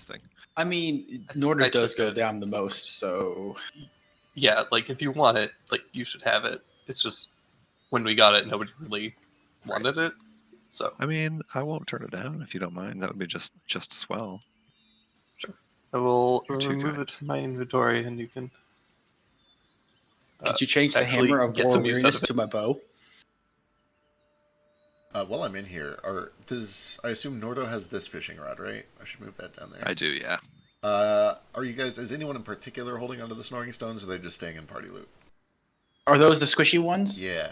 casting. I mean, Norda does go down the most, so... Yeah, like, if you want it, like, you should have it. It's just, when we got it, nobody really wanted it, so... I mean, I won't turn it down if you don't mind. That would be just swell. Sure. I will You're too remove kind. it from my inventory, and you can... Could you change the actually Hammer of get War some use out Weariness of it. to my bow? While I'm in here, I assume Nordo has this fishing rod, right? I should move that down there. I do, yeah. Are you guys? Is anyone in particular holding onto the snoring stones, or are they just staying in party loot? Are those the squishy ones? Yeah.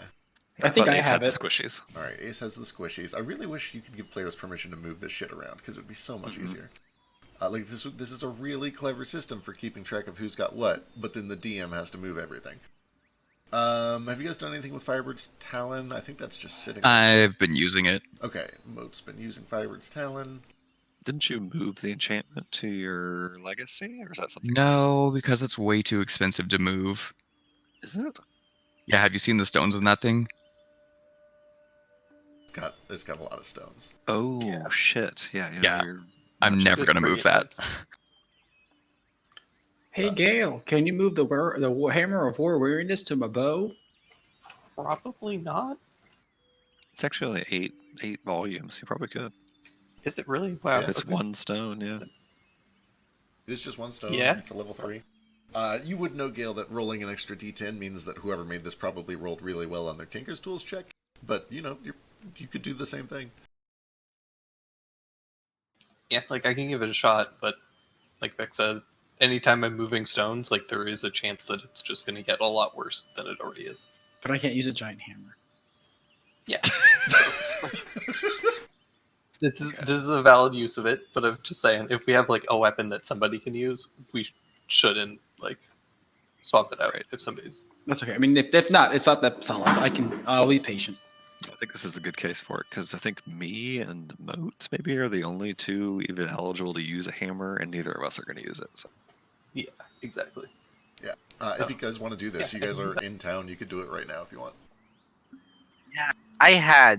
I think thought I Ace have had it. the squishies. All right, Ace has the squishies. I really wish you could give players permission to move this shit around, because it would be so much easier. Like this is a really clever system for keeping track of who's got what, but then the DM has to move everything. Have you guys done anything with Firebird's Talon? I think that's just sitting. I've been using it. Okay, Moat's been using Firebird's Talon. Didn't you move the enchantment to your legacy, or is that something else? No, because it's way too expensive to move. Is it? Yeah, have you seen the stones in that thing? It's got a lot of stones. Oh, Yeah. shit. Yeah. Yeah. You're I'm much- never It's going to pretty move that. intense. Hey, Gale, can you move the Hammer of War Weariness to my bow? Probably not. It's actually only eight volumes. You probably could. Is it really? Wow. Yeah. It's okay. one stone, yeah. It's just one stone. Yeah. It's a level 3. You would know, Gale, that rolling an extra d10 means that whoever made this probably rolled really well on their Tinker's Tools check. But, you could do the same thing. Yeah, like, I can give it a shot, but like Vic said, anytime I'm moving stones, like, there is a chance that it's just going to get a lot worse than it already is. But I can't use a giant hammer. Yeah. This is a valid use of it, but I'm just saying, if we have, like, a weapon that somebody can use, we shouldn't, like, swap it out if somebody's... That's okay. I mean, if not, it's not that solid. I'll be patient. I think this is a good case for it, because I think me and Moat maybe are the only two even eligible to use a hammer, and neither of us are going to use it. So. Yeah, exactly. Yeah. If you guys want to do this, you guys are in town, you could do it right now if you want. I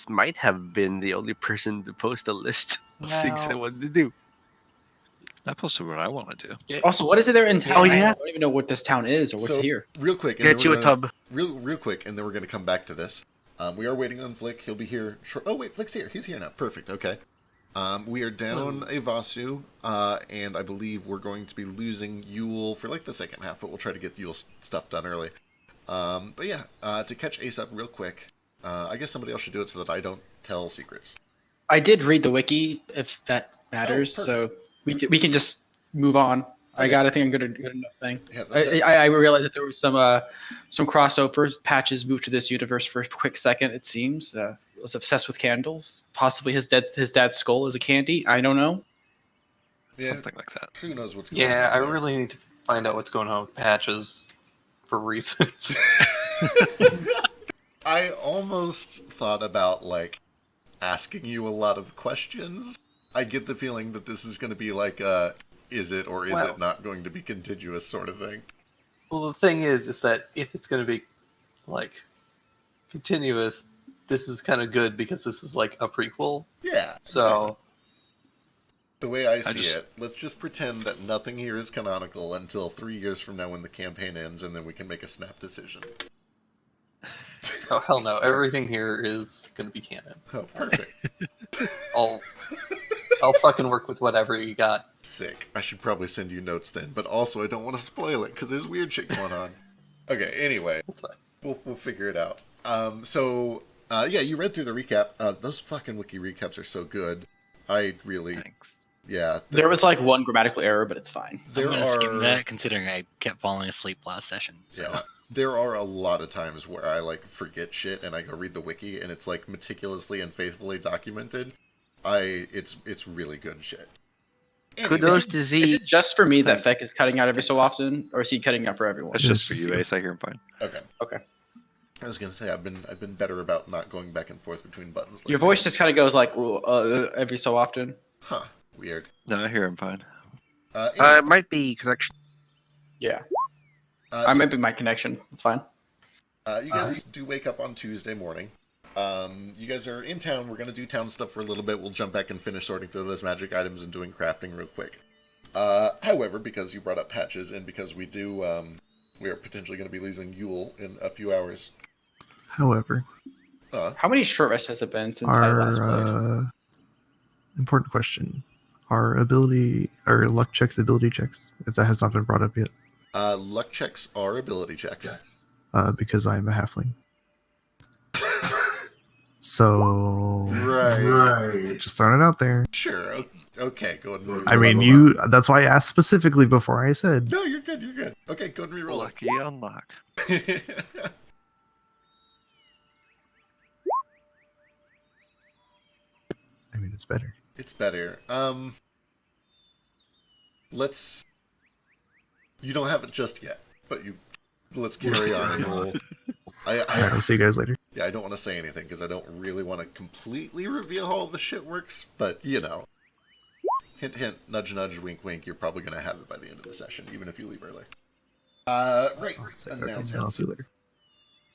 might have been the only person to post a list of things I Wow. wanted to do. I posted what I want to do. Also, what is it there in town? Oh, yeah? I don't even know what this town is or what's So, here. Real quick. and Get then you we're a gonna- tub. Real quick, and then we're going to come back to this. We are waiting on Flick. He'll be here. Oh, wait, Flick's here. He's here now. Perfect. Okay. We are down a Vasu, and I believe we're going to be losing Yule for like the second half, but we'll try to get Yule stuff done early. But yeah, to catch Ace up real quick, I guess somebody else should do it so that I don't tell secrets. I did read the wiki, if that matters, Oh, so we can just move on. I Okay. got, I think, a good enough thing. Yeah, I realized that there was some crossovers, patches moved to this universe for a quick second. It seems was obsessed with candles. Possibly his dad's skull is a candy. I don't know. yeah, Something like that. who knows what's going on? Yeah, I there. really need to find out what's going on with patches for reasons. I almost thought about, like, asking you a lot of questions. I get the feeling that this is going to be like a is it or is Well- it not going to be contiguous sort of thing. Well, the thing is that if it's going to be, like, continuous, this is kind of good because this is, like, a prequel. Yeah, So, exactly. The way I see just- it, let's just pretend that nothing here is canonical until 3 years from now when the campaign ends, and then we can make a snap decision. oh, hell no. Everything here is going to be canon. Oh, perfect. I'll fucking work with whatever you got. Sick. I should probably send you notes then, but also I don't want to spoil it because there's weird shit going on. Okay, anyway, That's fine. we'll figure it out. Yeah, you read through the recap. Those fucking wiki recaps are so good. I really, Thanks. yeah. There was like one grammatical error, but it's fine. There I'm gonna skip are, that considering I kept falling asleep last session. So. yeah, there are a lot of times where I like forget shit and I go read the wiki and it's like meticulously and faithfully documented. It's really good shit. Kudos to Is Z. it just for me that Thanks. Feck is cutting out every so Thanks. often, or is he cutting out for everyone? That's just for you, Ace. I hear him fine. Okay. Okay. I was gonna say I've been better about not going back and forth between buttons. Your lately. voice just kind of goes like every so often. Huh. Weird. No, I hear him fine. It might be connection. Yeah, so, I might be my connection. It's fine. you guys do wake up on Tuesday morning. You guys are in town. We're going to do town stuff for a little bit. We'll jump back and finish sorting through those magic items and doing crafting real quick. However, because you brought up patches, and because we are potentially going to be losing Yule in a few hours. However, How many short rests has it been since I last played? our important question: our luck checks, ability checks, if that has not been brought up yet. Luck checks are ability checks. Because I am a halfling. So Right. just throwing it out there. Sure. Okay, go ahead and I mean, that's why I asked specifically before I said. No, you're good. You're good. Okay, go ahead and reroll. Lucky unlock. I mean, it's better. It's better. Let's. You don't have it just yet, but let's carry on and roll. Alright, I'll see you guys later. Yeah, I don't want to say anything because I don't really want to completely reveal how all the shit works, but you know. Hint, hint, nudge, nudge, wink, wink. You're probably going to have it by the end of the session, even if you leave early. Right. Okay, I'll see you later.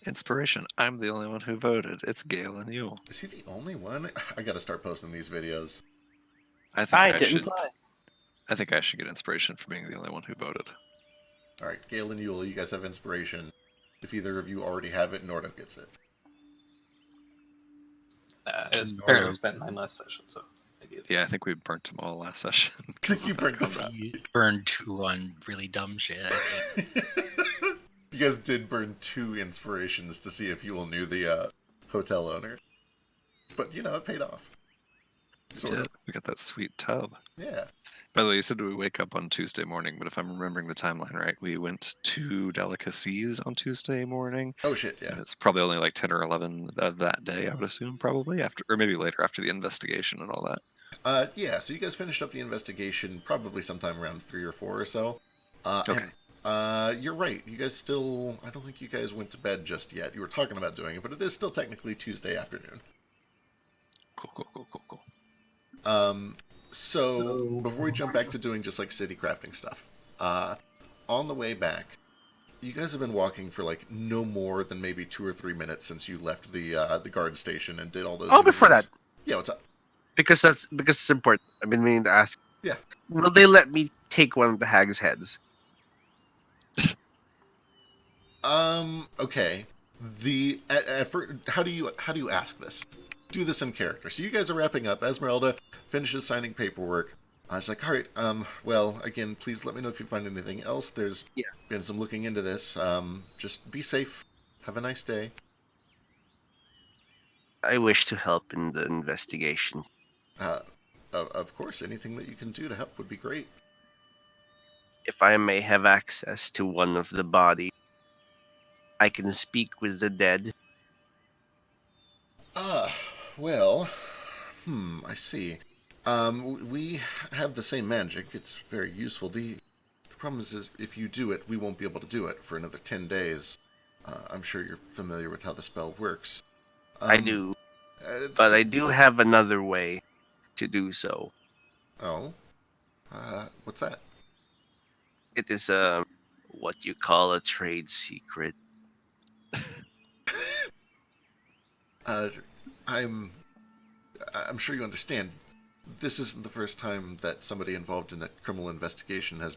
Inspiration. I'm the only one who voted. It's Gale and Yule. Is he the only one? I got to start posting these videos. I think I didn't play. I think I should get inspiration for being the only one who voted. All right, Gale and Yule, you guys have inspiration. If either of you already have it, Nordo gets it. It's apparently spent mine last session, so I get it. Yeah, I think we burnt them all last session. You burnt them. You burned 2 on really dumb shit. I think. You guys did burn 2 inspirations to see if Yule knew the hotel owner. But, you know, it paid off. Sort of. We got that sweet tub. Yeah. By the way, you said we wake up on Tuesday morning, but if I'm remembering the timeline right, we went to Delicacies on Tuesday morning. Oh, shit, yeah. And it's probably only like 10 or 11 of that day, I would assume, probably, after, or maybe later after the investigation and all that. Yeah, so you guys finished up the investigation probably sometime around 3 or 4 or so. Okay. And, you're right. You guys still... I don't think you guys went to bed just yet. You were talking about doing it, but it is still technically Tuesday afternoon. Cool. So before we jump back to doing just like city crafting stuff, on the way back, you guys have been walking for like no more than maybe 2 or 3 minutes since you left the guard station and did all those. Oh, before that. Yeah, what's up? Because it's important. I've been meaning to ask. Yeah. Will they let me take one of the hag's heads? Okay. At first, how do you ask this? Do this in character. So you guys are wrapping up. Esmeralda finishes signing paperwork. It's like, all right, well, again, please let me know if you find anything else. There's been some looking into this. Just be safe. Have a nice day. I wish to help in the investigation. Of course, anything that you can do to help would be great. If I may have access to one of the bodies, I can speak with the dead. Well, I see. We have the same magic. It's very useful. The problem is if you do it, we won't be able to do it for another 10 days. I'm sure you're familiar with how the spell works. I do. But I do have another way to do so. Oh? What's that? It is what you call a trade secret. I'm sure you understand. This isn't the first time that somebody involved in a criminal investigation has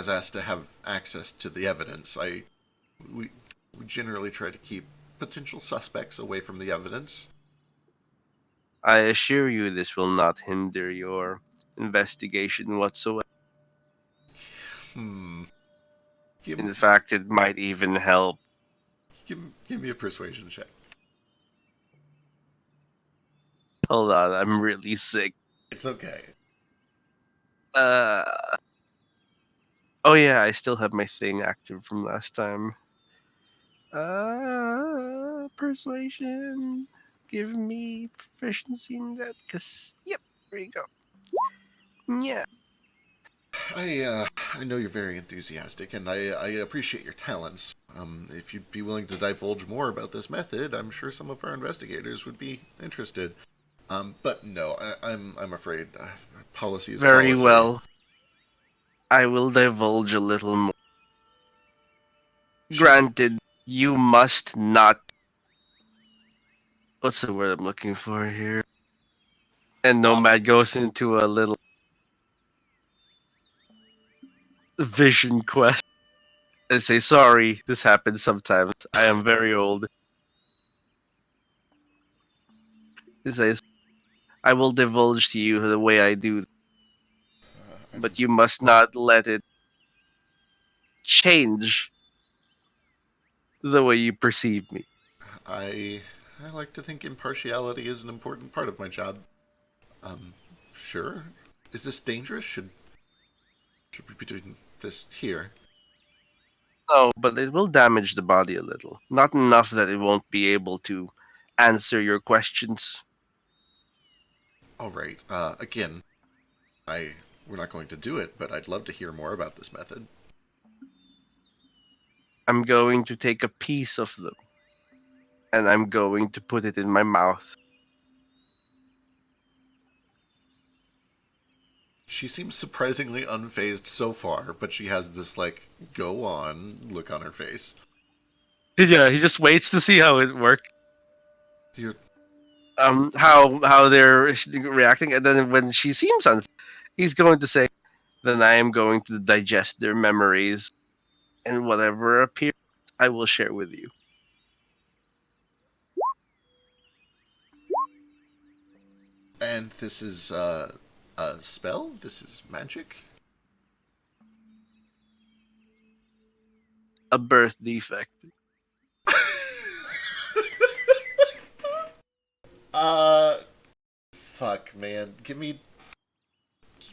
asked to have access to the evidence. We generally try to keep potential suspects away from the evidence. I assure you this will not hinder your investigation whatsoever. In fact, it might even help. Give me a persuasion check. Hold on, I'm really sick. It's okay. Oh yeah, I still have my thing active from last time. Persuasion. Give me proficiency in that, yep, there you go. Yeah. I know you're very enthusiastic, and I appreciate your talents. If you'd be willing to divulge more about this method, I'm sure some of our investigators would be interested. But no, I'm afraid policy is very policy. Well. I will divulge a little more. Sure. Granted, you must not what's the word I'm looking for here? And Nomad goes into a little vision quest and say, "Sorry, this happens sometimes. I am very old." He says, "I will divulge to you the way I do, but you must not let it change the way you perceive me." I like to think impartiality is an important part of my job. Sure. Is this dangerous? Should we be doing this here? No, but it will damage the body a little. Not enough that it won't be able to answer your questions. All right. Again, we're not going to do it, but I'd love to hear more about this method. I'm going to take a piece of them, and I'm going to put it in my mouth. She seems surprisingly unfazed so far, but she has this, like, go on look on her face. Yeah, he just waits to see how it works. You're, How they're reacting, and then when she seems he's going to say, "Then I am going to digest their memories, and whatever appears, I will share with you." and this is, a spell? This is magic? A birth defect. Fuck, man. Give me...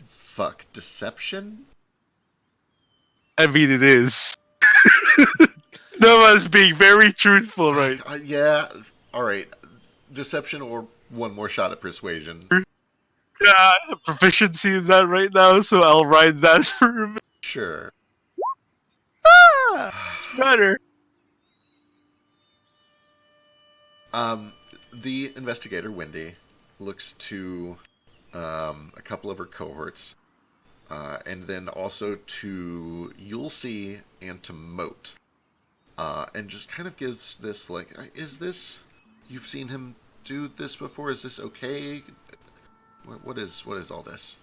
Fuck. Deception? I mean, it is. No one's being very truthful, right? Yeah. Alright. Deception or one more shot at persuasion. Yeah, I have proficiency in that right now, so I'll ride that for a minute. Sure. It's better. The investigator, Wendy, looks to a couple of her cohorts, and then also to Yulsi and to Moat, and just kind of gives this, like, is this... You've seen him do this before? Is this okay? What is all this?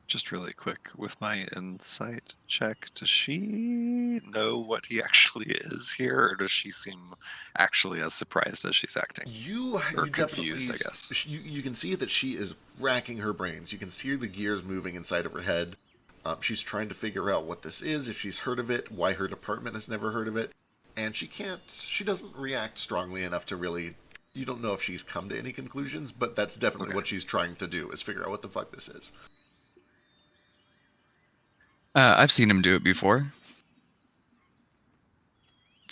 Just really quick, with my insight check, does she know what he actually is here, or does she seem actually as surprised as she's acting? You Or definitely, confused, I guess. You can see that she is racking her brains. You can see the gears moving inside of her head. She's trying to figure out what this is, if she's heard of it, why her department has never heard of it, and she doesn't react strongly enough to really... You don't know if she's come to any conclusions, but that's definitely what she's trying to do, is figure out what the fuck this is. I've seen him do it before.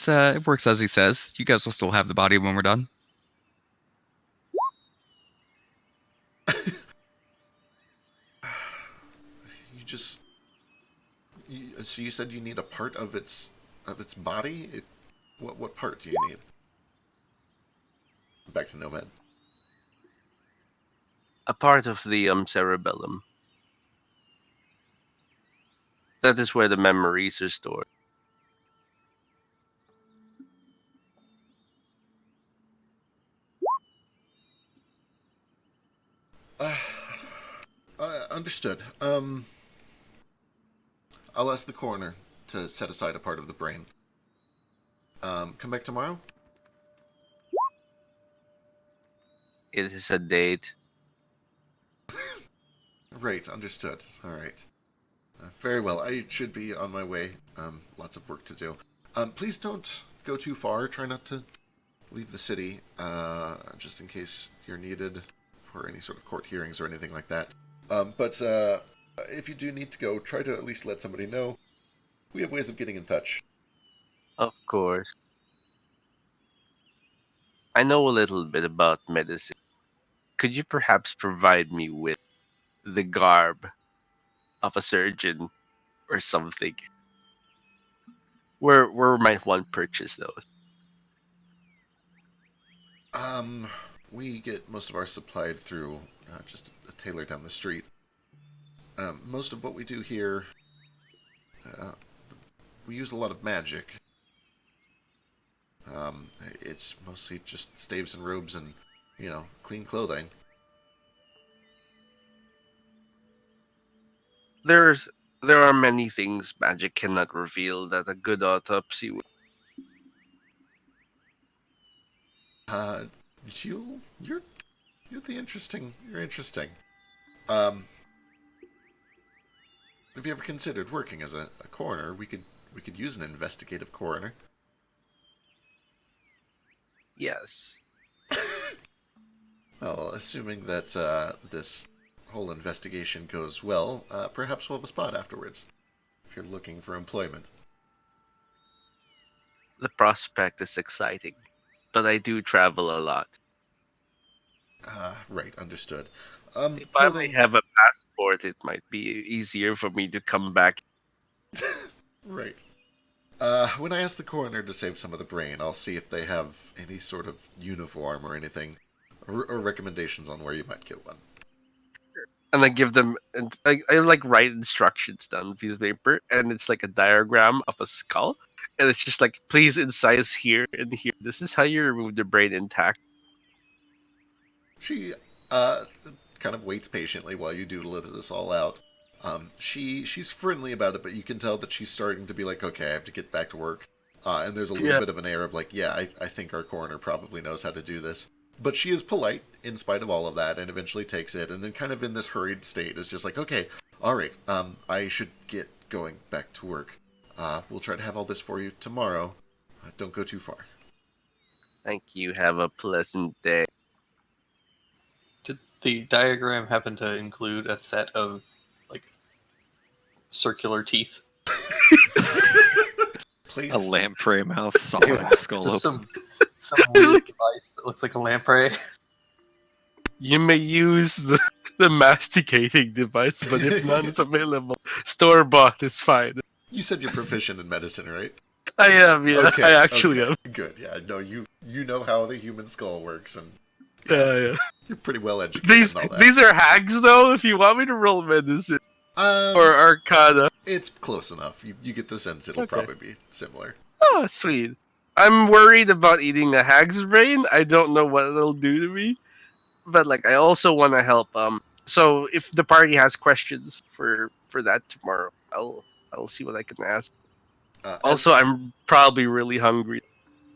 It works as he says. You guys will still have the body when we're done. So you said you need a part of its body? What part do you need? Back to Nomad. A part of the cerebellum. That is where the memories are stored. Understood. I'll ask the coroner to set aside a part of the brain. Come back tomorrow? It is a date. Right, understood. Alright. Very well, I should be on my way. Lots of work to do. Please don't go too far. Try not to leave the city, just in case you're needed for any sort of court hearings or anything like that. But if you do need to go, try to at least let somebody know. We have ways of getting in touch. Of course. I know a little bit about medicine. Could you perhaps provide me with the garb of a surgeon or something? Where might one purchase those? We get most of our supplied through just a tailor down the street. Most of what we do here, we use a lot of magic. It's mostly just staves and robes and, clean clothing. There's there are many things magic cannot reveal that a good autopsy would. Uh, you're you're interesting. Um, have you ever considered working as a coroner? We could use an investigative coroner. Yes. Well, assuming that this whole investigation goes well, perhaps we'll have a spot afterwards. If you're looking for employment. The prospect is exciting, but I do travel a lot. Right, understood. If I may have a passport, it might be easier for me to come back. Right. When I ask the coroner to save some of the brain, I'll see if they have any sort of uniform or anything, or recommendations on where you might get one. And I give them, and I like write instructions down on a piece of paper, and it's like a diagram of a skull, and it's just like, please incise here and here. This is how you remove the brain intact. She kind of waits patiently while you doodle this all out. She's friendly about it, but you can tell that she's starting to be like, okay, I have to get back to work. And there's a little bit of an air of like, yeah, I think our coroner probably knows how to do this. But she is polite in spite of all of that, and eventually takes it, and then kind of in this hurried state is just like, okay, all right, I should get going back to work. We'll try to have all this for you tomorrow. Don't go too far. Thank you. Have a pleasant day. Did the diagram happen to include a set of like circular teeth? Please. A lamprey mouth, sawing the skull Just open. some weird device that looks like a lamprey. You may use the masticating device, but if none is available, store bought is fine. You said you're proficient in medicine, right? I am, yeah. Okay, I actually okay. am. Good, yeah. No, you know how the human skull works, and Yeah. you're pretty well educated and all that. These are hags, though. If you want me to roll medicine or Arcana. It's close enough. You get the sense it'll probably be similar. Oh, sweet. I'm worried about eating a hag's brain. I don't know what it'll do to me, but like I also want to help. So if the party has questions for that tomorrow, I'll see what I can ask. Also, I'm probably really hungry.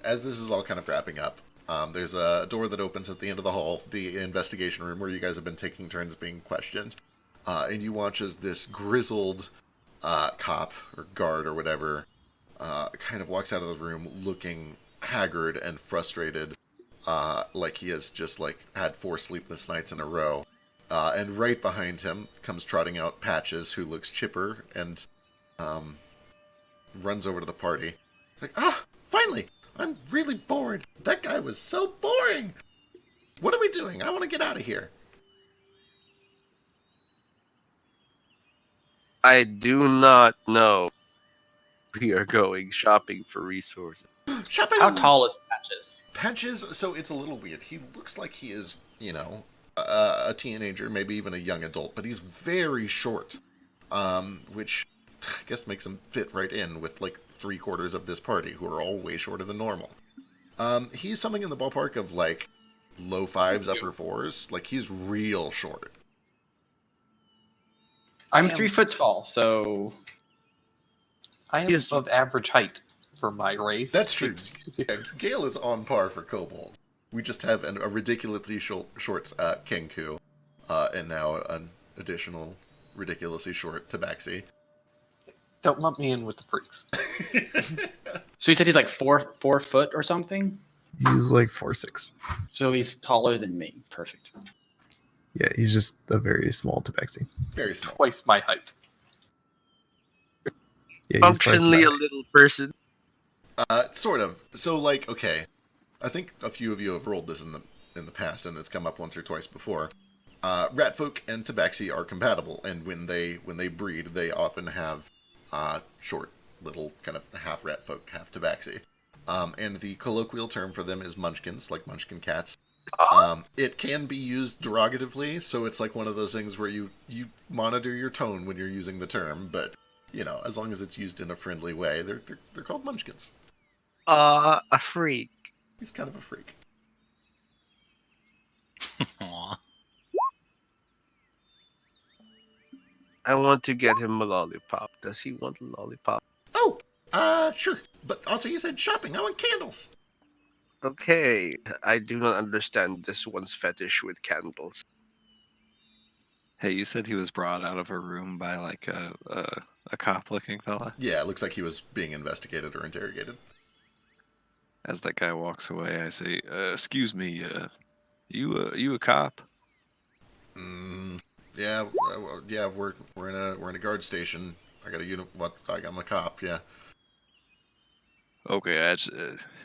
As this is all kind of wrapping up, there's a door that opens at the end of the hall, the investigation room where you guys have been taking turns being questioned. And you watch as this grizzled cop or guard or whatever kind of walks out of the room looking haggard and frustrated, like he has just like had 4 sleepless nights in a row. And right behind him comes trotting out Patches, who looks chipper and runs over to the party. It's like, finally! I'm really bored. That guy was so boring! What are we doing? I want to get out of here. I do not know. We are going shopping for resources. Shopping! How tall is Patches? Patches, so it's a little weird. He looks like he is, a teenager, maybe even a young adult, but he's very short. Which I guess makes him fit right in with like 3/4 of this party, who are all way shorter than normal. He's something in the ballpark of like low 5s, upper 4s. Like he's real short. I'm 3 foot tall, so I am of average height for my race. That's true. Excuse me. Yeah, Gale is on par for kobolds. We just have a ridiculously short Kenku, and now an additional ridiculously short Tabaxi. Don't lump me in with the freaks. So you said he's like 4 foot or something? He's like 4'6". So he's taller than me. Perfect. Yeah, he's just a very small tabaxi. Very small. Twice my height. Yeah, he's Functionally twice a little person. Sort of. So, like, okay, I think a few of you have rolled this in the past, and it's come up once or twice before. Ratfolk and Tabaxi are compatible, and when they breed, they often have short, little kind of half Ratfolk, half Tabaxi. And the colloquial term for them is munchkins, like munchkin cats. It can be used derogatively, so it's like one of those things where you monitor your tone when you're using the term, but as long as it's used in a friendly way, they're called munchkins. A freak. He's kind of a freak. Aw. I want to get him a lollipop. Does he want a lollipop? Oh, sure. But also you said shopping. I want candles. Okay, I do not understand this one's fetish with candles. Hey, you said he was brought out of a room by like a cop-looking fella. Yeah, it looks like he was being investigated or interrogated. As that guy walks away, I say, "Excuse me, you a cop?" Yeah, yeah. We're in a guard station. I got a I'm a cop. Yeah. Okay,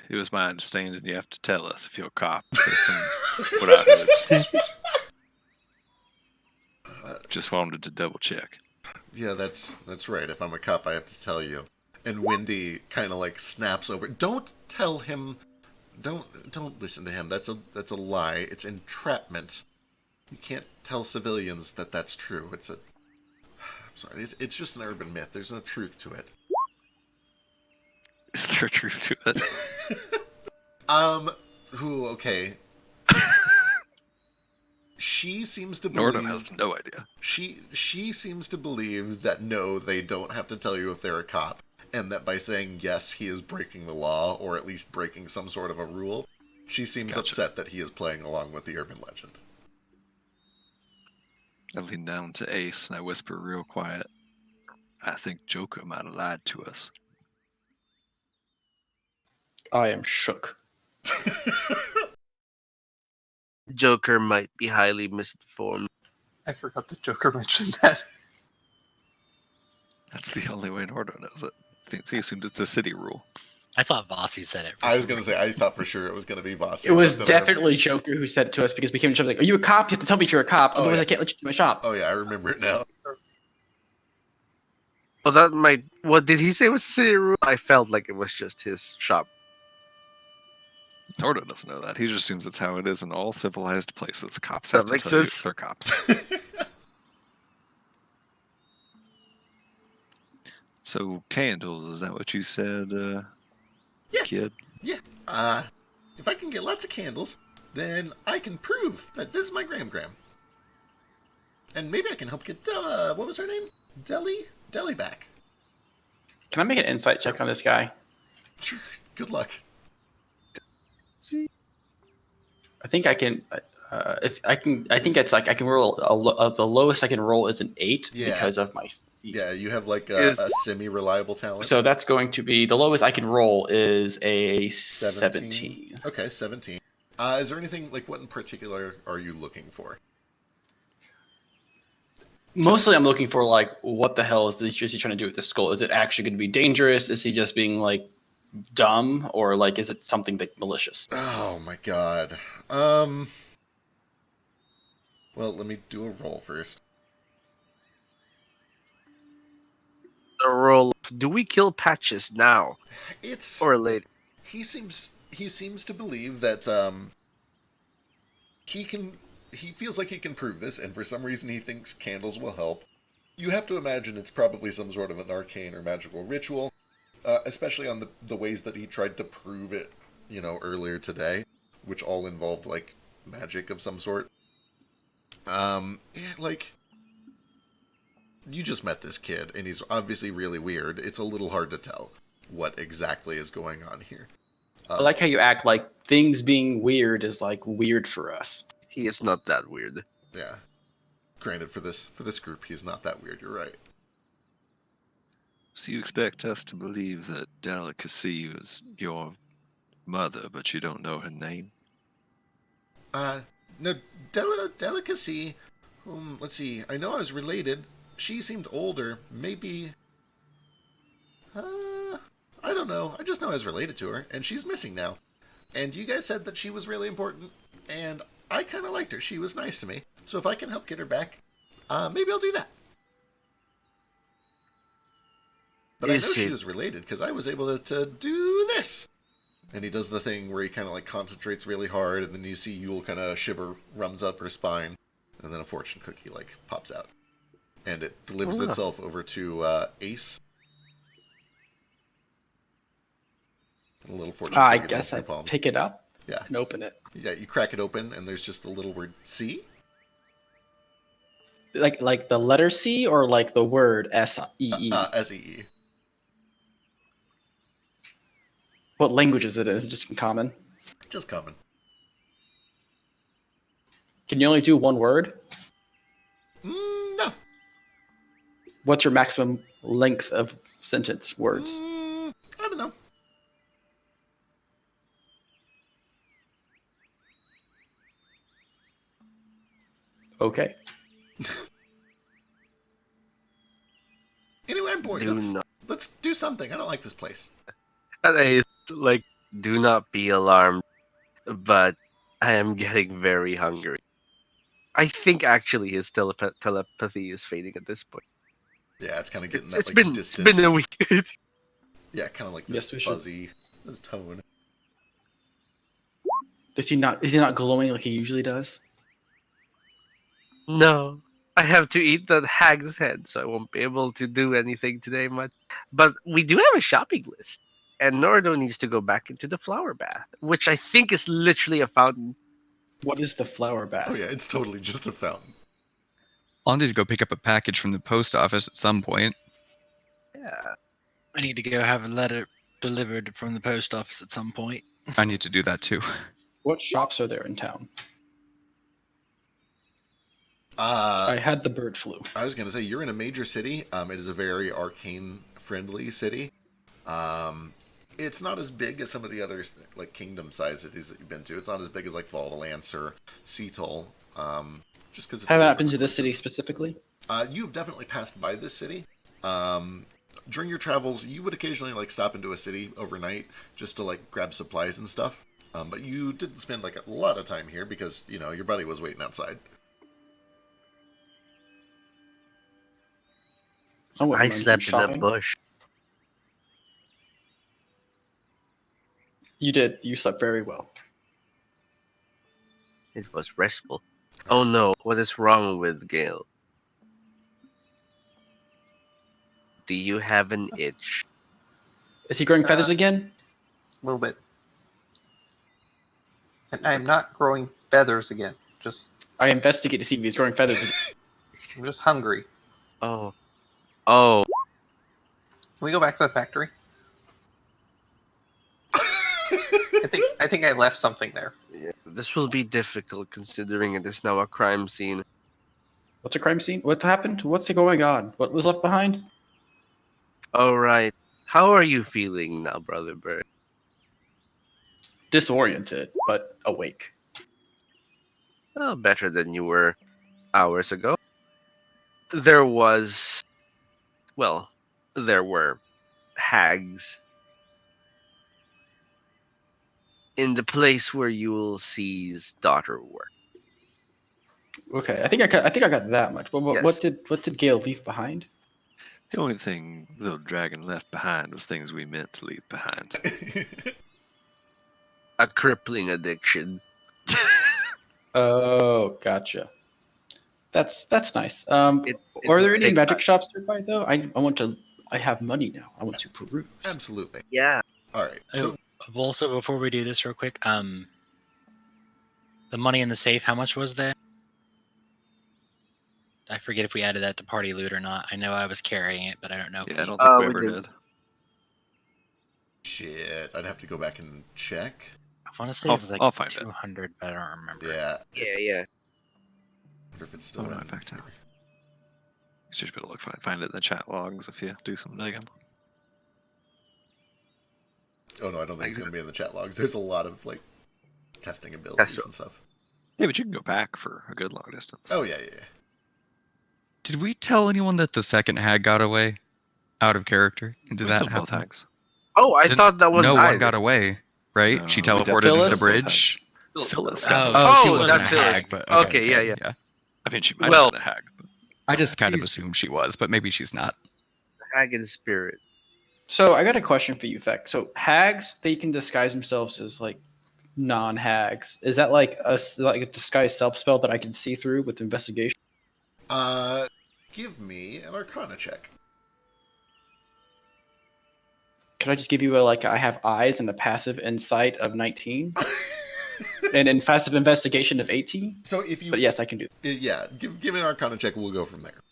it was my understanding you have to tell us if you're a cop. Based on what I heard. Just wanted to double check. Yeah, that's right. If I'm a cop, I have to tell you. And Wendy kind of like snaps over. Don't tell him. Don't listen to him. That's a lie. It's entrapment. You can't tell civilians that that's true. I'm sorry. It's just an urban myth. There's no truth to it. Is there truth to it? Okay. She seems to Nordon believe. has no idea. She seems to believe that no, they don't have to tell you if they're a cop, and that by saying yes, he is breaking the law, or at least breaking some sort of a rule. She seems Gotcha. upset that he is playing along with the urban legend. I lean down to Ace and I whisper real quiet. I think Joker might have lied to us. I am shook. Joker might be highly misinformed. I forgot the Joker mentioned that. That's the only way Nordon knows it. He assumed it's a city rule. I thought Vasu said it. I was going to say, I thought for sure it was going to be Voss. It was definitely Joker who said it to us because we came to like, "Are you a cop? You have to tell me if you're a cop, Oh, otherwise yeah. I can't let you do my shop." Oh, yeah, I remember it now. Well, that might. What did he say was the city rule? I felt like it was just his shop. Nordon doesn't know that. He just assumes it's how it is in all civilized places. Cops That have to makes tell you sense. if they're cops. So, candles, is that what you said, Yeah. kid? Yeah. If I can get lots of candles, then I can prove that this is my Gram. And maybe I can help get what was her name? Deli back. Can I make an insight check on this guy? Sure. Good luck. See, I think I can. If I can, I think it's like I can roll the lowest I can roll is an 8 Yeah. because of my. Yeah, you have like a Is- semi-reliable talent. So that's going to be the lowest I can roll is a 17. Okay, 17. Is there anything like what in particular are you looking for? Mostly, I'm looking for like what the hell is he trying to do with this skull? Is it actually going to be dangerous? Is he just being like dumb, or like is it something like malicious? Oh my god. Well, let me do a roll first. the roll. Do we kill Patches now It's or later? he seems to believe that he feels like he can prove this, and for some reason he thinks candles will help. You have to imagine it's probably some sort of an arcane or magical ritual, especially on the ways that he tried to prove it, earlier today, which all involved like magic of some sort. Like you just met this kid, and he's obviously really weird. It's a little hard to tell what exactly is going on here. I like how you act like things being weird is like weird for us. He is not that weird. Yeah. Granted, for this group, he's not that weird. You're right. So you expect us to believe that Delicacy was your mother, but you don't know her name? No, Delicacy. Let's see. I know I was related. She seemed older. Maybe. I don't know. I just know I was related to her, and she's missing now. And you guys said that she was really important, and I kind of liked her. She was nice to me. So if I can help get her back, maybe I'll do that. But I know she was related because I was able to do this. And he does the thing where he kind of like concentrates really hard, and then you see Yule kind of shiver, runs up her spine, and then a fortune cookie like pops out, and it delivers itself over to Ace. And a little fortune I cookie lands guess in I your palms. pick it up Yeah. and open it. Yeah, you crack it open, and there's just a little word C. Like the letter C or like the word S-E-E? S-E-E. What language is it in? Is it just in common? Just common. Can you only do one word? No. What's your maximum length of sentence words? I don't know. Okay. Anyway, I'm bored. Do Let's, not. let's do something. I don't like this place. And I like, do not be alarmed, but I am getting very hungry. I think actually his telepathy is fading at this point. Yeah, it's kind of getting It's, that it's like been distance. it's been a week. Yeah, kind of like Yes, this we should. fuzzy, this tone. Is he not glowing like he usually does? No, I have to eat the hag's head, so I won't be able to do anything today much. But we do have a shopping list, and Nordo needs to go back into the flower bath, which I think is literally a fountain. What is the flower bath? Oh yeah, it's totally just a fountain. I'll need to go pick up a package from the post office at some point. Yeah, I need to go have a letter delivered from the post office at some point. I need to do that too. What shops are there in town? I had the bird flu. I was gonna say you're in a major city. It is a very arcane-friendly city. It's not as big as some of the other like kingdom-sized cities that you've been to. It's not as big as like Valdelance or Seattle. Just because it's Have I not been to this city specifically? You've definitely passed by this city. During your travels, you would occasionally like stop into a city overnight just to like grab supplies and stuff. But you didn't spend like a lot of time here because your buddy was waiting outside. wouldn't I mind some slept in a shopping. bush. You did. You slept very well. It was restful. Oh no, what is wrong with Gale? Do you have an itch? Is he growing feathers again? A little bit. And I'm not growing feathers again. I investigate to see if he's growing feathers again. I'm just hungry. Oh. Can we go back to the factory? I think I left something there. Yeah, this will be difficult considering it is now a crime scene. What's a crime scene? What happened? What's going on? What was left behind? Alright, how are you feeling now, Brother Bird? Disoriented, but awake. Well, better than you were hours ago. There were hags in the place where Ulysses' daughter worked. Okay, I think I got that much. But Yes. what did Gale leave behind? The only thing little dragon left behind was things we meant to leave behind. A crippling addiction. Oh, gotcha. That's nice. It Are there any take magic time. shops nearby though? I have money now. I want to peruse. Absolutely. Yeah. All right. So Also, before we do this real quick, the money in the safe, how much was there? I forget if we added that to party loot or not. I know I was carrying it, but I don't know. Yeah, I don't think we we ever did. did. shit, I'd have to go back and check. I want to say I'll- it was like I'll find it. 200, but I don't remember. Yeah. Yeah. I wonder if it's still Oh, no, in I backed out. You should be able to find it in the chat logs if you do some digging. Oh no, I don't think it's gonna be in the chat logs. There's a lot of like testing abilities and stuff. Yeah, but you can go back for a good long distance. Oh yeah. Did we tell anyone that the second hag got away? Out of character? Did We that killed both happen? hags. Oh, I Didn't- thought that one No died. one got away, right? No, she we teleported definitely into the Phyllis? killed both bridge. hags. Phyllis Oh, got away. Oh, she Oh, wasn't a that's Phyllis. hag, but Okay, yeah. I mean, she might Well- have been a hag. But I just kind of She's- assumed she was, but maybe she's not. Hag in spirit. So I got a question for you, Feck. So hags, they can disguise themselves as like non-hags. Is that like a disguise self spell that I can see through with investigation? Give me an Arcana check. Could I just give you I have eyes and a passive insight of 19, and then passive investigation of 18? So if you, But yes, I can do. yeah, give me an Arcana check. We'll go from there.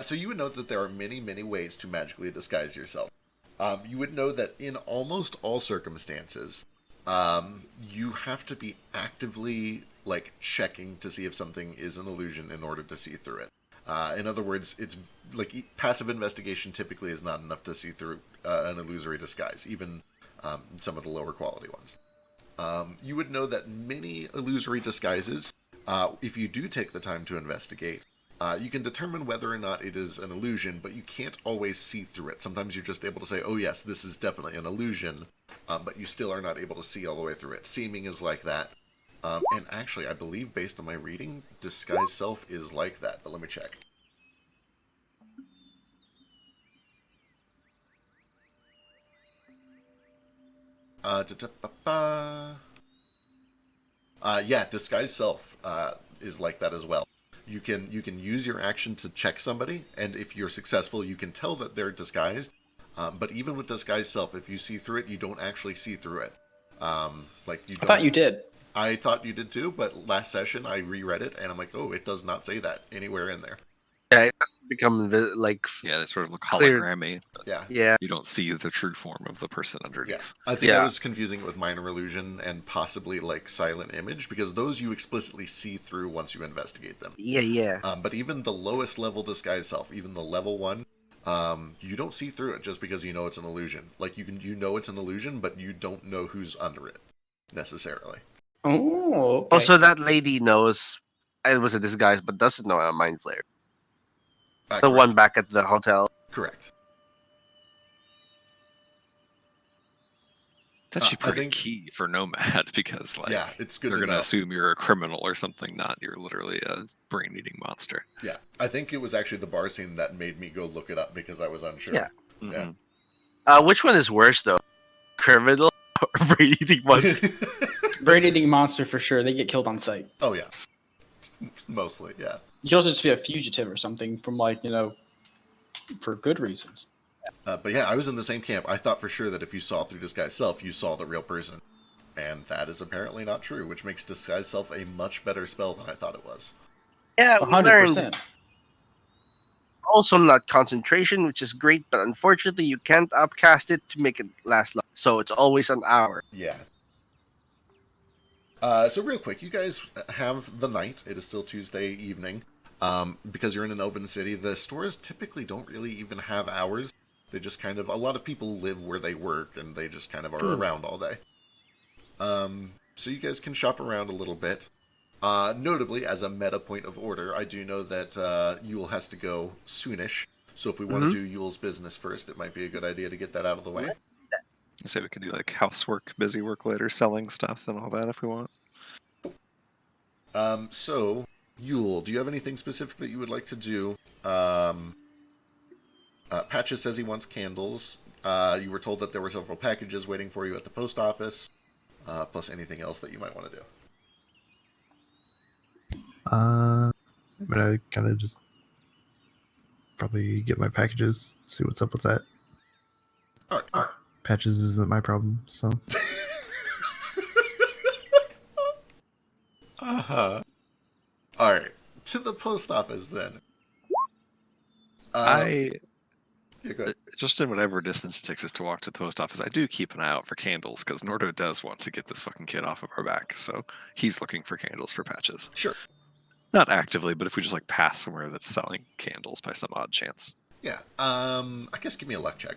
So you would know that there are many, many ways to magically disguise yourself. You would know that in almost all circumstances, you have to be actively checking to see if something is an illusion in order to see through it. In other words, it's passive investigation typically is not enough to see through an illusory disguise, even some of the lower quality ones. You would know that many illusory disguises, if you do take the time to investigate, you can determine whether or not it is an illusion, but you can't always see through it. Sometimes you're just able to say, oh yes, this is definitely an illusion, but you still are not able to see all the way through it. Seeming is like that. And actually, I believe, based on my reading, Disguise Self is like that, but let me check. Yeah, Disguise Self is like that as well. You can use your action to check somebody, and if you're successful, you can tell that they're disguised. But even with Disguise Self, if you see through it, you don't actually see through it. You don't. I thought you did. I thought you did too, but last session I reread it, and I'm like, oh, it does not say that anywhere in there. Yeah, it has become Yeah, they sort of look clear. hologrammy. Yeah. Yeah. You don't see the true form of the person underneath. Yeah. I think I Yeah. was confusing it with Minor Illusion and possibly Silent Image, because those you explicitly see through once you investigate them. Yeah. But even the lowest level Disguise Self, even the level 1, you don't see through it just because you know it's an illusion. You know it's an illusion, but you don't know who's under it, necessarily. Oh, okay. Also, that lady knows it was a disguise, but doesn't know a Mind Flayer. The Correct. one back at the hotel. Correct. It's actually I pretty think- key for Nomad because yeah, it's good they're to gonna know. assume you're a criminal or something, not you're literally a brain-eating monster. Yeah, I think it was actually the bar scene that made me go look it up because I was unsure. Yeah. Mm-hmm. Which one is worse though? Criminal or brain-eating monster? Brain-eating monster for sure. They get killed on sight. Oh yeah, mostly, yeah. You can also just be a fugitive or something from for good reasons. But yeah, I was in the same camp. I thought for sure that if you saw through Disguise Self, you saw the real person. And that is apparently not true, which makes Disguise Self a much better spell than I thought it was. Yeah, we learned 100%. also not concentration, which is great, but unfortunately you can't upcast it to make it last long. So it's always an hour. Yeah. So real quick, you guys have the night. It is still Tuesday evening. Because you're in an open city, the stores typically don't really even have hours. They just kind of, a lot of people live where they work, and they just kind of are around all day. So you guys can shop around a little bit. Notably, as a meta point of order, I do know that Yule has to go soonish. So if we want to do Yule's business first, it might be a good idea to get that out of the way. I say we can do housework, busy work later, selling stuff and all that if we want. So, Yule, do you have anything specific that you would like to do? Patches says he wants candles. You were told that there were several packages waiting for you at the post office, plus anything else that you might want to do. But I kind of just probably get my packages, see what's up with that. All right. Patches isn't my problem, so. Uh-huh. All right. To the post office, then. Yeah, go ahead. Just in whatever distance it takes us to walk to the post office, I do keep an eye out for candles, because Nordo does want to get this fucking kid off of our back, so he's looking for candles for Patches. Sure. Not actively, but if we just pass somewhere that's selling candles by some odd chance. Yeah. I guess give me a luck check.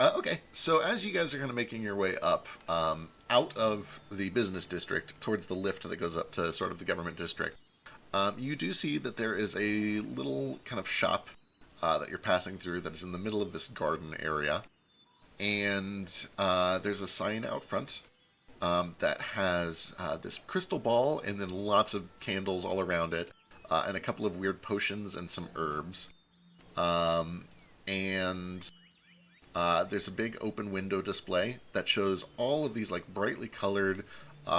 Okay, so as you guys are kind of making your way up, out of the business district towards the lift that goes up to sort of the government district, you do see that there is a little kind of shop that you're passing through that is in the middle of this garden area. And there's a sign out front that has this crystal ball and then lots of candles all around it, and a couple of weird potions and some herbs. And there's a big open window display that shows all of these brightly colored,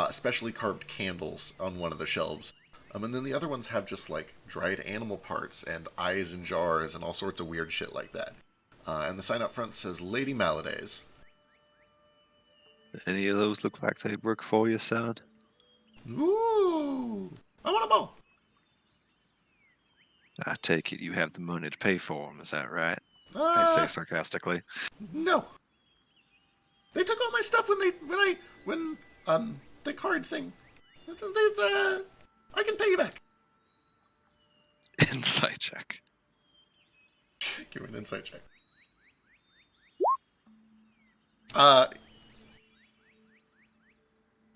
specially carved candles on one of the shelves. And then the other ones have just like dried animal parts and eyes in jars and all sorts of weird shit like that. And the sign up front says Lady Maladays. Any of those look like they'd work for you, son? Ooh, I want them all. I take it you have the money to pay for them, is that right? I say sarcastically. No. They took all my stuff when the card thing. I can pay you back. Insight check. Give me an insight check.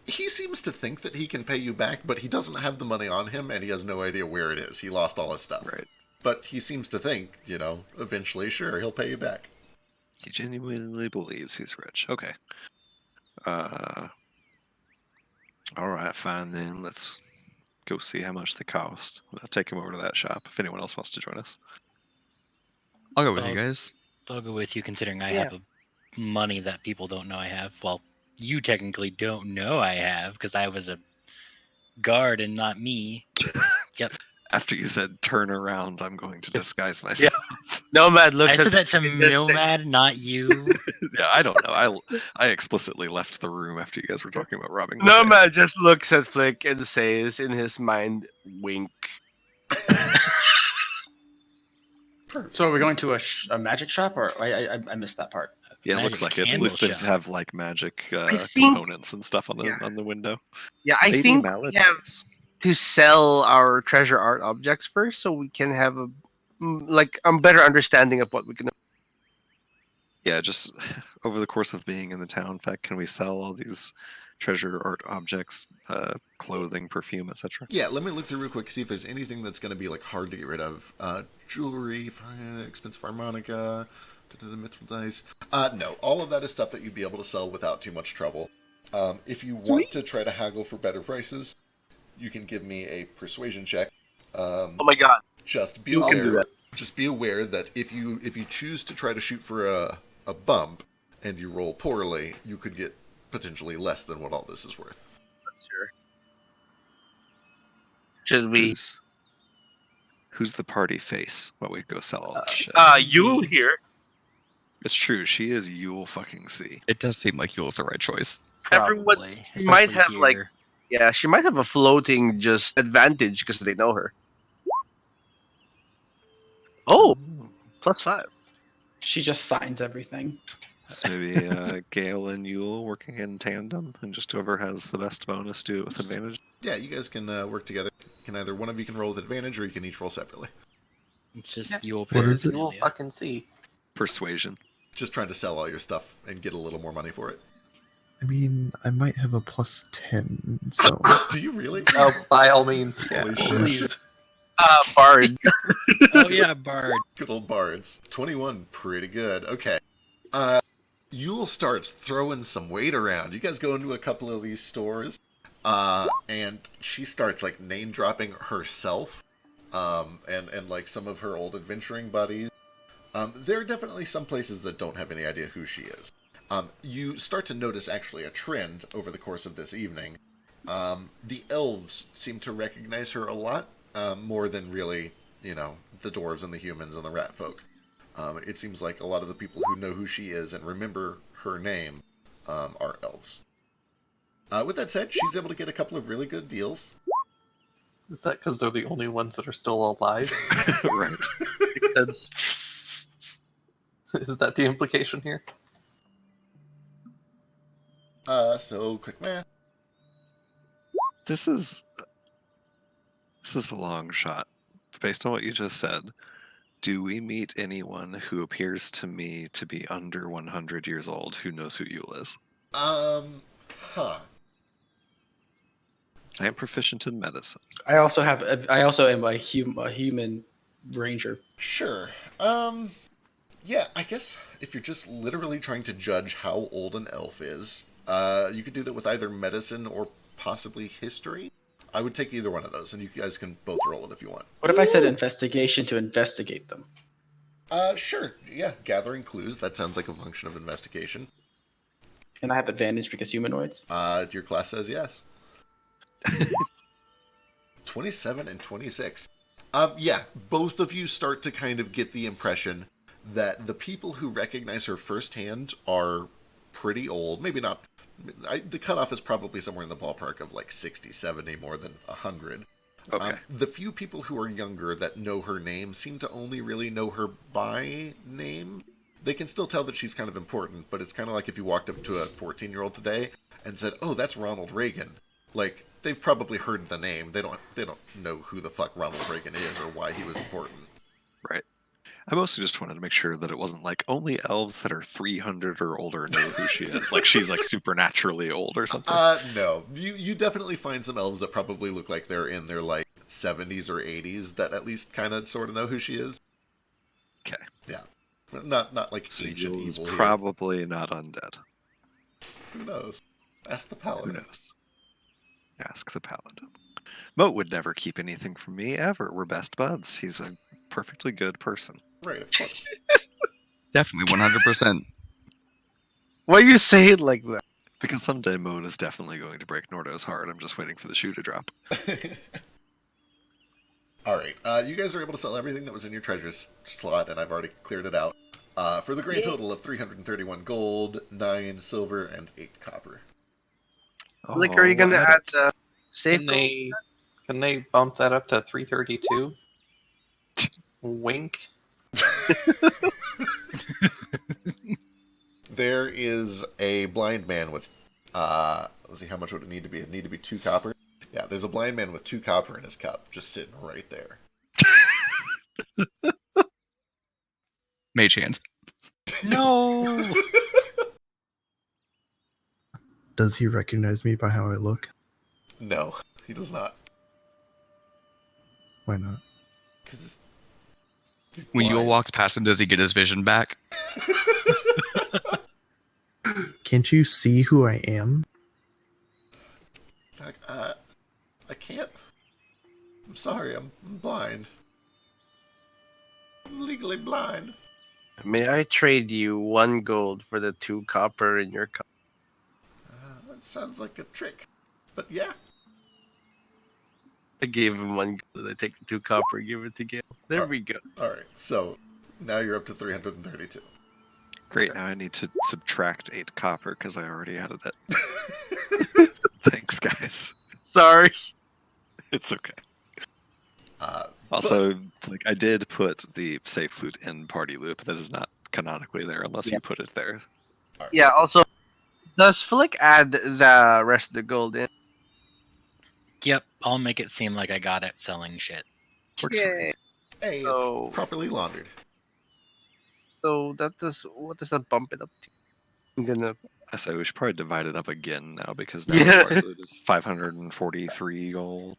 He seems to think that he can pay you back, but he doesn't have the money on him, and he has no idea where it is. He lost all his stuff. Right. But he seems to think, eventually, sure, he'll pay you back. He genuinely believes he's rich. Okay. Alright, fine then. Let's go see how much they cost. I'll take him over to that shop if anyone else wants to join us. I'll go with Well, you guys. I'll go with you, considering I Yeah. have money that people don't know I have. Well, you technically don't know I have because I was a guard and not me. Yep. After you said turn around, I'm going to disguise myself. Nomad I looks said at that to and just say- Nomad, not you. Yeah, I don't know. I explicitly left the room after you guys were talking about robbing. the Nomad just looks at Flick and says in his mind, wink. So are we going to a magic shop, or I missed that part? safe. Yeah, it looks Magic like it. At candle least they shop. have like magic think- components and stuff on the Yeah. on the window. Yeah, I Lady think we Maladays. have to sell our treasure art objects first so we can have a better understanding of what we can. Yeah, just over the course of being in the town, in fact, can we sell all these treasure art objects, clothing, perfume, etc.? Yeah, let me look through real quick, see if there's anything that's going to be like hard to get rid of. Jewelry, expensive harmonica, mithril dice. No, all of that is stuff that you'd be able to sell without too much trouble. If you want to try to haggle for better prices, you can give me a persuasion check. Oh my god. Just be You can do aware. that. Just be aware that if you choose to try to shoot for a bump and you roll poorly, you could get potentially less than what all this is worth. Sure. Should we? Who's the party face while we go sell all this shit? Yule here. It's true, she is Yule fucking C. It does seem like Yule's the right choice. Everyone Probably, might especially have, like- here. Yeah, she might have a floating just advantage because they know her. Oh, +5. She just signs everything. So maybe Gale and Yule working in tandem, and just whoever has the best bonus do it with advantage. Yeah, you guys can work together. Can either one of you can roll with advantage, or you can each roll separately. It's just Yeah. you'll What is it? We'll fucking see. Persuasion. Just trying to sell all your stuff and get a little more money for it. I mean, I might have a +10, so Do you really? Oh, by all means. Holy shit. Please. Bard. Oh yeah, Bard. Good old bards. 21, pretty good. Okay. Yule starts throwing some weight around. You guys go into a couple of these stores, and she starts like name dropping herself, and like some of her old adventuring buddies. There are definitely some places that don't have any idea who she is. You start to notice actually a trend over the course of this evening. The elves seem to recognize her a lot, more than really, the dwarves and the humans and the rat folk. It seems like a lot of the people who know who she is and remember her name are elves. With that said, she's able to get a couple of really good deals. Is that because they're the only ones that are still alive? Right. Is that the implication here? So quick math. This is a long shot. Based on what you just said, do we meet anyone who appears to me to be under 100 years old who knows who Yule is? Huh. I am proficient in medicine. I also am a human ranger. Sure. Yeah, I guess if you're just literally trying to judge how old an elf is, you could do that with either medicine or possibly history. I would take either one of those, and you guys can both roll it if you want. What if I said investigation to investigate them? Sure. Yeah, gathering clues. That sounds like a function of investigation. And I have advantage because humanoids. Your class says yes. 27 and 26. Yeah, both of you start to kind of get the impression that the people who recognize her firsthand are pretty old. Maybe not. The cutoff is probably somewhere in the ballpark of like 60, 70, more than 100. Okay. The few people who are younger that know her name seem to only really know her by name. They can still tell that she's kind of important, but it's kind of like if you walked up to a 14-year-old today and said, "Oh, that's Ronald Reagan." Like, they've probably heard the name. They don't know who the fuck Ronald Reagan is or why he was important. Right. I mostly just wanted to make sure that it wasn't like only elves that are 300 or older know who she is. Like she's like supernaturally old or something. No. You definitely find some elves that probably look like they're in their like 70s or 80s that at least kind of sort of know who she is. Okay. Yeah. Not like So ancient Yule's evil here. probably not undead. Who knows? Ask the Who paladin. knows? Ask the paladin. Moat would never keep anything from me ever. We're best buds. He's a perfectly good person. Right, of course. Definitely 100%. Why you say it like that? Because someday Moat is definitely going to break Nordo's heart. I'm just waiting for the shoe to drop. Alright, you guys are able to sell everything that was in your treasures slot, and I've already cleared it out. For the grand total of 331 gold, 9 silver, and 8 copper. Like, are you gonna add add safe Can gold? can they bump that up to 332? Wink. There is a blind man with, let's see, how much would it need to be? It'd need to be 2 copper. Yeah, there's a blind man with 2 copper in his cup, just sitting right there. Mage hands. No. Does he recognize me by how I look? No, he does not. Why not? Because When Yule walks past him, does he get his vision back? Can't you see who I am? I can't. I'm sorry, I'm blind. I'm legally blind. May I trade you 1 gold for the 2 copper in your cup? That sounds like a trick. But yeah. I gave him 1 gold. I take the 2 copper, give it to Gale. There we go. Alright, so now you're up to 332. Great, now I need to subtract 8 copper because I already added it. Thanks, guys. Sorry. It's okay. Uh, Also, like I did put the safe flute in party loop. That is not canonically there unless you put it there. Yeah, also, does Flick add the rest of the gold in? Yep, I'll make it seem like I got it selling shit. Works for me. Yay. Hey, it's So- properly laundered. So what does that bump it up to? I'm gonna. I say we should probably divide it up again now because now Yeah. party loot is 543 gold.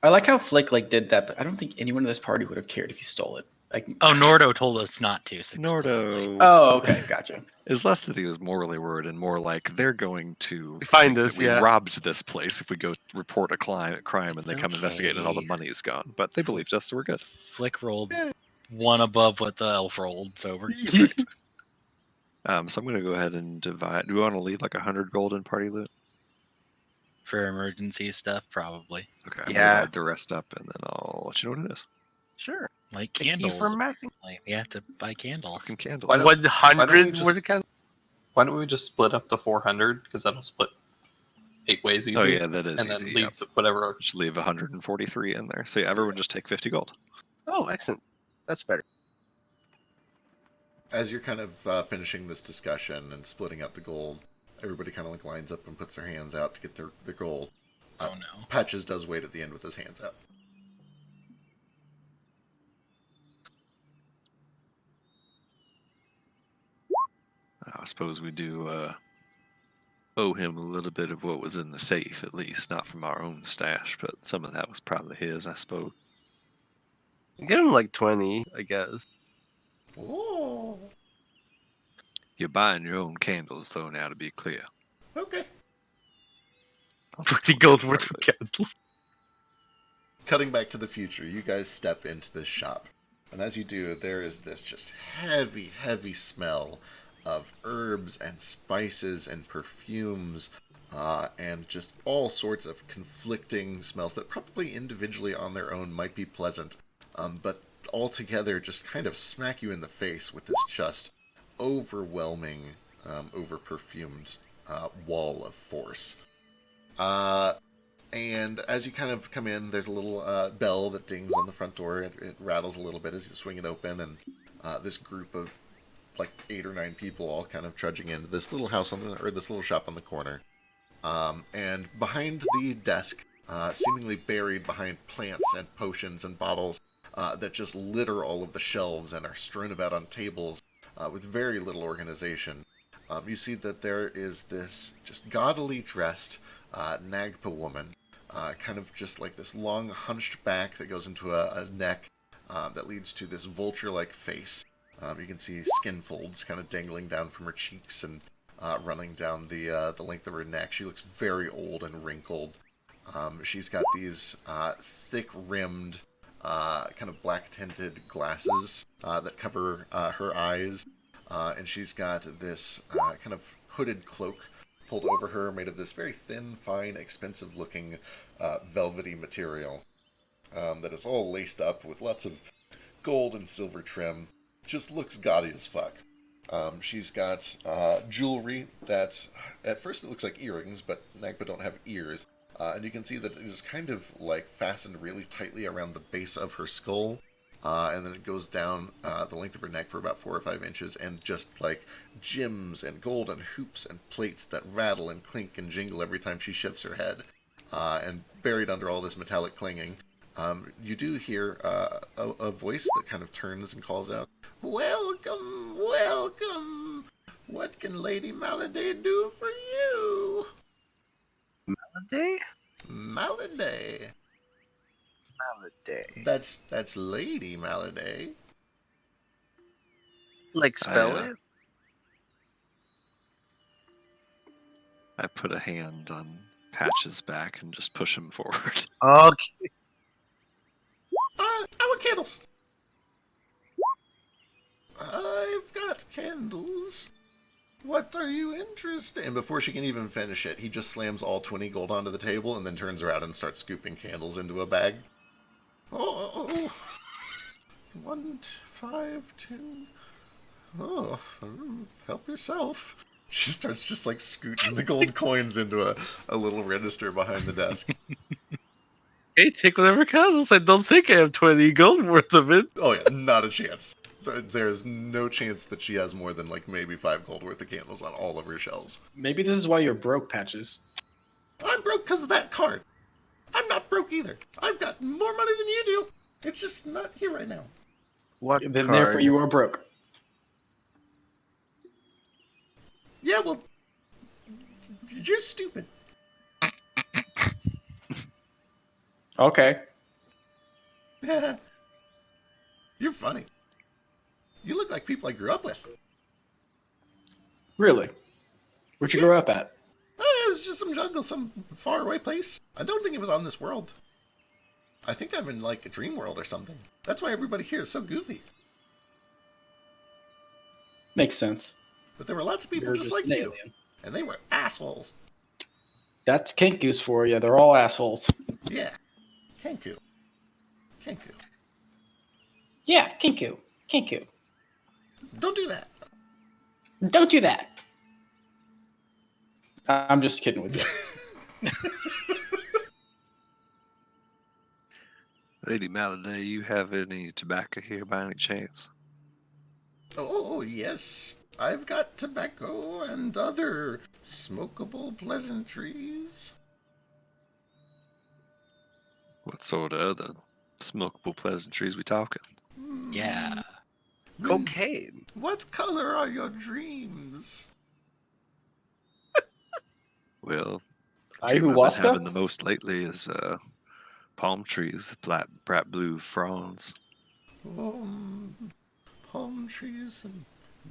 I like how Flick like did that, but I don't think anyone in this party would have cared if he stole it. Like, Oh, Nordo told us not to. explicitly. Nordo oh, okay, gotcha. is less that he was morally worried and more like they're going to Find think us, that we yeah. robbed this place if we go report a crime and they It's come investigate and all the okay. money is gone. But they believed us, so we're good. Flick rolled one above what the elf rolled, so we're So I'm going to go ahead and divide. Do we want to leave like 100 gold in party loot? for emergency stuff, probably. Okay, I'm Yeah. gonna add the rest up and then I'll let you know what it is. Sure. Like Thank you candles. for matching. Like, we have to buy candles. Fucking candles. Why don't- 100 just- worth of candles? Why don't we just split up the 400? Because that'll split 8 ways easy. Oh yeah, that is And then easy. leave whatever. Just leave 143 in there. So yeah, everyone just take 50 gold. Oh, excellent. That's better. As you're kind of finishing this discussion and splitting out the gold, everybody kind of like lines up and puts their hands out to get their gold. Oh no. Patches does wait at the end with his hands out. I suppose we do owe him a little bit of what was in the safe, at least not from our own stash, but some of that was probably his, I suppose. Give him like 20, I guess. Oh, You're buying your own candles, though. Now, to be clear, okay. I'll 50 take gold part worth of of it. candles. Cutting back to the future, you guys step into this shop. And as you do, there is this just heavy, heavy smell of herbs and spices and perfumes. and just all sorts of conflicting smells that probably individually on their own might be pleasant, but all together just kind of smack you in the face with this just overwhelming, over-perfumed wall of force. And as you kind of come in, there's a little bell that dings on the front door. It rattles a little bit as you swing it open, and this group of like 8 or 9 people all kind of trudging into this little house or this little shop on the corner. And behind the desk, seemingly buried behind plants and potions and bottles that just litter all of the shelves and are strewn about on tables with very little organization, you see that there is this just gaudily dressed Nagpa woman, kind of just like this long hunched back that goes into a neck that leads to this vulture-like face. You can see skin folds kind of dangling down from her cheeks and running down the length of her neck. She looks very old and wrinkled. She's got these thick-rimmed, kind of black-tinted glasses that cover her eyes, and she's got this kind of hooded cloak pulled over her, made of this very thin, fine, expensive-looking velvety material that is all laced up with lots of gold and silver trim. Just looks gaudy as fuck. She's got jewelry that, at first it looks like earrings, but Nagpa don't have ears. And you can see that it is kind of like fastened really tightly around the base of her skull. And then it goes down the length of her neck for about 4 or 5 inches, and just like gems and gold and hoops and plates that rattle and clink and jingle every time she shifts her head. And buried under all this metallic clanging, you do hear a voice that kind of turns and calls out, "Welcome, welcome! What can Lady Maladay do for you?" Maladay? Maladay. Maladay. That's Lady Maladay. Like spell I, it? I put a hand on Patch's back and just push him forward. Okay. I want candles. I've got candles. What are you interested in? And before she can even finish it, he just slams all 20 gold onto the table and then turns around and starts scooping candles into a bag. Oh, 1, 5, 10. Oh, help yourself. She starts just like scooting the gold coins into a little register behind the desk. Hey, take whatever counts. I don't think I have 20 gold worth of it. Oh yeah, not a chance. There's no chance that she has more than like maybe 5 gold worth of candles on all of her shelves. Maybe this is why you're broke, Patches. I'm broke because of that card. I'm not broke either. I've got more money than you do. It's just not here right now. What Then card? therefore you are broke. Yeah, well, you're stupid. Okay. You're funny. You look like people I grew up with. Really? Where'd you grow up at? Oh, it was just some jungle, some faraway place. I don't think it was on this world. I think I'm in like a dream world or something. That's why everybody here is so goofy. Makes sense. But there were lots of people You're just like an you, alien. and they were assholes. That's Kink Goose for you. They're all assholes. Yeah, Kenku. Yeah, Kinku. Kinku. Don't do that. Don't do that. I'm just kidding with you. Lady Maladay, you have any tobacco here by any chance? Oh, yes. I've got tobacco and other smokable pleasantries. What sort of other smokable pleasantries we talking? Yeah. Cocaine. What color are your dreams? Well, the dream I've been Ayahuasca? having the most lately is palm trees with bright blue fronds. Palm trees and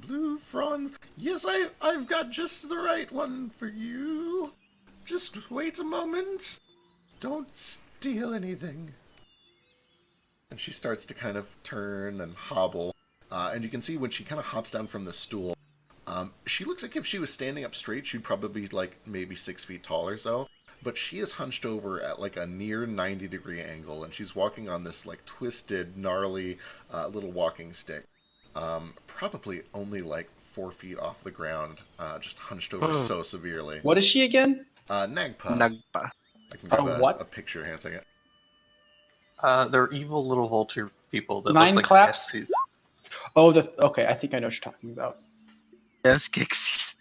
blue fronds. Yes, I've got just the right one for you. Just wait a moment. Don't steal anything. And she starts to kind of turn and hobble. And you can see when she kind of hops down from the stool, She looks like if she was standing up straight, she'd probably be like maybe 6 feet tall or so. But she is hunched over at like a near 90-degree angle, and she's walking on this like twisted, gnarly little walking stick. Probably only like 4 feet off the ground, just hunched over so severely. What is she again? Nagpa. Nagpa. I can grab What? a picture here in a second. They're evil little vulture people that Nine look like claps? Skeksis. Oh, okay. I think I know what you're talking about. Yes, Kix.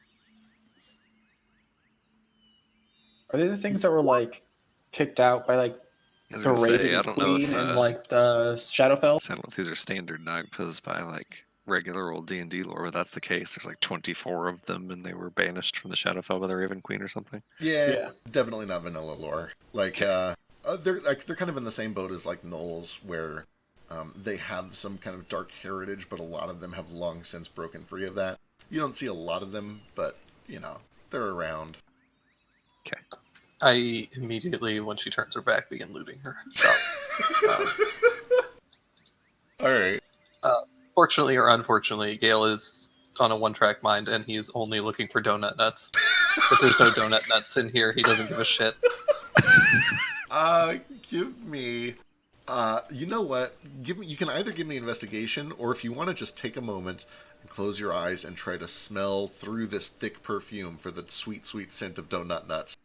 Are they the things that were like kicked out by like I was the gonna say, Raven I don't know Queen if and like the Shadowfell? I don't know if these are standard Nagpas by like regular old D&D lore, but that's the case. There's like 24 of them, and they were banished from the Shadowfell by the Raven Queen or something. Yeah, definitely not vanilla lore. Like, they're kind of in the same boat as like gnolls, where they have some kind of dark heritage, but a lot of them have long since broken free of that. You don't see a lot of them, but you know they're around. Okay. I immediately, when she turns her back, begin looting her shop. All right. Fortunately or unfortunately, Gale is on a one-track mind, and he is only looking for donut nuts. If there's no donut nuts in here, he doesn't give a shit. Give me. You know what? Give me. You can either give me investigation, or if you want to just take a moment and close your eyes and try to smell through this thick perfume for the sweet, sweet scent of donut nuts.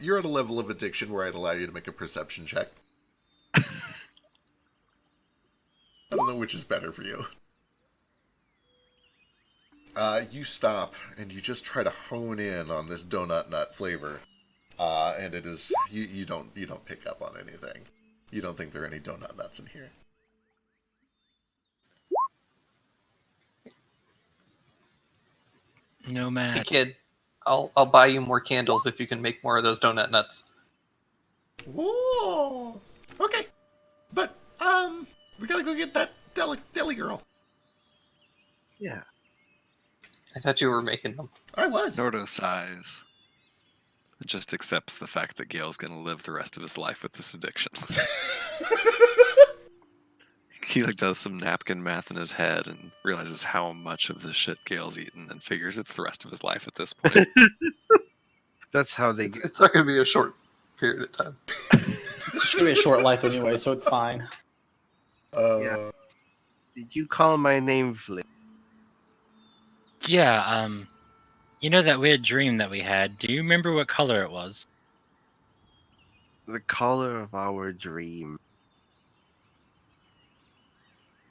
You're at a level of addiction where I'd allow you to make a perception check. I don't know which is better for you. You stop and you just try to hone in on this donut nut flavor, and it is you don't pick up on anything. You don't think there are any donut nuts in here. Hey Nomad. kid, I'll buy you more candles if you can make more of those donut nuts. Whoa. Okay, but we gotta go get that deli girl. Yeah. I thought you were making them. I was. Nordo sighs. It just accepts the fact that Gale's gonna live the rest of his life with this addiction. He like does some napkin math in his head and realizes how much of this shit Gale's eaten and figures it's the rest of his life at this point. That's how they. It's not going to be a short period of time. It's just gonna be a short life anyway, so it's fine. Yeah. Did you call my name Flayer? Yeah, you know that weird dream that we had? Do you remember what color it was? The color of our dream.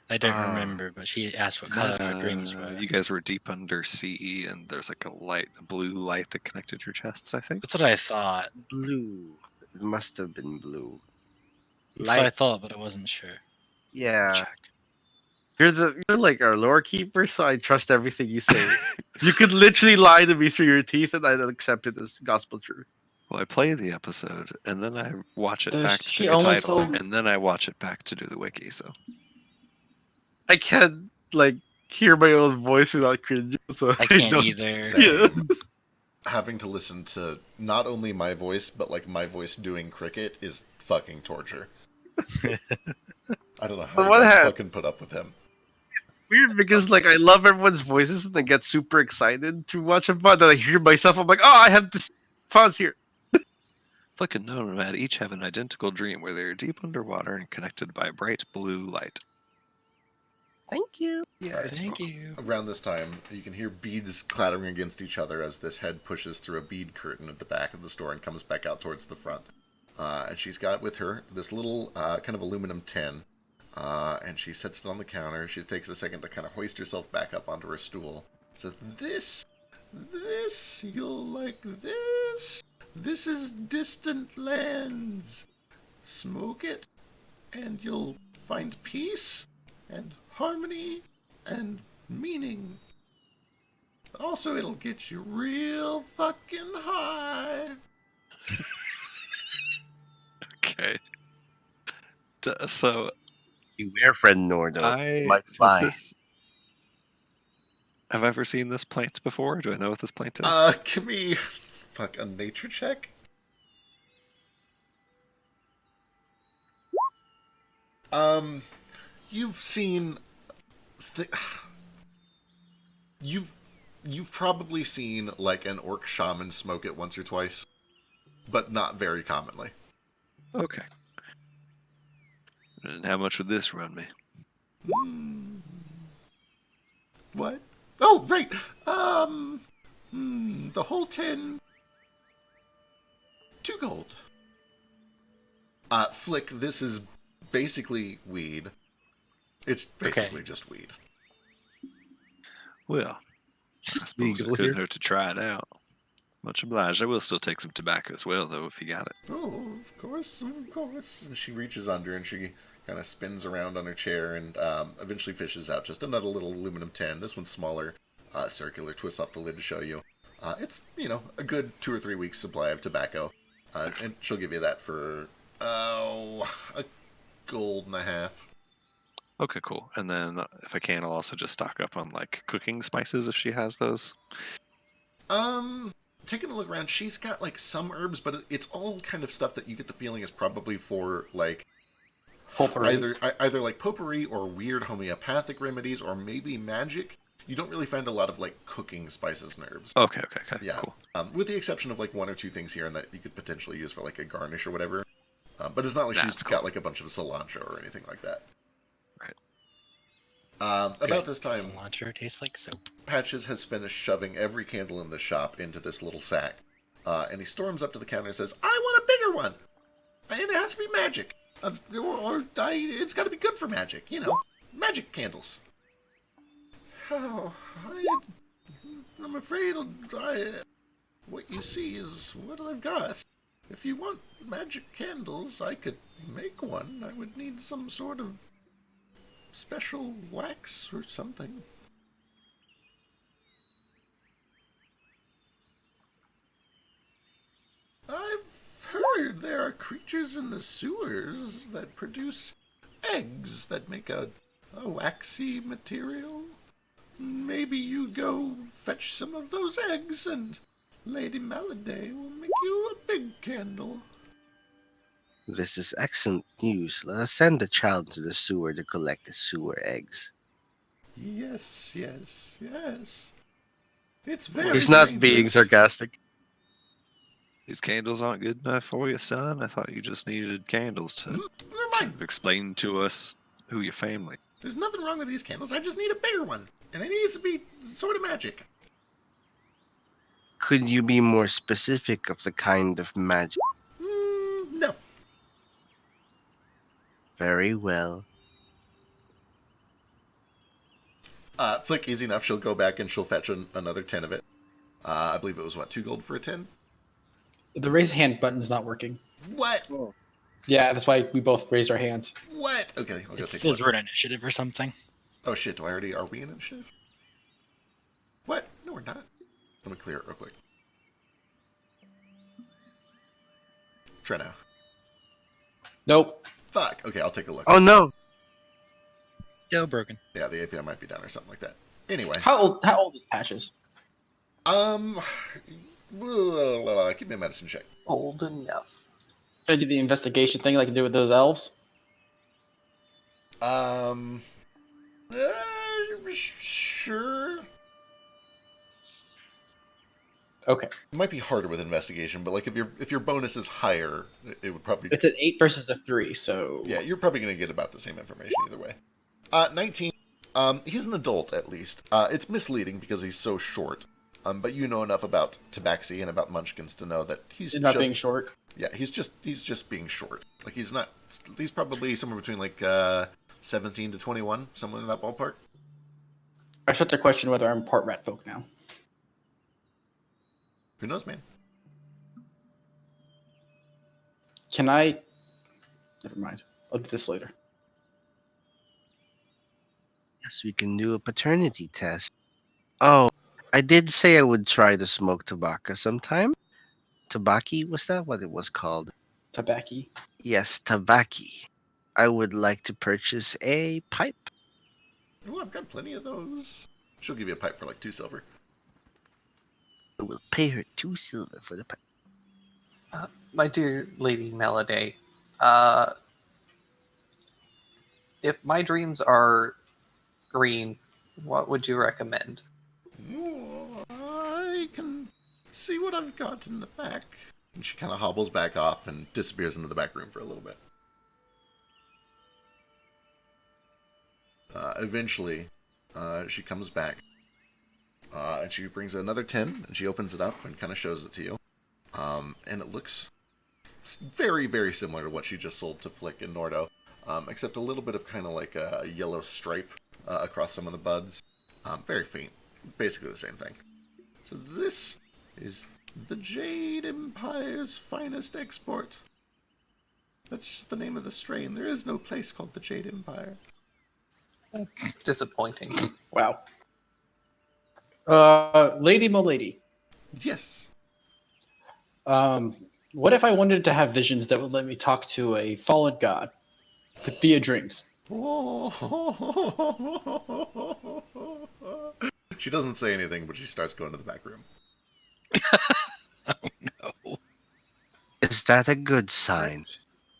I don't Ah. remember, but she asked what color our dreams were. You guys were deep under CE, and there's like a blue light that connected your chests, I think. That's what I thought. Blue. It must have been blue. That's what I thought, but I wasn't sure. Yeah. Check. You're like our lore keeper, so I trust everything you say. You could literally lie to me through your teeth, and I'd accept it as gospel truth. Well, I play the episode, and then I watch it Does back to she pick a only title, so- and then I watch it back to do the wiki, so... I can't like hear my own voice without cringing, so I can't don't- either. Yeah. Having to listen to not only my voice, but like my voice doing cricket is fucking torture. I don't know how On you one guys hand- fucking put up with him. Weird because like I love everyone's voices and I get super excited to watch a pod. Then I hear myself, I'm like, oh, I have this pause here. Fucking no, Nomad each have an identical dream where they are deep underwater and connected by bright blue light. Thank you. Yeah. Thank you. Around this time, you can hear beads clattering against each other as this head pushes through a bead curtain at the back of the store and comes back out towards the front. And she's got with her this little kind of aluminum tin, and she sets it on the counter. She takes a second to kind of hoist herself back up onto her stool. So this, you'll like this. This is Distant Lands. Smoke it, and you'll find peace and harmony and meaning. Also, it'll get you real fucking high. Okay. So, Beware, friend Nordo. I... Might is fly. this- Have I ever seen this plant before? Do I know what this plant is? Give me... Fuck, a nature check? You've seen... You've You've probably seen like an orc shaman smoke it once or twice, but not very commonly. Okay. And how much would this run me? What? Oh, right. The whole 10. 2 gold. Flick, this is basically weed. It's basically just weed. Well, I suppose legal it couldn't here. hurt to try it out. Much obliged. I will still take some tobacco as well, though, if you got it. Oh, of course, of course. And she reaches under and she kind of spins around on her chair and eventually fishes out just another little aluminum tin. This one's smaller, circular, twists off the lid to show you. It's, a good 2 or 3 weeks supply of tobacco. And she'll give you that for, a gold and a half. Okay, cool. And then if I can, I'll also just stock up on like cooking spices if she has those. Taking a look around, she's got like some herbs, but it's all kind of stuff that you get the feeling is probably for like Potpourri. either like potpourri or weird homeopathic remedies or maybe magic. You don't really find a lot of like cooking spices and herbs. Okay, Yeah, cool. with the exception of like 1 or 2 things here and that you could potentially use for like a garnish or whatever. But it's not like she's That's got cool. like a bunch of cilantro or anything like that. Right. About this time, Cilantro tastes like soap. Patches has finished shoving every candle in the shop into this little sack. And he storms up to the counter and says, I want a bigger one! And it has to be magic. It's got to be good for magic, magic candles. Oh, I'm afraid what you see is what I've got. If you want magic candles, I could make one. I would need some sort of special wax or something. I've heard there are creatures in the sewers that produce eggs that make a waxy material. Maybe you go fetch some of those eggs and Lady Maladay will make you a big candle. This is excellent news. Let us send the child to the sewer to collect the sewer eggs. Yes. It's very He's not dangerous. being sarcastic. These candles aren't good enough for you, son. I thought you just needed candles to Never kind mind. of explain to us who your family. There's nothing wrong with these candles. I just need a bigger one. And it needs to be sort of magic. Could you be more specific of the kind of magic? No. Very well. Flick, easy enough. She'll go back and she'll fetch another 10 of it. I believe it was, 2 gold for a 10? The raise hand button is not working. What? Yeah, that's why we both raised our hands. What? Okay, I'll go It take a says look. we're in initiative or something. Oh shit, are we in initiative? What? No, we're not. Let me clear it real quick. Try now. Nope. Fuck. Okay, I'll take a look. Oh no! Still broken. Yeah, the API might be down or something like that. Anyway. How old is Patches? Give me a medicine check. Old enough. Should I do the investigation thing like I do with those elves? Sure. Okay. It might be harder with investigation, but like if your bonus is higher, it would probably. It's an 8 versus a 3, so. Yeah, you're probably gonna get about the same information either way. 19. He's an adult at least. It's misleading because he's so short. But you know enough about Tabaxi and about Munchkins to know that he's Not just being short. Yeah, he's just being short. Like he's probably somewhere between like 17 to 21, somewhere in that ballpark. I start to question whether I'm part rat folk now. Who knows, man? Can I? Never mind. I'll do this later. Yes, we can do a paternity test. Oh, I did say I would try to smoke tobacco sometime. Tabaki, was that what it was called? Tabaki. Yes, tabaki. I would like to purchase a pipe. Oh, I've got plenty of those. She'll give you a pipe for like 2 silver. I will pay her 2 silver for the pipe. My dear Lady Maladay, if my dreams are green, what would you recommend? I can see what I've got in the back. And she kind of hobbles back off and disappears into the back room for a little bit. Eventually, she comes back. And she brings another tin, and she opens it up and kind of shows it to you. And it looks very, very similar to what she just sold to Flick and Nordo, except a little bit of kind of like a yellow stripe across some of the buds. Very faint. Basically the same thing. So this is the Jade Empire's finest export. That's just the name of the strain. There is no place called the Jade Empire. Disappointing. Wow. Lady Milady, Yes. what if I wanted to have visions that would let me talk to a fallen god via dreams? She doesn't say anything, but she starts going to the back room. Oh no. Is that a good sign?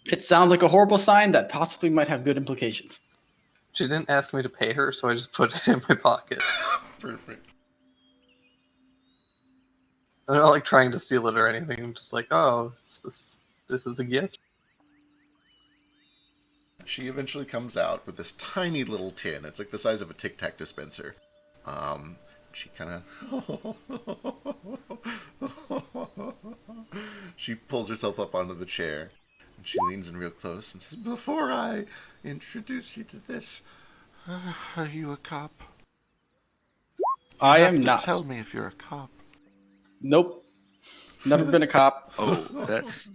It sounds like a horrible sign that possibly might have good implications. She didn't ask me to pay her, so I just put it in my pocket. Perfect. I'm not like trying to steal it or anything. I'm just like, oh, this is a gift. She eventually comes out with this tiny little tin. It's like the size of a Tic Tac dispenser. She kind of... She pulls herself up onto the chair. And she leans in real close and says, "Before I introduce you to this, are you a cop? I You am have to not. tell me if you're a cop." Nope. Never been a cop. Oh, that's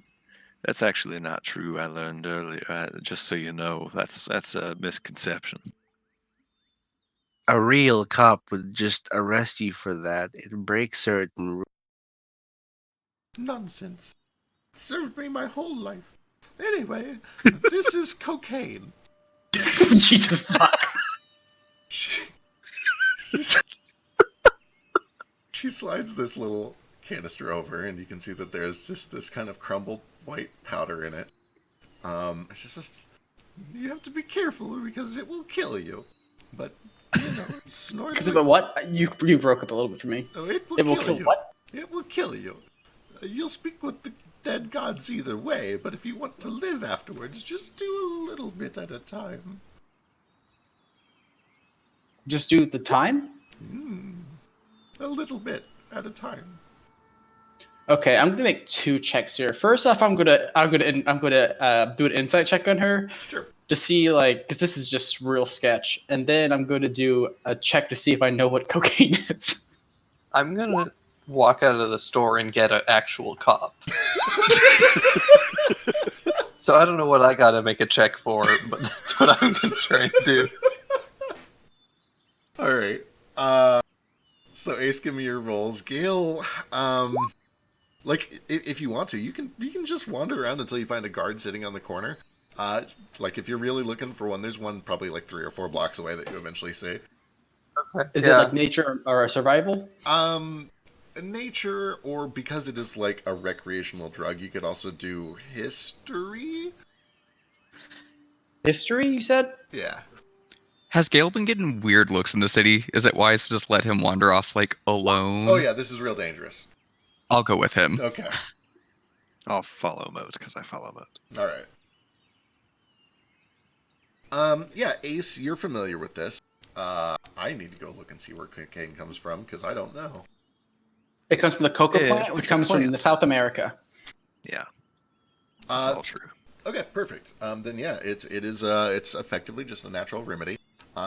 actually not true. I learned earlier. Just so you know, that's a misconception. A real cop would just arrest you for that. It breaks certain rules. Nonsense. It served me my whole life. Anyway, this is cocaine. Jesus fuck. She, she slides this little canister over, and you can see that there's just this kind of crumbled white powder in it. It's just you have to be careful because it will kill you. But you know, snort. But what? You broke up a little bit for me. Oh, it will It will kill kill you. what? It will kill you. You'll speak with the dead gods either way, but if you want to live afterwards, just do a little bit at a time. Just do the time? A little bit at a time. Okay, I'm gonna make 2 checks here. First off, I'm gonna do an insight check on her Sure. to see because this is just real sketch, and then I'm gonna do a check to see if I know what cocaine is. I'm gonna walk out of the store and get an actual cop. So I don't know what I gotta make a check for, but that's what I'm gonna try and do. All right. So Ace, give me your rolls. Gale, if you want to, you can just wander around until you find a guard sitting on the corner. If you're really looking for one, there's one probably like 3 or 4 blocks away that you eventually see. Okay. Is it like nature or survival? Nature, or because it is like a recreational drug, you could also do history. History, you said? Yeah. Has Gale been getting weird looks in the city? Is it wise to just let him wander off alone? Oh yeah, this is real dangerous. I'll go with him. Okay. I'll follow Moat because I follow Moat. All right. Yeah, Ace, you're familiar with this. I need to go look and see where cocaine comes from because I don't know. It comes from the coca plant, It's which a comes from plant. South America. Yeah, that's all true. Okay, perfect. Then yeah, it's effectively just a natural remedy.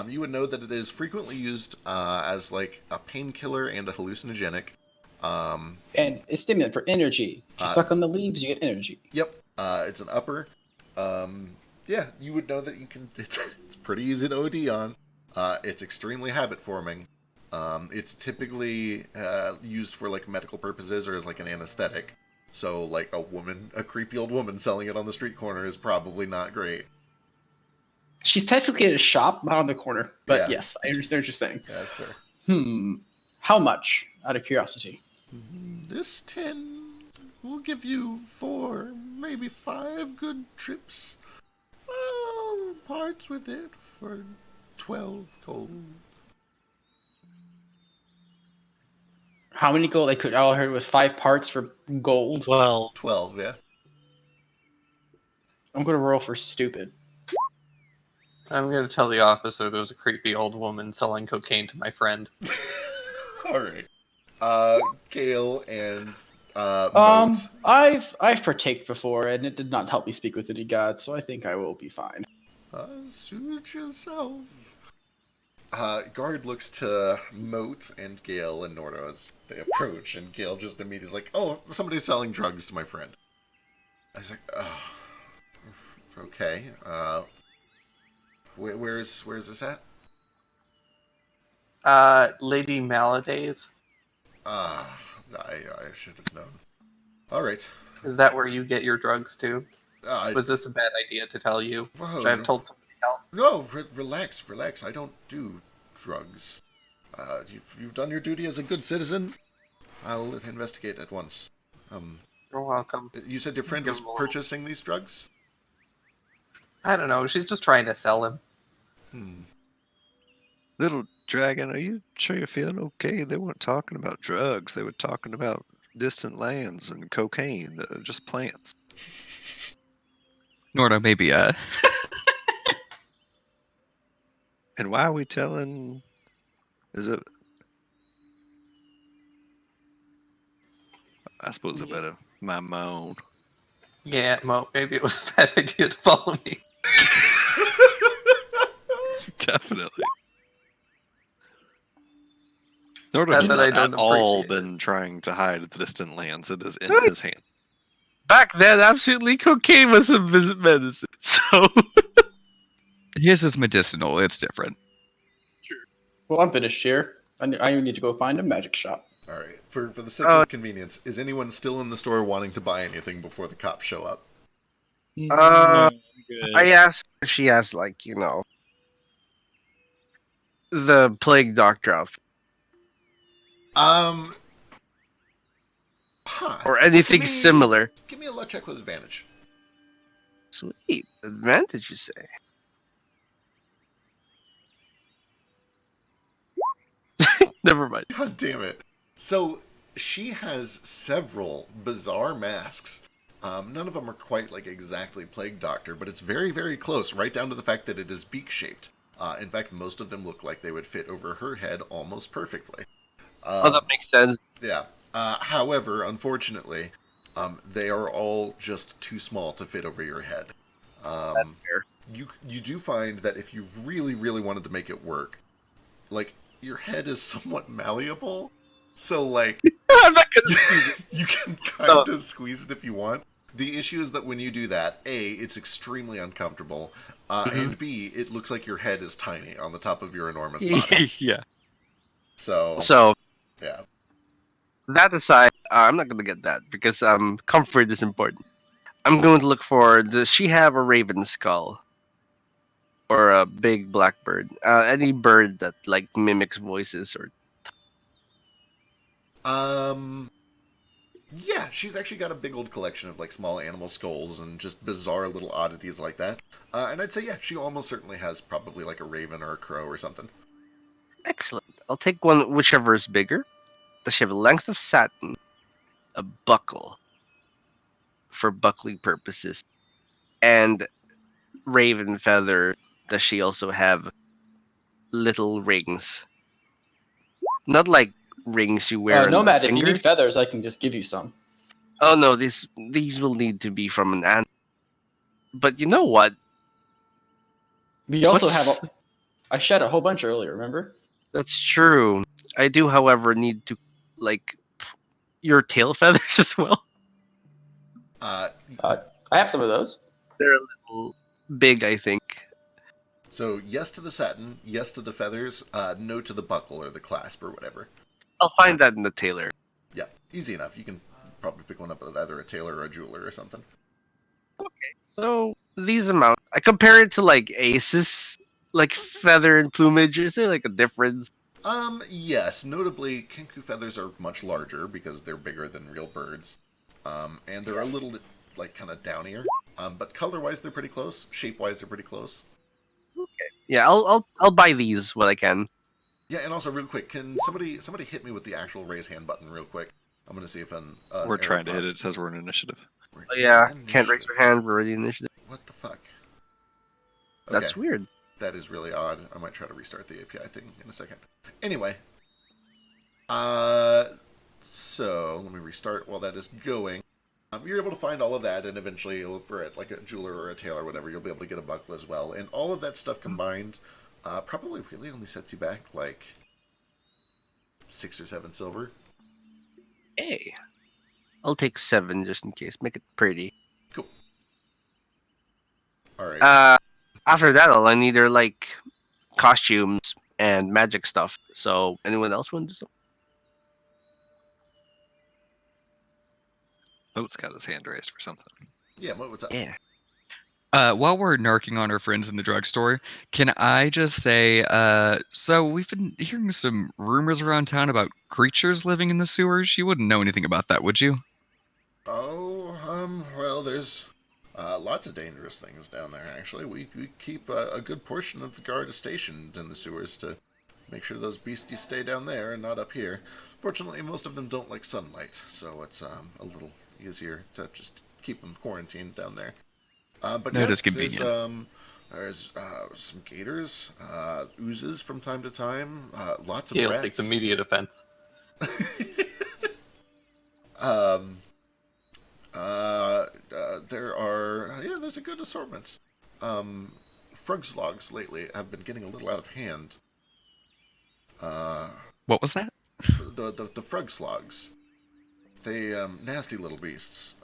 You would know that it is frequently used as like a painkiller and a hallucinogenic. And it's stimulant for energy. If you suck on the leaves, you get energy. Yep. It's an upper. Yeah, you would know that you can. It's pretty easy to OD on. It's extremely habit forming. It's typically used for like medical purposes or as like an anesthetic. So like a creepy old woman selling it on the street corner is probably not great. She's technically at a shop, not on the corner. But Yeah. yes, I understand what you're saying. That's her. How much, out of curiosity? This 10 will give you 4, maybe 5 good trips. I'll part with it for 12 gold. How many gold? All I heard was 5 parts for gold. Well, 12, yeah. I'm gonna roll for stupid. I'm going to tell the officer there's a creepy old woman selling cocaine to my friend. All right. Gale and Moat. I've partaked before, and it did not help me speak with any gods, so I think I will be fine. Suit yourself. Guard looks to Moat and Gale and Nordo as they approach, and Gale just immediately is like, "Oh, somebody's selling drugs to my friend." I was like, "Oh, okay. Where's this at?" Lady Maladays. I should have known. All right. Is that where you get your drugs too? Uh, Was this a bad idea to tell you? Whoa, Should I have told somebody else? No, relax. I don't do drugs. You've done your duty as a good citizen. I'll investigate at once. You're welcome. You said your friend was purchasing these drugs? I don't know. She's just trying to sell him. Little dragon, are you sure you're feeling okay? They weren't talking about drugs. They were talking about distant lands and cocaine, just plants. Nordo, maybe, And why are we telling? Is it? I suppose I better mind my own. Yeah, Mo, maybe it was a bad idea to follow me. Definitely. Nordo Not has that not I don't at all appreciate it. been trying to hide the distant lands. It is in Good. his hand. Back then, absolutely, cocaine was a medicine. So his is medicinal. It's different. Well, I'm finished here. I need to go find a magic shop. All right. For the sake of convenience, is anyone still in the store wanting to buy anything before the cops show up? I asked. She asked, like, the plague doctor outfit Huh. or anything Give me- similar. Give me a luck check with advantage. Sweet advantage, you say? Never mind. God damn it. So, she has several bizarre masks. None of them are quite like exactly Plague Doctor, but it's very, very close, right down to the fact that it is beak-shaped. In fact, most of them look like they would fit over her head almost perfectly. Oh, that makes sense. Yeah. However, unfortunately, they are all just too small to fit over your head. That's fair. You do find that if you really, really wanted to make it work, like, your head is somewhat malleable, so, like, I'm not gonna squeeze it. you can kind of squeeze it if you want. The issue is that when you do that, A, it's extremely uncomfortable, and B, it looks like your head is tiny on the top of your enormous body. Yeah. So, yeah. That aside, I'm not gonna get that because comfort is important. I'm going to look for. Does she have a raven skull or a big black bird? Any bird that like mimics voices or. Yeah, she's actually got a big old collection of like small animal skulls and just bizarre little oddities like that. And I'd say, yeah, she almost certainly has probably like a raven or a crow or something. Excellent. I'll take one, whichever is bigger. Does she have a length of satin, a buckle for buckling purposes, and raven feather? Does she also have little rings? Not like rings you wear on the Nomad, if you finger. need feathers, I can just give you some. Oh no, these will need to be from an animal. But you know what? We also What's- have. I shed a whole bunch earlier. Remember? That's true. I do, however, need to like your tail feathers as well. I have some of those. They're a little big, I think. So, yes to the satin, yes to the feathers, no to the buckle or the clasp or whatever. I'll find that in the tailor. Yeah, easy enough. You can probably pick one up at either a tailor or a jeweler or something. So these amount, I compare it to like Ace's, like feather and plumage. Is there like a difference? Yes. Notably, Kenku feathers are much larger because they're bigger than real birds. And they're a little, like, kind of downier. But color-wise, they're pretty close. Shape-wise, they're pretty close. Yeah, I'll buy these when I can. Yeah, and also real quick, can somebody hit me with the actual raise hand button real quick? I'm gonna see if an We're arrow trying to hit it. pops. It says we're in initiative. We're Oh, in yeah, can't raise initiative. your hand. We're already initiative. What the fuck? That's Okay, weird. that is really odd. I might try to restart the API thing in a second. Anyway, so let me restart while that is going. You're able to find all of that, and eventually, you'll, for it, like a jeweler or a tailor or whatever, you'll be able to get a buckle as well. And all of that stuff combined probably really only sets you back like 6 or 7 silver. Hey, I'll take 7 just in case. Make it pretty. Cool. All right. After that, all I need are like costumes and magic stuff. So, anyone else want to do something? Oat's got his hand raised for something. Yeah, what's up? Yeah. While we're narking on our friends in the drugstore, can I just say, so we've been hearing some rumors around town about creatures living in the sewers. You wouldn't know anything about that, would you? Oh, well, there's lots of dangerous things down there, actually. We keep a good portion of the guard stationed in the sewers to make sure those beasties stay down there and not up here. Fortunately, most of them don't like sunlight, so it's a little easier to just keep them quarantined down there. But That yeah, is convenient. there's some gators, oozes from time to time, lots of Gale rats. takes immediate offense. There are there's a good assortment. Frog slogs lately have been getting a little out of hand. What was that? The frog slogs, they nasty little beasts.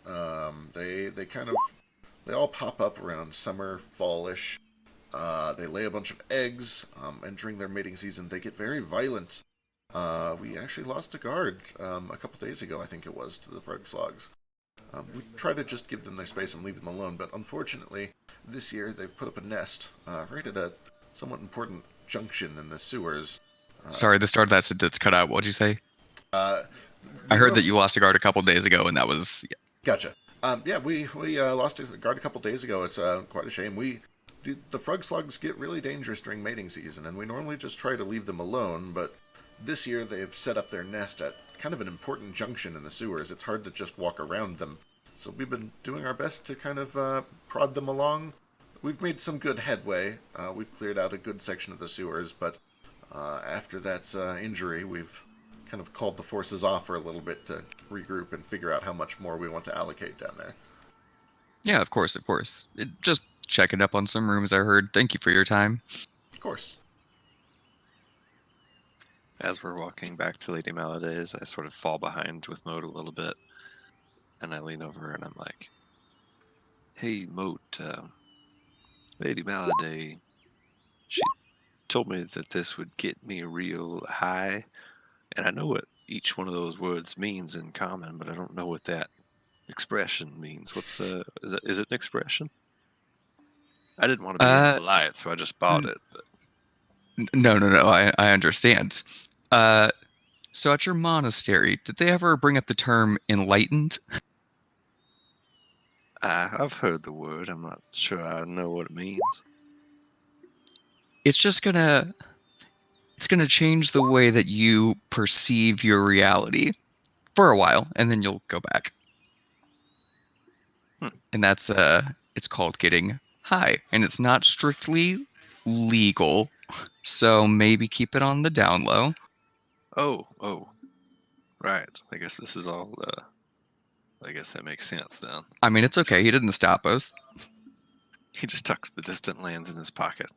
They all pop up around summer, fallish. They lay a bunch of eggs, and during their mating season, they get very violent. We actually lost a guard a couple days ago, I think it was, to the frog slogs. We try to just give them their space and leave them alone, but unfortunately, this year they've put up a nest right at a somewhat important junction in the sewers. Sorry, the start of that sentence cut out. What'd you say? I heard that you lost a guard a couple days ago, and that was... Yeah. Gotcha. We lost a guard a couple days ago. It's quite a shame. The frog slugs get really dangerous during mating season, and we normally just try to leave them alone, but this year they've set up their nest at kind of an important junction in the sewers. It's hard to just walk around them, so we've been doing our best to kind of prod them along. We've made some good headway. We've cleared out a good section of the sewers, but after that injury, we've kind of called the forces off for a little bit to regroup and figure out how much more we want to allocate down there. Yeah, of course, of course. Just checking up on some rumors I heard. Thank you for your time. Of course. As we're walking back to Lady Malade's, I sort of fall behind with Moat a little bit, and I lean over and I'm like, "Hey, Moat, Lady Malade, she told me that this would get me real high, and I know what each one of those words means in common, but I don't know what that expression means. What's is it an expression? I didn't want to be impolite, so I just bought it. But No. I understand. So at your monastery, did they ever bring up the term enlightened? I've heard the word. I'm not sure I know what it means. It's just gonna change the way that you perceive your reality for a while, and then you'll go back. And that's it's called getting high, and it's not strictly legal, so maybe keep it on the down low. Oh, right. I guess this is all. I guess that makes sense then. I mean, it's okay. He didn't stop us. He just tucks the distant lands in his pocket.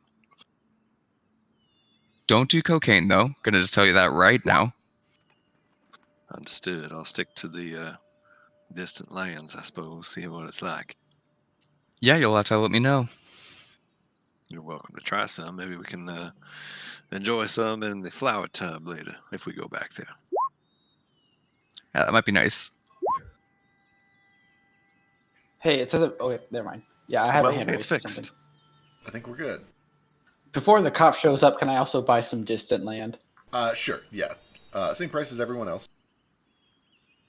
Don't do cocaine, though. Gonna just tell you that right now. Understood. I'll stick to the distant lands, I suppose. See what it's like. Yeah, you'll have to let me know. You're welcome to try some. Maybe we can enjoy some in the flower tub later if we go back there. Yeah, that might be nice. Hey, it says it. Okay, never mind. Yeah, I have a hand It's raised for fixed. something. I think we're good. Before the cop shows up, can I also buy some distant land? Sure, yeah. Same price as everyone else.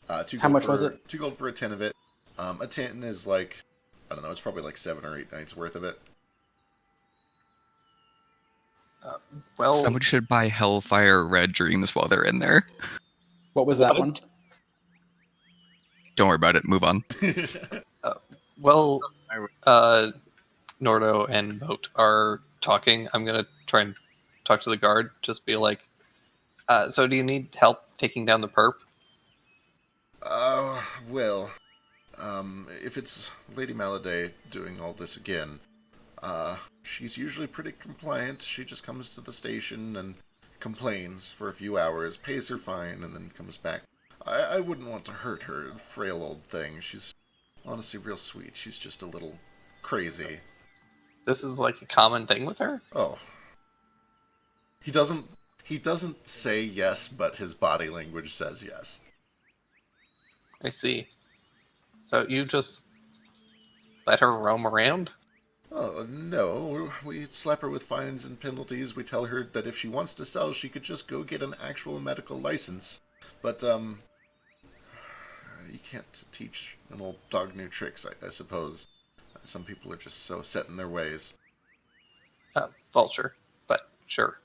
How much was it? 2 gold for a 10 of it. A 10 is like, I don't know, it's probably like 7 or 8 nights worth of it. Well, Somebody should buy Hellfire Red Dreams while they're in there. What was that one? Don't worry about it. Move on. well, Nordo and Moat are talking. I'm gonna try and talk to the guard. Just be like, so do you need help taking down the perp? Well, if it's Lady Maladay doing all this again, she's usually pretty compliant. She just comes to the station and complains for a few hours, pays her fine, and then comes back. I wouldn't want to hurt her, frail old thing. She's honestly real sweet. She's just a little crazy. This is like a common thing with her? Oh. He doesn't say yes, but his body language says yes. I see. So you just let her roam around? Oh, no. We slap her with fines and penalties. We tell her that if she wants to sell, she could just go get an actual medical license. But, you can't teach an old dog new tricks, I suppose. Some people are just so set in their ways. Vulture, but sure.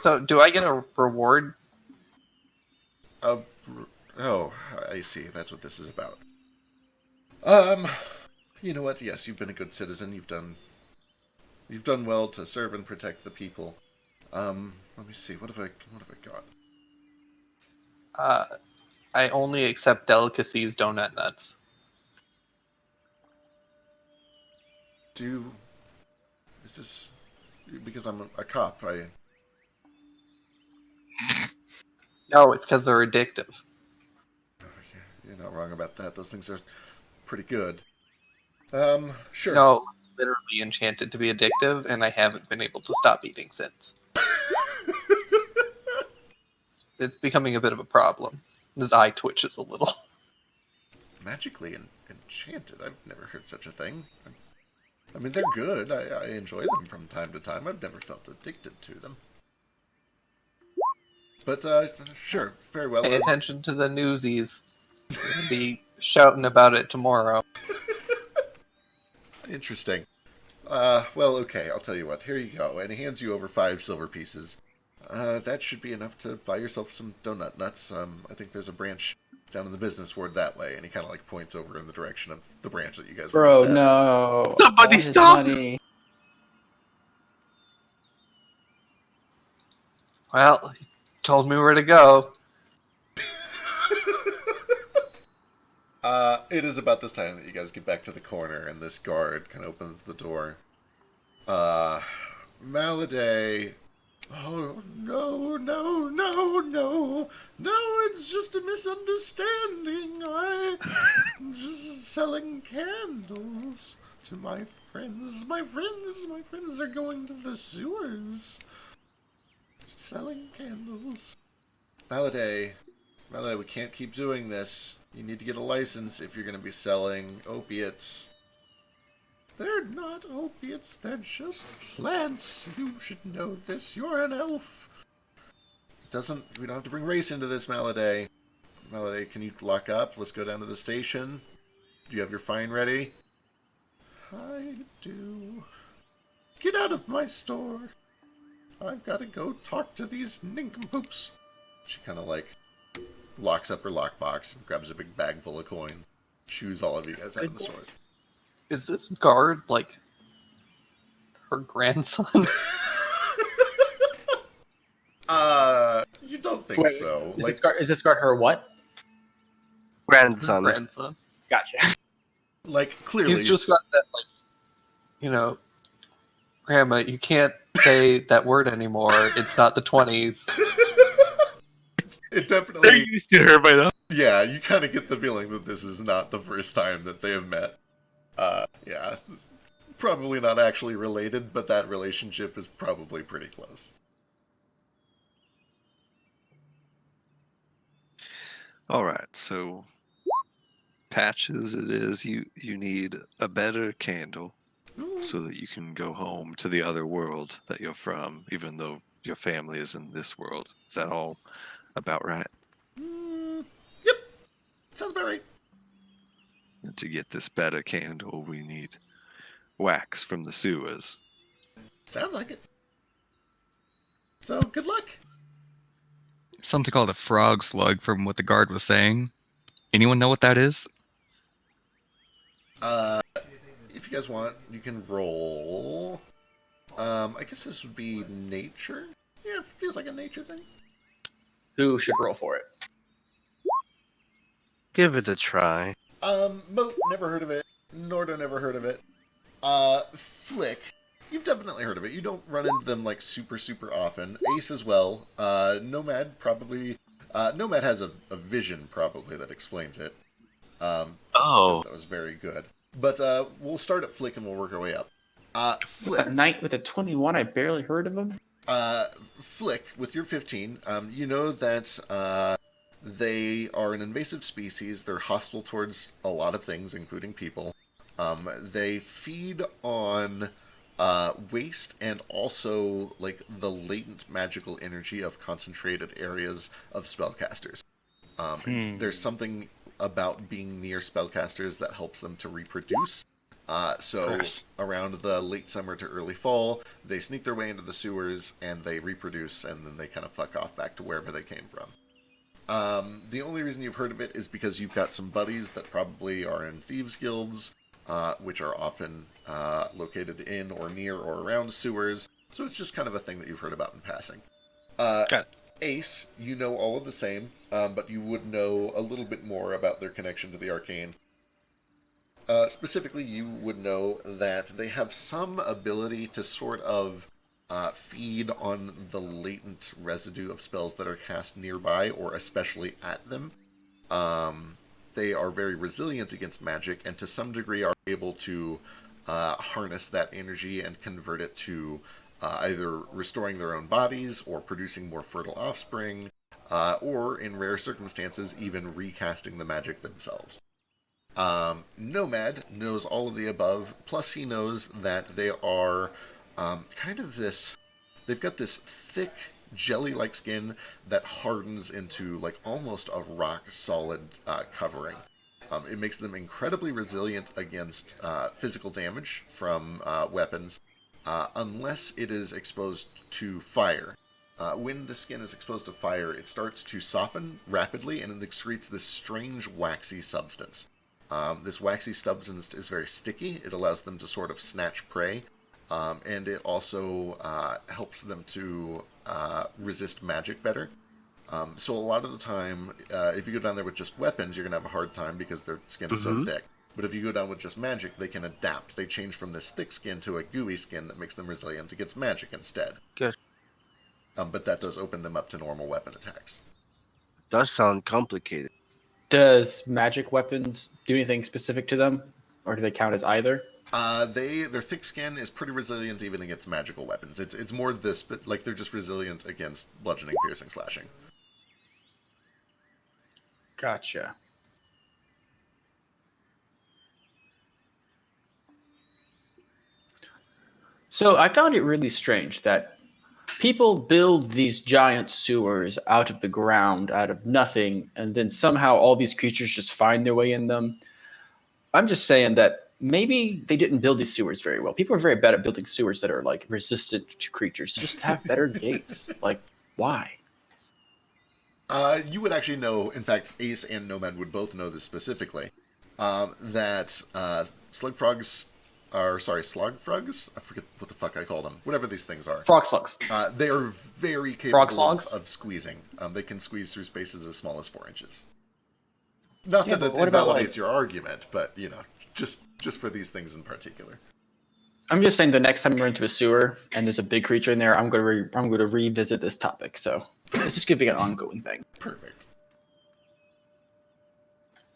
So do I get a reward? Oh, I see. That's what this is about. You know what? Yes, you've been a good citizen. You've done well to serve and protect the people. Let me see. What have I got? I only accept delicacies, donut nuts. Is this because I'm a cop? No, it's because they're addictive. You're not wrong about that. Those things are pretty good. Sure. No, literally enchanted to be addictive, and I haven't been able to stop eating since. It's becoming a bit of a problem. His eye twitches a little. Magically enchanted. I've never heard such a thing. I mean, they're good. I enjoy them from time to time. I've never felt addicted to them. But, sure, very well. Pay attention to the newsies. We'll be shouting about it tomorrow. Interesting. Well, okay, I'll tell you what. Here you go. And he hands you over 5 silver pieces. That should be enough to buy yourself some donut nuts. I think there's a branch down in the business ward that way, and he kind of like points over in the direction of the branch that you guys were Bro, just at. no. Somebody All his stop! money. Well, he told me where to go. It is about this time that you guys get back to the corner, and this guard kind of opens the door. Maladay. Oh, no, it's just a misunderstanding. I'm just selling candles to my friends. My friends are going to the sewers. Selling candles. Maladay, we can't keep doing this. You need to get a license if you're going to be selling opiates. They're not opiates, they're just plants. You should know this. You're an elf. We don't have to bring race into this, Maladay. Maladay, can you lock up? Let's go down to the station. Do you have your fine ready? I do. Get out of my store. I've got to go talk to these nincompoops. She kind of like locks up her lockbox and grabs a big bag full of coins. Shoos all of you guys out of the stores. Is this guard, like, her grandson? You don't think Wait, so. Is this guard her what? Grandson. Grandson. Gotcha. Clearly. He's just got that, like, Grandma, you can't say that word anymore. It's not the 20s. It definitely. They're used to her by now. Yeah, you kind of get the feeling that this is not the first time that they have met. Yeah. Probably not actually related, but that relationship is probably pretty close. Alright, so patches it is. You need a better candle so that you can go home to the other world that you're from, even though your family is in this world. Is that all about right? Yep. Sounds about right. And to get this better candle, we need wax from the sewers. Sounds like it. So, good luck. Something called a frog slug from what the guard was saying. Anyone know what that is? If you guys want, you can roll. I guess this would be nature. Yeah, it feels like a nature thing. Who should roll for it? Give it a try. Moat, never heard of it. Nordo, never heard of it. Flick, you've definitely heard of it. You don't run into them like super often. Ace as well. Nomad probably. Nomad has a vision probably that explains it. Because that was very good. But we'll start at Flick and we'll work our way up. Flick. A knight with a 21. I barely heard of him. Flick, with your 15, you know that they are an invasive species. They're hostile towards a lot of things, including people. They feed on waste and also like the latent magical energy of concentrated areas of spellcasters. There's something about being near spellcasters that helps them to reproduce. So around the late summer to early fall, they sneak their way into the sewers and they reproduce, and then they kind of fuck off back to wherever they came from. The only reason you've heard of it is because you've got some buddies that probably are in thieves' guilds, which are often located in or near or around sewers. So it's just kind of a thing that you've heard about in passing. Ace, you know all of the same, but you would know a little bit more about their connection to the arcane. Specifically, you would know that they have some ability to sort of feed on the latent residue of spells that are cast nearby or especially at them. They are very resilient against magic and to some degree are able to harness that energy and convert it to either restoring their own bodies or producing more fertile offspring, or in rare circumstances, even recasting the magic themselves. Nomad knows all of the above, plus he knows that they are kind of this... They've got this thick, jelly-like skin that hardens into like almost a rock-solid covering. It makes them incredibly resilient against physical damage from weapons, unless it is exposed to fire. When the skin is exposed to fire, it starts to soften rapidly and it excretes this strange waxy substance. This waxy substance is very sticky. It allows them to sort of snatch prey, and it also helps them to resist magic better. So a lot of the time, if you go down there with just weapons, you're going to have a hard time because their skin is so thick. But if you go down with just magic, they can adapt. They change from this thick skin to a gooey skin that makes them resilient against magic instead. Good. But that does open them up to normal weapon attacks. Does sound complicated. Does magic weapons do anything specific to them? Or do they count as either? Their thick skin is pretty resilient even against magical weapons. It's more this, but like they're just resilient against bludgeoning, piercing, slashing. Gotcha. So I found it really strange that people build these giant sewers out of the ground, out of nothing, and then somehow all these creatures just find their way in them. I'm just saying that maybe they didn't build these sewers very well. People are very bad at building sewers that are like resistant to creatures. Just have better gates. Like, why? You would actually know, in fact, Ace and Nomad would both know this specifically, that slug frogs, I forget what the fuck I call them, whatever these things are. Frog slugs. They are very Frog capable slugs? of squeezing. They can squeeze through spaces as small as 4 inches. Not Yeah, that but it what about, invalidates like- your argument, but, you know, just for these things in particular. I'm just saying the next time we're into a sewer and there's a big creature in there, I'm going to revisit this topic. So it's just going to be an ongoing thing. Perfect.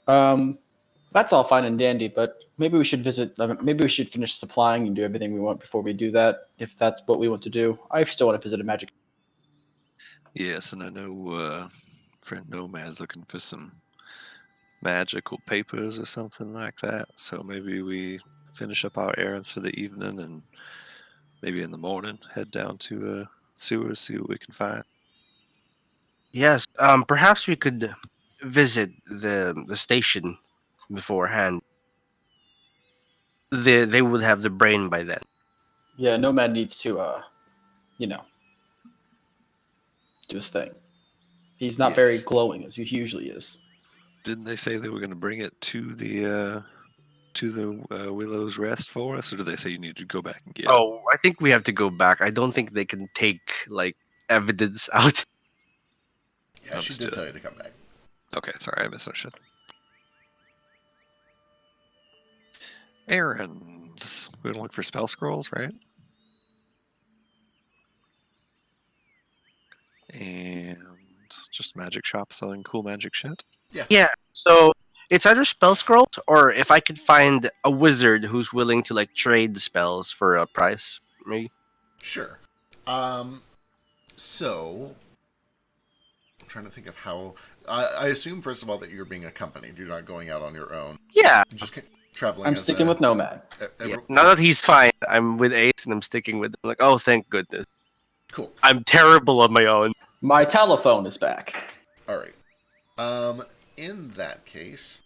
That's all fine and dandy, but maybe we should maybe we should finish supplying and do everything we want before we do that, if that's what we want to do. I still want to visit a magic. Yes, and I know friend Nomad's looking for some magical papers or something like that. So maybe we finish up our errands for the evening and maybe in the morning head down to sewers, see what we can find. Yes. Perhaps we could visit the station beforehand. They would have the brain by then. Yeah, Nomad needs to, you know, do his thing. He's not very Yes. glowing as he usually is. Didn't they say they were going to bring it to the Willow's Rest for us, or did they say you need to go back and get it? Oh, I think we have to go back. I don't think they can take like evidence out. Yeah, she did Understood. tell you to come back. Okay, sorry, I misunderstood. Errands. We're gonna look for spell scrolls, right? And just magic shop selling cool magic shit. Yeah. So it's either spell scrolls or if I could find a wizard who's willing to like trade the spells for a price, maybe. Sure. So I'm trying to think of how. I assume first of all that you're being accompanied. You're not going out on your own. Yeah. You're just traveling. I'm as sticking with Nomad. Yeah. Now that he's fine, I'm with Ace and I'm sticking with him. Like, oh, thank goodness. Cool. I'm terrible on my own. My telephone is back. All right. In that case,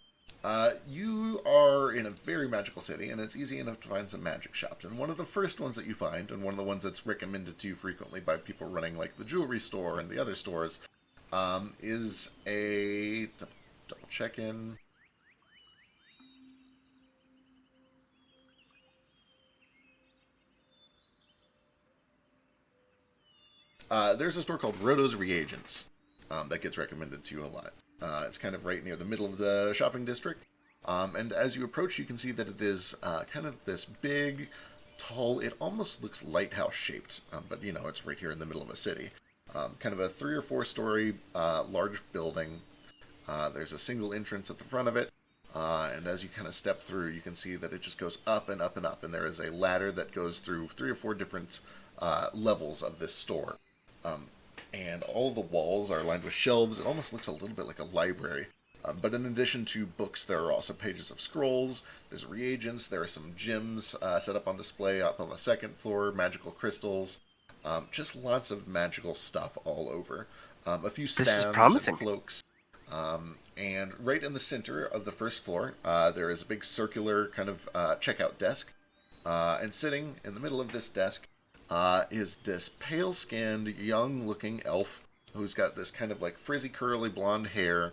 you are in a very magical city, and it's easy enough to find some magic shops. And one of the first ones that you find, and one of the ones that's recommended to you frequently by people running like the jewelry store and the other stores, is a double check in. There's a store called Roto's Reagents that gets recommended to you a lot. It's kind of right near the middle of the shopping district. And as you approach, you can see that it is kind of this big, tall, it almost looks lighthouse shaped, but you know, it's right here in the middle of a city. Kind of a 3 or 4 story large building. There's a single entrance at the front of it. And as you kind of step through, you can see that it just goes up and up and up. And there is a ladder that goes through 3 or 4 different levels of this store. And all the walls are lined with shelves. It almost looks a little bit like a library. But in addition to books, there are also pages of scrolls. There's reagents. There are some gems set up on display up on the second floor. Magical crystals. Just lots of magical stuff all over. A few staves and cloaks. And right in the center of the first floor, there is a big circular kind of checkout desk. And sitting in the middle of this desk is this pale-skinned, young-looking elf who's got this kind of like frizzy, curly blonde hair,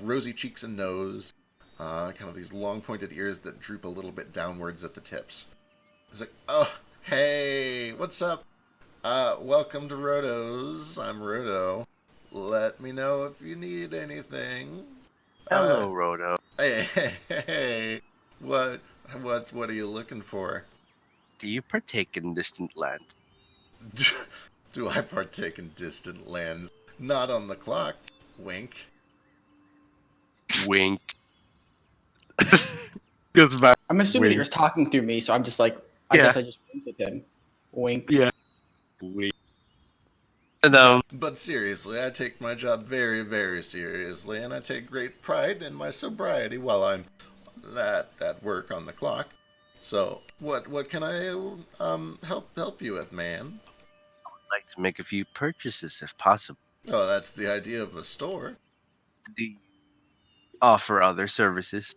rosy cheeks and nose, kind of these long pointed ears that droop a little bit downwards at the tips. He's like, oh, hey, what's up? Welcome to Roto's. I'm Roto. Let me know if you need anything. Hello, Roto. Hey. What are you looking for? Do you partake in distant lands? Do I partake in distant lands? Not on the clock. Wink. Wink. Goes back. I'm assuming that Wink. you're talking through me, so I'm just like, I guess I just winked at him. Wink. Yeah. Wink. And But seriously, I take my job very, very seriously, and I take great pride in my sobriety while I'm at work on the clock. So, what can I help you with, man? I'd like to make a few purchases if possible. Oh, that's the idea of a store. Do you offer other services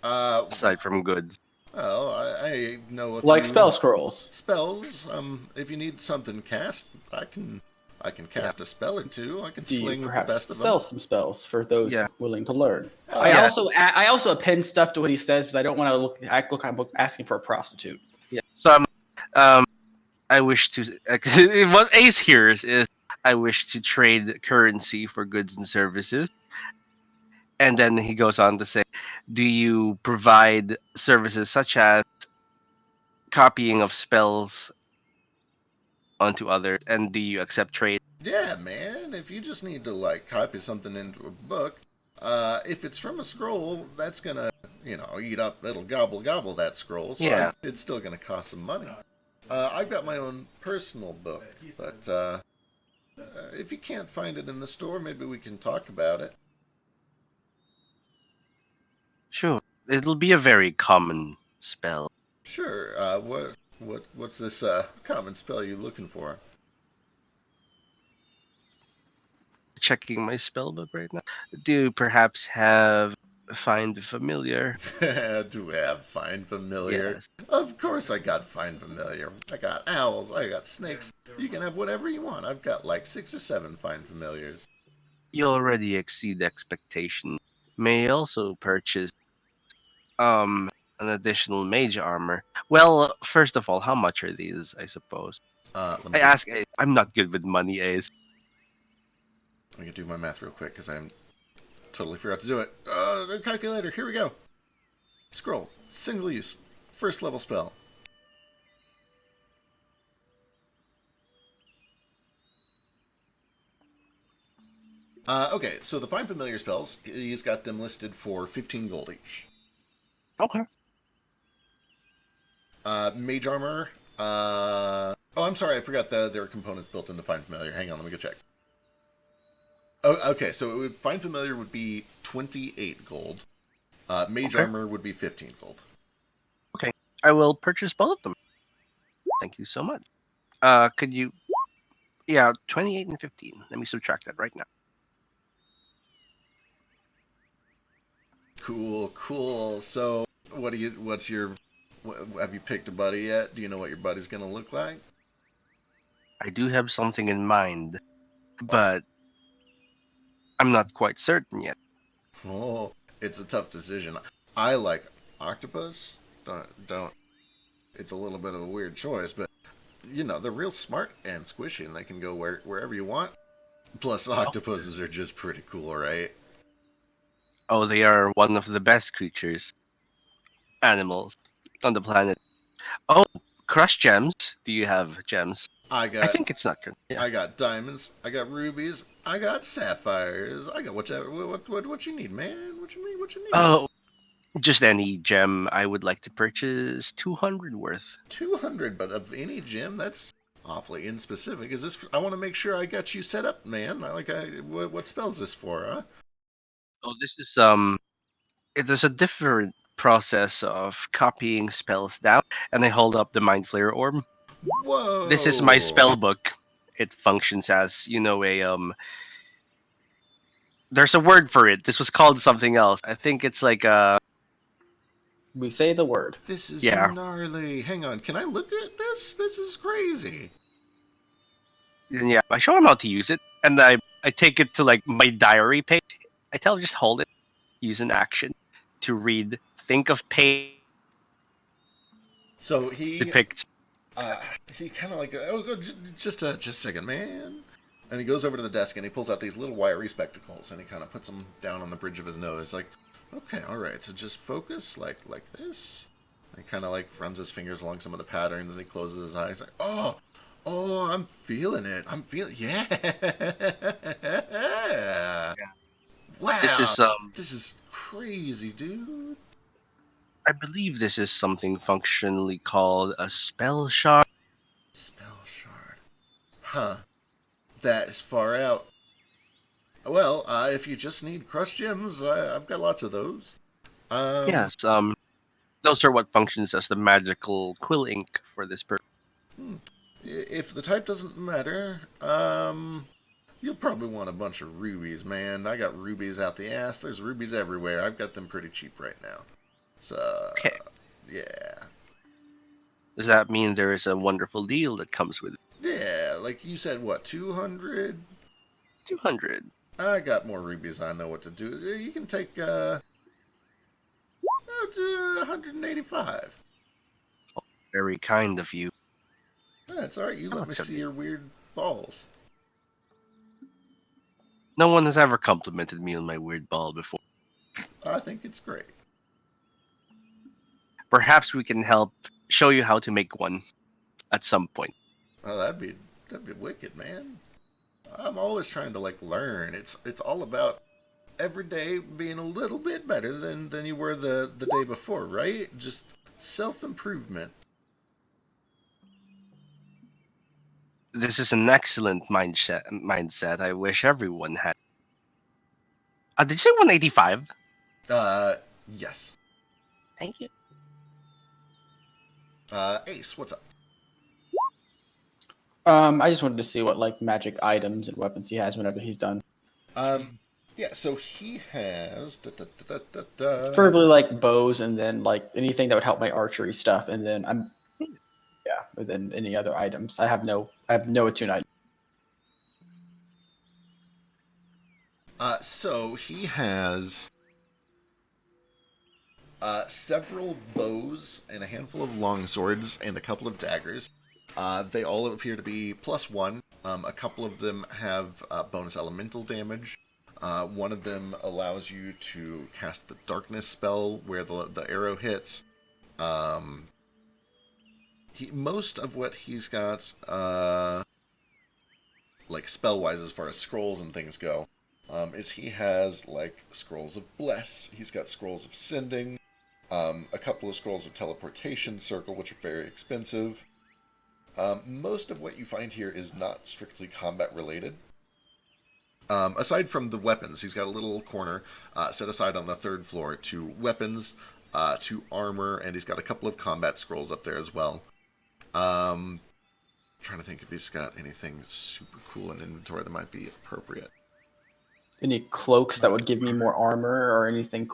aside from goods? Well, I know a Like few spell scrolls. spells. If you need something cast, I can cast a spell or two. I can Do sling you the perhaps best of them. sell some spells for those willing to learn? Oh, I yeah. also append stuff to what he says because I don't want to act like I'm asking for a prostitute. Yeah. So I wish to. What Ace hears is I wish to trade currency for goods and services. And then he goes on to say, do you provide services such as copying of spells onto others? And do you accept trade? Yeah, man. If you just need to like copy something into a book, if it's from a scroll, that's gonna eat up. It'll gobble that scroll. So it's still gonna cost some money. I've got my own personal book, but if you can't find it in the store, maybe we can talk about it. Sure. It'll be a very common spell. Sure. What's this common spell you're looking for? Checking my spell book right now. Do you perhaps have find familiar. Do we have find familiar? Yes. Of course I got find familiar. I got owls, I got snakes. You can have whatever you want. I've got like 6 or 7 find familiars. You already exceed expectation. May I also purchase um an additional mage armor. Well, first of all, how much are these? I suppose. Let me I do, ask. I'm not good with money, Ace. I can do my math real quick because I totally forgot to do it. The calculator, here we go. Scroll, single use, first level spell. Okay, so the Find Familiar spells, he's got them listed for 15 gold each. Okay. Mage Armor, oh, I'm sorry, I forgot there are components built into Find Familiar. Hang on, let me go check. Oh, okay, so Find Familiar would be 28 gold. Mage Okay. Armor would be 15 gold. Okay. I will purchase both of them. Thank you so much. Could you? Yeah, 28 and 15. Let me subtract that right now. Cool, cool. So, have you picked a buddy yet? Do you know what your buddy's gonna look like? I do have something in mind, but I'm not quite certain yet. Oh, it's a tough decision. I like octopus. Don't. It's a little bit of a weird choice, but they're real smart and squishy, and they can go wherever you want. Plus, octopuses are just pretty cool, right? Oh, they are one of the best creatures, animals on the planet. Oh, crush gems. Do you have gems? I I got think it's not good. Yeah. I got diamonds. I got rubies. I got sapphires. I got whichever. What you need, man? What you need? What you need? Oh, just any gem. I would like to purchase 200 worth. 200, but of any gem, that's awfully inspecific. Is this? I want to make sure I got you set up, man. What spells this for, huh? Oh, this is it is a different process of copying spells down, and I hold up the Mind Flayer orb. Whoa! This is my spell book. It functions as there's a word for it. This was called something else. I think it's like We say the word. This is yeah. gnarly. Hang on, can I look at this? This is crazy. And yeah, I show him how to use it, and I take it to like my diary page. I tell him just hold it, use an action to read. Think of pain So he depicts. he kind of like just a second, man. And he goes over to the desk and he pulls out these little wiry spectacles and he kind of puts them down on the bridge of his nose. Like, okay, all right, so just focus like this. And he kind of like runs his fingers along some of the patterns. And he closes his eyes. Like, oh, I'm feeling it. Yeah. Wow. This is crazy, dude. I believe this is something functionally called a spell shard. Spell shard. Huh. That is far out. Well, if you just need crushed gems, I've got lots of those. Yes, those are what functions as the magical quill ink for this purpose. If the type doesn't matter, you'll probably want a bunch of rubies, man. I got rubies out the ass. There's rubies everywhere. I've got them pretty cheap right now. So, Okay. yeah. Does that mean there is a wonderful deal that comes with it? Yeah, like you said, what, 200? 200. I got more rubies. I know what to do. You can take, to 185. Very kind of you. That's alright. You let me see your weird balls. No one has ever complimented me on my weird ball before. I think it's great. Perhaps we can help show you how to make one at some point. Oh, that'd be wicked, man. I'm always trying to learn. It's all about every day being a little bit better than you were the day before, right? Just self-improvement. This is an excellent mindset. I wish everyone had. Did you say 185? Yes. Thank you. Ace, what's up? I just wanted to see what magic items and weapons he has whenever he's done. Yeah, so he has... Preferably like bows, and then like anything that would help my archery stuff, and then and then any other items. I have no attune items. So he has several bows and a handful of long swords and a couple of daggers. They all appear to be +1. A couple of them have bonus elemental damage. One of them allows you to cast the darkness spell where the arrow hits. Most of what he's got, like spell-wise as far as scrolls and things go, is he has like scrolls of bless. He's got scrolls of sending, a couple of scrolls of teleportation circle, which are very expensive. Most of what you find here is not strictly combat related. Aside from the weapons, he's got a little corner set aside on the 3rd floor to weapons, to armor, and he's got a couple of combat scrolls up there as well. Trying to think if he's got anything super cool in inventory that might be appropriate. Any cloaks that would give me more armor or anything?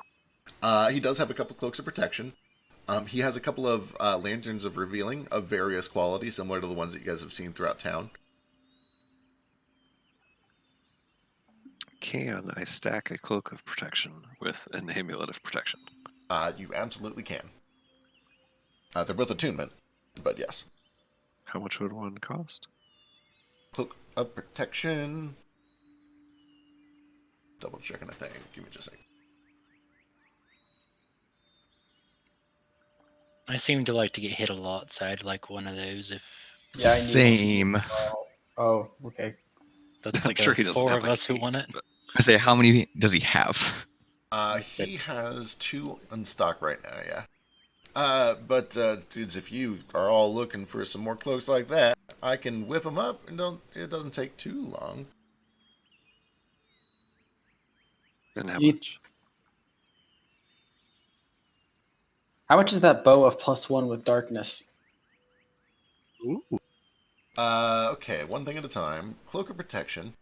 He does have a couple cloaks of protection. He has a couple of lanterns of revealing of various quality, similar to the ones that you guys have seen throughout town. Can I stack a cloak of protection with an amulet of protection? You absolutely can. They're both attunement, but yes. How much would one cost? Cloak of protection. Double checking a thing. Give me just a second. I seem to like to get hit a lot, so I'd like one of those if Yeah, I need Same. Oh, okay. that's I'm like sure he doesn't 4 have of like us who 8, want it. but I say, how many does he have? He has 2 in stock right now, yeah. But dudes, if you are all looking for some more cloaks like that, I can whip them up, and it doesn't take too long. and how You- much? How much is that bow of +1 with darkness? Ooh. Okay, one thing at a time. Cloak of protection.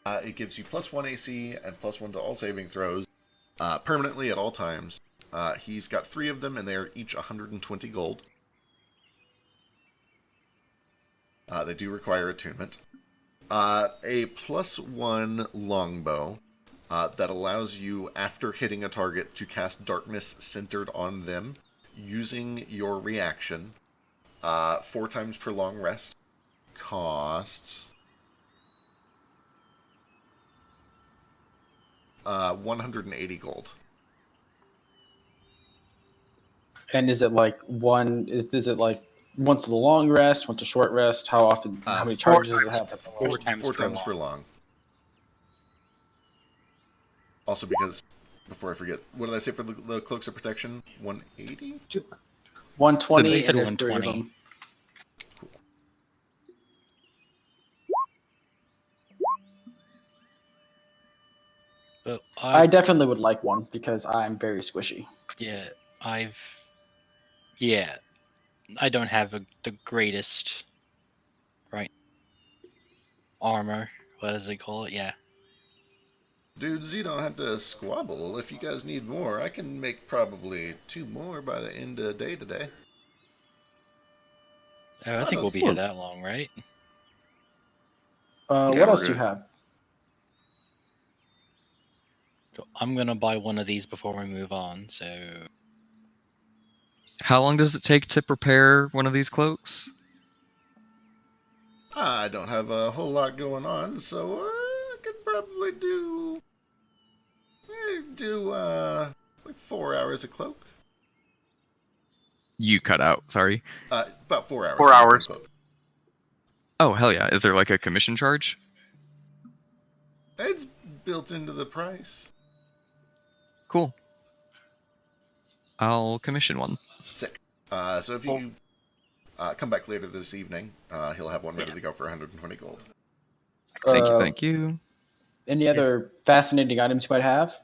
It gives you +1 AC and +1 to all saving throws, permanently at all times. He's got 3 of them, and they are each 120 gold. They do require attunement. A +1 longbow that allows you, after hitting a target, to cast darkness centered on them using your reaction 4 times per long rest. Costs 180 gold. And is it like is it like once a long rest, once a short rest? How often? How many charges does it have? 4 times 4 per times long. per long. Also, because before I forget, what did I say for the cloaks of protection? 180. 120. So they said and there's 3 of 120. them. But I definitely would like one because I'm very squishy. yeah, I don't have the greatest armor. What does it call it? Yeah. Dudes, you don't have to squabble. If you guys need more, I can make probably 2 more by the end of the day today. Oh, I think we'll be here that long, right? Yeah, What we're else do you good. have? So I'm gonna buy one of these before we move on. So How long does it take to prepare one of these cloaks? I don't have a whole lot going on, so I could probably do like 4 hours a cloak. You cut out, sorry. About 4 hours. 4 to make hours. one cloak. Oh, hell yeah. Is there like a commission charge? It's built into the price. Cool. I'll commission one. Sick. So if you come back later this evening, he'll have one ready to go for 120 gold. Thank you. Any other fascinating items you might have,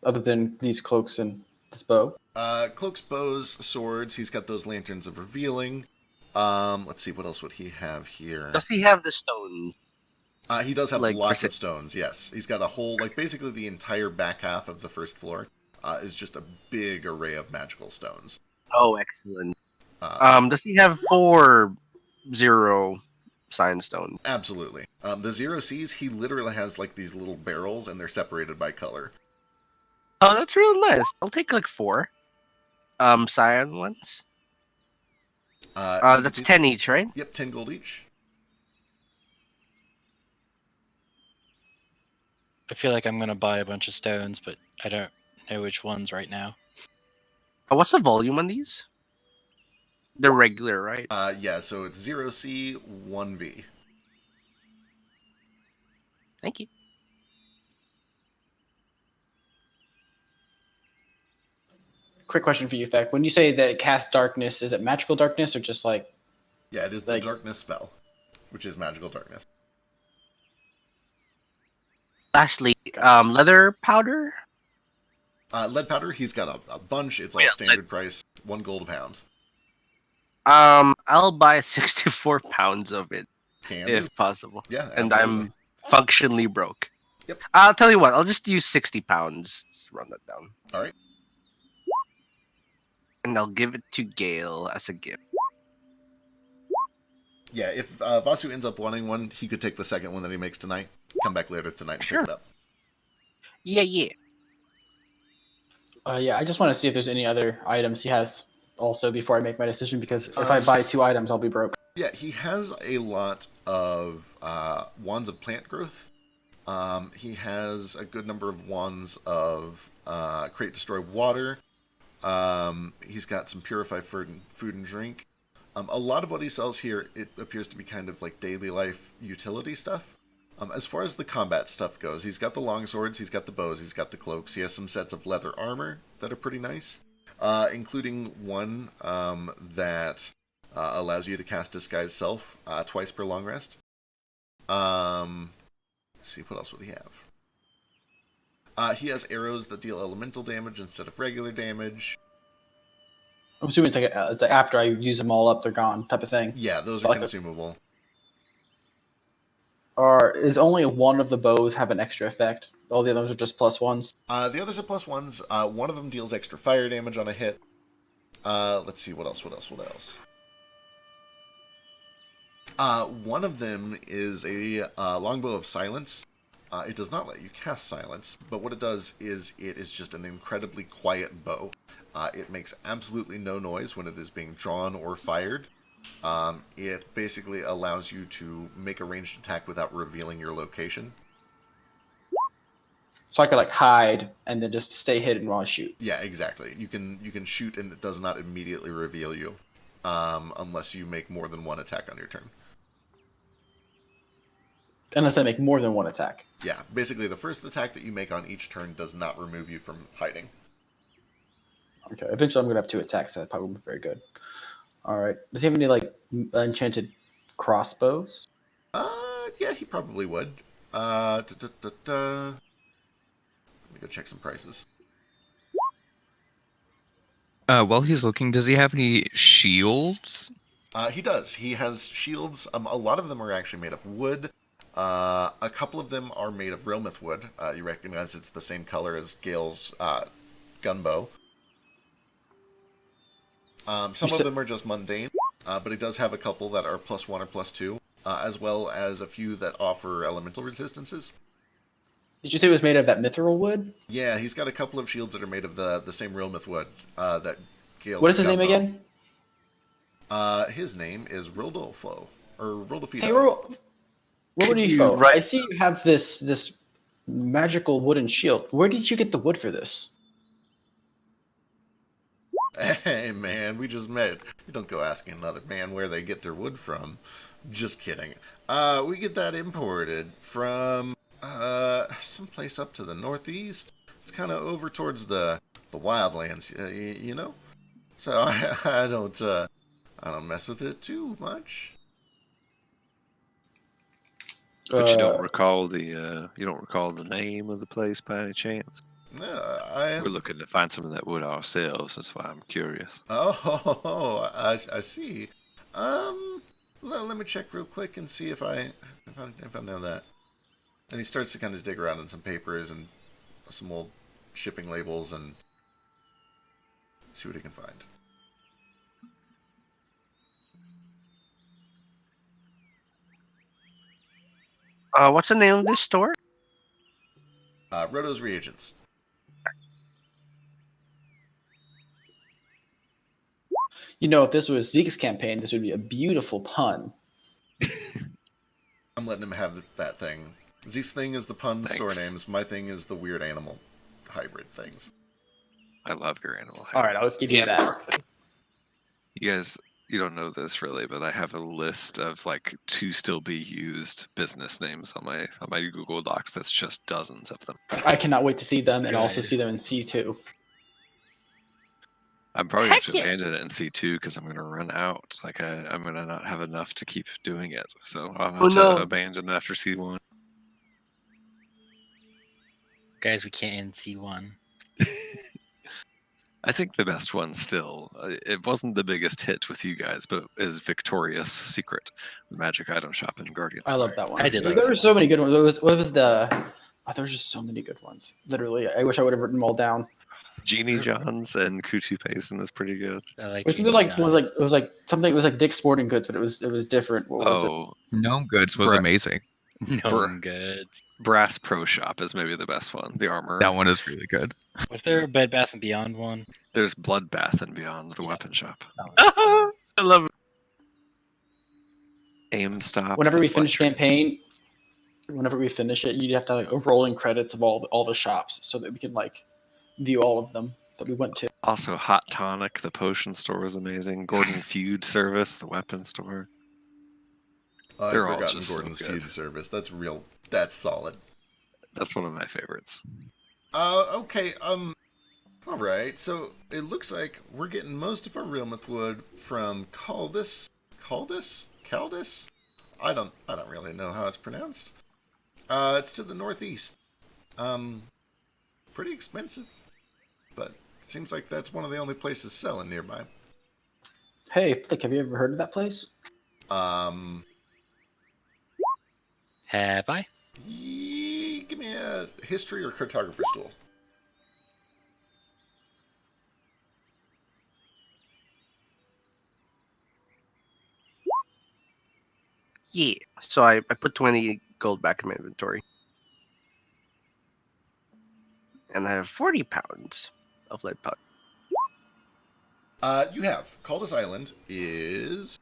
other than these cloaks and this bow? Cloaks, bows, swords. He's got those lanterns of revealing. Let's see, what else would he have here? Does he have the stones? He does have Like, lots of stones, yes. He's got a whole, like, basically the entire back half of the first floor is just a big array of magical stones. Oh, excellent. Uh, Does he have 4 0 sign stones? Absolutely. The Zero C's, he literally has, like, these little barrels, and they're separated by color. Oh, that's real nice. I'll take like 4 cyan ones. Easy That's peasy. 10 each, right? Yep, 10 gold each. I feel like I'm gonna buy a bunch of stones, but I don't know which ones right now. What's the volume on these? They're regular, right? Yeah, so it's 0C, 1V. Thank you. Quick question for you, Feck. When you say that cast darkness, is it magical darkness or just like? Yeah, it is the Like- darkness spell, which is magical darkness. Lastly, leather powder. Lead powder, he's got a bunch. It's all Yeah, standard price, 1 gold a pound. I'll buy 64 pounds of it Can if do. possible. Yeah, And absolutely. I'm functionally broke. Yep. I'll tell you what. I'll just use 60 pounds. Just run that down. All right. And I'll give it to Gale as a gift. Yeah, if Vasu ends up wanting one, he could take the second one that he makes tonight. Come back later tonight and Sure. pick it up. Yeah. Yeah, I just want to see if there's any other items he has also before I make my decision, because if I buy 2 items, I'll be broke. Yeah, he has a lot of wands of plant growth. He has a good number of wands of create destroy water. He's got some purify food and drink. A lot of what he sells here, it appears to be kind of like daily life utility stuff. As far as the combat stuff goes, he's got the long swords, he's got the bows, he's got the cloaks. He has some sets of leather armor that are pretty nice, including one that allows you to cast Disguise Self twice per long rest. Let's see, what else would he have? He has arrows that deal elemental damage instead of regular damage. I'm assuming it's like after I use them all up, they're gone type of thing. Yeah, those So are like- consumable. Or is only one of the bows have an extra effect? All the others are just +1s. The others are +1s. One of them deals extra fire damage on a hit. Let's see, what else? One of them is a longbow of silence. It does not let you cast silence, but what it does is it is just an incredibly quiet bow. It makes absolutely no noise when it is being drawn or fired. It basically allows you to make a ranged attack without revealing your location. So I could like hide and then just stay hidden while I shoot. Yeah, exactly. You can shoot and it does not immediately reveal you, unless you make more than one attack on your turn. Unless I make more than one attack. Yeah, basically the first attack that you make on each turn does not remove you from hiding. Okay, eventually I'm gonna have 2 attacks. So that probably won't be very good. All right. Does he have any like enchanted crossbows? Yeah, he probably would. Let me go check some prices. While he's looking, does he have any shields? He does. He has shields. A lot of them are actually made of wood. A couple of them are made of realmouth wood. You recognize it's the same color as Gale's gunbow. Some of them are just mundane, but it does have a couple that are +1 or +2, as well as a few that offer elemental resistances. Did you say it was made of that mithril wood? Yeah, he's got a couple of shields that are made of the same realmouth wood that Gale's What is his name gunbow. again? His name is Rodolfo, or Rodolfito. Hey, Rodolfo. you I see you have this magical wooden shield. Where did you get the wood for this? Hey man, we just met. You don't go asking another man where they get their wood from. Just kidding. We get that imported from someplace up to the northeast. It's kind of over towards the wildlands, you know. So I don't mess with it too much. But you don't recall the name of the place by any chance? We're looking to find some of that wood ourselves. That's why I'm curious. Oh, I see. Let me check real quick and see if I know that. And he starts to kind of dig around in some papers and some old shipping labels and see what he can find. What's the name of this store? Roto's Reagents. You know, if this was Zeke's campaign, this would be a beautiful pun. I'm letting him have that thing. Zeke's thing is the pun store Thanks. names. My thing is the weird animal hybrid things. I love your animal. All right, I'll give you that. Mark. You guys, you don't know this really, but I have a list of like to still be used business names on my Google Docs. That's just dozens of them. I cannot wait to see them and also Good. see them in C2. I'm probably going Heck to yeah. abandon it in C2 because I'm going to run out. Like I'm going to not have enough to keep doing it. So I'll have Oh, to no. abandon it after C1. Guys, we can't end C1. I think the best one still, it wasn't the biggest hit with you guys, but it is Victorious Secret, the magic item shop in Guardians. I love that one. I did like There that were so one. many good ones. What was the? Oh, there was just so many good ones. Literally, I wish I would have written them all down. Genie Johns and Kutu Payson is pretty good. I like Which was Genie like John's. it was like something. It was like Dick's Sporting Goods, but it was different. What was it? Oh, Gnome Goods was Bra- amazing. Gnome Goods. Brass Pro Shop is maybe the best one. The armor. That one is really good. Was there a Bed Bath and Beyond one? There's Bloodbath and Beyond, the Yeah. weapon shop. I love it. Aim Stop. Whenever the we finish Fletcher. campaign, whenever we finish it, you'd have to like rolling credits of all the shops so that we can like view all of them that we went to. Also, Hot Tonic, the potion store was amazing. Gordon Feud Service, the weapon store. I've They're all forgotten just so Gordon's good. feud service. That's real. That's solid. That's one of my favorites. Okay, all right, so it looks like we're getting most of our realmouth wood from Caldus? I don't really know how it's pronounced. It's to the northeast. Pretty expensive, but it seems like that's one of the only places selling nearby. Hey, Flick, have you ever heard of that place? Have I? Give me a history or cartographer's tool. Yeah. So I put 20 gold back in my inventory. And I have 40 pounds of lead powder. You have Caldus Island is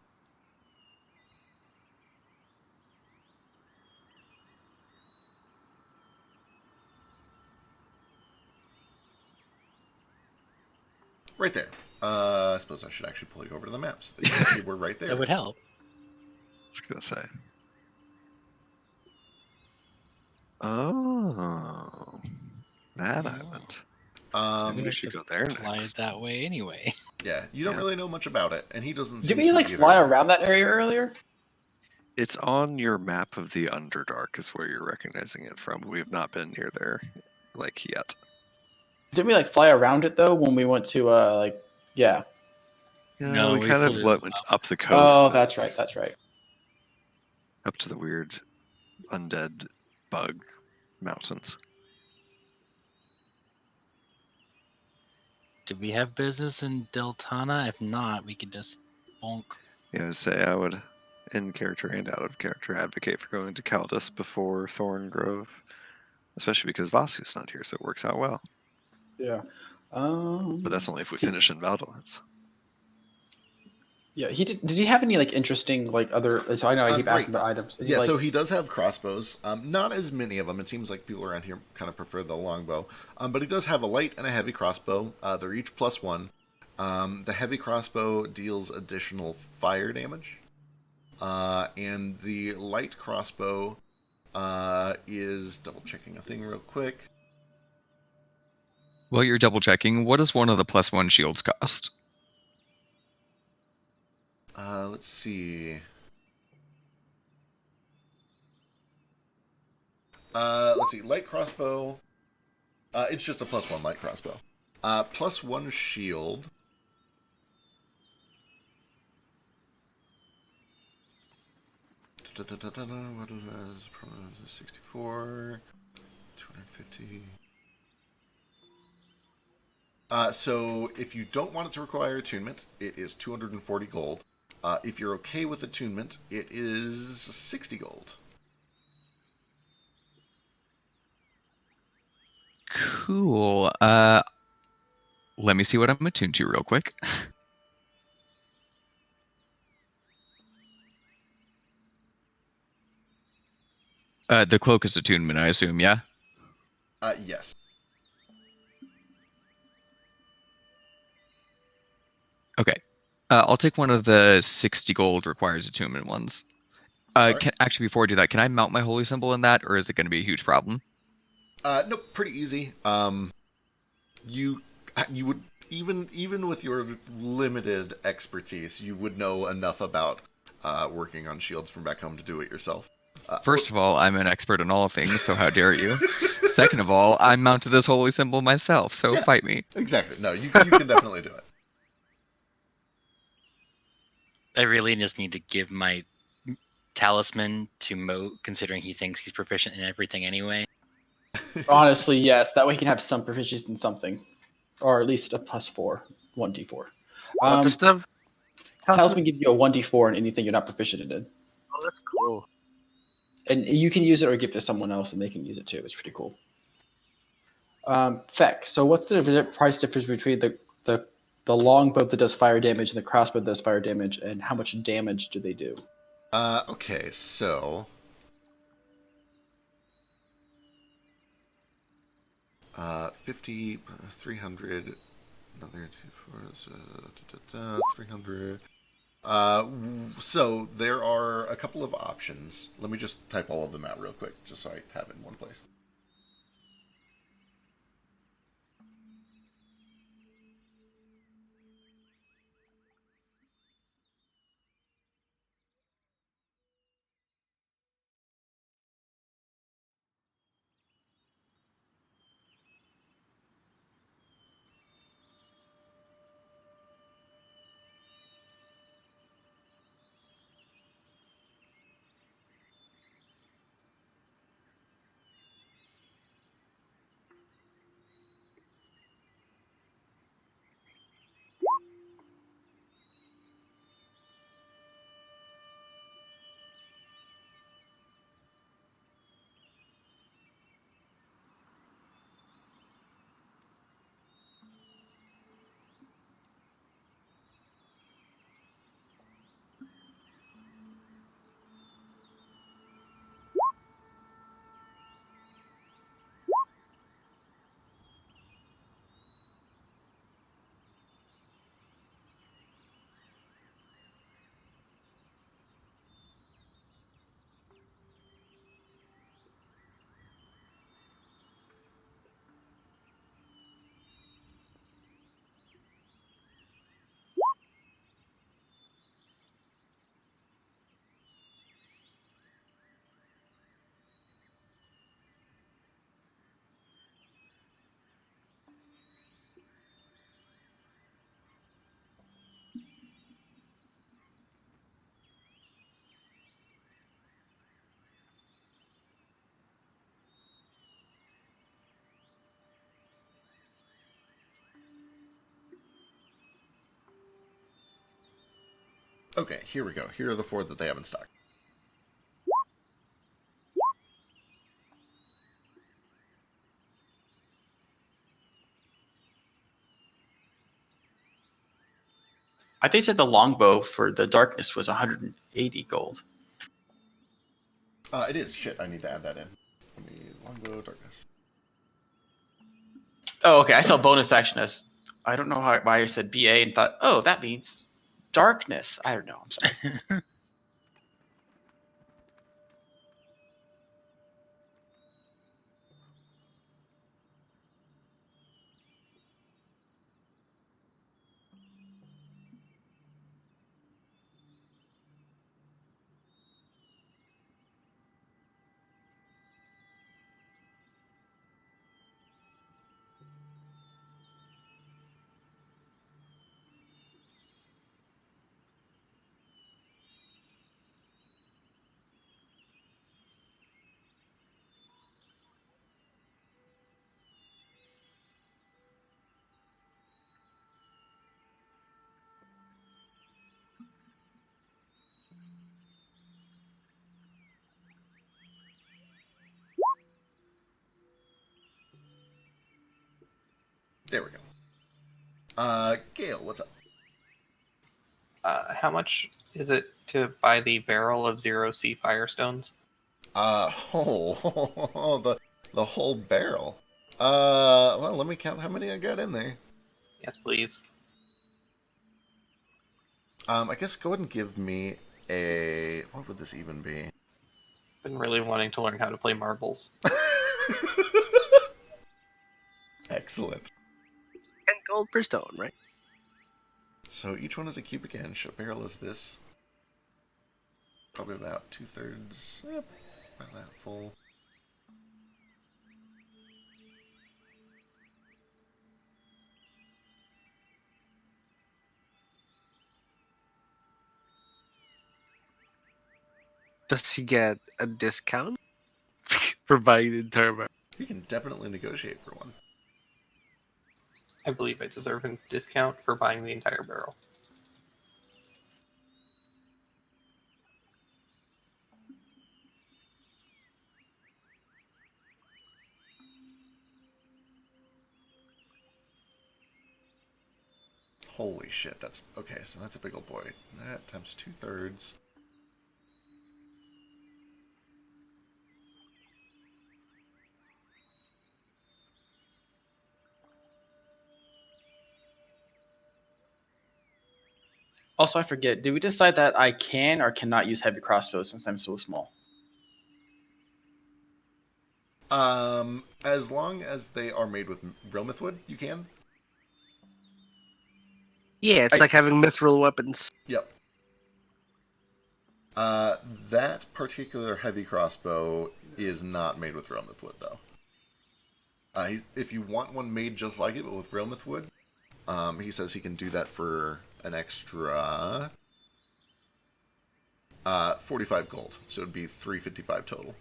right there. I suppose I should actually pull you over to the maps. So that you can see we're right there. That would help. I was gonna say. Oh, that Oh. island. So maybe we have should to go there Fly it next. that way anyway. Yeah, you don't Yeah. really know much about it, and he doesn't Did seem we to like either. fly around that area earlier? It's on your map of the Underdark, is where you're recognizing it from. We have not been near there, like yet. Didn't we like fly around it though when we went to yeah? Yeah, No, we we kind of flew went up. up the coast. Oh, that's right. That's right. Up to the weird undead bug mountains. Did we have business in Deltana? If not, we could just bonk. Yeah, say I would, in character and out of character, advocate for going to Caldus before Thorngrove, especially because Vasu's not here, so it works out well. Yeah. But that's only if we finish in Valdolence. Yeah. He did. Did he have any like interesting like other? So I know I keep asking Great. about items. Did he, Yeah, like, so he does have crossbows. Not as many of them. It seems like people around here kind of prefer the longbow. But he does have a light and a heavy crossbow. They're each +1. The heavy crossbow deals additional fire damage. And the light crossbow is double checking a thing real quick. While you're double checking, what does one of the +1 shields cost? Let's see. Light crossbow. It's just a +1 light crossbow. +1 shield. What is 64? 250. So if you don't want it to require attunement, it is 240 gold. If you're okay with attunement, it is 60 gold. Cool. Let me see what I'm attuned to real quick. The cloak is attunement, I assume, yeah? Yes. Okay. I'll take one of the 60 gold requires attunement ones. All right. Actually, before I do that, can I mount my holy symbol in that, or is it going to be a huge problem? No, pretty easy. You would even with your limited expertise, you would know enough about working on shields from back home to do it yourself. First of all, I'm an expert in all things, so how dare you? Second of all, I mounted this holy symbol myself, so Yeah. fight me. Exactly. No, you can definitely do it. I really just need to give my talisman to Mo, considering he thinks he's proficient in everything anyway. Honestly, yes. That way he can have some proficiency in something, or at least a +4, 1d4. What does the Talisman gives you a 1d4 in anything you're not proficient in, Oh, that's cool. and you can use it or give it to someone else, and they can use it too. It's pretty cool. Feck. So what's the price difference between the longbow that does fire damage and the crossbow that does fire damage, and how much damage do they do? Okay, so 50, 300, another 300. So there are a couple of options. Let me just type all of them out real quick, just so I have it in one place. Okay, here we go. Here are the four that they have in stock. I think that the longbow for the darkness was 180 gold. It is. Shit, I need to add that in. Let me longbow darkness. Oh, okay. I saw bonus action as I don't know why I said BA and thought, oh, that means darkness. I don't know. I'm sorry. There we go. Gale, what's up? How much is it to buy the barrel of 0C Firestones? The whole barrel. Well, let me count how many I got in there. Yes, please. I guess go ahead and give me a... What would this even be? Been really wanting to learn how to play marbles. Excellent. 10 gold per stone, right? So each one is a cubic inch. A barrel is this. Probably about 2/3. Yep, about that full. Does he get a discount for buying the entire barrel? You can definitely negotiate for one. I believe I deserve a discount for buying the entire barrel. Holy shit, that's... Okay, so that's a big old boy. That times 2/3. Also, I forget. Did we decide that I can or cannot use heavy crossbows since I'm so small? As long as they are made with Realmouth wood, you can. Yeah, it's like having mithril weapons. Yep. That particular heavy crossbow is not made with Realmouth wood, though. If you want one made just like it, but with Realmouth wood, he says he can do that for an extra 45 gold. So it'd be 355 total.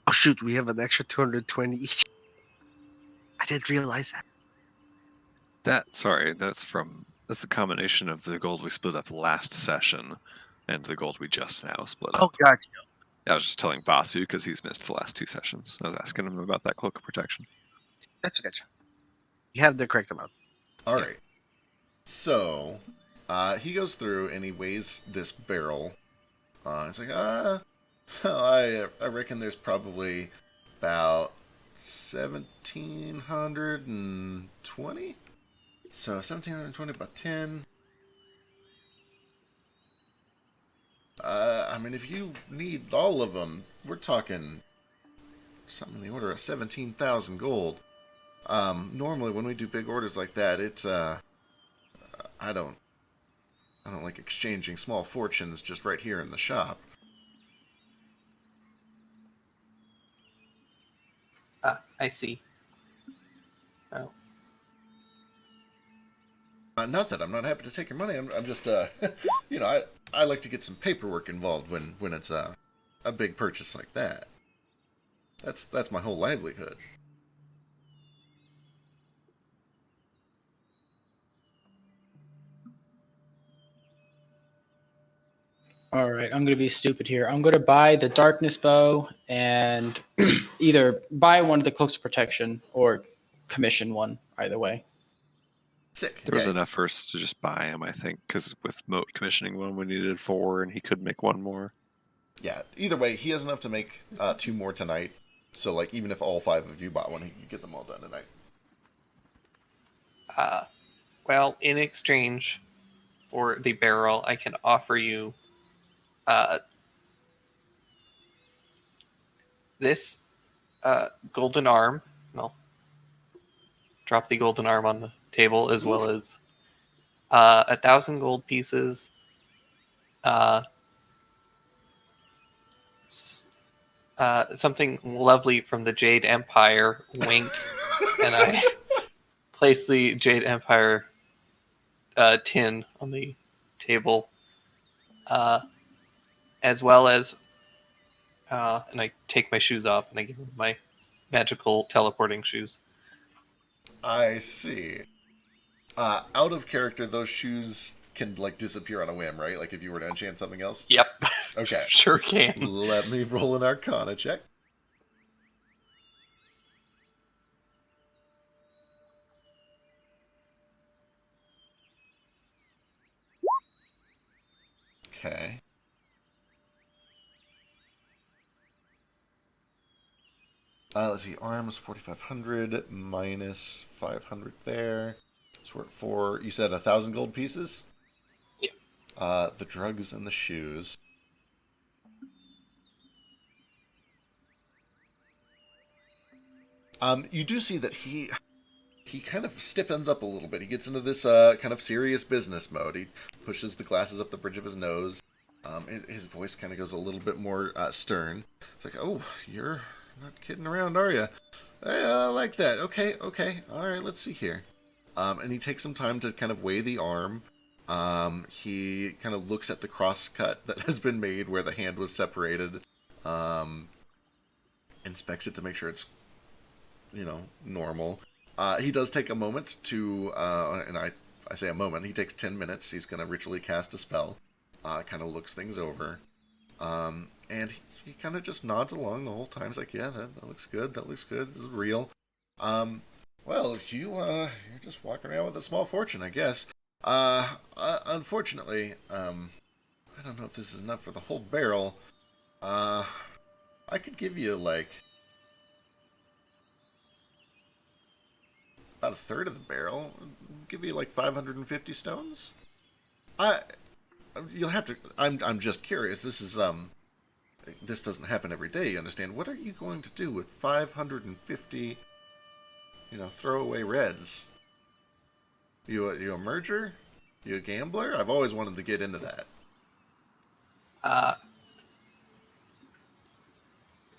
Oh shoot, we have an extra 220 each. I didn't realize that. That's the combination of the gold we split up last session and the gold we just now split Oh, up. gotcha. I was just telling Basu because he's missed the last 2 sessions. I was asking him about that cloak of protection. Gotcha. You have the correct amount. Alright. So, he goes through and he weighs this barrel. It's like, I reckon there's probably about 1,720? So 1,720 by 10. I mean, if you need all of them, we're talking something in the order of 17,000 gold. Normally when we do big orders like that, it's, I don't like exchanging small fortunes just right here in the shop. I see. Oh. Not that I'm not happy to take your money. I'm just, you know, I like to get some paperwork involved when it's a big purchase like that. That's my whole livelihood. All right, I'm going to be stupid here. I'm going to buy the darkness bow and either buy one of the cloaks of protection or commission one, either way. Sick. There was Yeah. enough for us to just buy him, I think, because with Moat commissioning one, we needed 4, and he could make 1 more. Yeah. Either way, he has enough to make 2 more tonight. So, like, even if all 5 of you bought one, he could get them all done tonight. Well, in exchange for the barrel, I can offer you this golden arm. Well, drop the golden arm on the table, as well as 1,000 gold pieces, uh, something lovely from the Jade Empire, wink, and I place the Jade Empire tin on the table, uh, as well as, and I take my shoes off and I give him my magical teleporting shoes. I see. Out of character, those shoes can like disappear on a whim, right? Like if you were to enchant something else. Yep. Okay. Sure can. Let me roll an Arcana check. Okay. Let's see. Arms 4,500 minus 500 there. So we're at 4. You said 1,000 gold pieces. Yeah. The drugs and the shoes. You do see that he kind of stiffens up a little bit. He gets into this kind of serious business mode. He pushes the glasses up the bridge of his nose. His voice kind of goes a little bit more stern. It's like, oh, you're not kidding around, are you? Hey, I like that. Okay, all right, let's see here. And he takes some time to kind of weigh the arm. He kind of looks at the cross cut that has been made where the hand was separated. Inspects it to make sure it's, normal. He does take a moment to, and I say a moment, he takes 10 minutes. He's going to ritually cast a spell. Kind of looks things over. And he kind of just nods along the whole time. He's like, yeah, that looks good. That looks good. This is real. Well, you're just walking around with a small fortune, I guess. Unfortunately, I don't know if this is enough for the whole barrel. I could give you, like, about a third of the barrel. Give you, like, 550 stones. You'll have to. I'm just curious. This doesn't happen every day. You understand? What are you going to do with 550? Throwaway reds. You a merger? You a gambler? I've always wanted to get into that.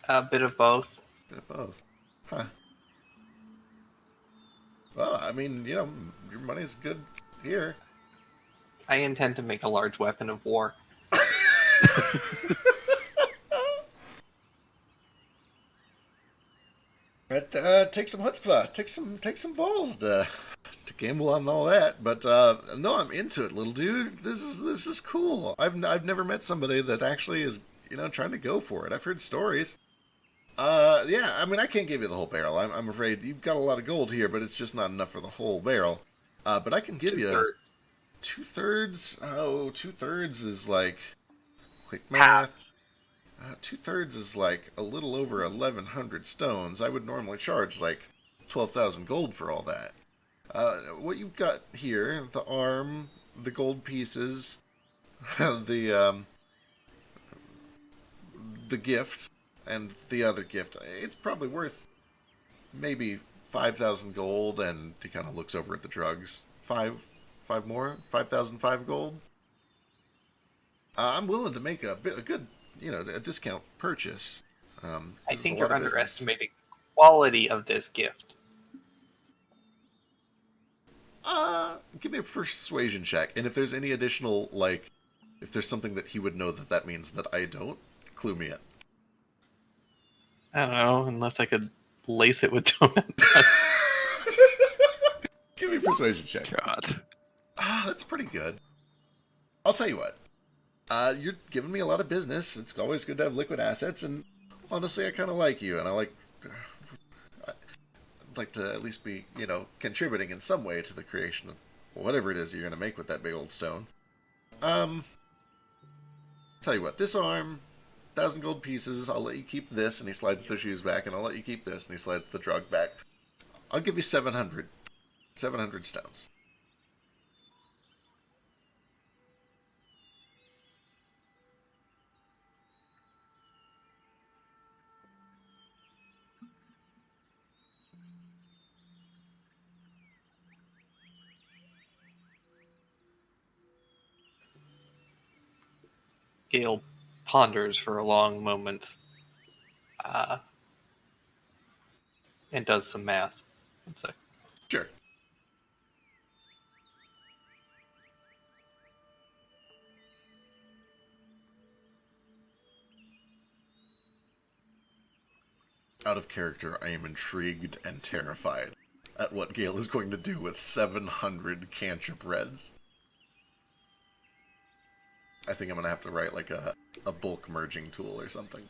A bit of both. Bit of both. Huh. Well, I mean, your money's good here. I intend to make a large weapon of war. But take some chutzpah, take some balls to gamble on all that. But no, I'm into it, little dude. This is cool. I've never met somebody that actually is trying to go for it. I've heard stories. Yeah, I mean I can't give you the whole barrel. I'm afraid you've got a lot of gold here, but it's just not enough for the whole barrel. But I can give you 2/3. Oh, 2/3 is like quick math. 2/3 is like a little over 1,100 stones. I would normally charge like 12,000 gold for all that. What you've got here, the arm, the gold pieces, the gift, and the other gift, it's probably worth maybe 5,000 gold, and he kind of looks over at the drugs. Five more? 5,005 gold? I'm willing to make a good a discount purchase. I think you're underestimating the quality of this gift. Give me a persuasion check, and if there's any additional, like, if there's something that he would know that means that I don't, clue me in. I don't know, unless I could lace it with donut nuts. Give me a persuasion check. God. That's pretty good. I'll tell you what. You're giving me a lot of business. It's always good to have liquid assets, and honestly, I kind of like you, and I'd like to at least be, contributing in some way to the creation of whatever it is you're going to make with that big old stone. Tell you what, this arm, 1,000 gold pieces, I'll let you keep this, and he slides the shoes back, and I'll let you keep this, and he slides the drug back. I'll give you 700 stones. Gale ponders for a long moment and does some math. One sec. Sure. Out of character, I am intrigued and terrified at what Gale is going to do with 700 cantrip reds. I think I'm going to have to write like a bulk merging tool or something.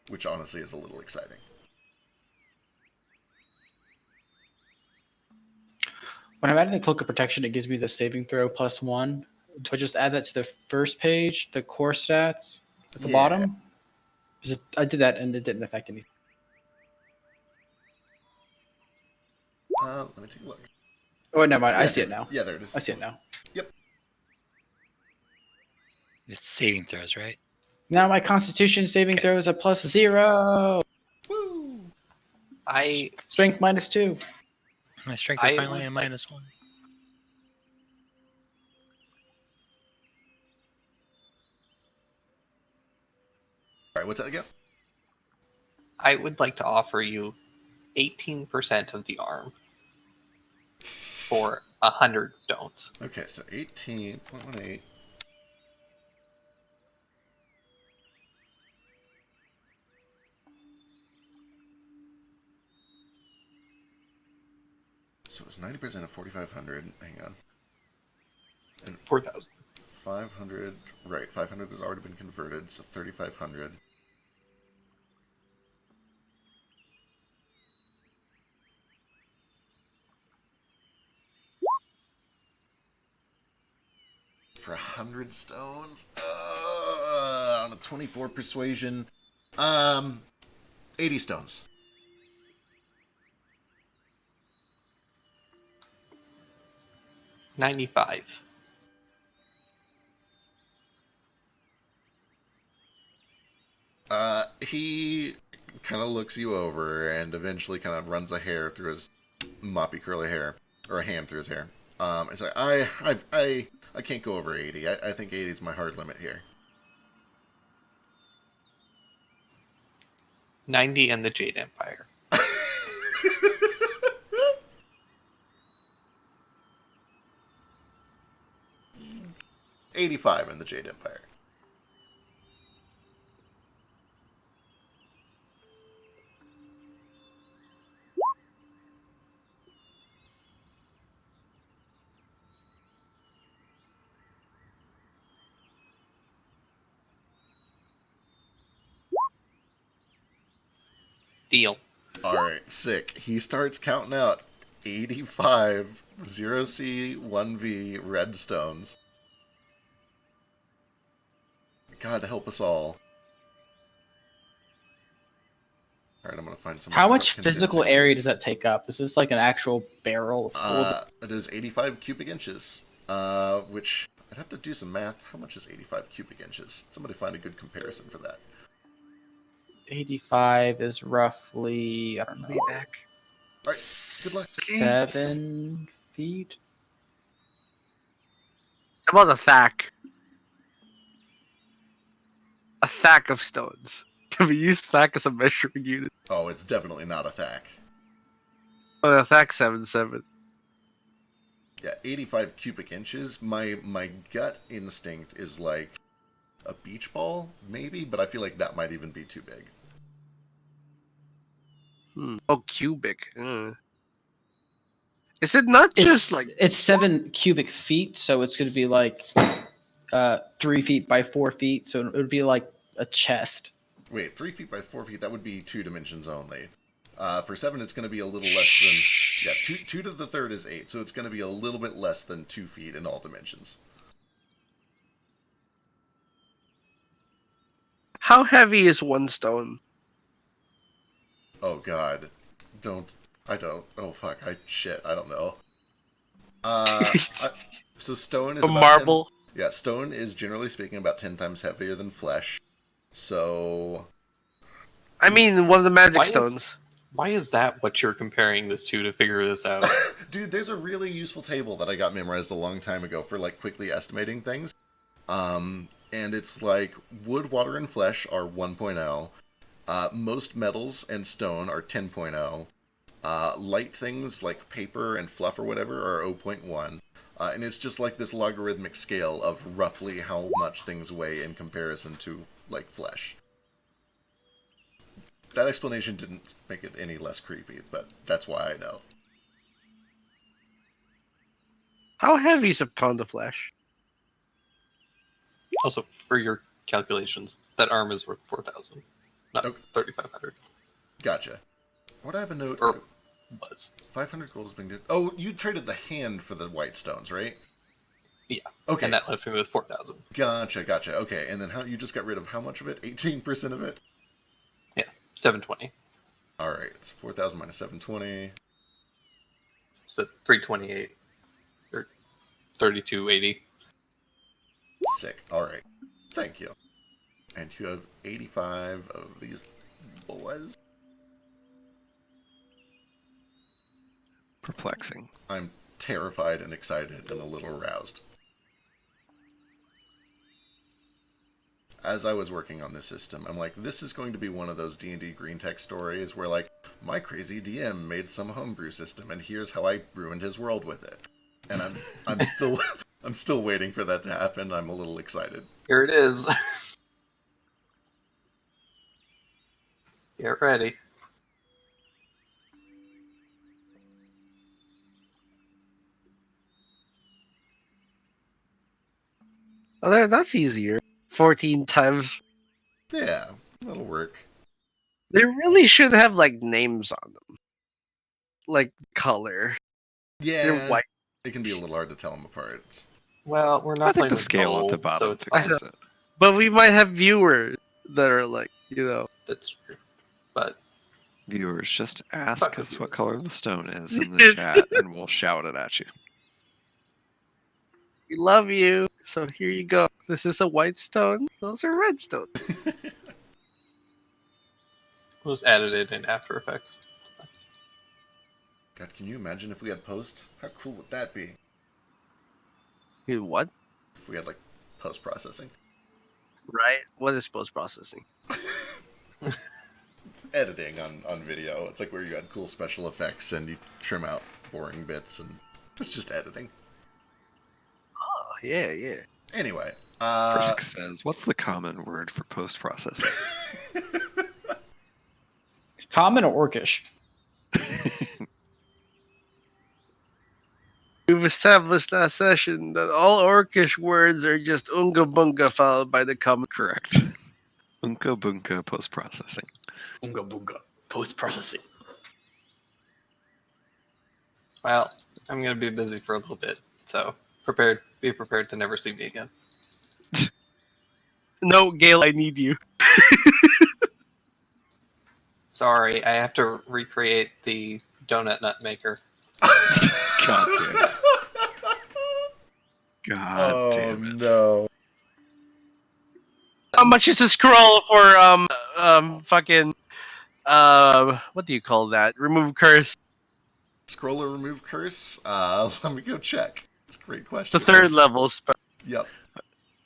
Which honestly is a little exciting. When I'm adding the Cloak of Protection, it gives me the saving throw +1. Do I just add that to the first page, the core stats at the bottom? I did that and it didn't affect anything. Let me take a look. Oh, never mind. Yeah, I see it now. Yeah, there it is. I see it now. Yep. It's saving throws, right? Now my Constitution saving throws are +0. Woo! Strength -2. My strength is finally a -1. Alright, what's that again? I would like to offer you 18% of the arm for 100 stones. Okay, so 18.18. So it's 90% of 4,500. Hang on. And 4,000. 500. Right, 500 has already been converted, so 3,500. For 100 stones? On a 24 persuasion. 80 stones. $95. He kind of looks you over and eventually kind of runs a hair through his moppy curly hair, or a hand through his hair. It's like, I can't go over 80. I think 80 is my hard limit here. 90 and the Jade Empire. 85 in the Jade Empire. Deal. Alright, sick. He starts counting out 85 0C 1V redstones. God help us all. Alright, I'm gonna find some. How much physical area does that take up? Is this like an actual barrel? It is 85 cubic inches. Which I'd have to do some math. How much is 85 cubic inches? Somebody find a good comparison for that. 85 is roughly, I don't know. Be back. Alright, good luck. 7 feet? About a thack. A thack of stones. Can we use thack as a measuring unit? Oh, it's definitely not a thack. Oh, a thack 7-7. Yeah, 85 cubic inches. My gut instinct is like a beach ball, maybe, but I feel like that might even be too big. Oh, cubic. Is it not just like... It's 7 cubic feet, so it's going to be like 3 feet by 4 feet, so it would be like a chest. Wait, 3 feet by 4 feet, that would be 2 dimensions only. For 7, it's going to be a little less than... Yeah, 2 to the third is 8, so it's going to be a little bit less than 2 feet in all dimensions. How heavy is one stone? Oh god. I don't. Oh fuck, I don't know. So stone is A about marble? 10, yeah, stone is generally speaking about 10 times heavier than flesh. So... I mean, one of the magic Why is- stones. Why is that what you're comparing this to figure this out? Dude, there's a really useful table that I got memorized a long time ago for like quickly estimating things. And it's like wood, water, and flesh are 1.0. Most metals and stone are 10.0. Light things like paper and fluff or whatever are 0.1. And it's just like this logarithmic scale of roughly how much things weigh in comparison to like flesh. That explanation didn't make it any less creepy, but that's why I know. How heavy is a pound of flesh? Also, for your calculations, that arm is worth 4,000, not Okay. 3,500. Gotcha. What I have a note. Or was. 500 gold is being good. Oh, you traded the hand for the white stones, right? Yeah. Okay. And that left me with 4,000. Gotcha. Okay, and then how you just got rid of how much of it? 18% of it? Yeah, 720. All right, it's 4,000 minus 720. So 328 or 3280. Sick. All right. Thank you. And you have 85 of these boys. Perplexing. I'm terrified and excited and a little aroused. As I was working on this system, I'm like, this is going to be one of those D&D green tech stories where, like, my crazy DM made some homebrew system, and here's how I ruined his world with it. And I'm still I'm still waiting for that to happen. I'm a little excited. Here it is. Get ready. Oh, that's easier. 14 times. Yeah, that'll work. They really should have like names on them, like color. Yeah, They're white. it can be a little hard to tell them apart. Well, we're I not think playing the with scale gold, at the bottom so it's fixes it. But we might have viewers that are like, you know. that's true. But Viewers, just ask Fuck us the what viewers. color the stone is in the chat, and we'll shout it at you. We love you. So here you go. This is a white stone. Those are red stones. it was added in After Effects. God, can you imagine if we had post? How cool would that be? Dude, what? If we had, like, post-processing. Right? What is post processing? Editing on video. It's like where you had cool special effects and you trim out boring bits, and it's just editing. Oh, yeah. Anyway, Frisk says, what's the common word for post-processing? Common or orcish? We've established last session that all orcish words are just unga bunga followed by the common. Correct. Unka bunka post-processing. Unga bunga. Post processing. Well, I'm going to be busy for a little bit, so be prepared to never see me again. No, Gail, I need you. Sorry, I have to recreate the donut nut maker. God damn it. God damn it. No. How much is the scroll for fucking what do you call that? Remove curse. Scroll or remove curse? Let me go check. It's a great It's question. the third level spell. Yep.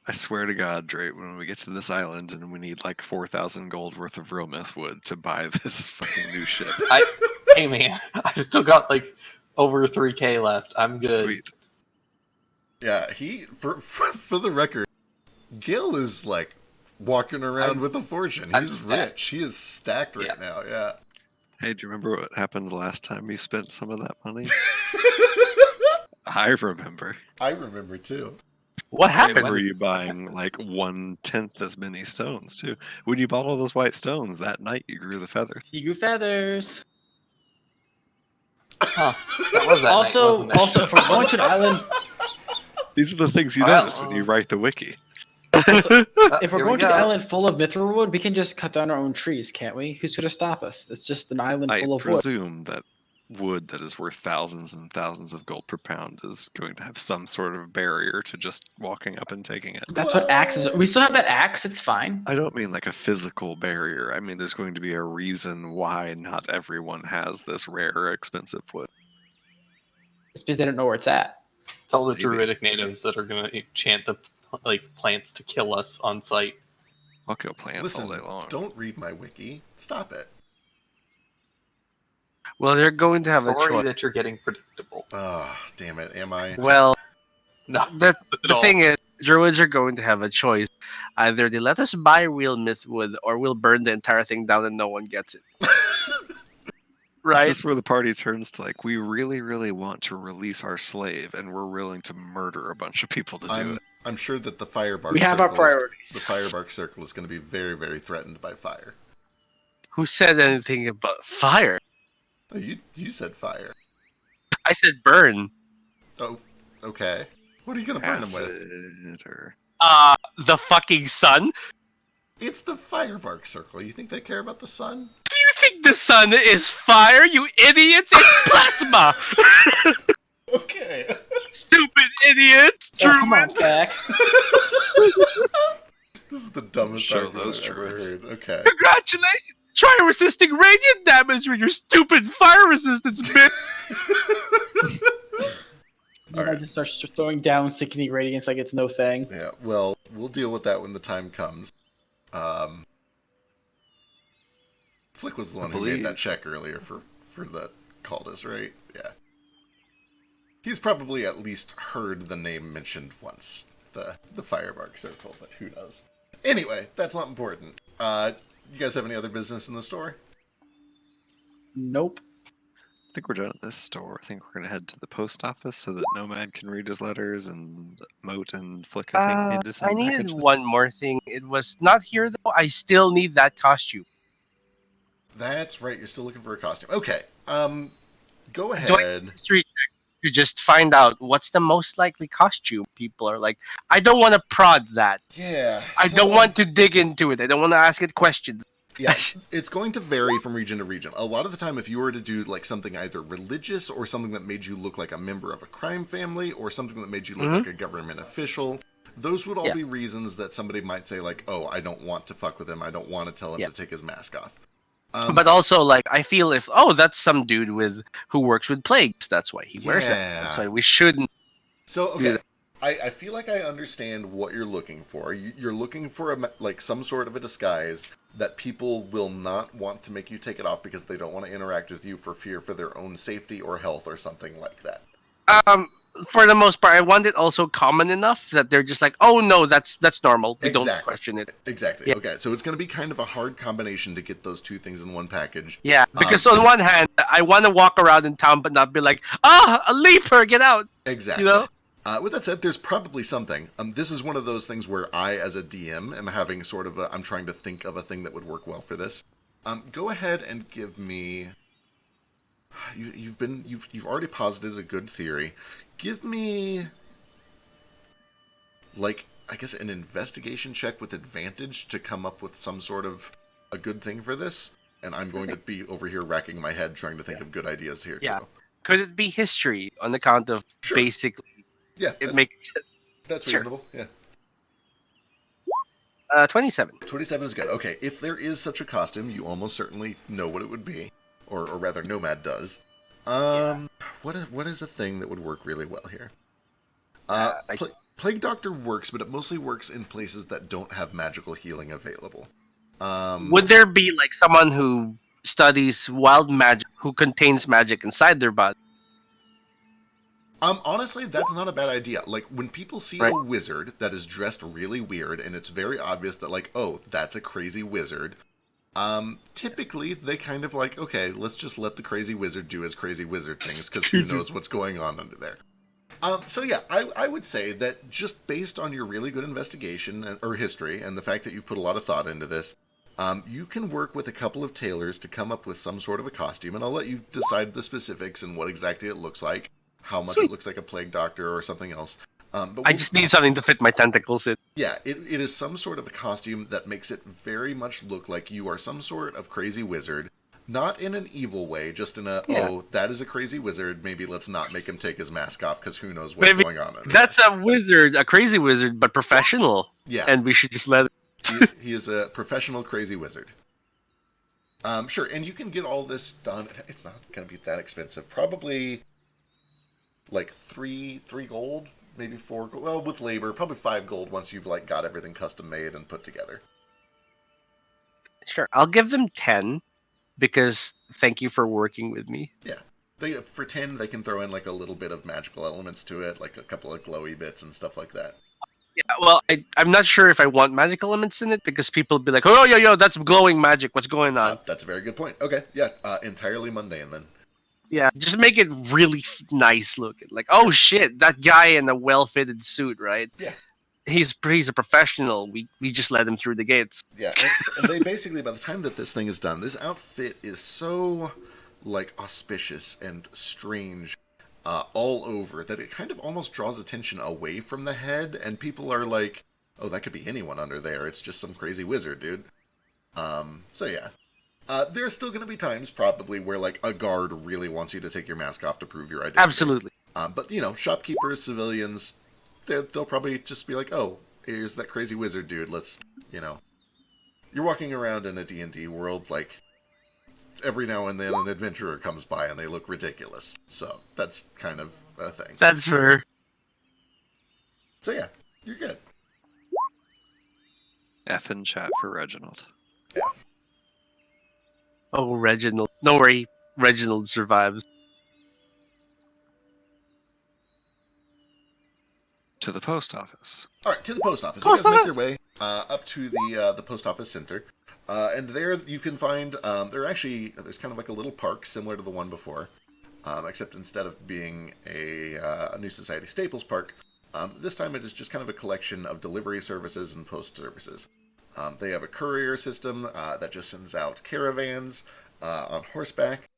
I swear to God, Drake, when we get to this island and we need like 4,000 gold worth of real myth wood to buy this fucking new ship. Hey man, I've still got like over 3k left. I'm good. Sweet. Yeah, for the record, Gil is like walking around with a fortune. I'm He's stacked. rich. He is stacked right now. Yeah. Hey, do you remember what happened the last time you spent some of that money? I remember. I remember too. What Wait, I happened? remember you buying like 1/10 as many stones too. When you bought all those white stones that night, you grew the feather. You grew feathers. Huh. That was that night, Also, wasn't it? also, if we're going to an island, These are the things you Well, notice when you write the wiki. if Here we're we going to an go. island full of mithril wood, we can just cut down our own trees, can't we? Who's going to stop us? It's just an island I full of wood. presume that wood that is worth thousands and thousands of gold per pound is going to have some sort of barrier to just walking up and taking it. That's what axes are. We still have that axe. It's fine. I don't mean like a physical barrier. I mean there's going to be a reason why not everyone has this rare, expensive wood. It's because they don't know where it's at. It's all the Maybe. druidic natives that are going to enchant the plants to kill us on sight. I'll kill plants Listen, all day long. don't read my wiki. Stop it. Well, they're going to have a Sorry choice. that you're getting predictable. Oh, damn it. Am I? Well, No, the at all. thing is, druids are going to have a choice. Either they let us buy real mythwood, or we'll burn the entire thing down and no one gets it. Right? This is where the party turns to like, we really, really want to release our slave, and we're willing to murder a bunch of people to do it. I'm sure that the firebark We have our circle is- priorities. the firebark circle is going to be very, very threatened by fire. Who said anything about fire? Oh, you said fire. I said burn. Oh, okay. What are you going to burn them with? Acid or... The fucking sun? It's the firebark circle. You think they care about the sun? Do you think the sun is fire, you idiots? It's plasma! Okay. Stupid idiots! Oh, come on, Druids! Zach. This is the dumbest Show argument those I've ever druids. heard. Okay. Congratulations! Try resisting radiant damage with your stupid fire resistance, bitch! I Alright. just start throwing down sickening radiance like it's no thing. Yeah, well, we'll deal with that when the time comes. Flick was the one who made believe- that check earlier for the cultist, right? Yeah. He's probably at least heard the name mentioned once, the firebark circle, but who knows. Anyway, that's not important. You guys have any other business in the store? Nope. I think we're done at this store. I think we're going to head to the post office so that Nomad can read his letters, and Moat and Flick, I think, need to send I needed packages. one more thing. It was not here, though. I still need that costume. That's right, you're still looking for a costume. Okay, go Do I ahead. history check to just find out what's the most likely costume people are like? I don't want to prod that. Yeah. I so- don't want to dig into it. I don't want to ask it questions. Yeah, it's going to vary from region to region. A lot of the time, if you were to do like something either religious or something that made you look like a member of a crime family or something that made you look like a government official, those would all Yeah. be reasons that somebody might say like, "Oh, I don't want to fuck with him. I don't want to tell him Yeah. to take his mask off." But also, like, I feel if that's some dude who works with plagues, that's why he wears it. Yeah. That's why we shouldn't. So Do okay, that. I feel like I understand what you're looking for. You're looking for like some sort of a disguise that people will not want to make you take it off because they don't want to interact with you for fear for their own safety or health or something like that. For the most part, I want it also common enough that they're just like, oh no, that's normal. We don't Exactly. question it. Exactly. Yeah. Okay, so it's going to be kind of a hard combination to get those two things in one package. Yeah, because on one hand, I want to walk around in town but not be like, a leaper, get out. Exactly. You know? With that said, there's probably something. This is one of those things where I, as a DM, am having sort of I'm trying to think of a thing that would work well for this. Go ahead and give me. You've already posited a good theory. Give me, like, I guess an investigation check with advantage to come up with some sort of a good thing for this. And I'm going to be over here racking my head trying to think of good ideas here Yeah. too. Could it be history on account of Sure. basically Yeah, it makes sense? that's sure. reasonable. Yeah. 27. 27 is good. Okay, if there is such a costume, you almost certainly know what it would be. Or rather, Nomad does. What is a thing that would work really well here? Plague Doctor works, but it mostly works in places that don't have magical healing available. Would there be like someone who studies wild magic who contains magic inside their body? Honestly, that's not a bad idea. Like, when people see Right. a wizard that is dressed really weird, and it's very obvious that, like, oh, that's a crazy wizard, typically they kind of like, okay, let's just let the crazy wizard do his crazy wizard things, because who knows what's going on under there. So yeah, I would say that just based on your really good investigation or history, and the fact that you've put a lot of thought into this, you can work with a couple of tailors to come up with some sort of a costume, and I'll let you decide the specifics and what exactly it looks like. How much Sweet. it looks like a plague doctor or something else. But I just need something to fit my tentacles in. yeah, it is some sort of a costume that makes it very much look like you are some sort of crazy wizard, Not in an evil way, just in a, Yeah. oh, that is a crazy wizard, maybe let's not make him take his mask off because who knows what's Maybe going on under That's a wizard, a crazy wizard, but professional. there. Yeah, And we should just let he is a professional crazy wizard. Sure, and you can get all this done. It's not going to be that expensive. Probably like three gold, maybe 4 gold. Well, with labor, probably 5 gold once you've like got everything custom made and put together. Sure, I'll give them 10 because thank you for working with me. Yeah, for 10 they can throw in like a little bit of magical elements to it, like a couple of glowy bits and stuff like that. Yeah, well, I'm not sure if I want magic elements in it because people will be like, oh, yo, that's glowing magic. What's going on? That's a very good point. Okay, yeah, entirely mundane then. Yeah, just make it really nice looking. Like, oh shit, that guy in a well-fitted suit, right? Yeah. He's a professional. We just let him through the gates. Yeah, and they basically, by the time that this thing is done, this outfit is so like auspicious and strange all over that it kind of almost draws attention away from the head, and people are like, oh, that could be anyone under there. It's just some crazy wizard, dude. So yeah. There's still going to be times, probably, where like a guard really wants you to take your mask off to prove your identity. Absolutely. But, you know, shopkeepers, civilians, they'll probably just be like, oh, here's that crazy wizard dude. Let's, you know. You're walking around in a D&D world, like, every now and then an adventurer comes by and they look ridiculous. So, that's kind of a thing. That's fair. So, yeah, you're good. F in chat for Reginald. Oh, Reginald. No worry, Reginald survives. To the post office. All right, to the post office. You guys make your way up to the post office center, and there you can find there's kind of like a little park similar to the one before, except instead of being a New Society Staples park, this time it is just kind of a collection of delivery services and post services. They have a courier system that just sends out caravans on horseback.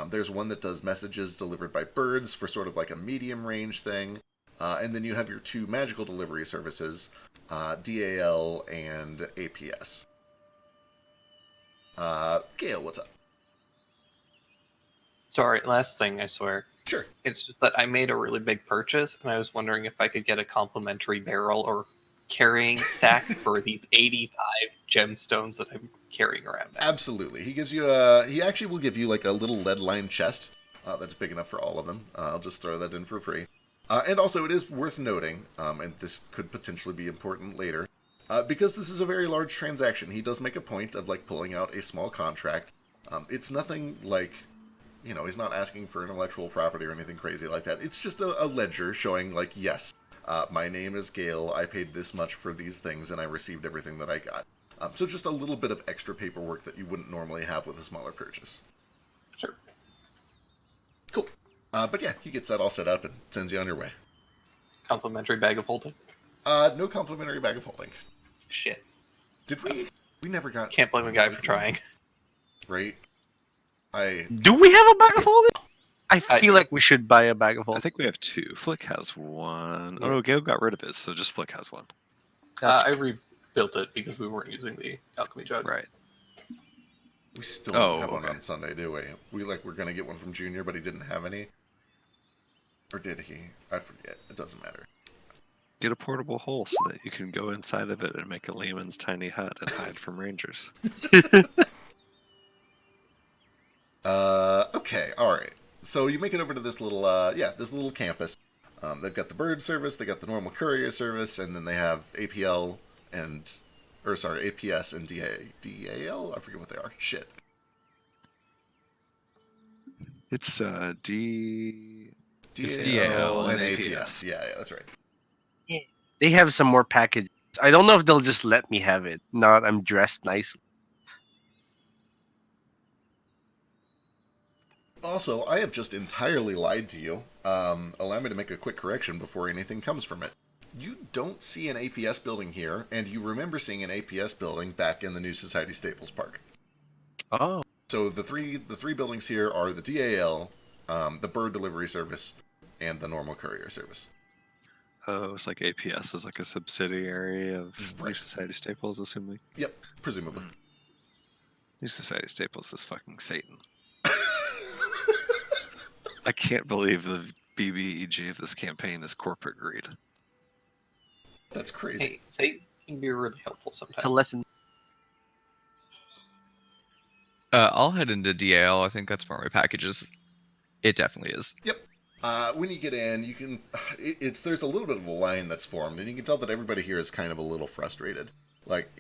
There's one that does messages delivered by birds for sort of like a medium range thing. And then you have your 2 magical delivery services, DAL and APS. Gale, what's up? Sorry, last thing, I swear. Sure. It's just that I made a really big purchase, and I was wondering if I could get a complimentary barrel or carrying sack for these 85 gemstones that I'm carrying around now. Absolutely. He gives you he actually will give you like a little lead-lined chest that's big enough for all of them. I'll just throw that in for free. And also, it is worth noting, and this could potentially be important later, because this is a very large transaction, he does make a point of, like, pulling out a small contract. It's nothing like, you know, he's not asking for intellectual property or anything crazy like that. It's just a ledger showing, like, yes, my name is Gale, I paid this much for these things, and I received everything that I got. So just a little bit of extra paperwork that you wouldn't normally have with a smaller purchase. Sure. Cool. But yeah, he gets that all set up and sends you on your way. Complimentary bag of holding? No complimentary bag of holding. Shit. Did we? We never got... Can't blame a guy for trying. Right? Do we have a bag of holding? I feel like we should buy a bag of I holding. think we have 2. Flick has 1. Oh no, Gale got rid of his, so just Flick has 1. I rebuilt it because we weren't using the alchemy jug. Right. We still don't have one okay. on Sunday, do we? We're gonna get one from Junior, but he didn't have any. Or did he? I forget. It doesn't matter. Get a portable hole so that you can go inside of it and make a layman's tiny hut and hide from rangers. Okay, alright. So you make it over to this little, this little campus. They've got the bird service, they got the normal courier service, and then they have APS and DAL? I forget what they are. Shit. It's It's DAL and and APS. Yeah, that's right. They have some more packages. I don't know if they'll just let me have it. Not I'm dressed nicely. Also, I have just entirely lied to you. Allow me to make a quick correction before anything comes from it. You don't see an APS building here, and you remember seeing an APS building back in the New Society Staples Park. Oh. So the three buildings here are the DAL, the bird delivery service, and the normal courier service. Oh, it's like APS is like a subsidiary of New Right. Society Staples, assuming. Yep, presumably. New Society Staples is fucking Satan. I can't believe the BBEG of this campaign is corporate greed. That's crazy. Hey, Satan can be really helpful It's a sometimes. lesson. I'll head into DAL. I think that's where my package is. It definitely is. Yep. When you get in, you can. There's a little bit of a line that's formed, and you can tell that everybody here is kind of a little frustrated. Like,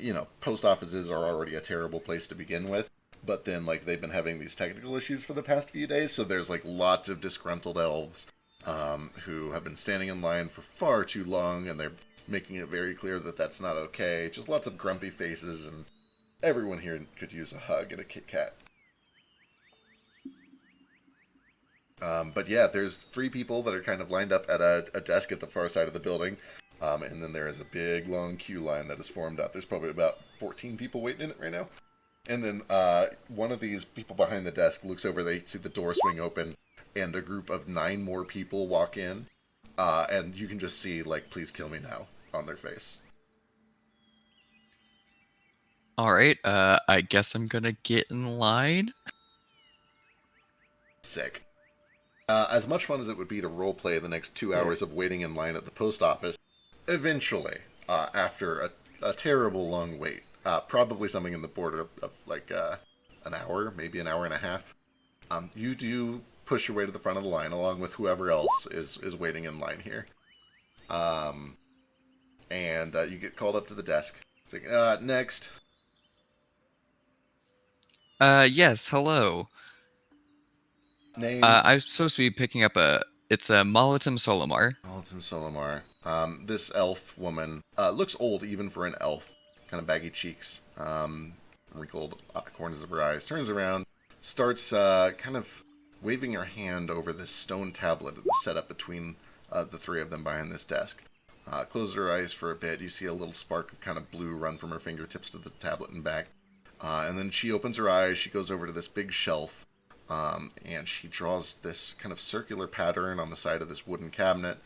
post offices are already a terrible place to begin with, but then like they've been having these technical issues for the past few days, so there's like lots of disgruntled elves who have been standing in line for far too long, and they're making it very clear that that's not okay. Just lots of grumpy faces, and everyone here could use a hug and a Kit Kat. But yeah, there's 3 people that are kind of lined up at a desk at the far side of the building, and then there is a big, long queue line that is formed up. There's probably about 14 people waiting in it right now. And then one of these people behind the desk looks over, they see the door swing open, and a group of 9 more people walk in, and you can just see, like, please kill me now on their face. All right. I guess I'm gonna get in line. Sick. As much fun as it would be to roleplay the next 2 hours of waiting in line at the post office, eventually, after a terrible long wait, probably something in the border of like an hour, maybe an hour and a half, you do push your way to the front of the line along with whoever else is waiting in line here. And you get called up to the desk. It's like, next. Yes. Hello. Name. I'm supposed to be picking up it's a Molitum Solomar. Alton Solomar. This elf woman looks old even for an elf. Kind of baggy cheeks, wrinkled corners of her eyes. Turns around, starts kind of waving her hand over this stone tablet that's set up between the 3 of them behind this desk. Closes her eyes for a bit. You see a little spark of kind of blue run from her fingertips to the tablet and back. And then she opens her eyes. She goes over to this big shelf. And she draws this kind of circular pattern on the side of this wooden cabinet.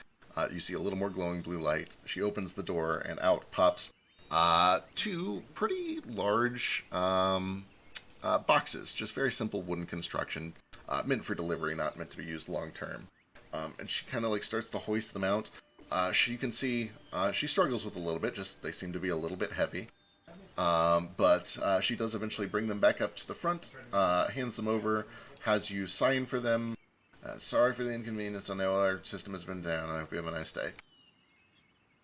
You see a little more glowing blue light. She opens the door, and out pops 2 pretty large boxes. Just very simple wooden construction, meant for delivery, not meant to be used long term. And she kind of like starts to hoist them out. You can see she struggles with a little bit. Just they seem to be a little bit heavy. But she does eventually bring them back up to the front, hands them over, has you sign for them. Sorry for the inconvenience. I know our system has been down. I hope you have a nice day.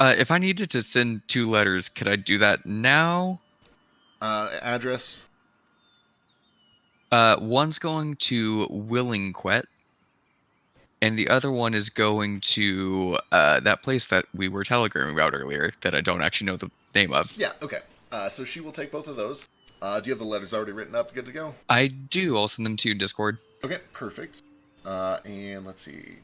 If I needed to send 2 letters, could I do that now? Address? One's going to Willingquet, and the other one is going to that place that we were telegramming about earlier that I don't actually know the name of. Yeah, okay. So she will take both of those. Do you have the letters already written up, good to go? I do. I'll send them to you in Discord. Okay, perfect. And let's see.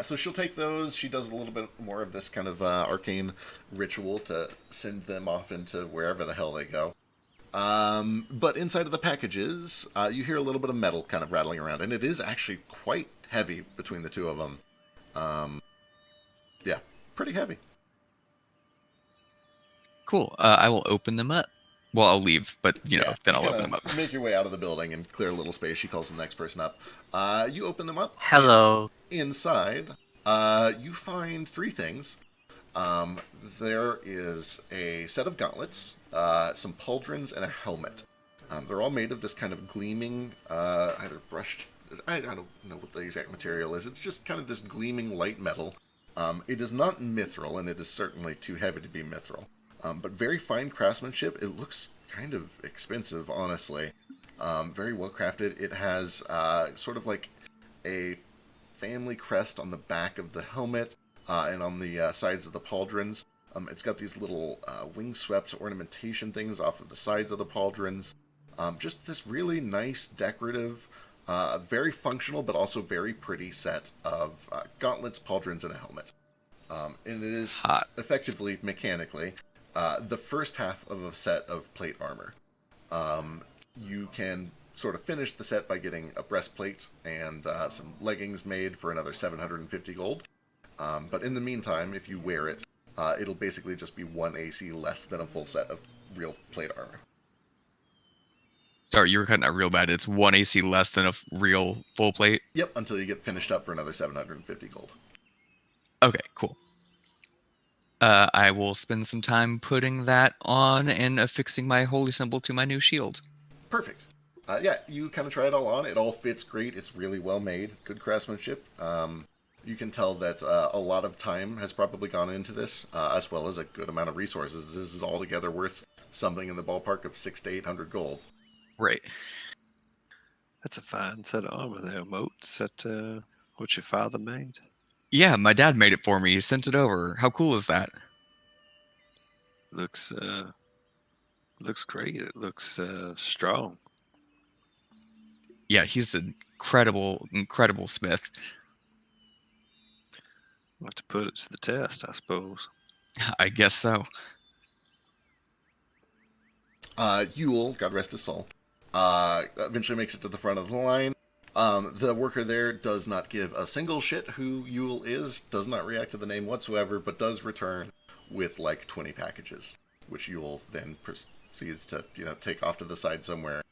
So she'll take those. She does a little bit more of this kind of arcane ritual to send them off into wherever the hell they go. But inside of the packages, you hear a little bit of metal kind of rattling around, and it is actually quite heavy between the 2 of them. Yeah, pretty heavy. Cool. I will open them up. Well, I'll leave, but then I'll open them up. Make your way out of the building and clear a little space. She calls the next person up. You open them up. Hello. Inside, you find 3 things. There is a set of gauntlets, some pauldrons, and a helmet. They're all made of this kind of gleaming, either brushed. I don't know what the exact material is. It's just kind of this gleaming light metal. It is not mithril, and it is certainly too heavy to be mithril. But very fine craftsmanship. It looks kind of expensive, honestly. Very well crafted. It has sort of like a family crest on the back of the helmet and on the sides of the pauldrons. It's got these little wing-swept ornamentation things off of the sides of the pauldrons. Just this really nice, decorative, very functional, but also very pretty set of gauntlets, pauldrons, and a helmet. And it is effectively, mechanically, the first half of a set of plate armor. You can sort of finish the set by getting a breastplate and some leggings made for another 750 gold. But in the meantime, if you wear it, It'll basically just be 1 AC less than a full set of real plate armor. Sorry, you were cutting out real bad. It's 1 AC less than a real full plate? Yep, until you get finished up for another 750 gold. Okay, cool. I will spend some time putting that on and affixing my holy symbol to my new shield. Perfect. Yeah, you kind of try it all on. It all fits great. It's really well made. Good craftsmanship. You can tell that a lot of time has probably gone into this, as well as a good amount of resources. This is altogether worth something in the ballpark of 600 to 800 gold. Right. That's a fine set of armor there, Moat. Is that what your father made? Yeah, my dad made it for me. He sent it over. How cool is that? Looks great. It looks strong. Yeah, he's an incredible smith. We'll have to put it to the test, I suppose. I guess so. Yule, God rest his soul, eventually makes it to the front of the line. The worker there does not give a single shit who Yule is, does not react to the name whatsoever, but does return with like 20 packages, which Yule then proceeds to take off to the side somewhere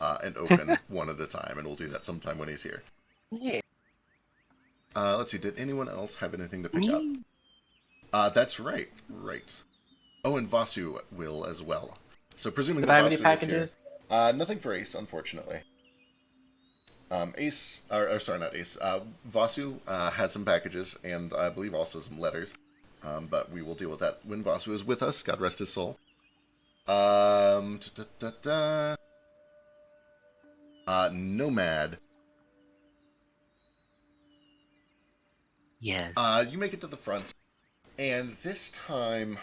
and open one at a time, and we'll do that sometime when he's here. Yeah. Let's see, did anyone else have anything to pick up? That's right. Oh, and Vasu will as well. So presuming Did that I have Vasu any packages? is here. Nothing for Ace, unfortunately. Sorry, not Ace. Vasu had some packages, and I believe also some letters. But we will deal with that when Vasu is with us. God rest his soul. Nomad. Yes. You make it to the front, and this time...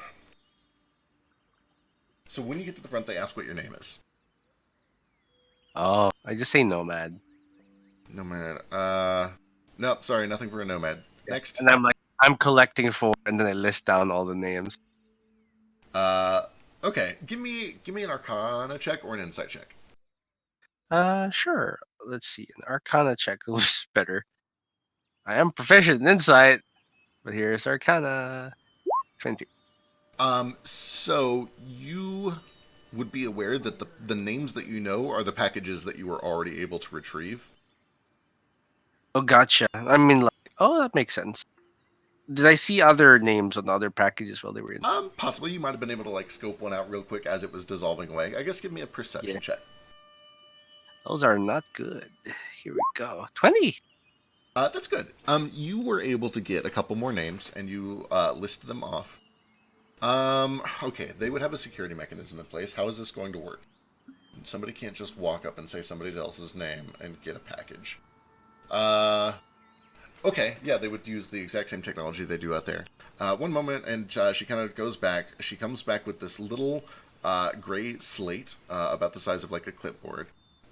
So when you get to the front, they ask what your name is. Oh, I just say nomad. Nomad. Nope, sorry, nothing for a nomad. Next. And I'm like, I'm collecting for, and then I list down all the names. Okay. Give me an Arcana check or an Insight check. Sure. Let's see. An Arcana check was better. I am proficient in insight, but here's Arcana 20. So you would be aware that the names that you know are the packages that you were already able to retrieve. Oh, gotcha. I mean, like, oh, that makes sense. Did I see other names on the other packages while they were in? Possibly you might have been able to like scope one out real quick as it was dissolving away. I guess give me a perception check. Those are not good. Here we go. 20. That's good. You were able to get a couple more names, and you listed them off. Okay, they would have a security mechanism in place. How is this going to work? Somebody can't just walk up and say somebody else's name and get a package. Okay, yeah, they would use the exact same technology they do out there. One moment, and she kind of goes back. She comes back with this little gray slate about the size of like a clipboard.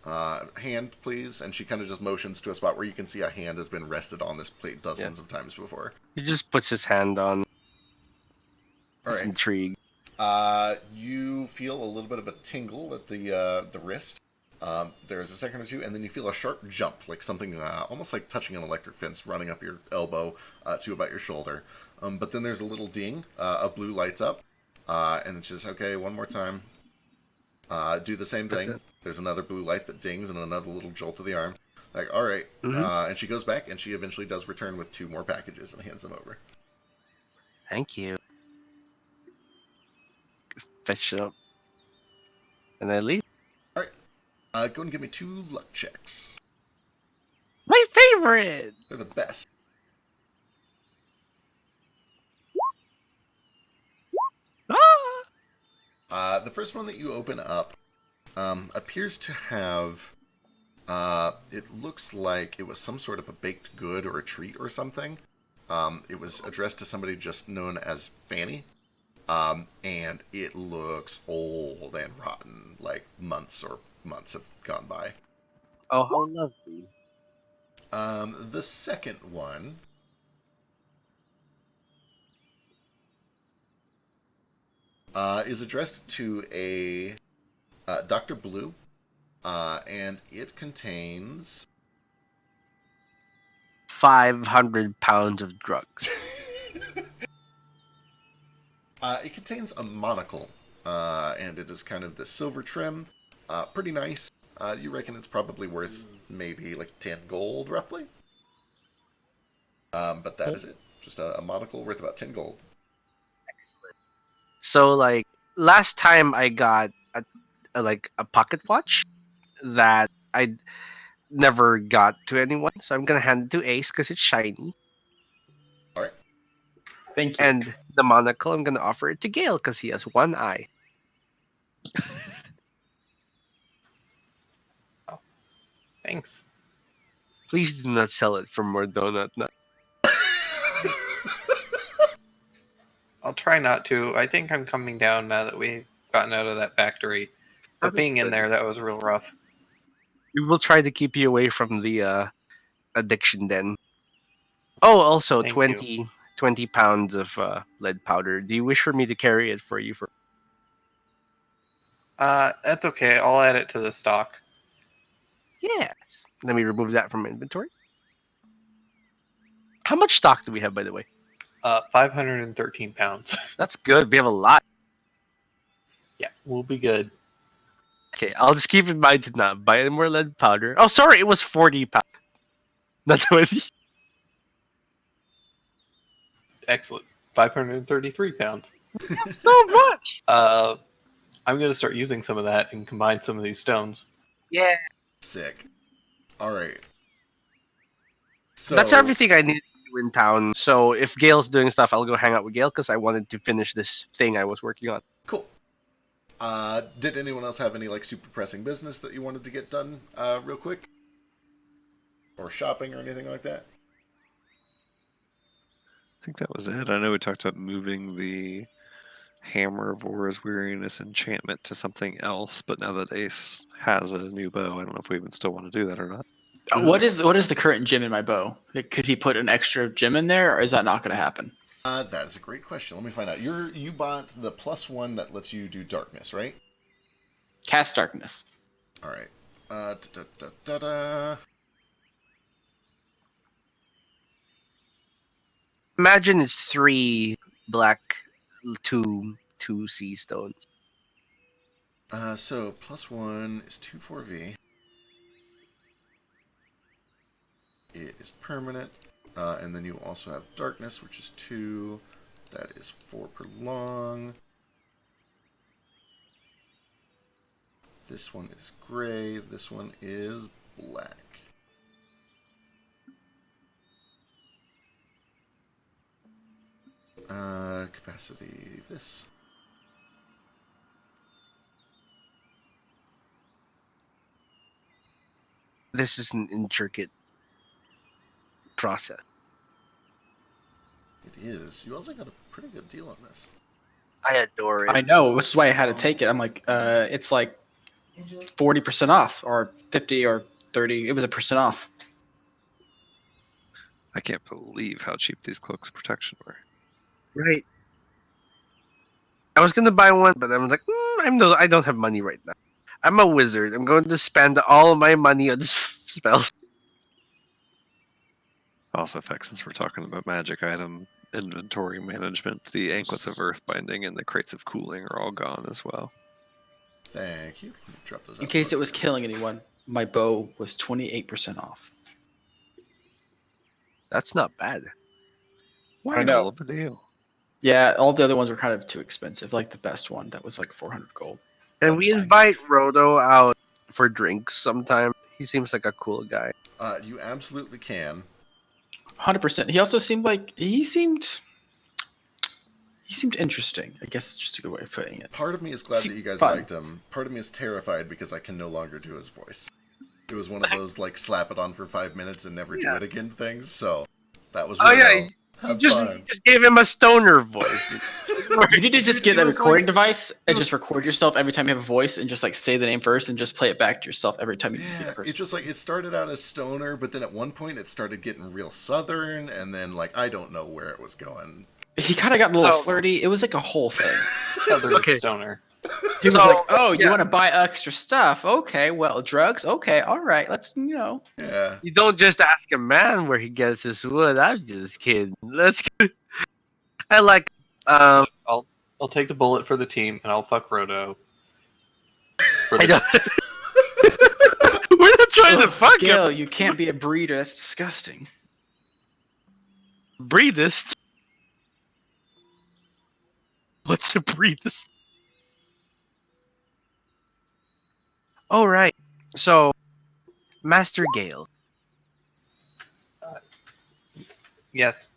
Hand, please. And she kind of just motions to a spot where you can see a hand has been rested on this plate dozens of times before. He just puts his hand on. All right. Intrigued. You feel a little bit of a tingle at the wrist. There's a second or two, and then you feel a sharp jump, like something almost like touching an electric fence running up your elbow to about your shoulder. But then there's a little ding, a blue lights up, and it's just, okay, one more time. Do the same thing. There's another blue light that dings and another little jolt to the arm. Like, all right. And she goes back, and she eventually does return with 2 more packages and hands them over. Thank you. Fetch it up. And I leave. All right. Go and give me 2 luck checks. My favorite! They're the best. The first one that you open up appears to have... it looks like it was some sort of a baked good or a treat or something. It was addressed to somebody just known as Fanny. And it looks old and rotten, like months have gone by. Oh, how lovely. The second one is addressed to a Dr. Blue, and it contains 500 pounds of drugs. It contains a monocle, and it is kind of the silver trim. Pretty nice. You reckon it's probably worth maybe like 10 gold, roughly? But that is it. Just a monocle worth about 10 gold. So like last time I got a pocket watch that I never got to anyone, so I'm gonna hand it to Ace because it's shiny. All right. Thank you. And the monocle, I'm gonna offer it to Gale because he has one eye. Thanks. Please do not sell it for more donut nut. I'll try not to. I think I'm coming down now that we've gotten out of that factory. But That is being in good. there, that was real rough. We will try to keep you away from the addiction den. Oh, also Thank 20 pounds of lead powder. Do you wish for me to carry it for you? That's okay. I'll add it to the stock. Yes. Let me remove that from my inventory. How much stock do we have, by the way? 513 pounds. That's good. We have a lot. Yeah, we'll be good. Okay, I'll just keep in mind to not buy any more lead powder. Oh, sorry, it was 40 pounds. Not 20. Excellent. 533 pounds. So much! I'm going to start using some of that and combine some of these stones. Yeah. Sick. All right. So That's everything I need to do in town. So if Gail's doing stuff, I'll go hang out with Gail because I wanted to finish this thing I was working on. Cool. Did anyone else have any like super pressing business that you wanted to get done real quick? Or shopping or anything like that? I think that was it. I know we talked about moving the Hammer of Aura's Weariness enchantment to something else, but now that Ace has a new bow, I don't know if we even still want to do that or not. What is the current gem in my bow? Could he put an extra gem in there, or is that not going to happen? That is a great question. Let me find out. You bought the +1 that lets you do darkness, right? Cast darkness. All right. Da-da-da-da-da. Imagine it's 3 black, 2 sea stones. So +1 is 2 4V. It is permanent. And then you also have darkness, which is 2. That is 4 per long. This one is gray. This one is black. Capacity, this. This is an intricate process. It is. You also got a pretty good deal on this. I adore it. I know. This is why I had to take it. I'm like, it's like 40% off, or 50 or 30. It was a percent off. I can't believe how cheap these cloaks of protection were. Right. I was gonna buy one, but I'm like, I don't have money right now. I'm a wizard. I'm going to spend all of my money on spells. Also, effects, since we're talking about magic item inventory management, the anklets of earth binding and the crates of cooling are all gone as well. Thank you. Drop those In out case for it was you. killing anyone, my bow was 28% off. That's not bad. I know. Hell of a deal. Yeah, all the other ones were kind of too expensive. Like the best one, that was like 400 gold. And we invite Rodo out for drinks sometime. He seems like a cool guy. You absolutely can. 100%. He also seemed like he seemed interesting. I guess it's just a good way of putting it. Part of me is glad that you guys fun. liked him. Part of me is terrified because I can no longer do his voice. It was one of those like slap it on for 5 minutes and never do it again things. So that was really You just gave him a stoner voice. You need to just get It a was recording like- device and it just was- record yourself every time you have a voice, and just like say the name first and just play it back to yourself every time you do Yeah, the person. it's just like it started out as stoner, but then at one point it started getting real southern, and then like I don't know where it was going. He kind of got a little Oh. flirty. It was like a whole thing. Southern Okay. stoner. He was So, like, "Oh, you yeah. want to buy extra stuff? Okay, well, drugs. Okay, all right. Let's, Yeah, You don't just ask a man where he gets his wood. I'm just kidding. Let's. I like. I'll I'll take the bullet for the team, and I'll fuck Roto. For I the don't. We're not trying to fuck him. Gale, you can't be a breeder. That's disgusting. Breedist. What's a breedist? Oh, right. So, Master Gale. Yes,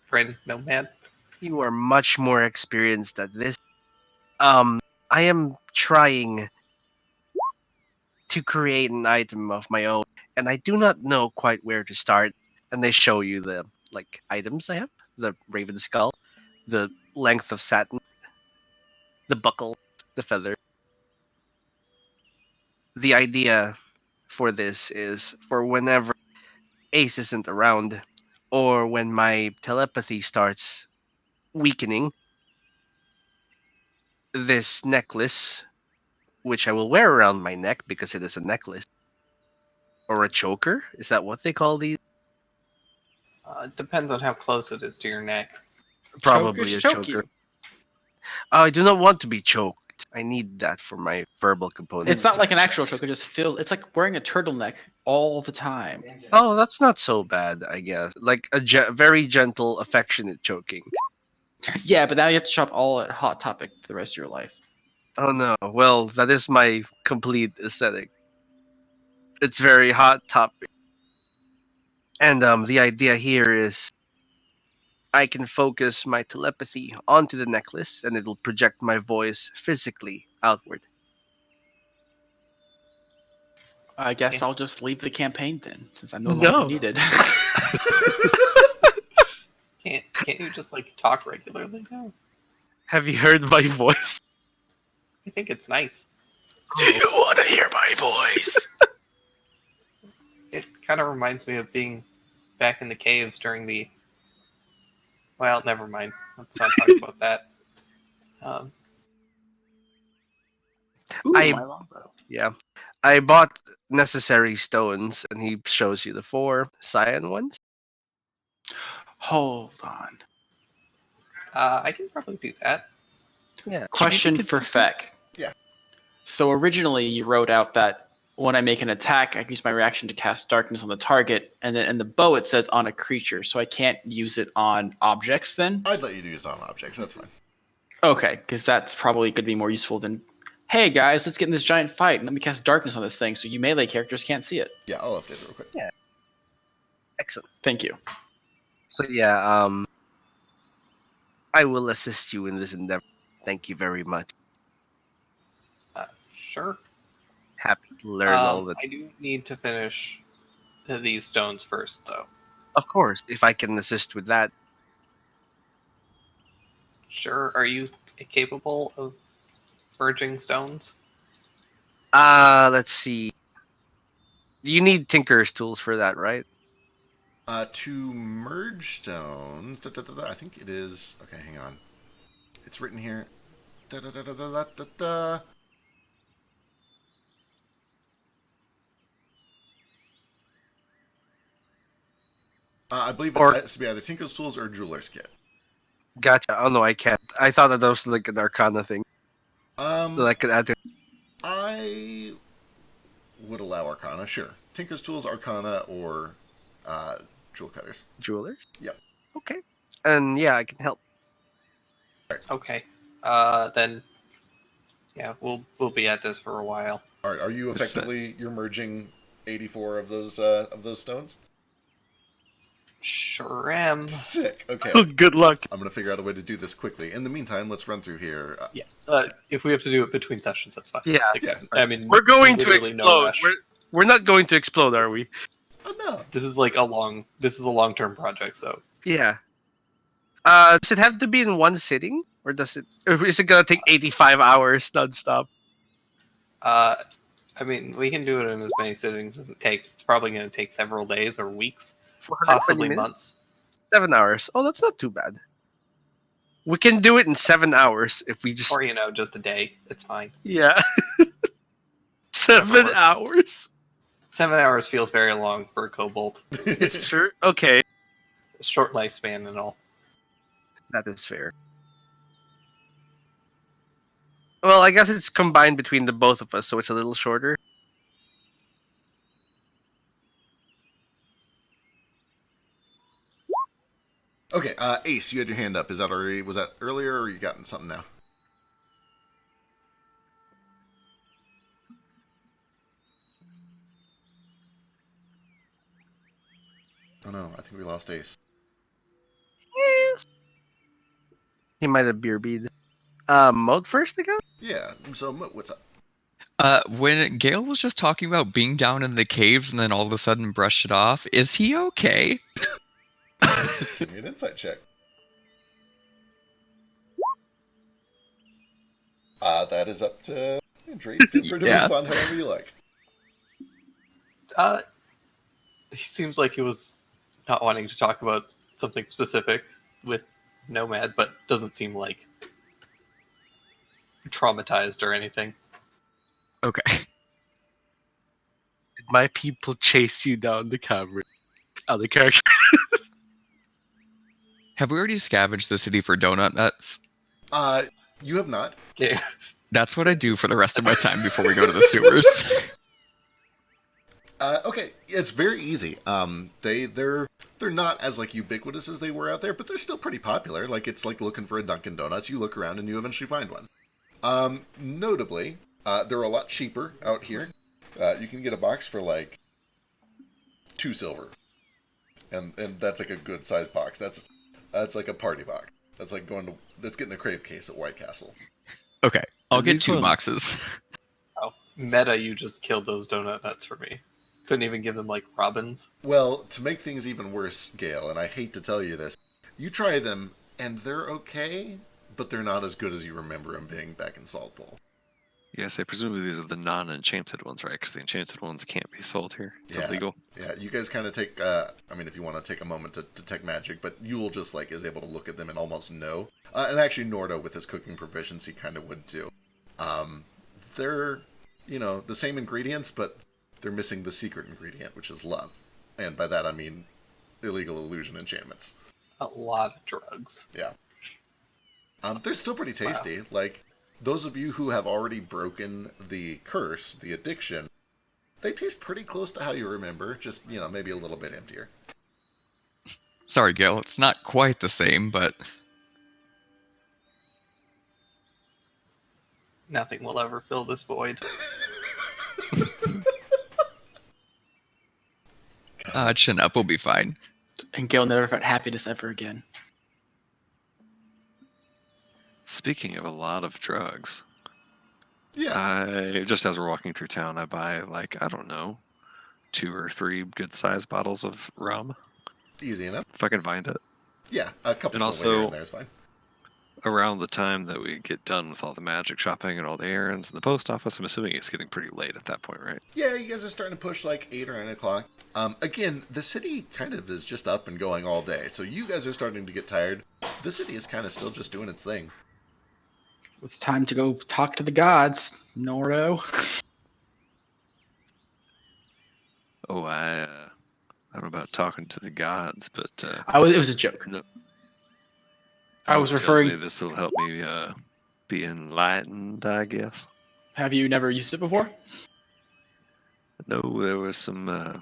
friend Nomad. You are much more experienced at this. I am trying to create an item of my own, and I do not know quite where to start. And they show you the items I have: the raven skull, the length of satin, the buckle, the feather. The idea for this is for whenever Ace isn't around, or when my telepathy starts weakening, this necklace, which I will wear around my neck because it is a necklace, or a choker. Is that what they call these? It depends on how close it is to your neck. Probably Chokers a choke choker. you. I do not want to be choked. I need that for my verbal component. It's not like an actual choke. It just feels. It's like wearing a turtleneck all the time. Oh, that's not so bad, I guess. Like a very gentle, affectionate choking. Yeah, but now you have to shop all at Hot Topic for the rest of your life. Oh no. Well, that is my complete aesthetic. It's very hot topic. And the idea here is I can focus my telepathy onto the necklace and it'll project my voice physically outward. I guess Yeah. I'll just leave the campaign then, since I'm no No. longer needed. Can't you just like talk regularly now? Have you heard my voice? I think it's nice. Do you want to hear my voice? It kind of reminds me of being back in the caves during the. Well, never mind. Let's not talk about that. Ooh, I- my longbow. Yeah. I bought necessary stones and he shows you the 4 cyan ones. Hold on. I can probably do that. Yeah. Question Do you think for it's- Feck. Yeah. So originally you wrote out that when I make an attack, I can use my reaction to cast darkness on the target, and then in the bow it says on a creature, so I can't use it on objects then? I'd let you use on objects. That's fine. Okay, because that's probably going to be more useful than, hey guys, let's get in this giant fight and let me cast darkness on this thing so you melee characters can't see it. Yeah, I'll update it real quick. Excellent. Thank you. So yeah, I will assist you in this endeavor. Thank you very much. Sure. Happy to learn all that. I do need to finish these stones first, though. Of course, if I can assist with that. Sure. Are you capable of merging stones? Let's see. You need Tinker's tools for that, right? To merge stones, I think it is. Okay, hang on. It's written here. I believe it has to be either Tinker's Tools or Jeweler's Kit. Gotcha. Oh no, I can't. I thought that was like an Arcana thing that I could add to. I would allow Arcana, sure. Tinker's Tools, Arcana, or Jewel Cutters. Jewelers? Yep. Okay. And yeah, I can help. Okay. Then. Yeah, we'll be at this for a while. All right. Are you effectively you're merging 84 of those stones? Sure am. Sick. Okay. Oh, good luck. I'm gonna figure out a way to do this quickly. In the meantime, let's run through here. Yeah. If we have to do it between sessions, that's fine. Yeah. Like, Yeah. I mean, We're going to literally no explode. rush. We're not going to explode, are we? Oh no. This is like a long-term project, so Yeah. Does it have to be in one sitting, or is it gonna take 85 hours nonstop? I mean, we can do it in as many sittings as it takes. It's probably going to take several days or weeks, 420 possibly minutes? months. 7 hours. Oh, that's not too bad. We can do it in 7 hours if we just. Or, just a day. It's fine. Yeah. 7 works. hours. 7 hours feels very long for a kobold. It's true. Okay, Short lifespan and all. that is fair. Well, I guess it's combined between the both of us, so it's a little shorter. Okay, Ace, you had your hand up. Was that earlier, or you got something now? Oh no, I think we lost Ace. Yes. He might have beer bead. Mode first again? Yeah, so what's up? When Gale was just talking about being down in the caves and then all of a sudden brushed it off, is he okay? Give me an insight check. That is up to Drake. Feel free to Yeah. respond however you like. He seems like he was not wanting to talk about something specific with Nomad, but doesn't seem like traumatized or anything. Okay. Did my people chase you down the camera? Other character. Have we already scavenged the city for donut nuts? You have not. Yeah. That's what I do for the rest of my time before we go to the sewers. Okay, it's very easy. They're not as like ubiquitous as they were out there, but they're still pretty popular. Like it's like looking for a Dunkin' Donuts. You look around and you eventually find one. Notably, they're a lot cheaper out here. You can get a box for like 2 silver, and that's like a good sized box. That's like a party box. That's getting a crave case at White Castle. Okay, I'll And get these 2 ones- boxes. Oh, meta, you just killed those donut nuts for me. Couldn't even give them like robins. Well, to make things even worse, Gale, and I hate to tell you this, you try them and they're okay, but they're not as good as you remember them being back in Salt Bowl. Yes, I presumably these are the non-enchanted ones, right? Because the enchanted ones can't be sold here. It's illegal. Yeah, you guys kind of take, if you want to take a moment to detect magic, but Yule just, like, is able to look at them and almost know. And actually, Nordo, with his cooking proficiency, kind of would too. They're, the same ingredients, but they're missing the secret ingredient, which is love. And by that, I mean illegal illusion enchantments. A lot of drugs. Yeah. They're still pretty tasty. Wow. Like, those of you who have already broken the curse, the addiction, they taste pretty close to how you remember, just, maybe a little bit emptier. Sorry, Gale, it's not quite the same, but... Nothing will ever fill this void. Chin up, we'll be fine. And Gale never felt happiness ever again. Speaking of a lot of drugs, yeah, just as we're walking through town, I buy like, I don't know, 2 or 3 good-sized bottles of rum. Easy enough. If I can find it. Yeah, a couple and silver here also, and there is fine. Around the time that we get done with all the magic shopping and all the errands and the post office, I'm assuming it's getting pretty late at that point, right? Yeah, you guys are starting to push like 8 or 9 o'clock. Again, the city kind of is just up and going all day, so you guys are starting to get tired. The city is kind of still just doing its thing. It's time to go talk to the gods, Nordo. Oh, I don't know about talking to the gods, but it was a joke. No. I was referring. This will help me be enlightened, I guess. Have you never used it before? No, there was some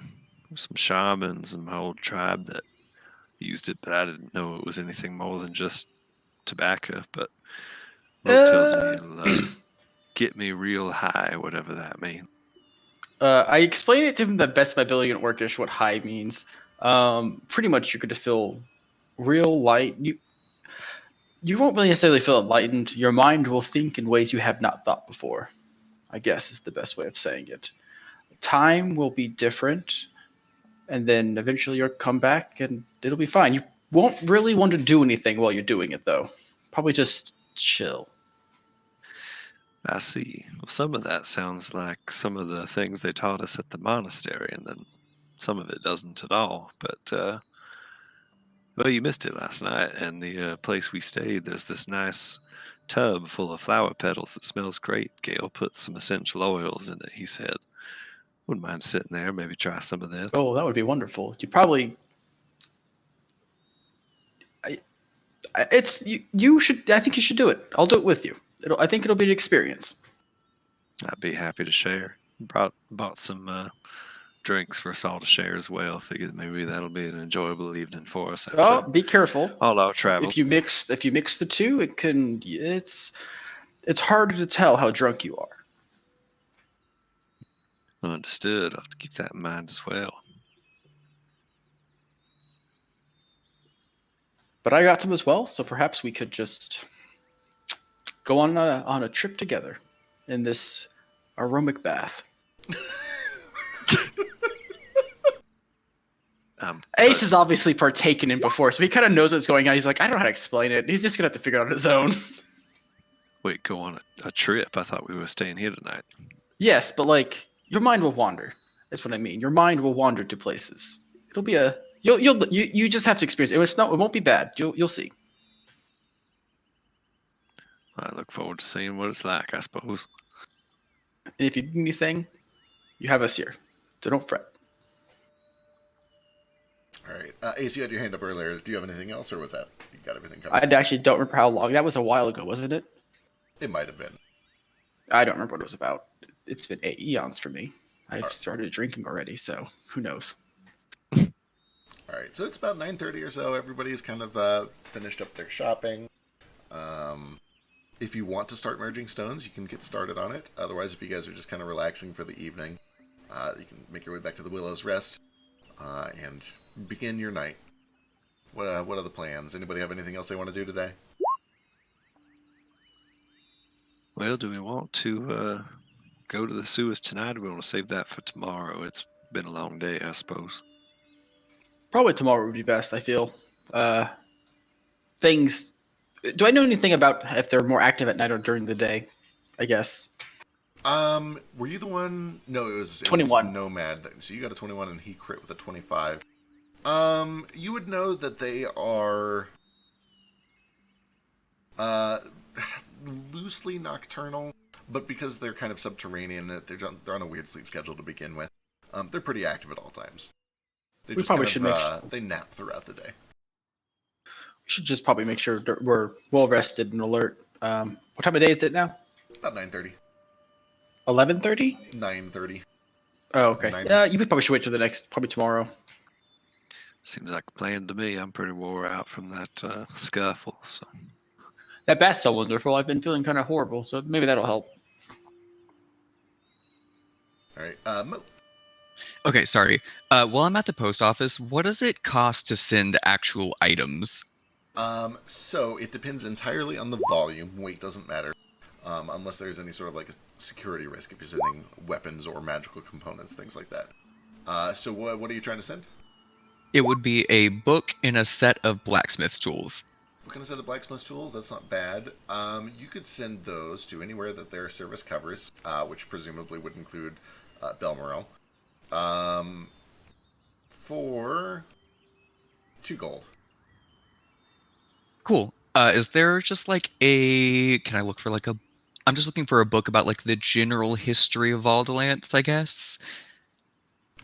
shamans in my old tribe that used it, but I didn't know it was anything more than just tobacco. But Rogue tells me it'll get me real high, whatever that means. I explained it to him the best of my ability in Orcish what high means. Pretty much you're going to feel real light. You won't really necessarily feel enlightened. Your mind will think in ways you have not thought before, I guess is the best way of saying it. Time will be different, and then eventually you'll come back and it'll be fine. You won't really want to do anything while you're doing it, though. Probably just chill. I see. Well, some of that sounds like some of the things they taught us at the monastery, and then some of it doesn't at all. But, well, you missed it last night, and the place we stayed, there's this nice tub full of flower petals that smells great. Gale put some essential oils in it, he said. Wouldn't mind sitting there, maybe try some of that. Oh, that would be wonderful. You probably... you should. I think you should do it. I'll do it with you. I think it'll be an experience. I'd be happy to share. Bought some drinks for us all to share as well. Figured maybe that'll be an enjoyable evening for us Oh, after be careful. all our travel. If you mix the two, it's harder to tell how drunk you are. Understood. I'll have to keep that in mind as well. But I got some as well, so perhaps we could just go on a trip together in this aromatic bath. Ace has obviously partaken in before, so he kind of knows what's going on. He's like, I don't know how to explain it. He's just gonna have to figure it out on his own. Wait, go on a trip? I thought we were staying here tonight. Yes, but like your mind will wander. That's what I mean. Your mind will wander to places. It'll be you just have to experience it. It won't be bad. You'll see. I look forward to seeing what it's like, I suppose. And if you need anything, you have us here. So don't fret. All right. Ace, you had your hand up earlier. Do you have anything else, or was that you got everything covered? I actually don't remember how long. That was a while ago, wasn't it? It might have been. I don't remember what it was about. It's been eons for me. I've started drinking already, so who knows? All right. So it's about 9:30 or so. Everybody's kind of finished up their shopping. If you want to start merging stones, you can get started on it. Otherwise, if you guys are just kind of relaxing for the evening, you can make your way back to the Willow's Rest and begin your night. What are the plans? Anybody have anything else they want to do today? Well, do we want to go to the sewers tonight, or do we want to save that for tomorrow? It's been a long day, I suppose. Probably tomorrow would be best, I feel. Things. Do I know anything about if they're more active at night or during the day? I guess. Were you the one? No, it was 21. Nomad. So you got a 21 and he crit with a 25. You would know that they are loosely nocturnal, but because they're kind of subterranean, they're on a weird sleep schedule to begin with. They're pretty active at all times. They We just probably kind of, should they nap throughout the day. We should just probably make sure we're well rested and alert. What time of day is it now? About 9:30. 11:30. 9:30. Oh, okay. 9. Yeah, you probably should wait till probably tomorrow. Seems like a plan to me. I'm pretty wore out from that scuffle, so. That bath's so wonderful. I've been feeling kind of horrible, so maybe that'll help. All right. Mo. Okay, sorry. While I'm at the post office, what does it cost to send actual items? So it depends entirely on the volume. Weight doesn't matter, unless there's any sort of like a security risk if you're sending weapons or magical components, things like that. So what are you trying to send? It would be a book and a set of blacksmith tools. We're going to send a blacksmith tools. That's not bad. You could send those to anywhere that their service covers, which presumably would include Belmorel, for 2 gold. Cool. Is there just like can I look for like I'm just looking for a book about like the general history of Valdalance, I guess.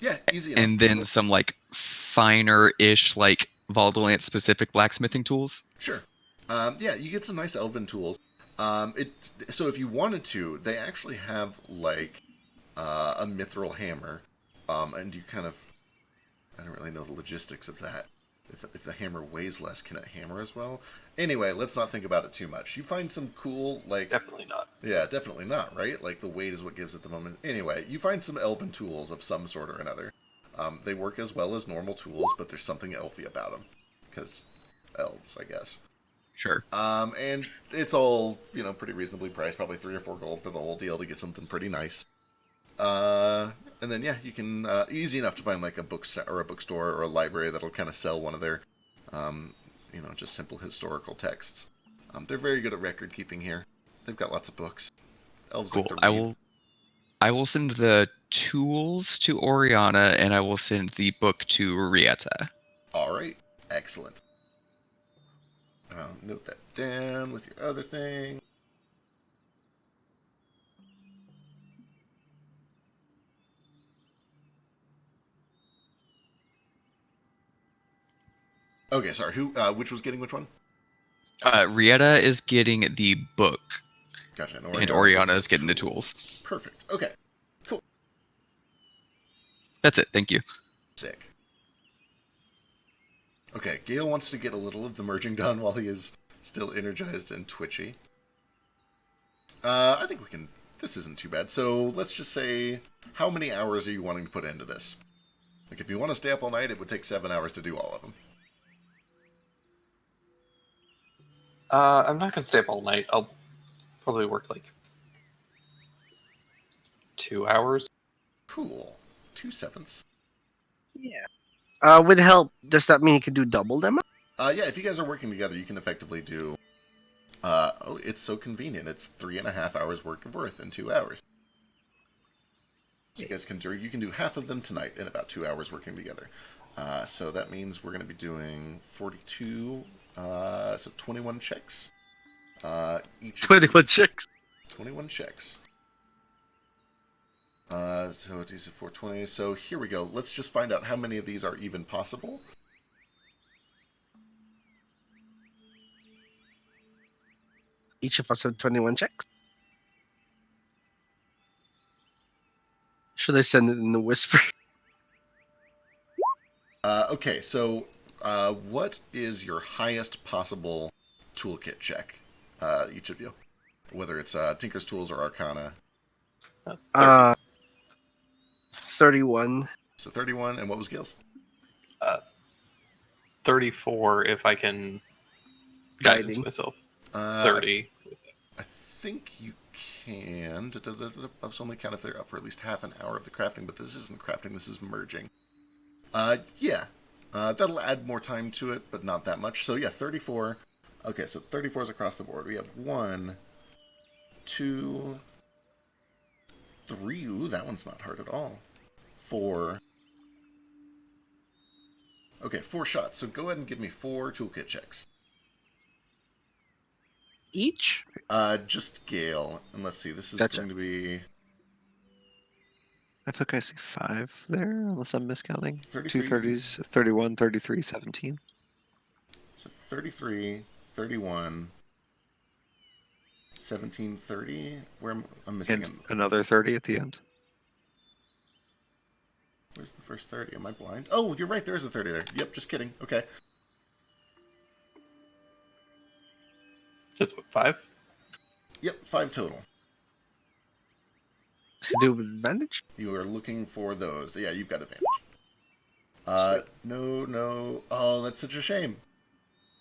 Yeah, easy enough. And then some like finer-ish like Valdalance specific blacksmithing tools. Sure. Yeah, you get some nice elven tools. So if you wanted to, they actually have like a mithril hammer, and you kind of, I don't really know the logistics of that. If the hammer weighs less, can it hammer as well? Anyway, let's not think about it too much. You find some cool, like... Definitely not. Yeah, definitely not, right? Like, the weight is what gives it the moment. Anyway, you find some elven tools of some sort or another. They work as well as normal tools, but there's something elfy about them. Because elves, I guess. Sure. And it's all, pretty reasonably priced. Probably 3 or 4 gold for the whole deal to get something pretty nice. And then, yeah, you can, easy enough to find like a bookstore or a library that'll kind of sell one of their, just simple historical texts. They're very good at record keeping here. They've got lots of books. Elves Cool. like to read. I will send the tools to Oriana, and I will send the book to Rieta. All right. Excellent. Note that down with your other thing. Okay, sorry. Which was getting which one? Rieta is getting the book. Gotcha. And And Oriana Oriana gets is getting the tools. tools. Perfect. Okay. Cool. That's it. Thank you. Sick. Okay, Gale wants to get a little of the merging done while he is still energized and twitchy. I think we can... This isn't too bad. So let's just say, how many hours are you wanting to put into this? Like, if you want to stay up all night, it would take 7 hours to do all of them. I'm not gonna stay up all night. I'll probably work like 2 hours. Cool. 2/7. Yeah. With help, does that mean you can do double them? Yeah, if you guys are working together, you can effectively do... oh, it's so convenient. It's 3.5 hours work of worth in 2 hours. So you can do half of them tonight in about 2 hours working together. So that means we're going to be doing 42, so 21 checks. Each of 21 chicks. 21 checks. So it's 420. So here we go. Let's just find out how many of these are even possible. Each of us have 21 checks. Should I send it in a whisper? Okay, so what is your highest possible toolkit check? Each of you. Whether it's Tinker's Tools or Arcana. 31. So 31, and what was Gil's? 34 if I can guidance Guiding. myself. Uh, 30. I think you can. I was only counted they're up for at least half an hour of the crafting, but this isn't crafting, this is merging. Yeah. That'll add more time to it, but not that much. So yeah, 34. Okay, so 34 is across the board. We have 1, 2, 3. Ooh, that one's not hard at all. 4. Okay, 4 shots. So go ahead and give me 4 toolkit checks. Each? Just Gale. And let's see, this is Gotcha. going to be... I think I see 5 there, unless I'm miscounting. 33. 2 30s, 31, 33, 17. So 33, 31, 17, 30. Where I'm missing And another 30 at the end. Where's the first 30? Am I blind? Oh, you're right. There is a 30 there. Yep, just kidding. Okay. That's what, 5? Yep, 5 total. To do with advantage? You are looking for those. Yeah, you've got advantage. No. Oh, that's such a shame.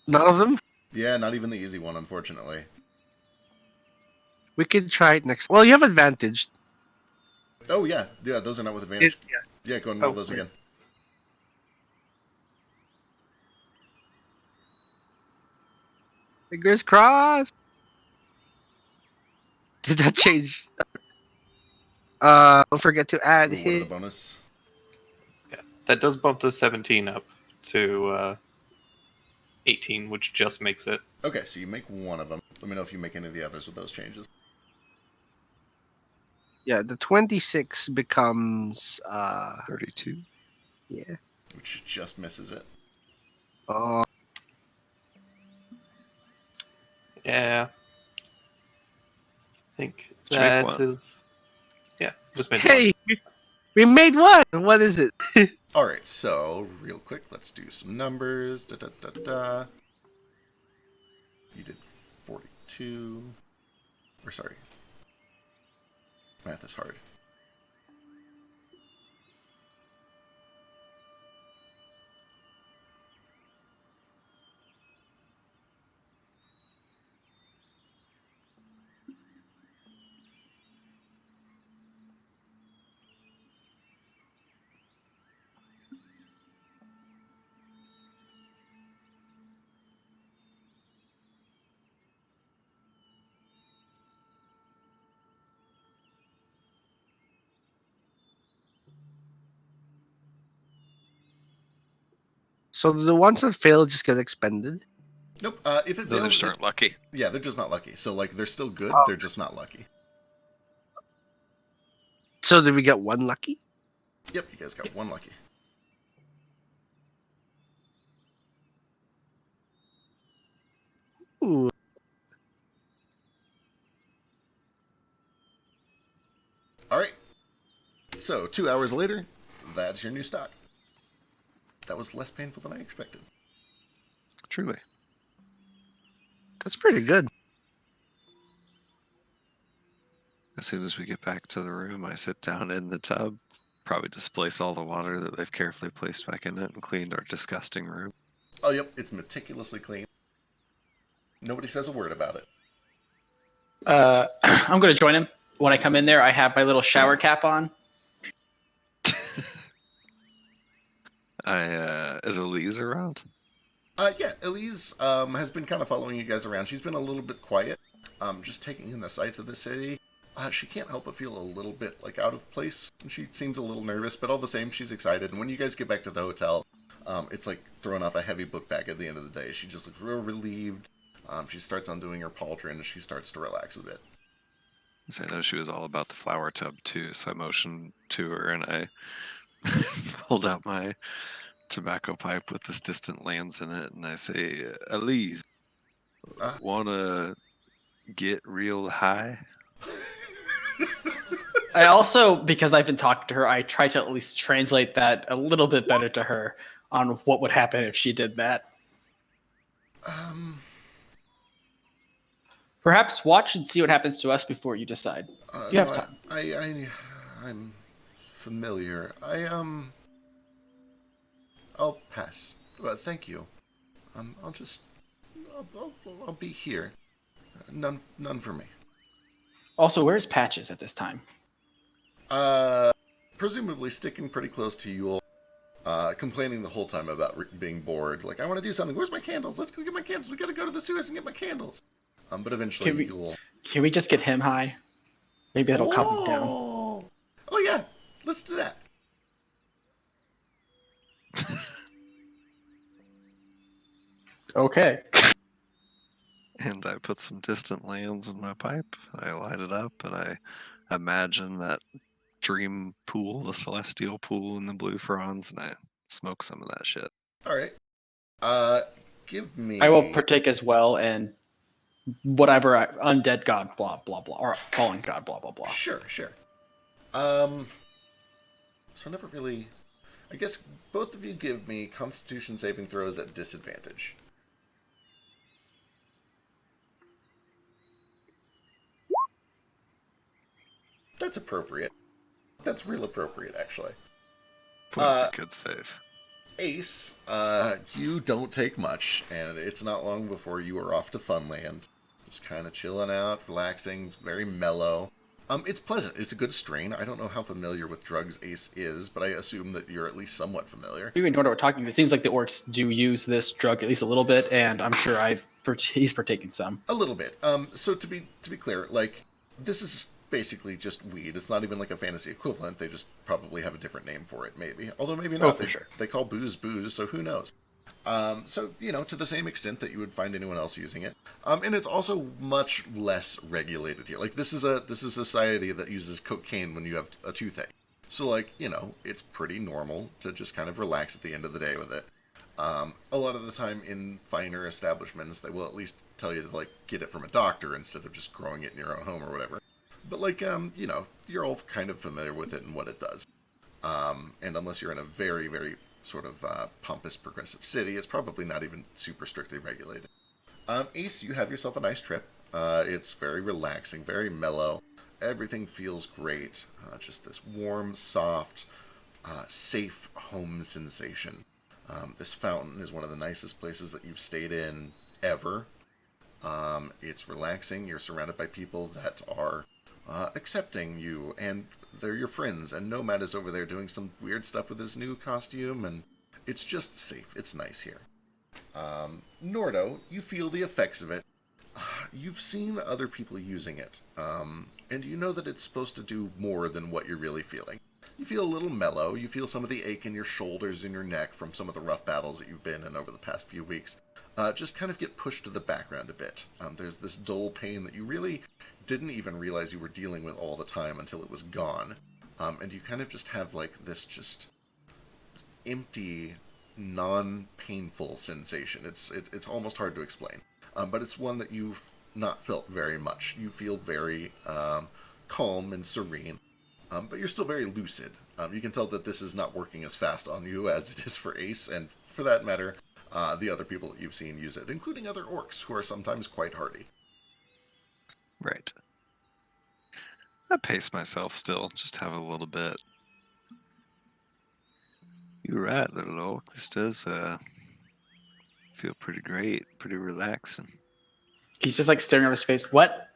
None of them? Yeah, not even the easy one, unfortunately. We can try it next. Well, you have advantage. Oh, yeah. Yeah, those are not with advantage. Yeah, go and roll those great. again. Fingers crossed. Did that change? Don't forget to add Ooh, what are the hit. bonus? Yeah, that does bump the 17 up to 18, which just makes it. Okay, so you make one of them. Let me know if you make any of the others with those changes. Yeah, the 26 becomes 32. yeah. Which just misses it. Oh, Yeah. I think Just make that one. is. Yeah, just made hey, we made one. What is it? Alright, so, real quick, let's do some numbers. You did 42. Or, sorry. Math is hard. So the ones that fail just get expended. Nope, if it No, they fails... just aren't lucky. Yeah, they're just not lucky. So, like, they're still good, Oh. they're just not lucky. So did we get one lucky? Yep, you guys got one lucky. Ooh. All right. So 2 hours later, that's your new stock. That was less painful than I expected. Truly. That's pretty good. As soon as we get back to the room, I sit down in the tub, probably displace all the water that they've carefully placed back in it and cleaned our disgusting room. Oh, yep, it's meticulously clean. Nobody says a word about it. I'm going to join him. When I come in there, I have my little shower cap on. Is Elise around? Yeah, Elise has been kind of following you guys around. She's been a little bit quiet, just taking in the sights of the city. She can't help but feel a little bit like out of place. She seems a little nervous, but all the same, she's excited. And when you guys get back to the hotel, it's like throwing off a heavy book bag at the end of the day. She just looks real relieved. She starts undoing her pauldron and she starts to relax a bit. So I know she was all about the flower tub too, so I motioned to her and I pulled out my tobacco pipe with this distant lands in it, and I say, Elise, wanna get real high? I also, because I've been talking to her, I try to at least translate that a little bit better to her on what would happen if she did that. Perhaps watch and see what happens to us before you decide. You have time. I'm familiar. I'll pass. But thank you. I'll be here. None for me. Also, where's Patches at this time? Presumably sticking pretty close to you all. Complaining the whole time about being bored. Like, I want to do something. Where's my candles? Let's go get my candles. We gotta go to the sewers and get my candles. But eventually you'll... Can we just get him high? Maybe that'll calm him down. Oh yeah, let's do that. Okay. And I put some distant lands in my pipe. I light it up, and I imagine that dream pool, the celestial pool in the blue fronds, and I smoke some of that shit. All right. Give me... I will partake as well, and whatever undead god, blah, blah, blah, or fallen god, blah, blah, blah. Sure. So never really... I guess both of you give me Constitution saving throws at disadvantage. That's appropriate. That's real appropriate, actually. That's a good save. Ace, you don't take much, and it's not long before you are off to Funland. Just kind of chilling out, relaxing, very mellow. It's pleasant. It's a good strain. I don't know how familiar with drugs Ace is, but I assume that you're at least somewhat familiar. You know what we're talking about. It seems like the orcs do use this drug at least a little bit, and I'm sure he's partaken some. A little bit. So to be clear, like, this is basically just weed. It's not even like a fantasy equivalent. They just probably have a different name for it, maybe. Although maybe not. They call booze, so who knows? So, to the same extent that you would find anyone else using it. And it's also much less regulated here. Like, this is a society that uses cocaine when you have a toothache. So, like, it's pretty normal to just kind of relax at the end of the day with it. A lot of the time in finer establishments, they will at least tell you to, like, get it from a doctor instead of just growing it in your own home or whatever. But, like, you're all kind of familiar with it and what it does. And unless you're in a very, very sort of pompous, progressive city, it's probably not even super strictly regulated. Ace, you have yourself a nice trip. It's very relaxing, very mellow. Everything feels great. Just this warm, soft, safe home sensation. This fountain is one of the nicest places that you've stayed in ever. It's relaxing. You're surrounded by people that are accepting you, and they're your friends, and Nomad is over there doing some weird stuff with his new costume, and it's just safe. It's nice here. Nordo, you feel the effects of it. You've seen other people using it, and you know that it's supposed to do more than what you're really feeling. You feel a little mellow. You feel some of the ache in your shoulders and your neck from some of the rough battles that you've been in over the past few weeks. Just kind of get pushed to the background a bit. There's this dull pain that you really didn't even realize you were dealing with all the time until it was gone. And you kind of just have like this just empty, non-painful sensation. It's almost hard to explain. But it's one that you've not felt very much. You feel very calm and serene. but you're still very lucid. You can tell that this is not working as fast on you as it is for Ace, and for that matter, the other people that you've seen use it, including other orcs who are sometimes quite hardy. Right. I pace myself still, just have a little bit. You're right, little orc. This does feel pretty great, pretty relaxing. He's just like staring at his face. What?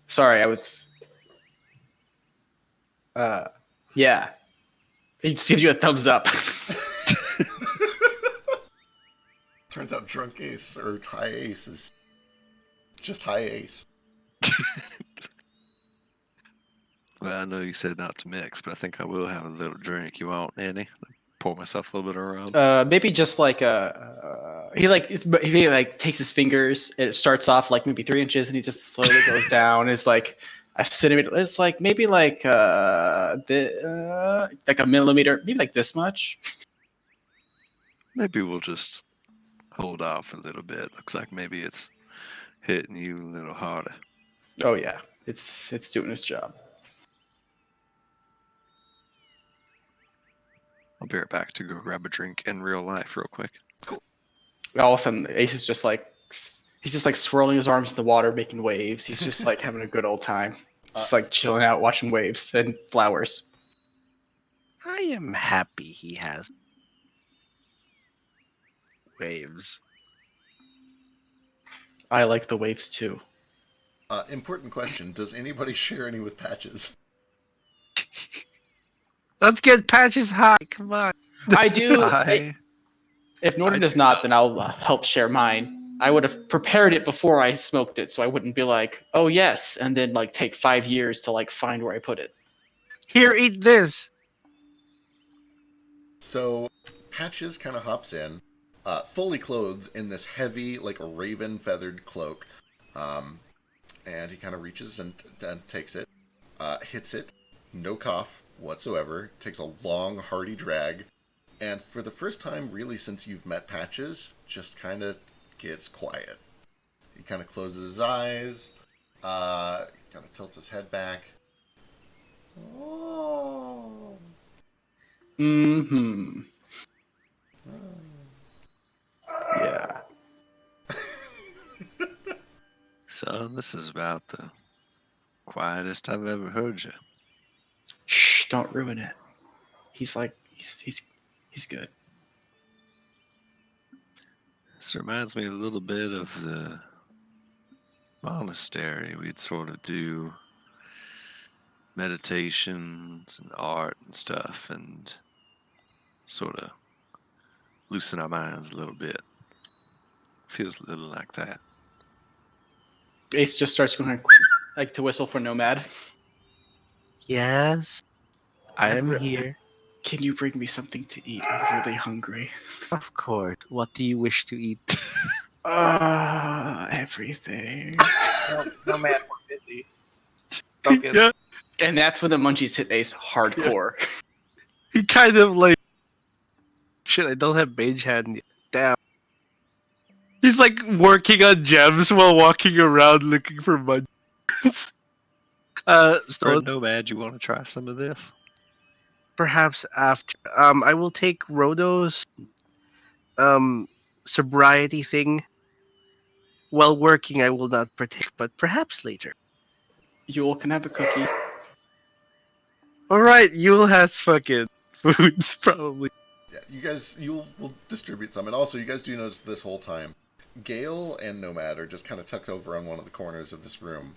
Sorry, I was. Yeah. He just gives you a thumbs up. Turns out drunk Ace, or high Ace, is just high Ace. Well, I know you said not to mix, but I think I will have a little drink. You want any? Pour myself a little bit around. Maybe just like he takes his fingers. It starts off like maybe 3 inches, and he just slowly goes down. It's like a centimeter. It's like maybe like a millimeter, maybe like this much. Maybe we'll just hold off a little bit. Looks like maybe it's hitting you a little harder. Oh yeah, it's doing its job. I'll be right back to go grab a drink in real life real quick. All of a sudden, Ace is just like he's just like swirling his arms in the water, making waves. He's just like having a good old time, just like chilling out, watching waves and flowers. I am happy he has waves. I like the waves too. Important question. Does anybody share any with Patches? Let's get Patches high. Come on. I do. I If Norton I does do not, not. then I'll help share mine. I would have prepared it before I smoked it, so I wouldn't be like, "Oh yes," and then like take 5 years to like find where I put it. Here, eat this. So, Patches kind of hops in, fully clothed in this heavy, like raven feathered cloak, and he kind of reaches and takes it, hits it, no cough whatsoever, takes a long, hearty drag, and for the first time, really, since you've met Patches, just kind of gets quiet. He kind of closes his eyes, kind of tilts his head back. Oh. Mm-hmm. Yeah. Son, this is about the quietest I've ever heard you. Shh! Don't ruin it. He's like he's good. This reminds me a little bit of the monastery. We'd sort of do meditations and art and stuff and sort of loosen our minds a little bit. Feels a little like that. Ace just starts going like to whistle for Nomad. Yes, I am here. Can you bring me something to eat? I'm really hungry. Of course. What do you wish to eat? Everything. No man, we're busy. Focus. Yeah, And that's when the munchies hit Ace hardcore. he kind of like. Shit, I don't have mage hand yet. Damn. He's like working on gems while walking around looking for mud. For So a nomad, you want to try some of this? perhaps after. I will take Rodo's sobriety thing. While working, I will not partake, but perhaps later. Yule can have a cookie. All right, Yule has fucking food probably. Yeah, you'll distribute some, and also you guys do notice this whole time, Gale and Nomad are just kind of tucked over on one of the corners of this room,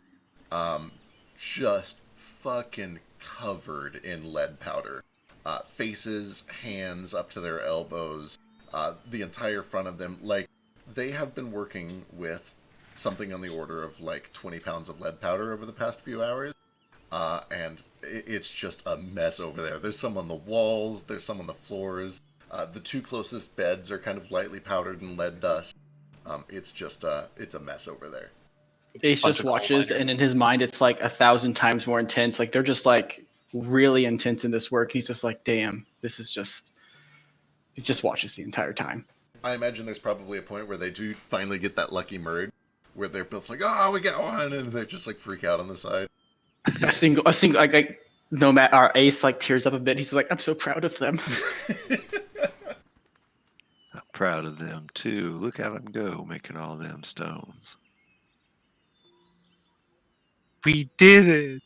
just fucking covered in lead powder, faces, hands up to their elbows, the entire front of them, like they have been working with something on the order of like 20 pounds of lead powder over the past few hours. And it's just a mess over there. There's some on the walls, there's some on the floors. The two closest beds are kind of lightly powdered in lead dust. It's just it's a mess over there. Ace Bunch just of coal watches, miners. and in his mind, it's like 1,000 times more intense. Like they're just like really intense in this work. He's just like, damn, this is just. He just watches the entire time. I imagine there's probably a point where they do finally get that lucky merge, where they're both like, "Oh, we got one," and they just like freak out on the side. A single, like Nomad, our ace, like tears up a bit. He's like, I'm so proud of them. I'm proud of them too. Look at them go, making all them stones. We did it.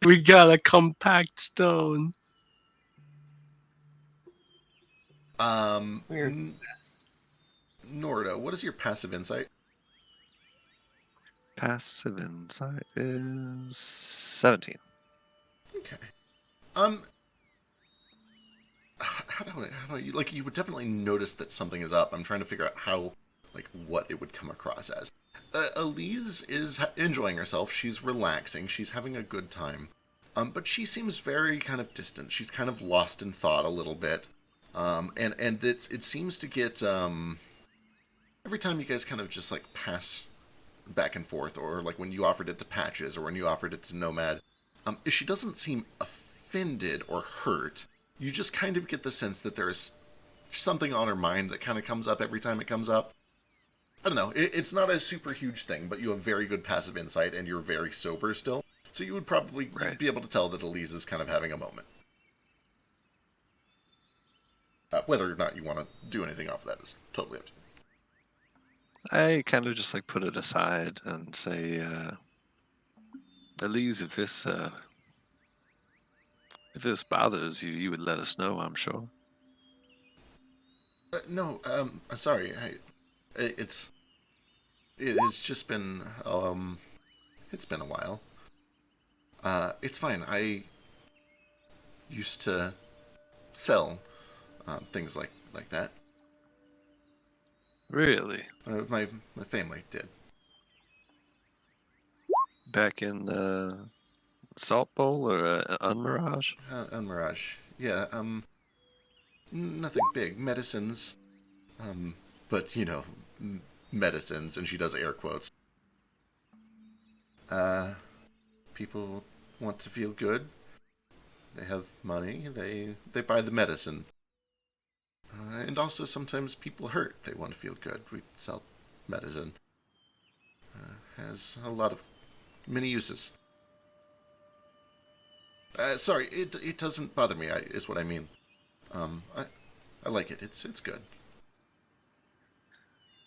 We got a compact stone. Weird. Norda, what is your passive insight? Passive insight is 17. Okay. How do you like? You would definitely notice that something is up. I'm trying to figure out how, like, what it would come across as. Elise is enjoying herself. She's relaxing. She's having a good time. But she seems very kind of distant. She's kind of lost in thought a little bit. And it seems to get every time you guys kind of just like pass back and forth, or like when you offered it to Patches or when you offered it to Nomad, she doesn't seem offended or hurt. You just kind of get the sense that there is something on her mind that kind of comes up every time it comes up. I don't know. It's not a super huge thing, but you have very good passive insight and you're very sober still. So you would probably be able to tell that Elise is kind of having a moment. Whether or not you want to do anything off of that is totally up to you. I kind of just like put it aside and say, Elise, if this bothers you, you would let us know, I'm sure. No, I'm sorry. It has just been, it's been a while. It's fine. I used to sell things like that. Really? My family did. Back in Salt Bowl or Unmirage? Mirage. Yeah, nothing big. Medicines. But, you know, medicines, and she does air quotes. People want to feel good. They have money. They buy the medicine. And also sometimes people hurt. They want to feel good. We sell medicine. Has a lot of many uses. Sorry, it doesn't bother me. Is what I mean. I like it. It's good.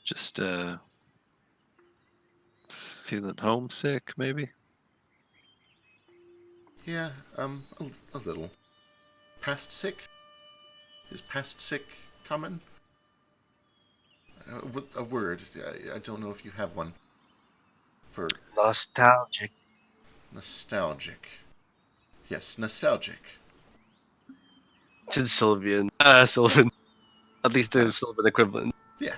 Just feeling homesick, maybe? Yeah, a little. Past sick? Is past sick common? A word. I don't know if you have one. For Nostalgic. nostalgic. Yes, nostalgic. It's in Sylvian. Sylvan. At least the Sylvan equivalent. Yeah.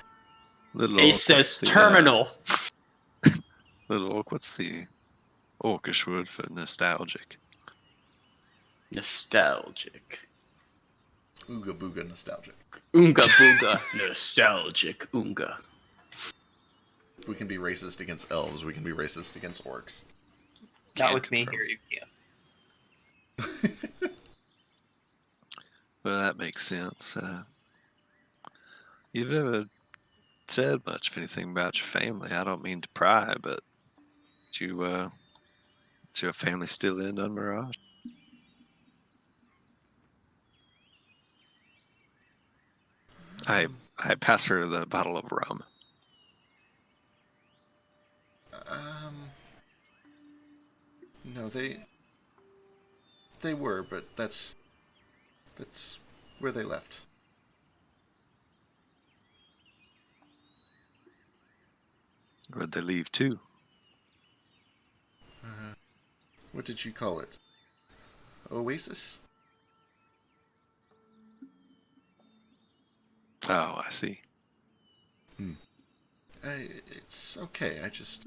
Little Ace Orc, says what's the, terminal. Little Orc, what's the Orcish word for nostalgic? Nostalgic. Ooga booga nostalgic. Oonga booga. Nostalgic. Oonga. If we can be racist against elves, we can be racist against orcs. Not Can't with me confirm. here, you can. Well, that makes sense. You've never said much of anything about your family. I don't mean to pry, but is your family still in Unmirage? I pass her the bottle of rum. No, they were, but that's where they left. Where'd they leave to? What did you call it? Oasis? Oh, I see. It's okay. I just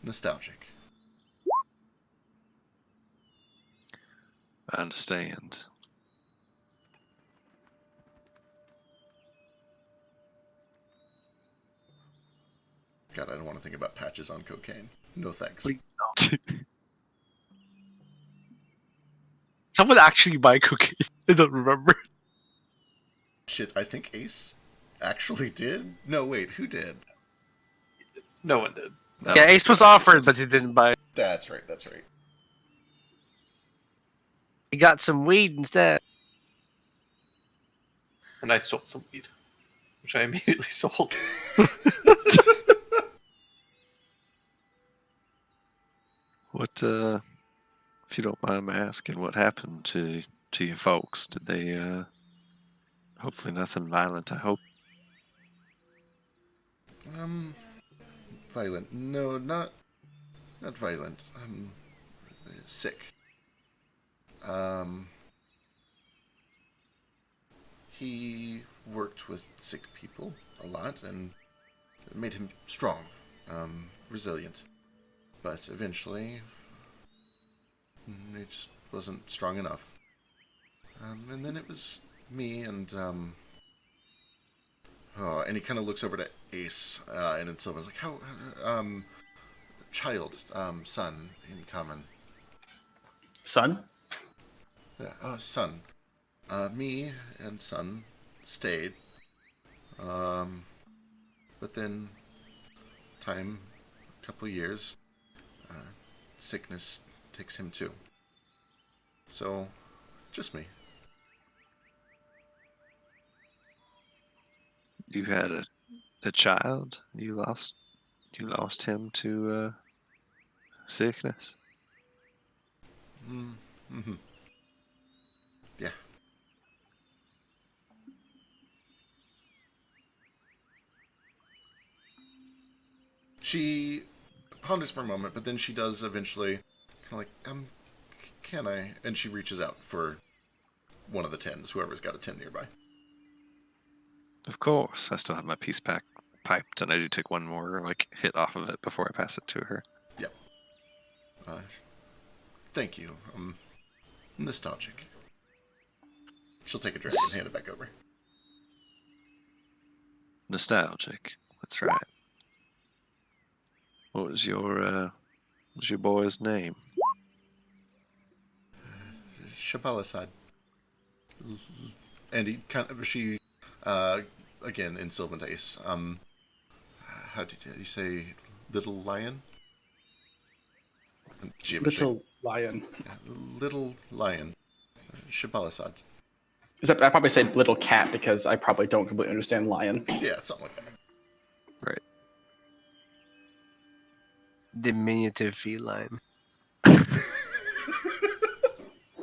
nostalgic. I understand. God, I don't want to think about Patches on cocaine. No thanks. Please. Someone actually buy cocaine. I don't remember. Shit, I think Ace actually did? No, wait, who did? No one did. Yeah, Ace was offered, but he didn't buy. That's right, that's right. You got some weed instead. And I stole some weed, which I immediately sold. What, if you don't mind me asking, what happened to your folks? Did they, hopefully nothing violent, I hope? Violent? No, not violent. Sick. He worked with sick people a lot, and it made him strong, resilient. But eventually, he just wasn't strong enough. And then it was me and and he kind of looks over to Ace, and then Silva's like, "How, child, son in common." Son? Yeah, oh, son. Me and son stayed. But then time, a couple years, sickness takes him too. So, just me. You had a child? You lost him to, sickness? Mm-hmm. Yeah. She ponders for a moment, but then she does eventually, kind of like, can I? And she reaches out for one of the tins, whoever's got a tin nearby. Of course. I still have my peace pack piped, and I do take one more, like, hit off of it before I pass it to her. Yep. Thank you. I'm nostalgic. She'll take a drink and hand it back over. Nostalgic. That's right. What was your boy's name? Shabalasad. And he kind of, again, in Sylvan Ace, how did you say little lion? She have a shape. Little lion. Yeah, little lion. Shabalasad. I probably say little cat because I probably don't completely understand lion. Yeah, something like that. Right. Diminutive feline.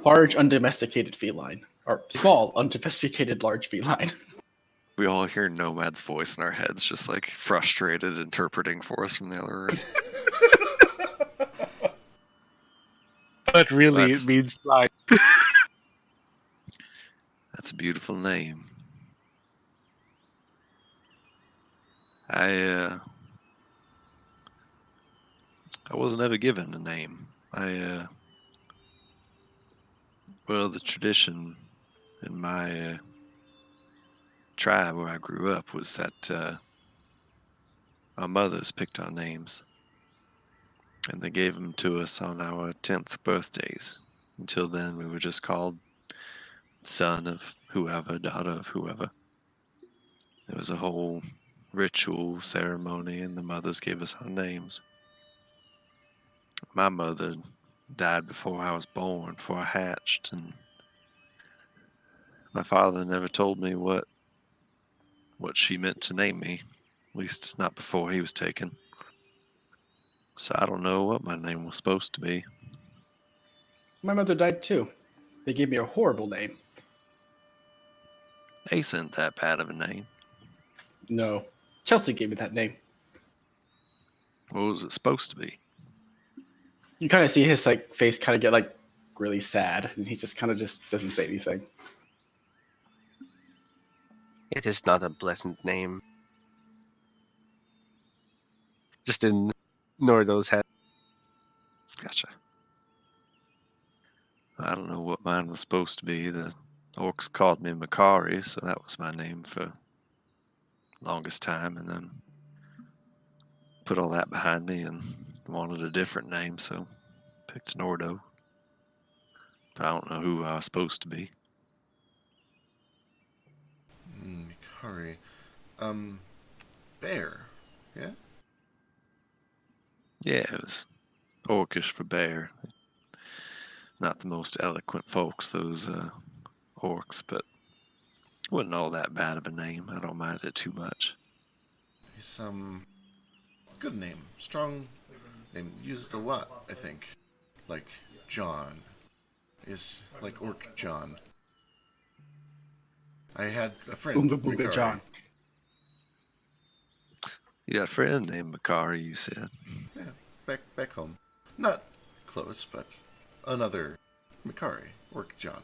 Large undomesticated feline. Or small undomesticated large feline. We all hear Nomad's voice in our heads, just like frustrated, interpreting for us from the other room. But really, That's- it means like. That's a beautiful name. I wasn't ever given a name. Well, the tradition in my tribe where I grew up was that our mothers picked our names, and they gave them to us on our 10th birthdays. Until then, we were just called son of whoever, daughter of whoever. There was a whole ritual ceremony, and the mothers gave us our names. My mother died before I was born, before I hatched, and my father never told me what she meant to name me, at least not before he was taken. So I don't know what my name was supposed to be. My mother died too. They gave me a horrible name. Ace isn't that bad of a name. No. Chelsea gave me that name. What was it supposed to be? You kind of see his face kind of get really sad, and he just kind of just doesn't say anything. It is not a pleasant name. Just in Nordo's head. Gotcha. I don't know what mine was supposed to be. The orcs called me Makari, so that was my name for longest time, and then put all that behind me and wanted a different name, so picked Nordo. But I don't know who I was supposed to be. Mikari. Bear. Yeah? Yeah, it was orcish for bear. Not the most eloquent folks, those orcs, but wasn't all that bad of a name. I don't mind it too much. It's good name, strong name, used a lot. I think, like John is like Orc John. I had a friend, Oonga Boonga Mikari. John. You got a friend named Makari, you said. Yeah, back home, not close, but another Mikari, Orc John.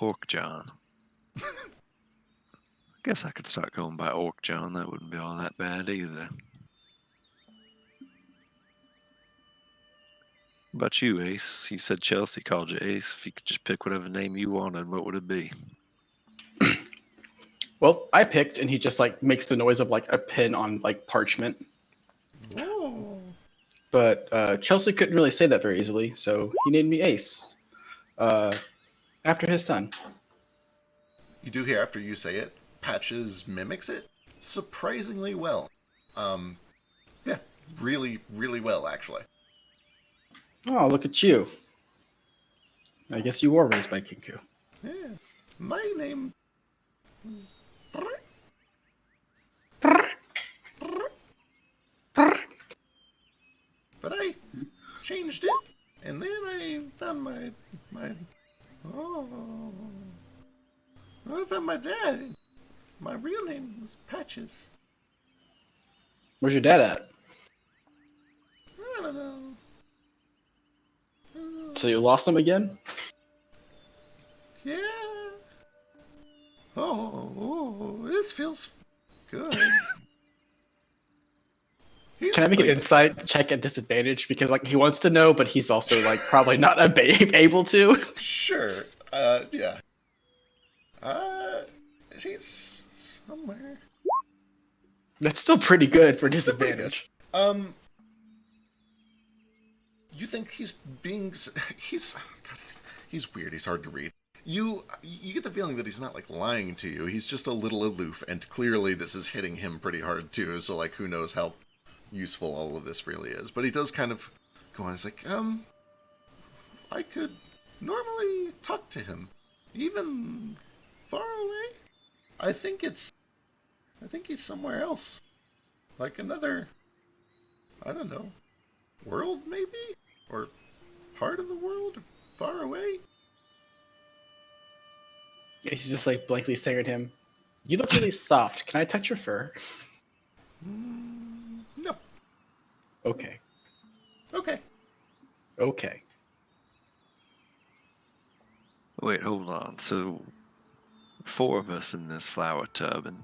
Orc John. Guess I could start going by Orc John. That wouldn't be all that bad either. What about you, Ace? You said Chelsea called you Ace. If you could just pick whatever name you wanted, what would it be? Well, I picked, and he just like makes the noise of like a pen on like parchment. Oh. But Chelsea couldn't really say that very easily, so he named me Ace, after his son. You do hear after you say it, Patches mimics it surprisingly well. Yeah, really, really well, actually. Oh, look at you. I guess you were raised by Kinku. Yeah, my name is... But I changed it, and then I found my I found my dad. My real name was Patches. Where's your dad at? I don't know. So you lost him again? Yeah. Oh, this feels good. Can I make an insight check at disadvantage? Because like he wants to know, but he's also like probably not able to. Sure. Yeah. She's somewhere. That's still pretty good for It's still pretty disadvantage. You think he's being... He's... God, he's weird. He's hard to read. You get the feeling that he's not like lying to you. He's just a little aloof, and clearly this is hitting him pretty hard too. So like, who knows how useful all of this really is? But he does kind of go on. He's like, I could normally talk to him, even far away. I think he's somewhere else, like another, I don't know, world maybe, or part of the world, far away. He's just like blankly staring at him. You look really soft. Can I touch your fur? No. Okay. Okay. Okay. Wait, hold on. So, 4 of us in this flower tub, and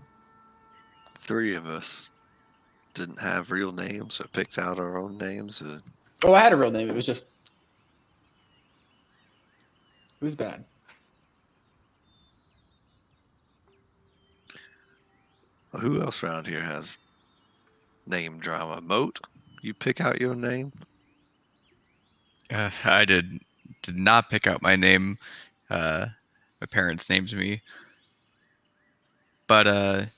3 of us didn't have real names or picked out our own names? Or... Oh, I had a real name. It was bad. Well, who else around here has name drama? Moat, you pick out your name? I did not pick out my name. My parents named me. But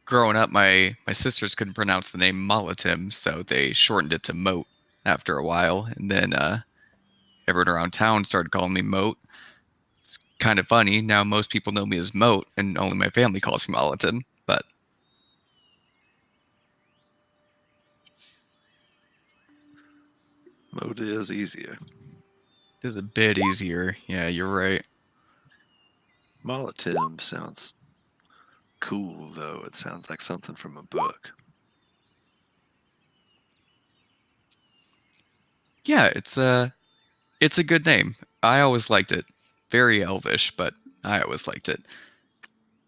growing up, my sisters couldn't pronounce the name Molitim, so they shortened it to Moat after a while. And then everyone around town started calling me Moat. It's kind of funny. Now most people know me as Moat, and only my family calls me Molitim. But Moat is easier. it is a bit easier. Yeah, you're right. Molitim sounds cool, though. It sounds like something from a book. Yeah, it's a good name. I always liked it. Very elvish, but I always liked it.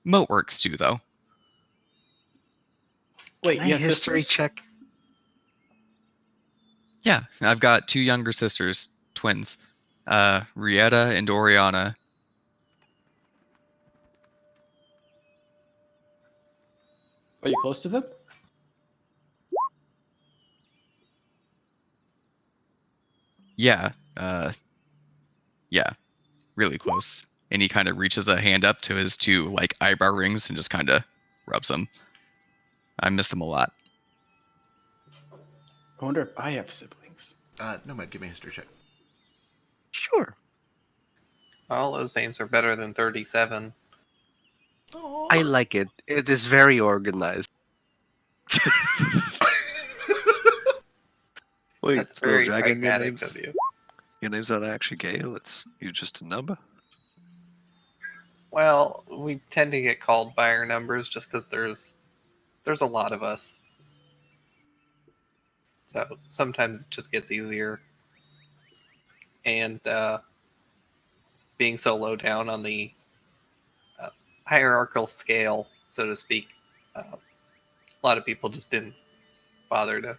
Moat works too, though. Wait, Can I you have history sisters? check? Yeah, I've got 2 younger sisters, twins, Rietta and Oriana. Are you close to them? Yeah, yeah, really close. And he kind of reaches a hand up to his 2 like eyebrow rings and just kind of rubs them. I miss them a lot. I wonder if I have siblings. Nomad, give me a history check. Sure. All those names are better than 37. I like it. It is very organized. Wait, That's Little very Dragon, pragmatic of you. your name's not actually Gale, it's you just a number? Well, we tend to get called by our numbers just because there's a lot of us. So sometimes it just gets easier. And being so low down on the hierarchical scale, so to speak, a lot of people just didn't bother to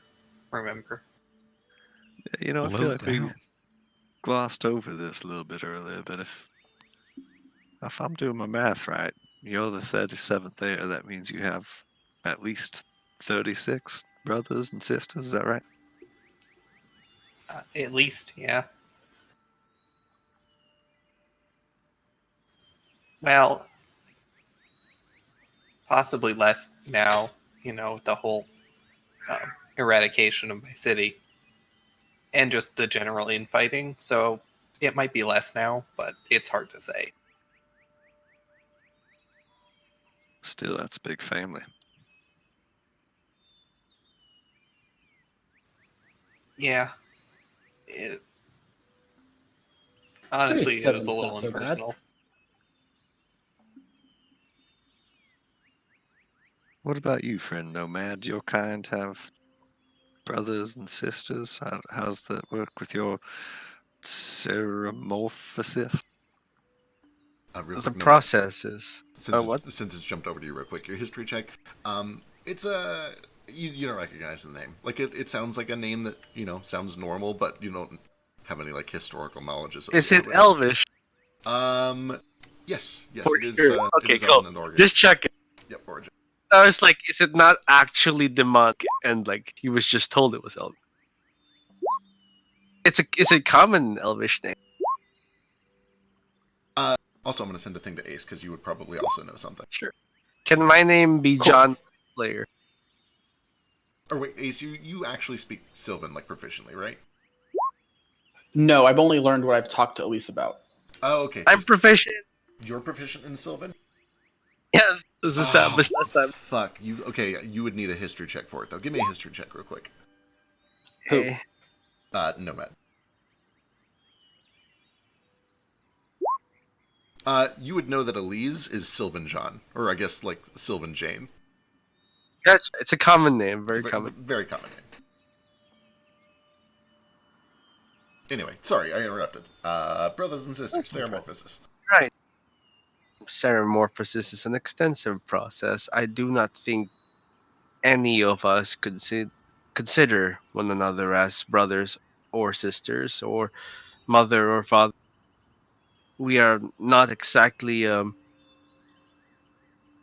remember. You know, I feel Low like we down. glossed over this a little bit earlier, but if I'm doing my math right, you're the 37th there. That means you have at least 36 brothers and sisters. Is that right? At least, yeah. Well, possibly less now, with the whole eradication of my city and just the general infighting. So it might be less now, but it's hard to say. Still, that's a big family. Yeah. Honestly, it was a 37's little not so bad. impersonal. What about you, friend Nomad? Your kind have brothers and sisters? How's that work with your ceremorphosis? Real The quick, Nomad. process is. What? Since it's jumped over to you real quick, your history check. It's a you don't recognize the name. Like it sounds like a name that sounds normal, but you don't have any like historical knowledge Is associated it with Elvish? it. Yes, For it is. sure. It Okay, is cool. Elven and Oregon. Just check it. Yep, Origin. I was like, is it not actually demonic? And like, he was just told it was Elvish. It's a common Elvish name. Also, I'm going to send a thing to Ace because you would probably also know something. Sure. Can my name be Cool. John Flayer? Or wait, Ace, you actually speak Sylvan like proficiently, right? No, I've only learned what I've talked to Elise about. Oh, okay. I'm proficient. You're proficient in Sylvan? Yes, it was established last time. Fuck. You would need a history check for it, though. Give me a history check real quick. Who? Hey. Nomad. You would know that Elise is Sylvan John. Or I guess, like, Sylvan Jane. Gotcha. It's a common name, very It's common. Very common name. Anyway, sorry, I interrupted. Brothers and sisters, ceremorphosis. Right. Ceremorphosis is an extensive process. I do not think any of us could consider one another as brothers or sisters or mother or father. We are not exactly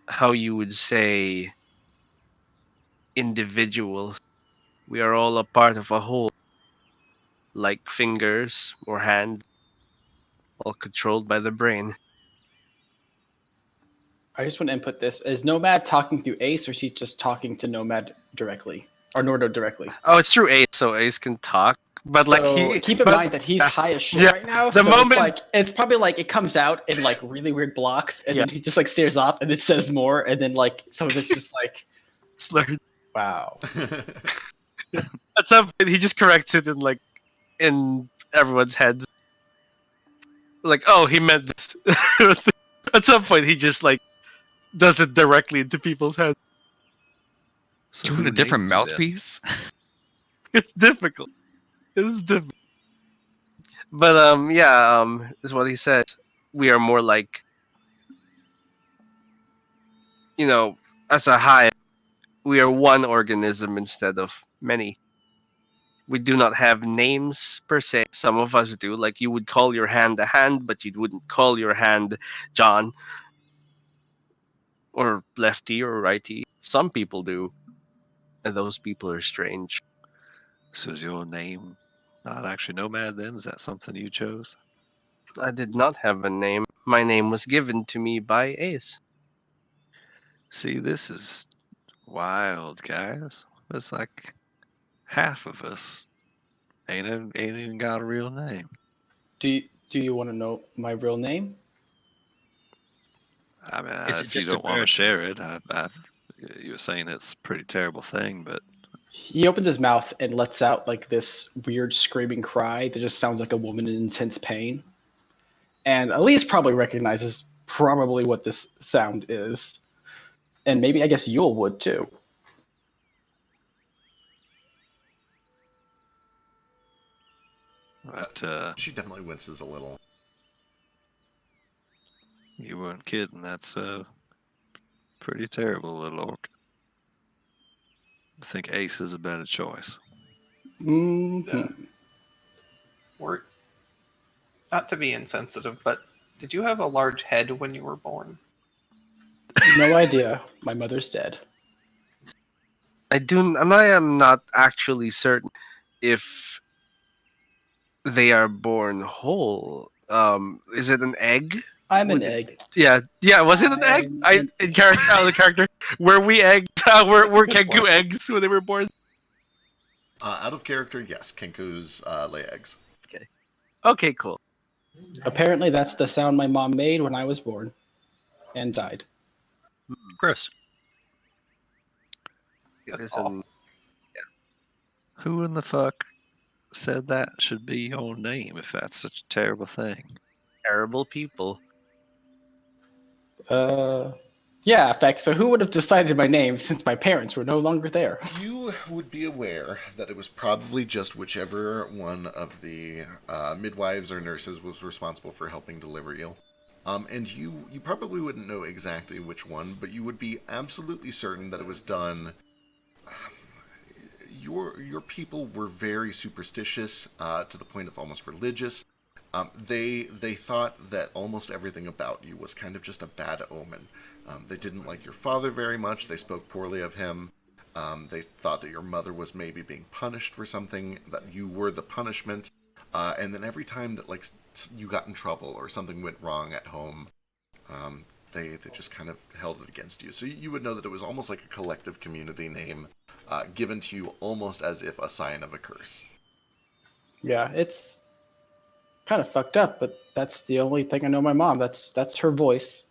how you would say individuals. We are all a part of a whole, like fingers or hands, all controlled by the brain. I just want to input this. Is Nomad talking through Ace, or is he just talking to Nomad directly? Or Nordo directly? Oh, it's through Ace, so Ace can talk. But So like keep in mind that he's high as shit yeah, right now. the So moment- it's probably like it comes out in like really weird blocks, and then he just like stares off, and it says more, and then like some of it's just like, slurred. wow. At some point, he just corrects it in everyone's heads. Like, oh, he meant this. At some point, he just like does it directly into people's heads. So Doing who a different named you then? mouthpiece? It's difficult. It is difficult. But is what he said. We are more like, as a hive, we are one organism instead of many. We do not have names per se. Some of us do. Like you would call your hand a hand, but you wouldn't call your hand John or lefty or righty. Some people do, and those people are strange. So is your name not actually Nomad then? Is that something you chose? I did not have a name. My name was given to me by Ace. See, this is wild, guys. It's like half of us ain't even got a real name. Do you want to know my real name? I mean, Is it if you just a don't want to bird? share it, you were saying it's a pretty terrible thing, but He opens his mouth and lets out like this weird screaming cry that just sounds like a woman in intense pain. And Elise probably recognizes probably what this sound is. And maybe I guess Yule would too. She definitely winces a little. you weren't kidding. That's a pretty terrible little orc. I think Ace is a better choice. Mm-hmm. We're not to be insensitive, but did you have a large head when you were born? No idea. My mother's dead. I am not actually certain if they are born whole. Is it an egg? I'm an Would it- egg. Yeah. Was it an egg? I'm I an in character, the character. Were we eggs? Were Good Kenku point. eggs when they were born? Out of character, yes, Kenku's lay eggs. Okay, cool. Apparently, that's the sound my mom made when I was born and died. Gross. It That's is awful. Who in the fuck said that should be your name if that's such a terrible thing? terrible people. Yeah, in fact, so who would have decided my name since my parents were no longer there? You would be aware that it was probably just whichever one of the midwives or nurses was responsible for helping deliver you. And you probably wouldn't know exactly which one, but you would be absolutely certain that it was done. Your people were very superstitious to the point of almost religious. They thought that almost everything about you was kind of just a bad omen. They didn't like your father very much. They spoke poorly of him. They thought that your mother was maybe being punished for something, that you were the punishment. And then every time that like you got in trouble or something went wrong at home, they just kind of held it against you. So you would know that it was almost like a collective community name given to you almost as if a sign of a curse. Yeah, it's kind of fucked up, but that's the only thing I know my mom. That's her voice.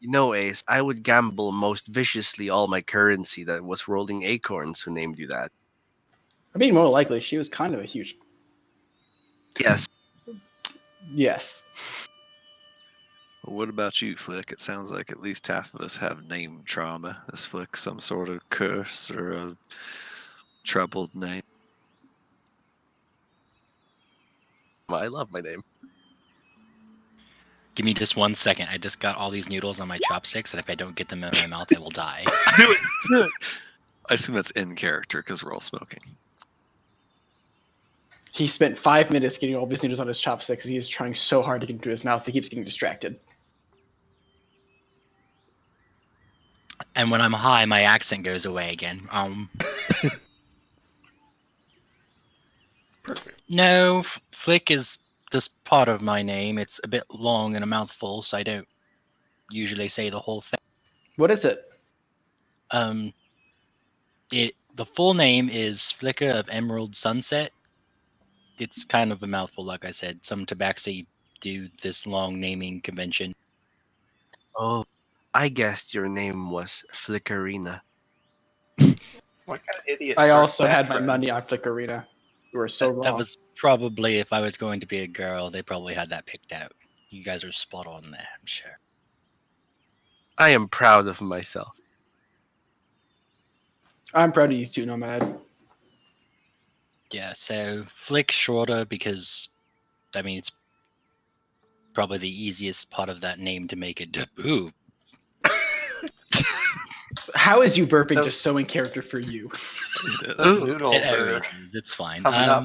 You know, Ace, I would gamble most viciously all my currency that was rolling acorns who named you that. I mean, more likely, she was kind of a huge. Yes. Yes. Well, what about you, Flick? It sounds like at least half of us have name trauma. Is Flick some sort of curse or a troubled name? I love my name. Give me just 1 second. I just got all these noodles on my chopsticks, and if I don't get them in my mouth, I will die. Do it. Do it. I assume that's in character because we're all smoking. He spent 5 minutes getting all these noodles on his chopsticks, and he's trying so hard to get into his mouth, he keeps getting distracted. And when I'm high, my accent goes away again. Perfect. No, Flick is just part of my name. It's a bit long and a mouthful, so I don't usually say the whole thing. What is it? The full name is Flicker of Emerald Sunset. It's kind of a mouthful, like I said. Some tabaxi do this long naming convention. Oh, I guessed your name was Flickerina. What kind of idiot? I starts also that had my trend? money on Flickerina. You were so That wrong. was probably, if I was going to be a girl, they probably had that picked out. You guys are spot on there, I'm sure. I am proud of myself. I'm proud of you too, Nomad. Yeah, so Flick shorter because, I mean, it's probably the easiest part of that name to make it. Ooh, How is you burping Those- just so in character for you? It Those is. noodles are it's fine. coming up.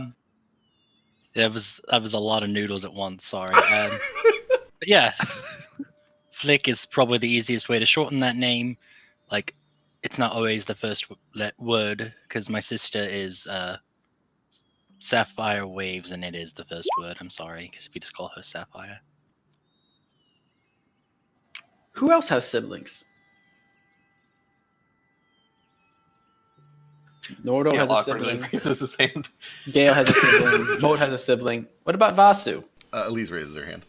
That was a lot of noodles at once. Sorry. But yeah, Flick is probably the easiest way to shorten that name. Like, it's not always the first word because my sister is Sapphire Waves, and it is the first word. I'm sorry, because if you just call her Sapphire. Who else has siblings? Nordo Gale has a awkwardly sibling. raises his hand. Gale has a sibling. Moat has a sibling. What about Vasu? Elise raises her hand.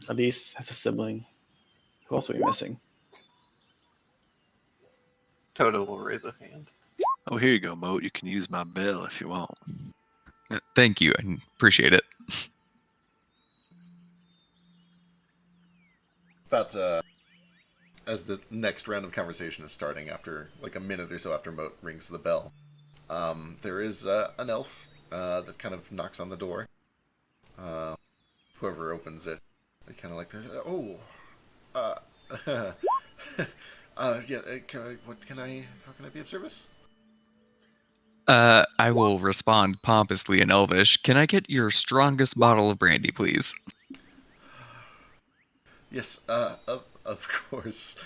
Elise has a sibling. Who else are we missing? Toto will raise a hand. Oh, here you go, Moat. You can use my bell if you want. Thank you. I appreciate it. But as the next round of conversation is starting, after like a minute or so after Moat rings the bell, there is an elf that kind of knocks on the door. Whoever opens it, they kind of like, yeah. How can I be of service? I will respond pompously in Elvish. Can I get your strongest bottle of brandy, please? Yes, of course.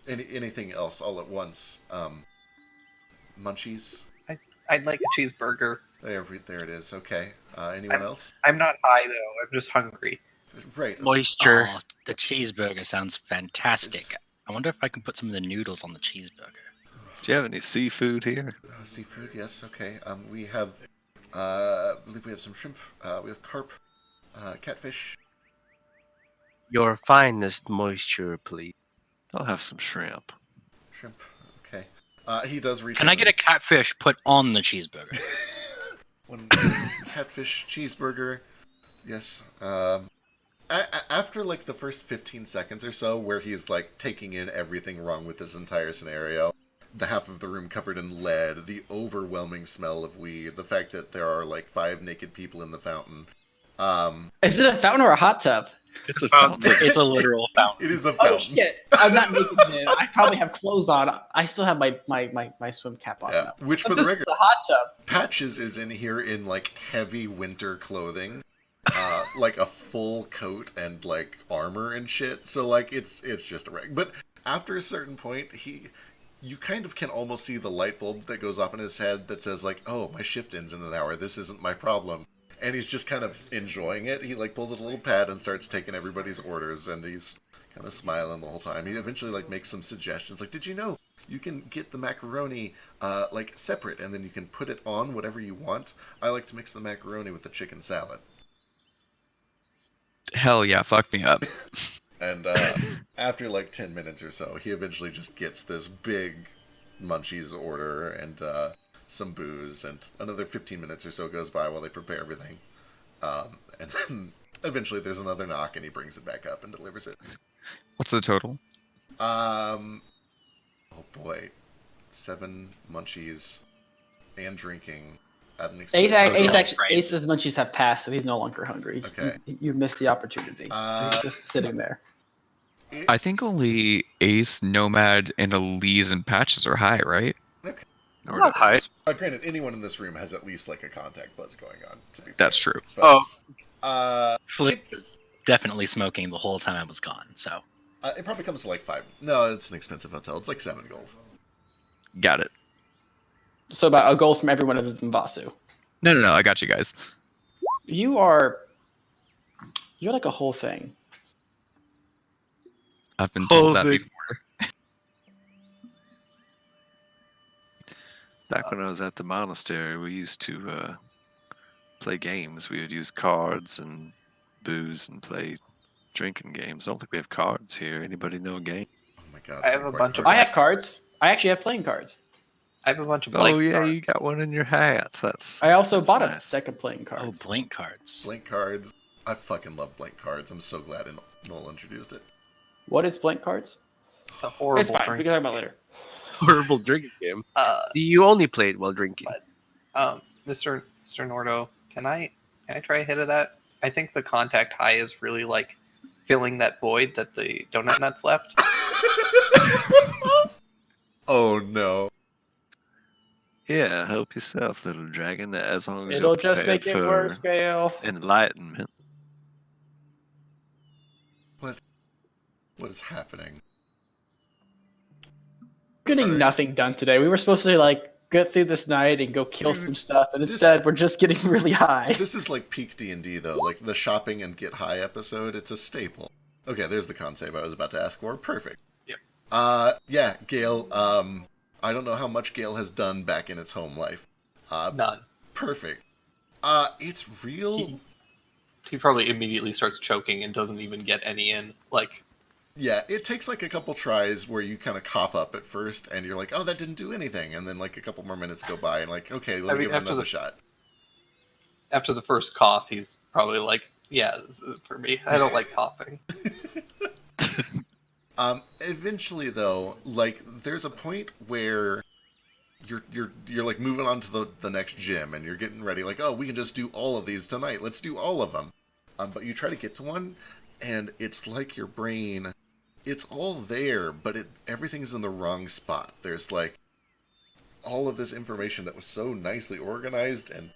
Anything else all at once? Munchies. I'd like a cheeseburger. There it is. Okay. Anyone else? I'm not high though. I'm just hungry. Right. Moisture. Oh, the cheeseburger sounds fantastic. It's- I wonder if I can put some of the noodles on the cheeseburger. Do you have any seafood here? Seafood. Yes. Okay. We have. I believe we have some shrimp. We have carp. Catfish. Your finest moisture, please. I'll have some shrimp. Shrimp. Okay. He does reach. Can I get a catfish put on the cheeseburger? one catfish cheeseburger? Yes. After like the first 15 seconds or so, where he's like taking in everything wrong with this entire scenario, the half of the room covered in lead, the overwhelming smell of weed, the fact that there are like 5 naked people in the fountain. Is it a fountain or a hot tub? It's a fountain. It's a literal fountain. It is a Oh fountain. shit! I'm not naked then. I probably have clothes on. I still have my swim cap on. Yeah. Which, for But the this record, is a hot tub. Patches is in here in like heavy winter clothing, like a full coat and like armor and shit. So like it's just a wreck. But after a certain point, you kind of can almost see the light bulb that goes off in his head that says like, "Oh, my shift ends in an hour. This isn't my problem." And he's just kind of enjoying it. He like pulls out a little pad and starts taking everybody's orders, and he's kind of smiling the whole time. He eventually like makes some suggestions, like, "Did you know you can get the macaroni like separate, and then you can put it on whatever you want? I like to mix the macaroni with the chicken salad." Hell yeah, fuck me up. And after like 10 minutes or so, he eventually just gets this big munchies order and some booze, and another 15 minutes or so goes by while they prepare everything. And then eventually there's another knock, and he brings it back up and delivers it. What's the total? Oh boy, 7 munchies and drinking at an expensive hotel. Ace's munchies have passed, so he's no longer hungry. Okay. You've missed the opportunity. So he's just sitting there. I think only Ace, Nomad, and Elise and Patches are high, right? Okay. Not high. Granted, anyone in this room has at least like a contact buzz going on. To be fair. That's true. But, Flick was definitely smoking the whole time I was gone, so. it probably comes to like 5. No, it's an expensive hotel. It's like 7 gold. Got it. So about a goal from everyone other than Vasu. No, I got you guys. You're like a whole thing. I've been told that Holy- before. Back when I was at the monastery, we used to play games. We would use cards and booze and play drinking games. I don't think we have cards here. Anybody know a game? Oh my god. I have a bunch of- I have cards. I actually have playing cards. I have a bunch of blank Oh yeah, cards. you got one in your hat. That's I also That's bought nice. a deck of playing Oh, cards. blank cards. Blank cards. I fucking love blank cards. I'm so glad Noel introduced it. What is blank cards? It's a horrible It's fine. drink. We can talk about it later. Horrible drinking game. You only played while drinking. Mr. Nordo, can I try a hit of that? I think the contact high is really like filling that void that the donut nuts left. Oh no. yeah. Help yourself, little dragon. As long as It'll you're just make prepared it for worse, Gale. enlightenment. What is happening? Getting Alright. nothing done today. We were supposed to like get through this night and go kill Dude, some stuff, and this- instead we're just getting really high. This is like peak D&D though, like the shopping and get high episode. It's a staple. Okay, there's the con save I was about to ask for. Perfect. Yep. Yeah, Gale. I don't know how much Gale has done back in its home life. None. Perfect. It's real. He probably immediately starts choking and doesn't even get any in. Like, Yeah, it takes like a couple tries where you kind of cough up at first, and you're like, oh, that didn't do anything. And then like a couple more minutes go by, and like, okay, let me give it another shot. after the first cough, he's probably like, yeah, this is for me. I don't like coughing. Eventually, though, like, there's a point where you're like moving on to the next gym, and you're getting ready. Like, oh, we can just do all of these tonight. Let's do all of them. But you try to get to one, and it's like your brain. It's all there, but everything's in the wrong spot. There's like all of this information that was so nicely organized and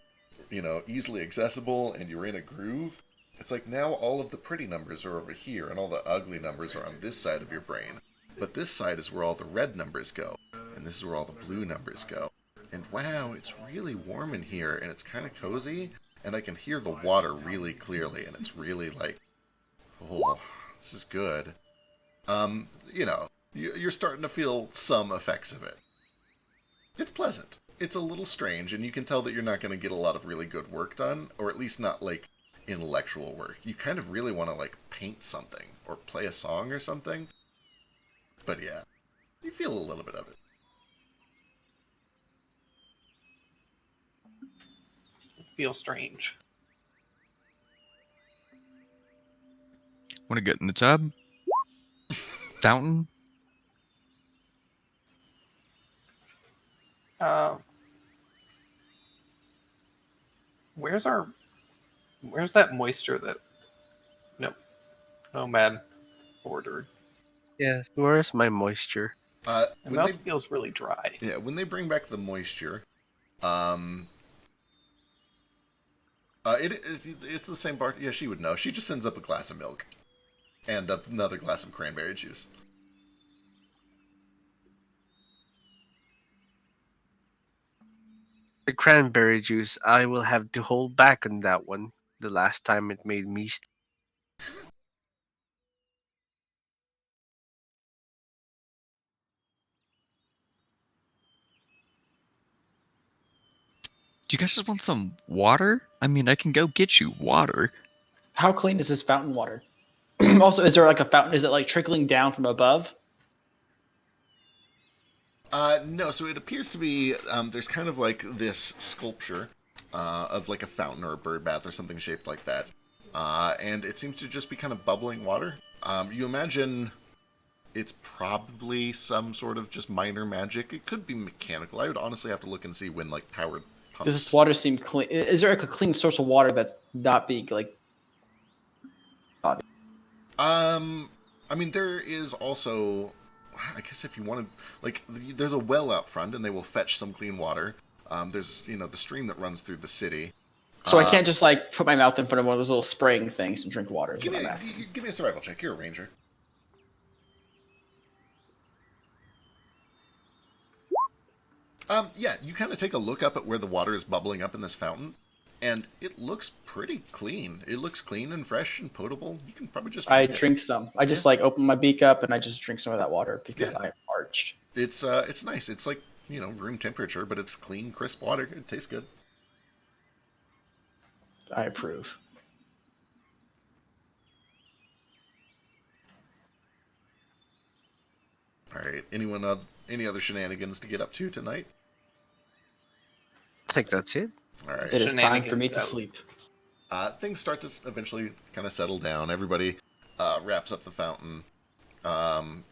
easily accessible, and you're in a groove. It's like now all of the pretty numbers are over here, and all the ugly numbers are on this side of your brain. But this side is where all the red numbers go, and this is where all the blue numbers go. And wow, it's really warm in here, and it's kind of cozy, and I can hear the water really clearly, and it's really like, oh, this is good. You're starting to feel some effects of it. It's pleasant. It's a little strange, and you can tell that you're not going to get a lot of really good work done, or at least not, like, intellectual work. You kind of really want to, like, paint something, or play a song or something. But yeah, you feel a little bit of it. Feel strange. Want to get in the tub? Fountain? Where's that moisture that Nomad ordered? Yeah, where's my moisture? My mouth feels really dry. Yeah, when they bring back the moisture, it's the same bar. Yeah, she would know. She just sends up a glass of milk and another glass of cranberry juice. The cranberry juice, I will have to hold back on that one. The last time it made me. Do you guys just want some water? I mean, I can go get you water. How clean is this fountain water? Also, is there like a fountain? Is it like trickling down from above? No, so it appears to be, there's kind of like this sculpture of like a fountain or a bird bath or something shaped like that. And it seems to just be kind of bubbling water. You imagine it's probably some sort of just minor magic. It could be mechanical. I would honestly have to look and see when like powered pumps. Does this water seem clean? Is there like a clean source of water that's not being like? I mean, there is also, I guess if you wanted, like, there's a well out front, and they will fetch some clean water. There's, the stream that runs through the city. So I can't just like put my mouth in front of one of those little spraying things and drink water. Give me a survival check. You're a ranger. Yeah, you kind of take a look up at where the water is bubbling up in this fountain, and it looks pretty clean. It looks clean and fresh and potable. You can probably just drink some. I just like open my beak up and I just drink some of that water because I'm parched. It's nice. It's like, room temperature, but it's clean, crisp water. It tastes good. I approve. All right. Any other shenanigans to get up to tonight? I think that's it. All right. It is time for me to sleep. Things start to eventually kind of settle down. Everybody wraps up the fountain.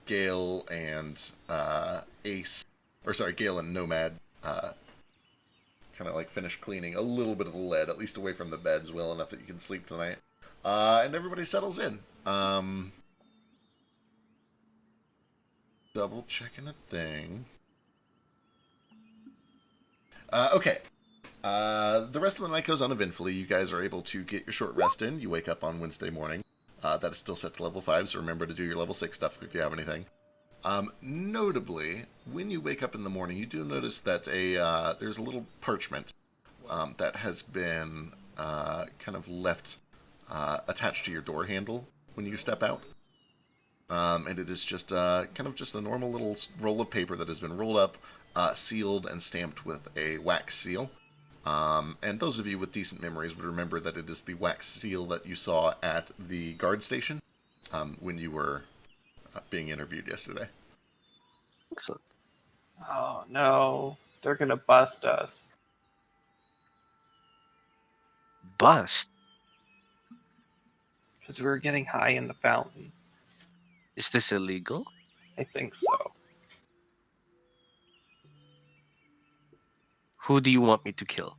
Gale and Gale and Nomad kind of like finish cleaning a little bit of the lead, at least away from the beds, well enough that you can sleep tonight. And everybody settles in. Double checking a thing. Okay. The rest of the night goes uneventfully. You guys are able to get your short rest in. You wake up on Wednesday morning. That is still set to level 5, so remember to do your level 6 stuff if you have anything. Notably, when you wake up in the morning, you do notice that there's a little parchment that has been kind of left attached to your door handle when you step out. And it is just kind of just a normal little roll of paper that has been rolled up sealed and stamped with a wax seal. And those of you with decent memories would remember that it is the wax seal that you saw at the guard station when you were being interviewed yesterday. Excellent. Oh no, they're gonna bust us. Bust. Because we were getting high in the fountain. Is this illegal? I think so. Who do you want me to kill?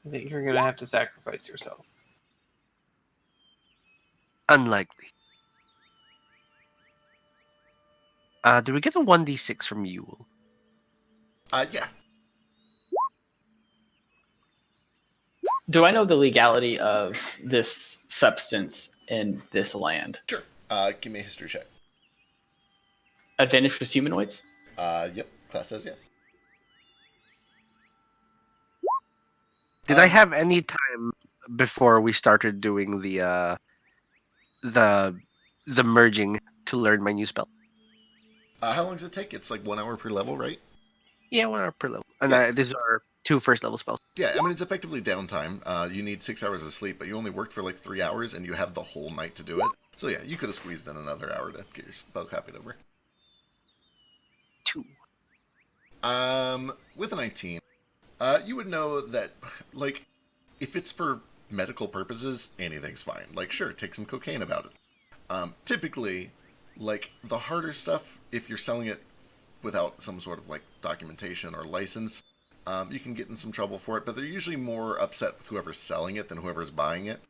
I think you're gonna have to sacrifice yourself. Unlikely. Do we get a 1d6 from you? Yeah. Do I know the legality of this substance in this land? Sure. Give me a history check. Advantage for humanoids? Yep. Class says yeah. Did I have any time before we started doing the merging to learn my new spell? How long does it take? It's like 1 hour per level, right? Yeah, 1 hour per level. And Yeah. these are 2 first level spells. Yeah, I mean, it's effectively downtime. You need 6 hours of sleep, but you only worked for like 3 hours, and you have the whole night to do it. So yeah, you could have squeezed in another hour to get your spell copied over. 2. With a 19, you would know that, like, if it's for medical purposes, anything's fine. Like, sure, take some cocaine about it. Typically, like, the harder stuff, if you're selling it without some sort of, like, documentation or license, you can get in some trouble for it, but they're usually more upset with whoever's selling it than whoever's buying it.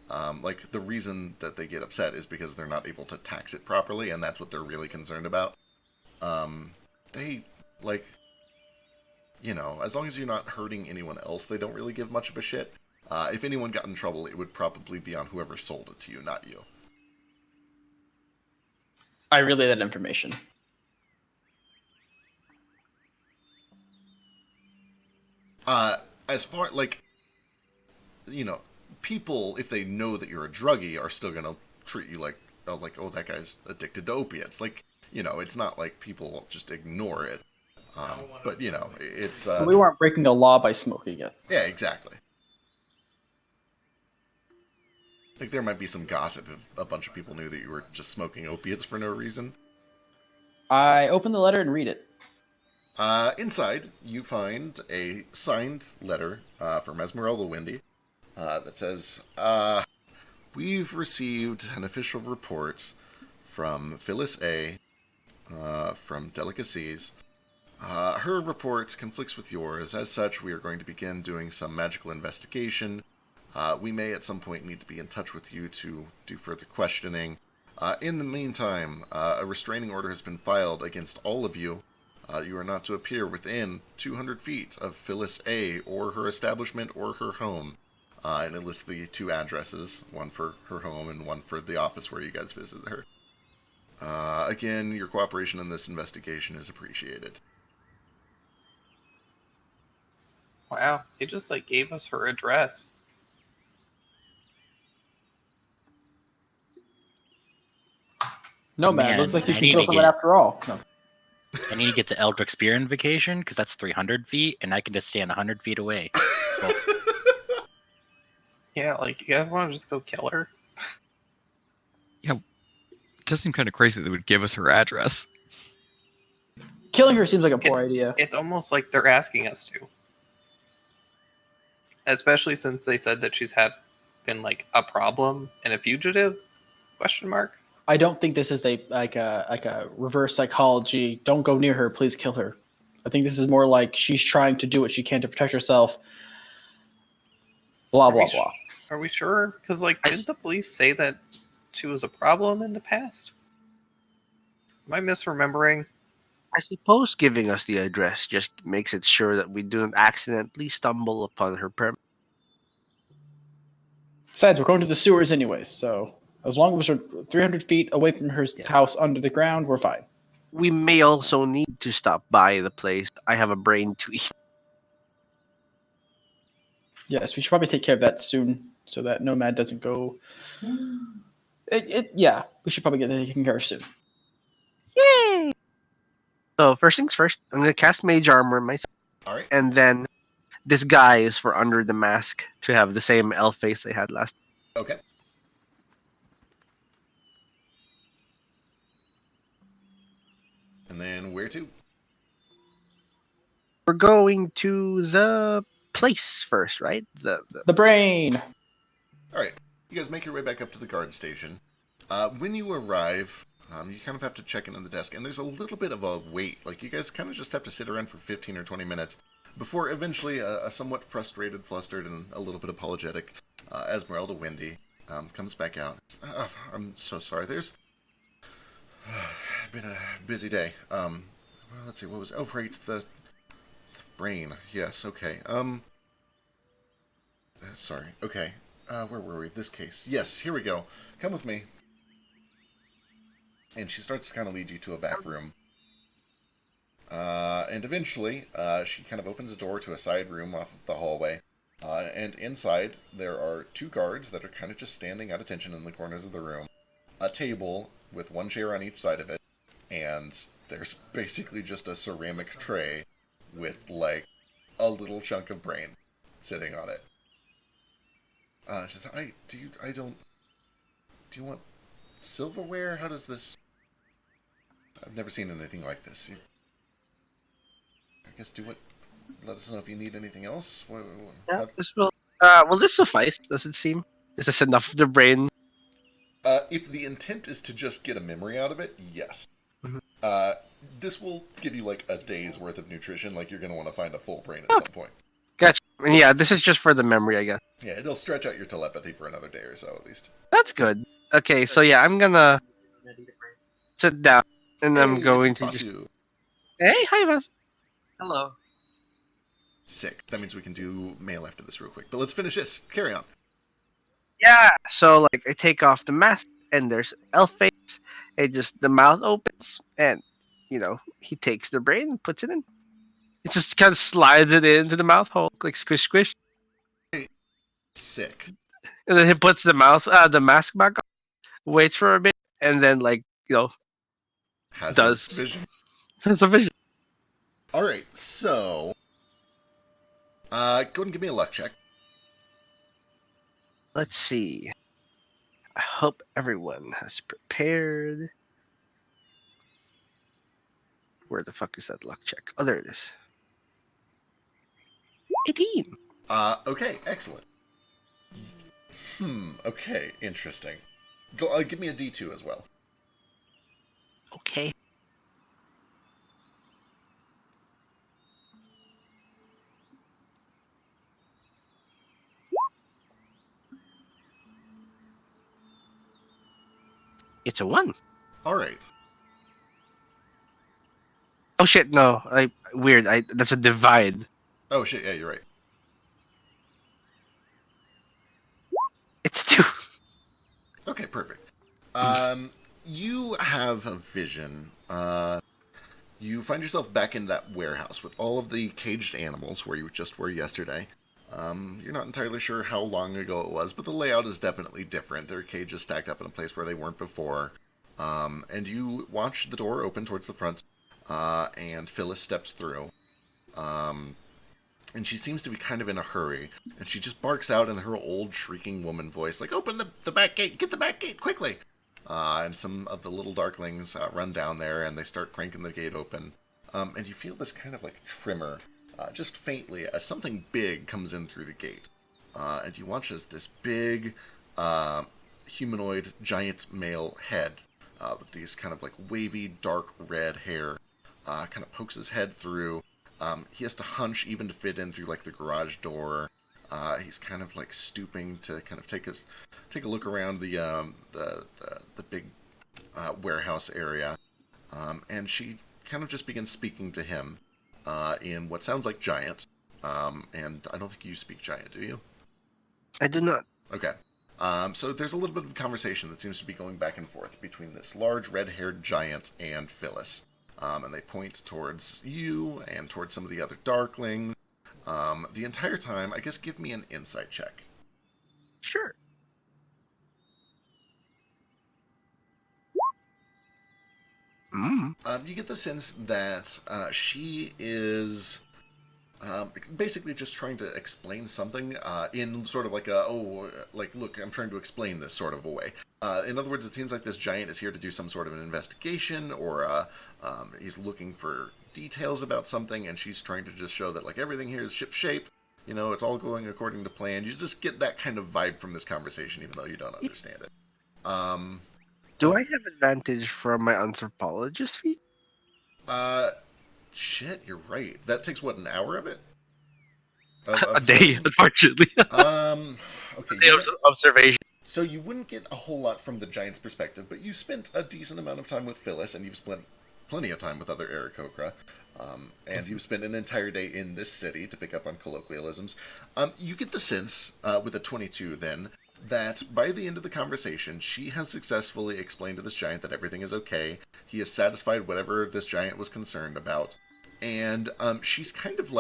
Like, the reason that they get upset is because they're not able to tax it properly, and that's what they're really concerned about. They, like, you know, as long as you're not hurting anyone else, they don't really give much of a shit. If anyone got in trouble, it would probably be on whoever sold it to you, not you. I relay that information. As far, like, you know, people, if they know that you're a druggie, are still gonna treat you like, oh, that guy's addicted to opiates. Like, you know, it's not like people just ignore it. But, you know, it's... we weren't breaking the law by smoking it. Yeah, exactly. Like, there might be some gossip if a bunch of people knew that you were just smoking opiates for no reason. I open the letter and read it. Inside, you find a signed letter from Esmeralda Windy that says, we've received an official report from Phyllis A. From Delicacies. Her report conflicts with yours. As such, we are going to begin doing some magical investigation. We may at some point need to be in touch with you to do further questioning. In the meantime, a restraining order has been filed against all of you. You are not to appear within 200 feet of Phyllis A. or her establishment or her home. And it lists the 2 addresses, one for her home and one for the office where you guys visited her. Again, your cooperation in this investigation is appreciated. Wow, he just like gave us her address. No, man, Man, looks like you I can need kill to someone get- after all. No. I need to get the Eldritch Spear invocation because that's 300 feet, and I can just stand 100 feet away. So, Yeah, like, you guys want to just go kill her? It does seem kind of crazy that they would give us her address. Killing her seems like a poor idea. It's almost like they're asking us to. Especially since they said that she's been like a problem and a fugitive? Question mark. I don't think this is a reverse psychology. Don't go near her. Please kill her. I think this is more like she's trying to do what she can to protect herself. Blah blah blah. Are we sure? Because like, didn't the police say that she was a problem in the past? Am I misremembering? I suppose giving us the address just makes it sure that we don't accidentally stumble upon her permit. Besides, we're going to the sewers anyways, so as long as we're 300 feet away from her house under the ground, we're fine. We may also need to stop by the place. I have a brain to eat. Yes, we should probably take care of that soon, so that Nomad doesn't go. Yeah, we should probably get that taken care of soon. Yay! So first things first, I'm gonna cast Mage Armor myself, All right. and then disguise for under the mask to have the same elf face I had last. Okay. And then where to? We're going to the place first, right? The brain. All right. You guys make your way back up to the guard station. When you arrive, you kind of have to check in on the desk, and there's a little bit of a wait. Like, you guys kind of just have to sit around for 15 or 20 minutes before eventually a somewhat frustrated, flustered, and a little bit apologetic Esmeralda Wendy comes back out. I'm so sorry. There's been a busy day. Well, let's see. What was? Oh, right. The brain. Yes. Okay. Sorry. Okay. Where were we? This case. Yes. Here we go. Come with me. And she starts to kind of lead you to a back room. And eventually, she kind of opens a door to a side room off of the hallway. And inside, there are two guards that are kind of just standing at attention in the corners of the room. A table with one chair on each side of it. And there's basically just a ceramic tray with, like, a little chunk of brain sitting on it. She's like, do you want silverware? How does this... I've never seen anything like this. I guess let us know if you need anything else. Yeah, this will this suffice? Does it seem? Is this enough of the brain? If the intent is to just get a memory out of it, yes. Mhm. This will give you like a day's worth of nutrition. Like, you're going to want to find a full brain at some point. Gotcha. And yeah, this is just for the memory, I guess. Yeah, it'll stretch out your telepathy for another day or so at least. That's good. Okay, so yeah, I'm gonna sit down, and I'm Hey, going it's to just. Vasu. Hey, hi, Vas. Hello. Sick. That means we can do mail after this real quick. But let's finish this. Carry on. Yeah. So like, I take off the mask, and there's elf face. It just the mouth opens, and he takes the brain and puts it in. It just kind of slides it into the mouth hole, like squish squish, Sick. and then he puts the mask back on, waits for a bit, and then Has does a vision. has a vision. Alright, so... go ahead and give me a luck check. Let's see. I hope everyone has prepared. Where the fuck is that luck check? Oh, there it is. 18. Okay, excellent. Okay, interesting. Go, give me a D2 as well. Okay. It's a 1. Alright. Oh shit, no. Weird. That's a divide. Oh shit, yeah, you're right. It's a 2. Okay, perfect. You have a vision. You find yourself back in that warehouse with all of the caged animals where you just were yesterday. You're not entirely sure how long ago it was, but the layout is definitely different. There are cages stacked up in a place where they weren't before. And you watch the door open towards the front, and Phyllis steps through. And she seems to be kind of in a hurry, and she just barks out in her old shrieking woman voice, like, "Open the back gate! Get the back gate, quickly!" And some of the little darklings run down there, and they start cranking the gate open. And you feel this kind of like tremor, just faintly, as something big comes in through the gate. And you watch as this big, humanoid, giant male head, with these kind of like wavy, dark red hair, kind of pokes his head through. He has to hunch even to fit in through like the garage door. He's kind of like stooping to kind of take a look around the big warehouse area, and she kind of just begins speaking to him in what sounds like giant. And I don't think you speak giant, do you? I do not. Okay. So there's a little bit of conversation that seems to be going back and forth between this large red-haired giant and Phyllis. And they point towards you and towards some of the other darklings. The entire time, I guess give me an insight check. Sure. You get the sense that she is basically just trying to explain something in sort of like look, I'm trying to explain this sort of a way. In other words, it seems like this giant is here to do some sort of an investigation, or he's looking for details about something, and she's trying to just show that like everything here is shipshape. You know, it's all going according to plan. You just get that kind of vibe from this conversation, even though you don't understand it. Do I have advantage from my anthropologist feat? Shit, you're right. That takes what, an hour of it? A day, unfortunately. Okay. Day of observation. So you wouldn't get a whole lot from the giant's perspective, but you spent a decent amount of time with Phyllis, and you've spent plenty of time with other Aarakocra, and you've spent an entire day in this city to pick up on colloquialisms. You get the sense, with a 22 then, that by the end of the conversation, she has successfully explained to this giant that everything is okay. He has satisfied whatever this giant was concerned about, and she's kind of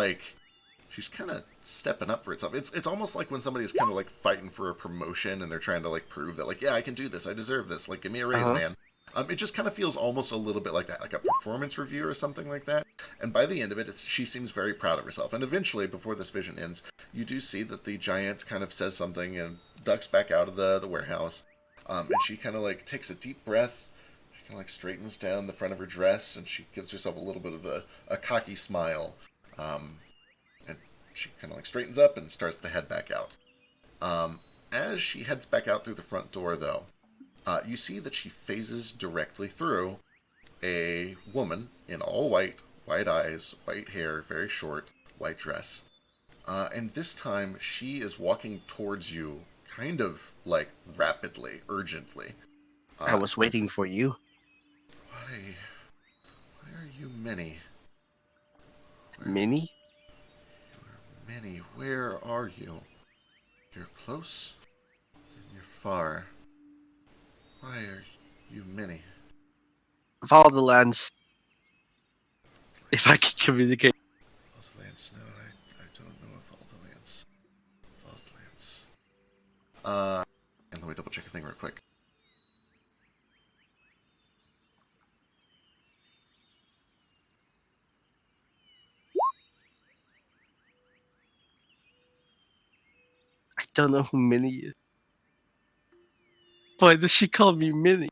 stepping up for itself. It's almost like when somebody's kind of like fighting for a promotion and they're trying to like prove that like, yeah, I can do this, I deserve this, like give me a raise, man. It just kind of feels almost a little bit like that, like a performance review or something like that. And by the end of it, she seems very proud of herself. And eventually, before this vision ends, you do see that the giant kind of says something and ducks back out of the warehouse. And she kind of like takes a deep breath. She kind of like straightens down the front of her dress, and she gives herself a little bit of a cocky smile. And she kind of like straightens up and starts to head back out. As she heads back out through the front door, though, you see that she phases directly through a woman in all white, white eyes, white hair, very short, white dress. And this time, she is walking towards you, kind of like rapidly, urgently. I was waiting for you. Why are you Minnie? Minnie? Minnie, where are you? You're close, and you're far. Why are you Minnie? Follow the lens. If I can communicate. Fault Lance, no, I don't know if Fault Lance. Fault Lance. And let me double check a thing real quick. I don't know who Minnie is. Why does she call me Minnie?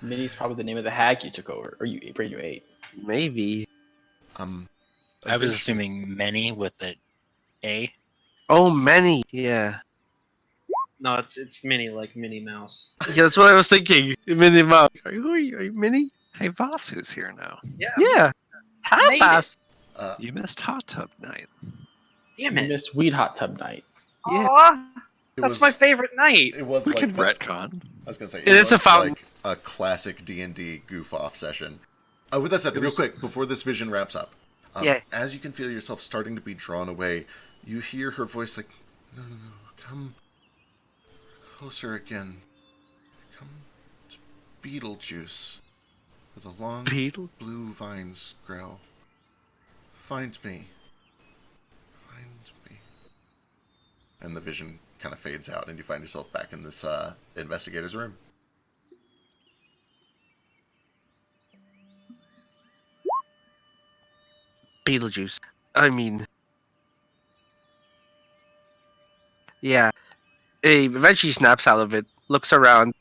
Minnie's probably the name of the hag you took over, or you ate. Maybe. I was Eventually- assuming many with an A. Oh, Minnie. Yeah. No, it's Minnie, like Minnie Mouse. Yeah, that's what I was thinking. Minnie Mouse. Are you Minnie? Hey, Vasu's here now. Yeah. Yeah. Hi, Made boss. You missed hot tub night. Damn You it. missed Weed Hot Tub Night. Yeah. Aw, It that's was, my favorite night. It was We like can retcon. I was gonna say It is a was fountain. like a classic D&D goof-off session. With that said, real quick, before this vision wraps up, Yeah. as you can feel yourself starting to be drawn away, you hear her voice like, no, come closer again. Come to Beetlejuice, where the long Beetle? blue vines grow. Find me. Find me. And the vision kind of fades out, and you find yourself back in this investigator's room. Beetlejuice. I mean. Yeah. Eventually snaps out of it, looks around,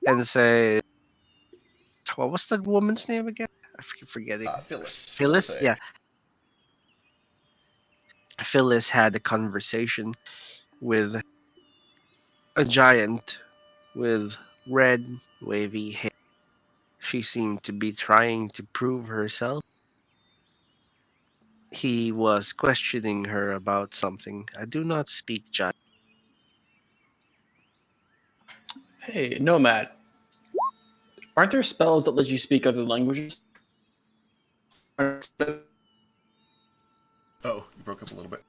and says, what was the woman's name again? I keep forgetting. Phyllis. Phyllis? A. Yeah. Phyllis had a conversation with a giant with red, wavy hair. She seemed to be trying to prove herself. He was questioning her about something. I do not speak giant. Hey, Nomad. Aren't there spells that let you speak other languages? Oh, you broke up a little bit.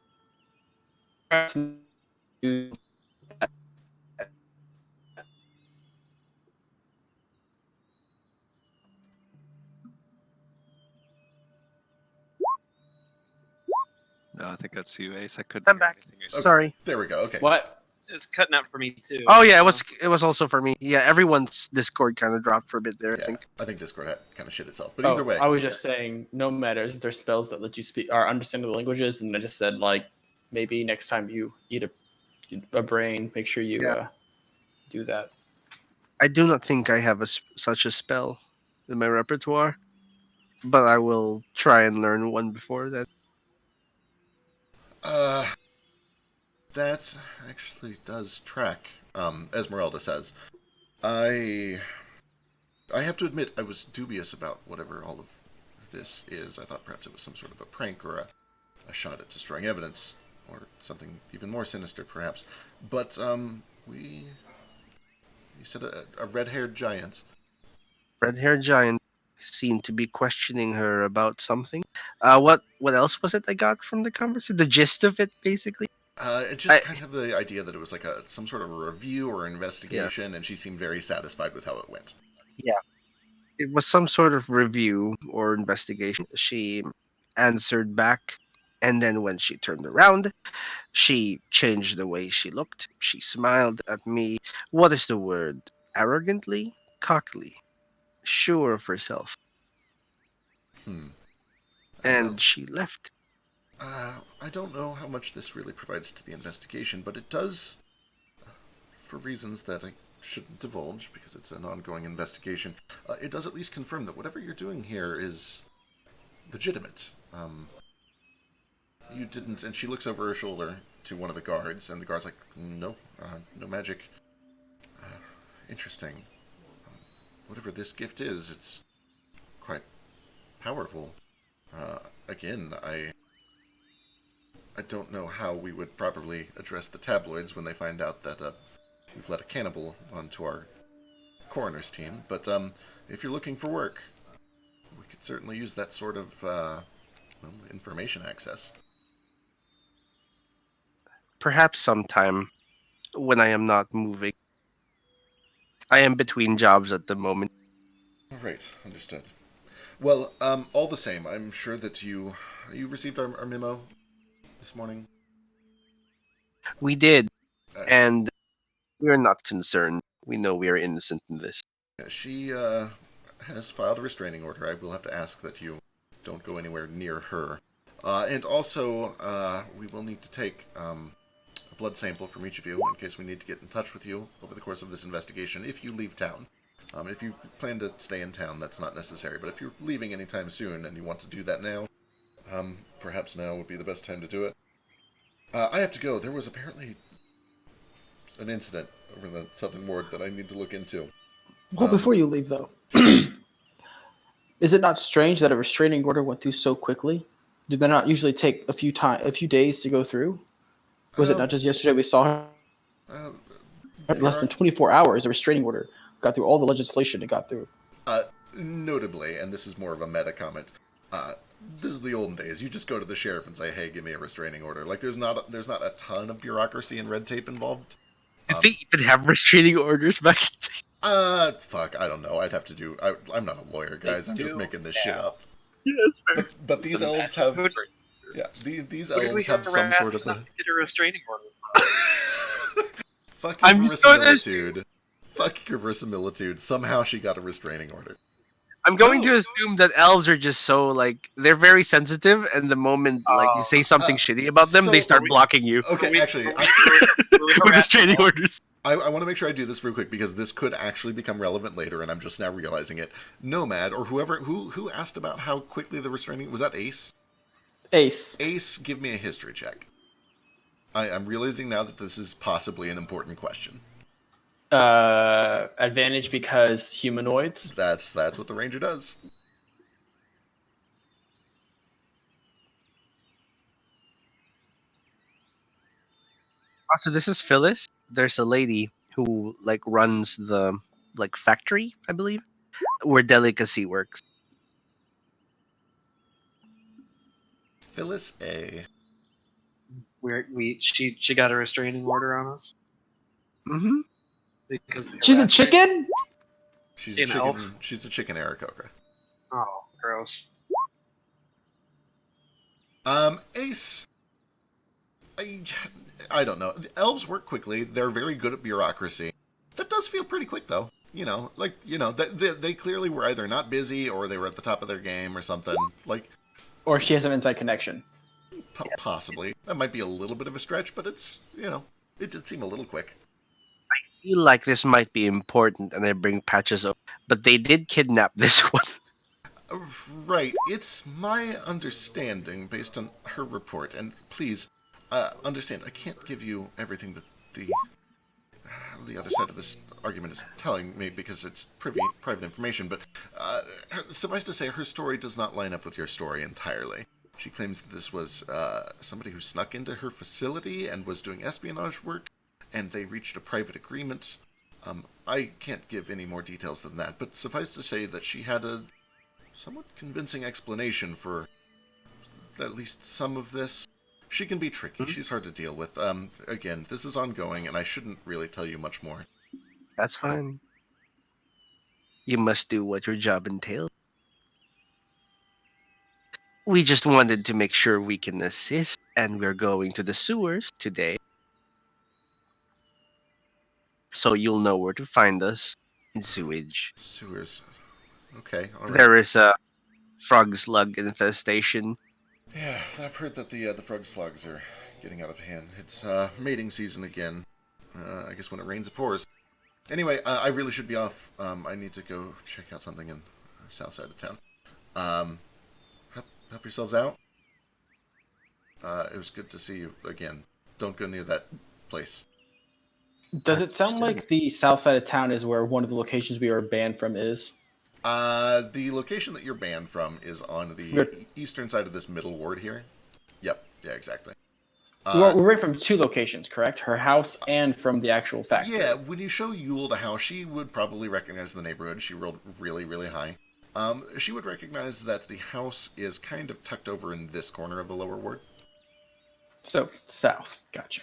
No, I think that's you, Ace. I couldn't I'm hear back. anything you said. Sorry. There we go. Okay. What? It's cutting out for me too. Oh yeah, it was also for me. Yeah, everyone's Discord kind of dropped for a bit there. Yeah, I think. I think Discord had kind of shit itself. But either way, I was just saying, no matter, isn't there spells that let you speak or understand the languages? And I just said, like, maybe next time you eat a brain, make sure you Yeah. do that. I do not think I have such a spell in my repertoire, but I will try and learn one before that. that actually does track. Esmeralda says, I have to admit I was dubious about whatever all of this is. I thought perhaps it was some sort of a prank or a shot at destroying evidence, or something even more sinister, perhaps. But you said a red-haired giant. Red-haired giant seemed to be questioning her about something. What else was it I got from the conversation? The gist of it, basically. It's just kind of the idea that it was like some sort of a review or investigation, and she seemed very satisfied with how it went. Yeah, it was some sort of review or investigation. She answered back, and then when she turned around, she changed the way she looked. She smiled at me. What is the word? Arrogantly? Cockily? Sure of herself. And she left. I don't know how much this really provides to the investigation, but it does, for reasons that I shouldn't divulge because it's an ongoing investigation, it does at least confirm that whatever you're doing here is legitimate. You didn't, and she looks over her shoulder to one of the guards, and the guard's like, no, no magic. Interesting. Whatever this gift is, it's quite powerful. Again, I don't know how we would properly address the tabloids when they find out that we've let a cannibal onto our coroner's team, but if you're looking for work, we could certainly use that sort of information access. Perhaps sometime when I am not moving. I am between jobs at the moment. All right, understood. Well, all the same, I'm sure that you received our memo this morning. We did, and we are not concerned. We know we are innocent in this. She has filed a restraining order. I will have to ask that you don't go anywhere near her. And also, we will need to take a blood sample from each of you in case we need to get in touch with you over the course of this investigation if you leave town. If you plan to stay in town, that's not necessary. But if you're leaving anytime soon and you want to do that now, perhaps now would be the best time to do it. I have to go. There was apparently an incident over in the southern ward that I need to look into. Well, before you leave, though, is it not strange that a restraining order went through so quickly? Did that not usually take a few days to go through? Was it not just yesterday we saw her? Less than 24 hours, a restraining order got through all the legislation it got through. Notably, and this is more of a meta comment, this is the olden days. You just go to the sheriff and say, "Hey, give me a restraining order." Like, there's not a ton of bureaucracy and red tape involved. Did they even have restraining orders back in the day? Fuck, I don't know. I'd have to do. I'm not a lawyer, guys. I'm just making this shit up. Yeah, that's fair. But these elves have. Yeah, these elves have some sort of a. Get a restraining order. Fuck your verisimilitude. Fuck your verisimilitude. Somehow she got a restraining order. I'm going to assume that elves are just so, like, they're very sensitive, and the moment, like, you say something shitty about them, they start blocking you. Okay, actually, with restraining orders. I want to make sure I do this real quick, because this could actually become relevant later, and I'm just now realizing it. Nomad, or whoever, who asked about how quickly the restraining, was that Ace? Ace, give me a history check. I'm realizing now that this is possibly an important question. Advantage because humanoids. That's what the ranger does. So this is Phyllis. There's a lady who, like, runs the, like, factory, I believe, where delicacy works. Phyllis A. She got a restraining order on us. Mm-hmm. Because She's a chicken. She's a chicken. Elf? She's a chicken Aarakocra. Oh, gross. Ace. I don't know. The elves work quickly. They're very good at bureaucracy. That does feel pretty quick, though. They clearly were either not busy or they were at the top of their game or something. Like, Or she has an inside connection. possibly. That might be a little bit of a stretch, but it's, it did seem a little quick. I feel like this might be important, and I bring patches up. But they did kidnap this one. Right. It's my understanding, based on her report, and please, understand, I can't give you everything that the other side of this argument is telling me because it's private information, but suffice to say, her story does not line up with your story entirely. She claims that this was somebody who snuck into her facility and was doing espionage work, and they reached a private agreement. I can't give any more details than that, but suffice to say that she had a somewhat convincing explanation for at least some of this. She can be tricky. She's hard to deal with. Again, this is ongoing, and I shouldn't really tell you much more. That's fine. You must do what your job entails. We just wanted to make sure we can assist, and we're going to the sewers today. So you'll know where to find us in sewage. Sewers. Okay, all right. There is a frog slug infestation. Yeah, I've heard that the frog slugs are getting out of hand. It's mating season again. I guess when it rains, it pours. Anyway, I really should be off. I need to go check out something in the south side of town. Help yourselves out. It was good to see you again. Don't go near that place. Does it sound like the south side of town is where one of the locations we are banned from is? The location that you're banned from is on the eastern side of this middle ward here. Yep, yeah, exactly. We're right from two locations, correct? Her house and from the actual factory. Yeah, when you show Yule the house, she would probably recognize the neighborhood. She rolled really, really high. She would recognize that the house is kind of tucked over in this corner of the lower ward. So, south. Gotcha.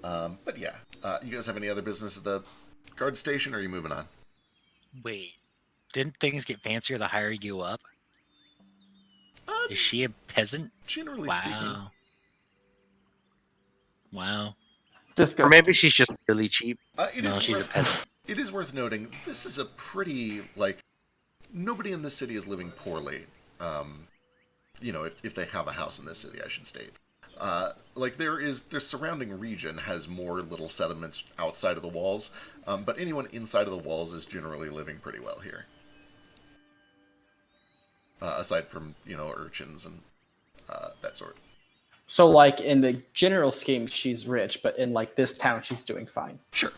But yeah, you guys have any other business at the guard station, or are you moving on? Wait, didn't things get fancier the higher you go up? Is she a peasant? Generally speaking. Wow. Wow. Or maybe she's just really cheap. She's a peasant. It is worth noting, this is a pretty, nobody in this city is living poorly. If they have a house in this city, I should state. Their surrounding region has more little settlements outside of the walls, but anyone inside of the walls is generally living pretty well here. Aside from, urchins and that sort. So, in the general scheme, she's rich, but in, this town, she's doing fine. Sure.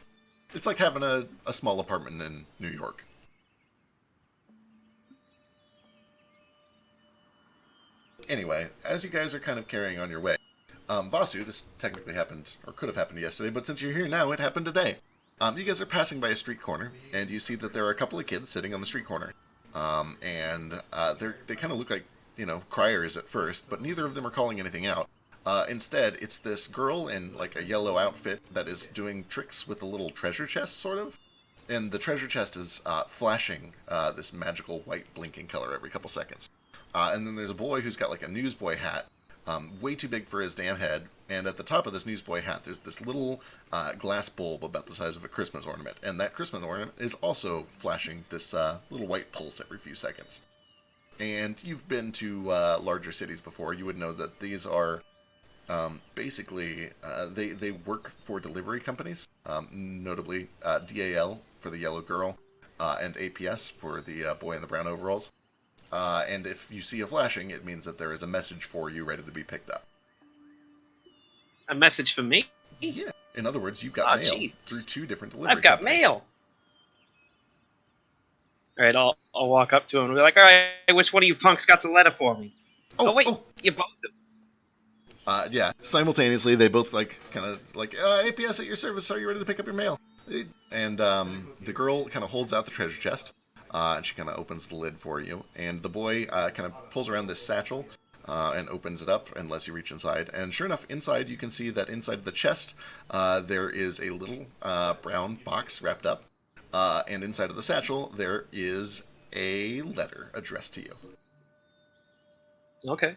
It's like having a small apartment in New York. Anyway, as you guys are kind of carrying on your way, Vasu, this technically happened, or could have happened yesterday, but since you're here now, it happened today. You guys are passing by a street corner, and you see that there are a couple of kids sitting on the street corner. They kind of look like, criers at first, but neither of them are calling anything out. Instead, it's this girl in, a yellow outfit that is doing tricks with a little treasure chest, sort of. And the treasure chest is flashing this magical white blinking color every couple seconds. And then there's a boy who's got, a newsboy hat, way too big for his damn head. And at the top of this newsboy hat, there's this little glass bulb about the size of a Christmas ornament. And that Christmas ornament is also flashing this little white pulse every few seconds. And you've been to larger cities before. You would know that these are basically, they work for delivery companies, notably DAL for the yellow girl, and APS for the boy in the brown overalls. And if you see a flashing, it means that there is a message for you ready to be picked up. A message for me? Yeah. In other words, you've got mail geez. through two different delivery I've got companies. mail. All right, I'll walk up to him and be like, all right, which one of you punks got the letter for me? Oh wait, you both. Yeah. Simultaneously, they both APS at your service. Are you ready to pick up your mail? And the girl kind of holds out the treasure chest, and she kind of opens the lid for you. And the boy kind of pulls around this satchel and opens it up and lets you reach inside. And sure enough, inside you can see that inside the chest there is a little brown box wrapped up. And inside of the satchel, there is a letter addressed to you. Okay.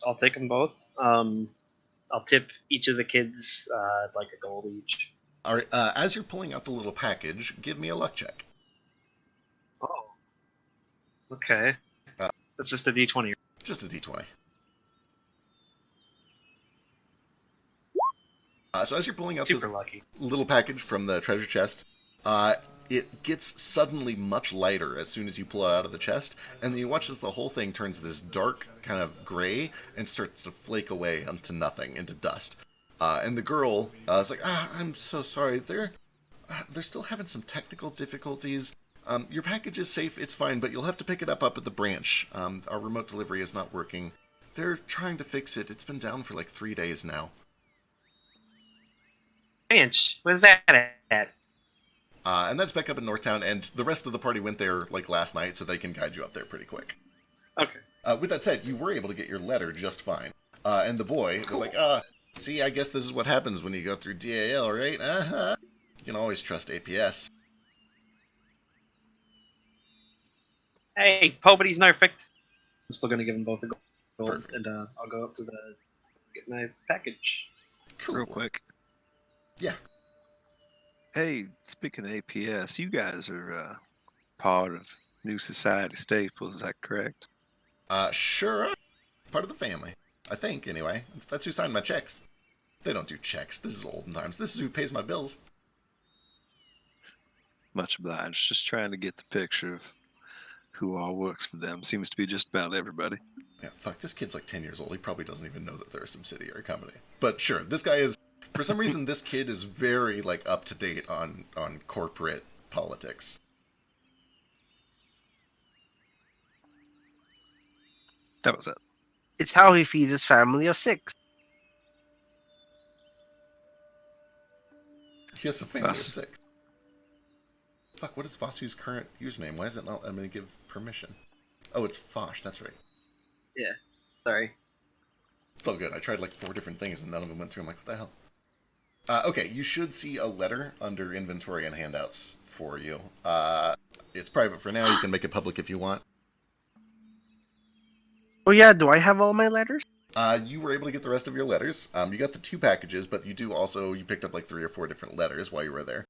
I'll take them both. I'll tip each of the kids like a gold each. All right. As you're pulling out the little package, give me a luck check. Oh. Okay. Uh, That's just a D20. Just a d20. So as you're pulling out Super this lucky. little package from the treasure chest, it gets suddenly much lighter as soon as you pull it out of the chest, and then you watch as the whole thing turns this dark kind of gray and starts to flake away into nothing, into dust. And the girl is like, I'm so sorry. They're still having some technical difficulties. Your package is safe, it's fine, but you'll have to pick it up at the branch. Our remote delivery is not working. They're trying to fix it. It's been down for like 3 days now. Branch? Where's that at? And that's back up in Northtown, and the rest of the party went there like last night, so they can guide you up there pretty quick. Okay. With that said, you were able to get your letter just fine. And the boy was like, see, I guess this is what happens when you go through DAL, right? Uh-huh. You can always trust APS. Hey, nobody's perfect. I'm still gonna give them both a gold, Perfect. and I'll go up to get my package. Cool. Real quick. Yeah. Hey, speaking of APS, you guys are part of New Society Staples, is that correct? Sure. Part of the family. I think, anyway. That's who signed my checks. They don't do checks. This is olden times. This is who pays my bills. Much obliged. Just trying to get the picture of who all works for them. Seems to be just about everybody. Yeah, fuck, this kid's like 10 years old. He probably doesn't even know that they're a subsidiary company. But sure, this guy is... For some reason, this kid is very, like, up-to-date on corporate politics. That was it. It's how he feeds his family of 6. He has a family of Us. 6. Fuck, what is Vosu's current username? Why is it not... I'm going to give permission. Oh, it's Fosh, that's right. Sorry. It's all good. I tried like 4 different things and none of them went through. I'm like, what the hell? Okay, you should see a letter under inventory and handouts for you. It's private for now. You can make it public if you want. Oh yeah, do I have all my letters? You were able to get the rest of your letters. You got the 2 packages, but you picked up like 3 or 4 different letters while you were there.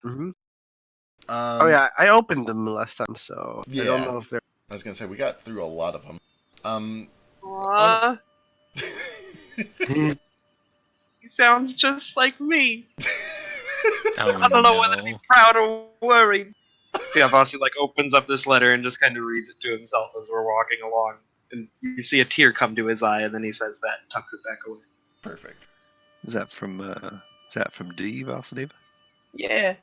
Mm-hmm. Oh yeah, I opened them last time, so Yeah. I don't know if they're... I was gonna say, we got through a lot of them. Aww. He sounds just like me. I don't know whether to be proud or worried. See how Bossy like opens up this letter and just kind of reads it to himself as we're walking along, and you see a tear come to his eye, and then he says that and tucks it back away. Perfect. Is that from D, Vasudeva? Yeah,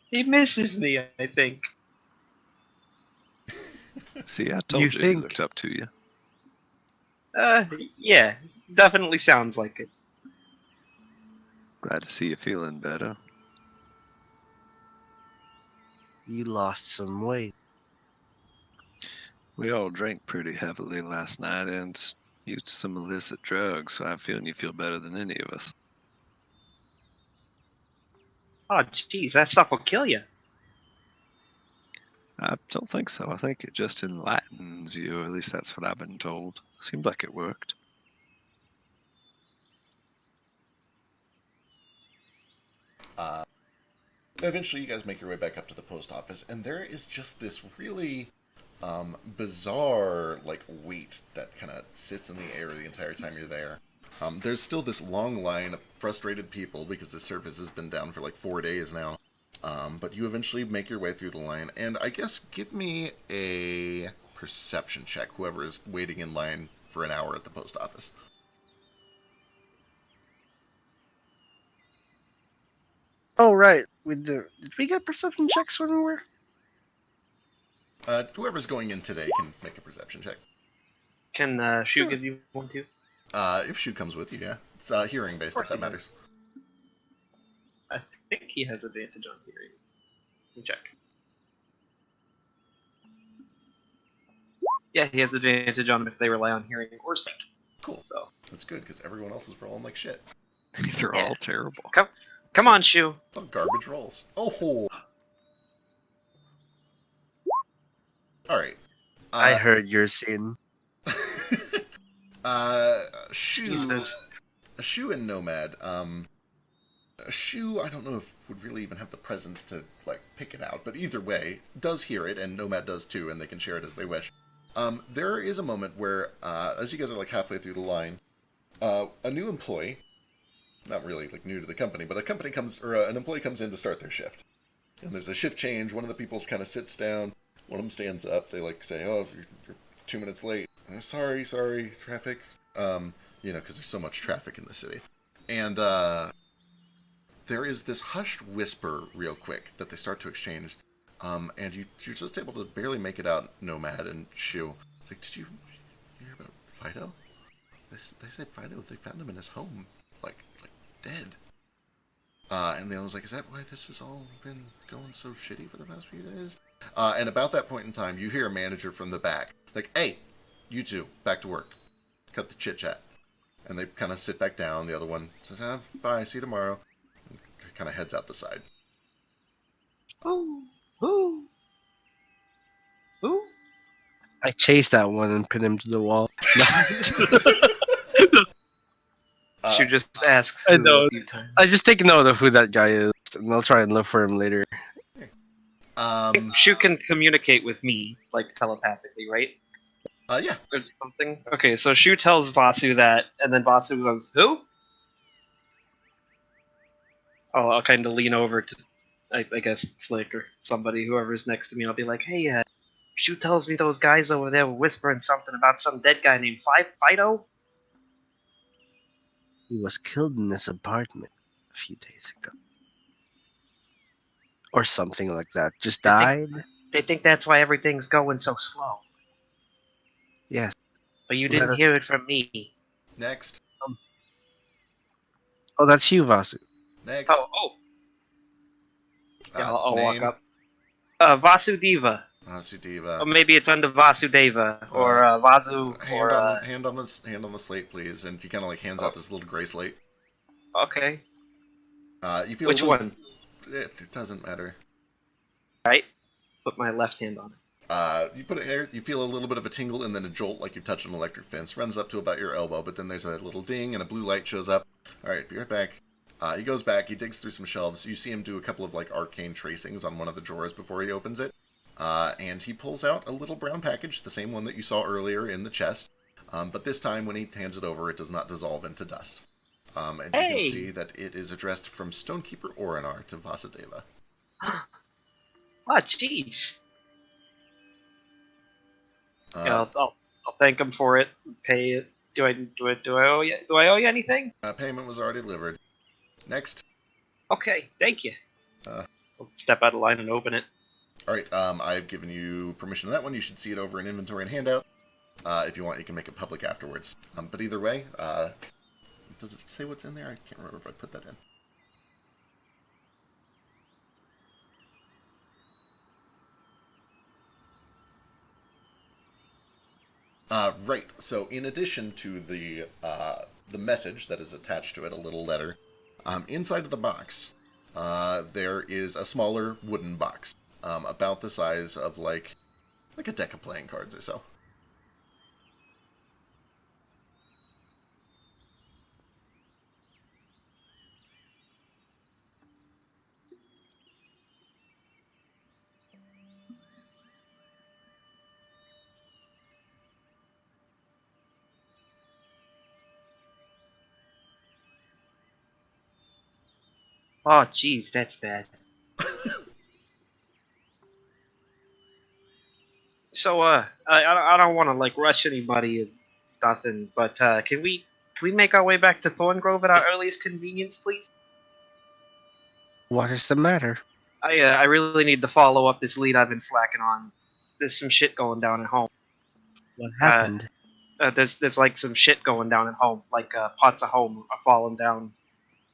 he misses me, I think. See, I told you he think- looked up to you. Yeah, definitely sounds like it. Glad to see you feeling better. You lost some weight. We all drank pretty heavily last night and used some illicit drugs, so I'm feeling you feel better than any of us. Oh, jeez, that stuff will kill you. I don't think so. I think it just enlightens you, or at least that's what I've been told. Seemed like it worked. Eventually, you guys make your way back up to the post office, and there is just this really bizarre like weight that kind of sits in the air the entire time you're there. There's still this long line of frustrated people because the service has been down for like 4 days now. But you eventually make your way through the line, and I guess give me a perception check, whoever is waiting in line for an hour at the post office. Oh right, did we get perception checks when we were? Whoever's going in today can make a perception check. Can Shu give you one too? If Shu comes with you, yeah. It's hearing based, if that matters. I think he has advantage on hearing. Let me check. Yeah, he has advantage on them if they rely on hearing or sight. Cool. So That's good, because everyone else is rolling like shit. These are Yeah. all terrible. come on, Shu. It's all garbage rolls. Oh! Alright. I heard your sin. Shoe and Nomad. Shoe, I don't know if would really even have the presence to like pick it out, but either way, does hear it, and Nomad does too, and they can share it as they wish. There is a moment where, as you guys are like halfway through the line, a new employee, not really like new to the company, but an employee comes in to start their shift, and there's a shift change. One of the people kind of sits down, one of them stands up. They like say, "Oh, you're 2 minutes late." Sorry, traffic. Because there's so much traffic in the city, and there is this hushed whisper real quick that they start to exchange, and you're just able to barely make it out, Nomad and Shu. It's like, did you hear about Fido? They said Fido, they found him in his home, like dead. And the other was like, is that why this has all been going so shitty for the past few days? And about that point in time, you hear a manager from the back, like, hey, you two, back to work. Cut the chit-chat. And they kind of sit back down. The other one says, bye, see you tomorrow. Kind of heads out the side. Ooh. I chased that one and pinned him to the wall. She just asks I who know. a few times. I just take note of who that guy is, and I'll try and look for him later. Shu can communicate with me, like telepathically, right? Yeah. Or something. Okay, so Shu tells Vasu that, and then Vasu goes, "Who?" I'll kind of lean over to, I guess, Flick or somebody, whoever's next to me. I'll be like, "Hey, Shu tells me those guys over there were whispering something about some dead guy named Fido." He was killed in this apartment a few days ago. Or something like that. Just died? They think that's why everything's going so slow. Yes. But you didn't hear it from me. Next. Oh, that's you, Vasu. Next. Oh. Yeah, I'll walk name? up. Vasudeva. Vasudeva. Or maybe it's under Vasudeva or Vasu Hand on the slate, please. And he kind of like hands out this little gray slate. Okay. You feel Which one? It doesn't matter. Right. Put my left hand on it. You put it here. You feel a little bit of a tingle and then a jolt, like you touch an electric fence. Runs up to about your elbow, but then there's a little ding and a blue light shows up. All right, be right back. He goes back. He digs through some shelves. You see him do a couple of like arcane tracings on one of the drawers before he opens it. And he pulls out a little brown package, the same one that you saw earlier in the chest. But this time, when he hands it over, it does not dissolve into dust. And you can see that it is addressed from Stonekeeper Orinar to Vasudeva. Oh, jeez. Yeah, I'll thank him for it. Pay it. Do I owe you anything? Payment was already delivered. Next. Okay, thank you. I'll step out of line and open it. All right. I've given you permission on that one. You should see it over in inventory and handout. If you want, you can make it public afterwards. But either way, does it say what's in there? I can't remember if I put that in. Right. So, in addition to the message that is attached to it, a little letter, inside of the box, there is a smaller wooden box, about the size of like a deck of playing cards or so. Oh, jeez, that's bad. So, I don't want to like rush anybody and nothing, but can we make our way back to Thorngrove at our earliest convenience, please? What is the matter? I really need to follow up this lead I've been slacking on. There's some shit going down at home. What happened? There's like some shit going down at home, like pots of home are falling down.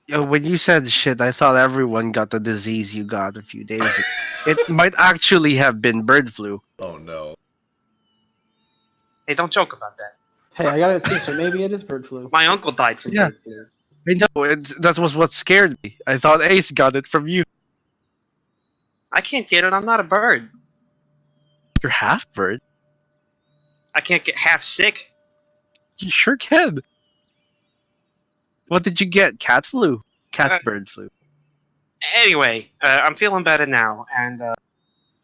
Yo, when you said shit, I thought everyone got the disease you got a few days ago. It might actually have been bird flu. Oh no. Hey, don't joke about that. Hey, I got it too, so maybe it is bird flu. My uncle died from bird flu. I know, that was what scared me. I thought Ace got it from you. I can't get it. I'm not a bird. You're half bird. I can't get half sick. You sure can. What did you get? Cat flu? Bird flu. Anyway, I'm feeling better now, and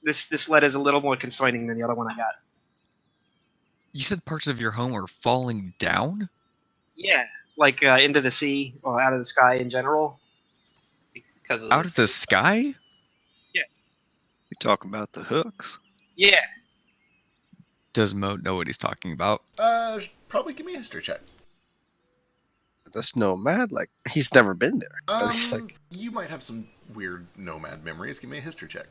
this letter is a little more concerning than the other one I got. You said parts of your home are falling down? Yeah, like into the sea or out of the sky in general. Because of Out of the sky? You talking about the hooks? Yeah. Does Mo know what he's talking about? Probably give me a history check. That's nomad. Like he's never been there. At least, like, You might have some weird nomad memories. Give me a history check.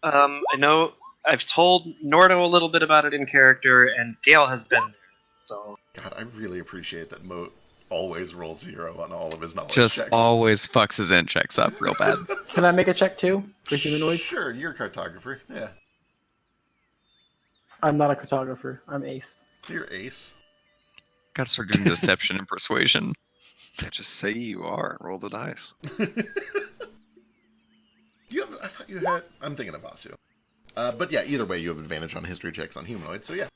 I know I've told Nordo a little bit about it in character, and Gale has been there. So God, I really appreciate that Mo always rolls 0 on all of his knowledge Just checks. always fucks his int checks up real bad. Can I make a check too for humanoids? Sure, you're a cartographer. Yeah, I'm not a cartographer. I'm ace. you're ace. Gotta start doing deception and persuasion. Yeah, just say you are and roll the dice. You have. I thought you had. I'm thinking of Vasu. But yeah, either way, you have advantage on history checks on humanoids. So yeah,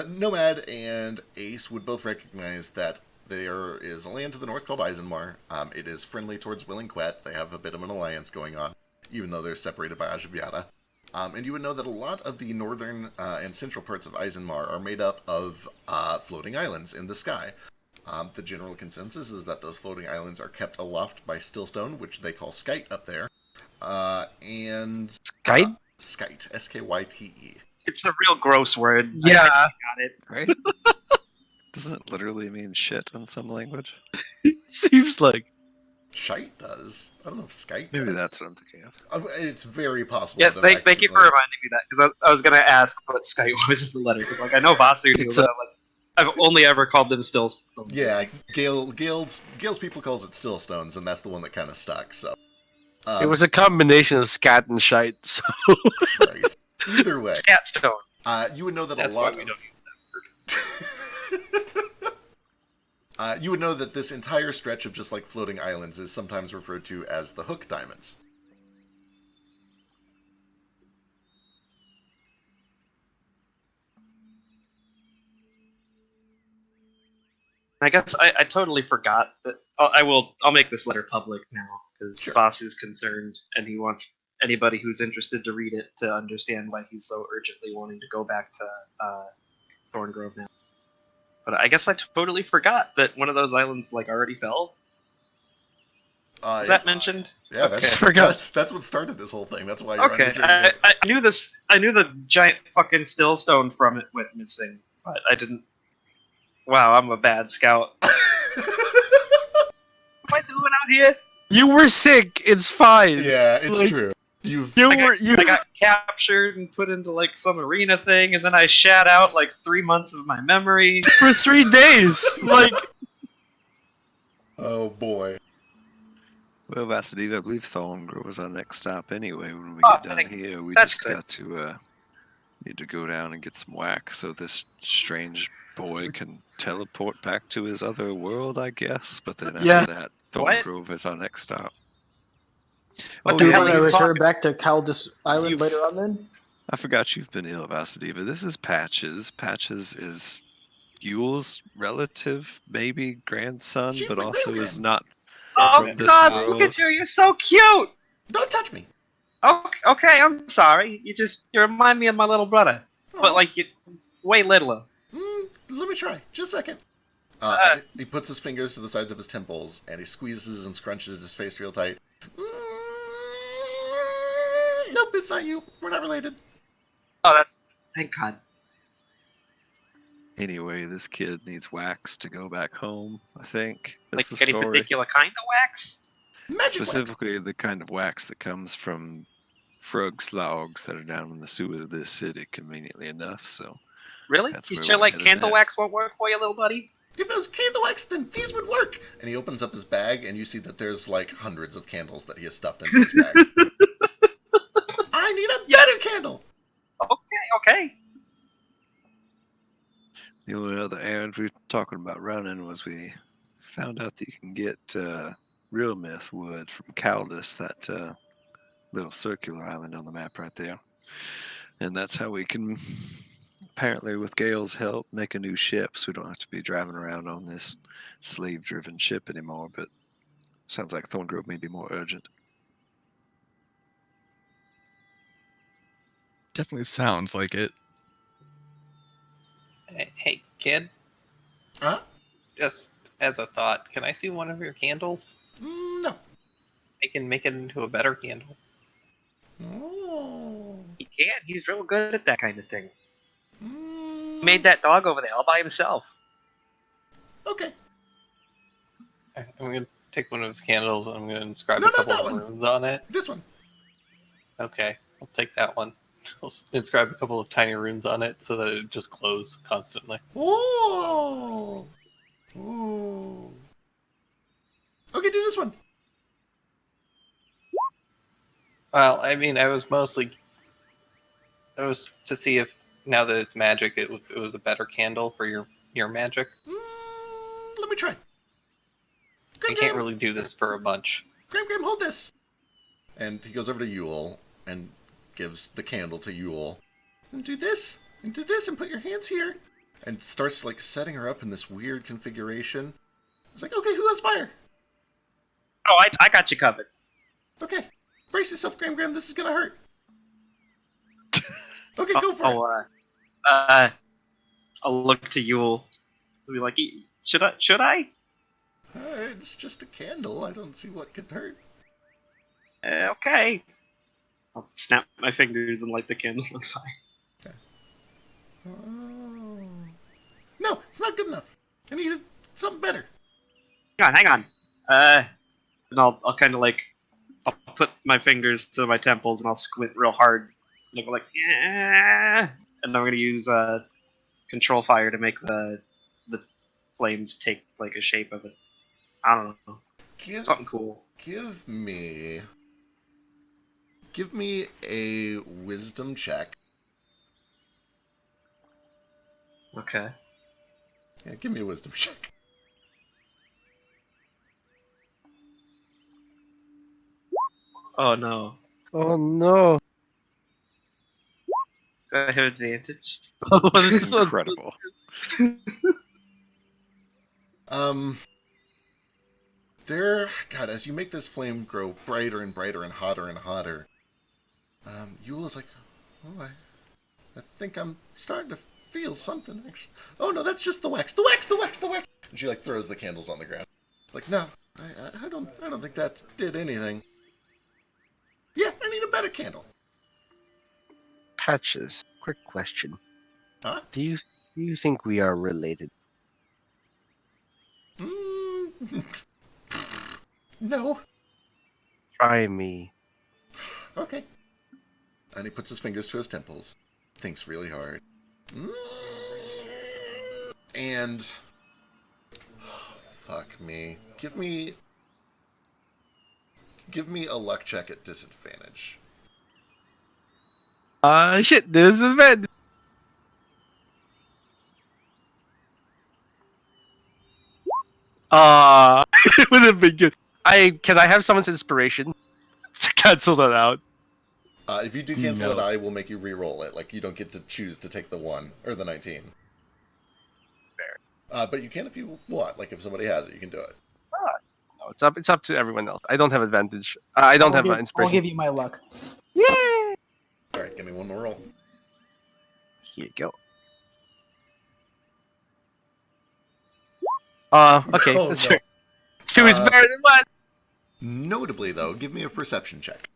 Nomad and Ace would both recognize that there is a land to the north called Eisenmar. It is friendly towards Willingquet. They have a bit of an alliance going on, even though they're separated by Ajabiata. And you would know that a lot of the northern and central parts of Eisenmar are made up of floating islands in the sky. The general consensus is that those floating islands are kept aloft by stillstone, which they call skite up there. And Skite? Skite, S-K-Y-T-E. it's a real gross word. Yeah. I got it. Right? Doesn't it literally mean shit in some language? Seems like. Shite does. I don't know if skite Maybe does. that's what I'm thinking of. It's very possible. Yeah, that thank you for reminding me that, because I was gonna ask what Skype was in the letter. Cause, like, I know Vasu knew, It's but I've only ever called them still. Yeah, Gale's people calls it stillstones, and that's the one that kind of stuck. So It was a combination of scat and shite. So. Christ. Either way, Scatstone. you would know that That's a lot why we of don't use you would know that this entire stretch of just like floating islands is sometimes referred to as the Hook Diamonds. I guess I totally forgot that. I'll make this letter public now because Sure. Vasu's concerned and he wants anybody who's interested to read it to understand why he's so urgently wanting to go back to Thorngrove now. But I guess I totally forgot that one of those islands like already fell. Is that mentioned? Yeah, that's, Okay. that's what started this whole thing. That's why you're Okay, understanding it. I knew this. I knew the giant fucking stillstone from it went missing, but I didn't. Wow, I'm a bad scout. What am I doing out here? You were sick. It's fine. Yeah, it's Like, true. I got captured and put into like some arena thing, and then I shat out like 3 months of my memory. for 3 days. Like, Oh boy. Well, Vasudeva, I believe Thorngrove was our next stop anyway. When we Oh, get down thank- here, we that's just good. got to need to go down and get some wax so this strange boy can teleport back to his other world, I guess. But then after Yeah. that, What? Thorngrove is our next stop. What Oh, the yeah, hell When are I you return talking- back to Caldus Island You've- later on then? I forgot you've been ill, Vasudeva. This is Patches. Patches is Yule's relative, maybe grandson, She's but my also great-grand. is not. Oh From this God! world. Look at you! You're so cute. Don't touch me. Okay, I'm sorry. You remind me of my little brother, Oh. but like you, way littler. Let me try. Just a second. He puts his fingers to the sides of his temples, and he squeezes and scrunches his face real tight. Nope, it's not you. We're not related. Oh, thank God. Anyway, this kid needs wax to go back home, I think. That's Like the any story. particular kind of wax? Magic wax. Specifically, the kind of wax that comes from frog slogs that are down in the sewers of this city, conveniently enough. So, Really? That's You where sure we're like headed candle at. wax won't work for you, little buddy? If it was candle wax, then these would work. And he opens up his bag, and you see that there's like hundreds of candles that he has stuffed into his bag. I need a better candle. Okay. the only other errand we were talking about running was we found out that you can get real myth wood from Caldus, that little circular island on the map right there. And that's how we can apparently, with Gale's help, make a new ship so we don't have to be driving around on this slave-driven ship anymore. But sounds like Thorngrove may be more urgent. Definitely sounds like it. Hey, kid. Huh? Just as a thought, can I see one of your candles? No. I can make it into a better candle. Oh. He can. He's real good at that kind of thing. Mm. He made that dog over there all by himself. Okay. I'm gonna take one of his candles and I'm gonna inscribe No, a not couple that of one. runes on it. This one. Okay, I'll take that one. I'll inscribe a couple of tiny runes on it so that it just glows constantly. Oh. Ooh. Okay, do this one. Well, I mean, I was to see if now that it's magic, it was a better candle for your magic. Let me try. I Grim, can't Grim. really do this for a bunch. Grim, Grim, hold this. And he goes over to Yule and gives the candle to Yule. And do this. And do this and put your hands here. And starts like setting her up in this weird configuration. It's like, okay, who has fire? Oh, I got you covered. Okay. Brace yourself, Graham Graham, this is gonna hurt. Okay, go for it. I'll look to Yule. I'll be like, should I? It's just a candle. I don't see what can hurt. Okay. I'll snap my fingers and light the candle on fire. Okay. Oh. No, it's not good enough. I needed something better. Hang on. And I'll kind of like, I'll put my fingers to my temples and I'll squint real hard. And I'll go like, yeah. And I'm gonna use control fire to make the flames take like a shape of it. I don't know. Something cool. Give me a wisdom check. Okay. Yeah, give me a wisdom check. Oh no. Oh no. Do I have advantage? Incredible. God, as you make this flame grow brighter and brighter and hotter, Yule is like, oh, I think I'm starting to feel something, actually. Oh no, that's just the wax. The wax! And she like throws the candles on the ground. Like, no, I don't think that did anything. Yeah, I need a better candle. Patches, quick question. Huh? Do you think we are related? No. Try me. Okay. And he puts his fingers to his temples. Thinks really hard. And... fuck me. Give me a luck check at disadvantage. Shit, this is bad. It would have been good. Can I have someone's inspiration to cancel that out? If you do cancel No. it, I will make you re-roll it. Like, you don't get to choose to take the 1 or the 19. Fair. But you can if you want. Like, if somebody has it, you can do it. No, it's up to everyone else. I don't have advantage. I don't have inspiration. I'll give you my luck. Yay! Alright, give me one more roll. Here you go. Okay. Oh, That's no. fair. 2 is better than 1. Notably, though, give me a perception check.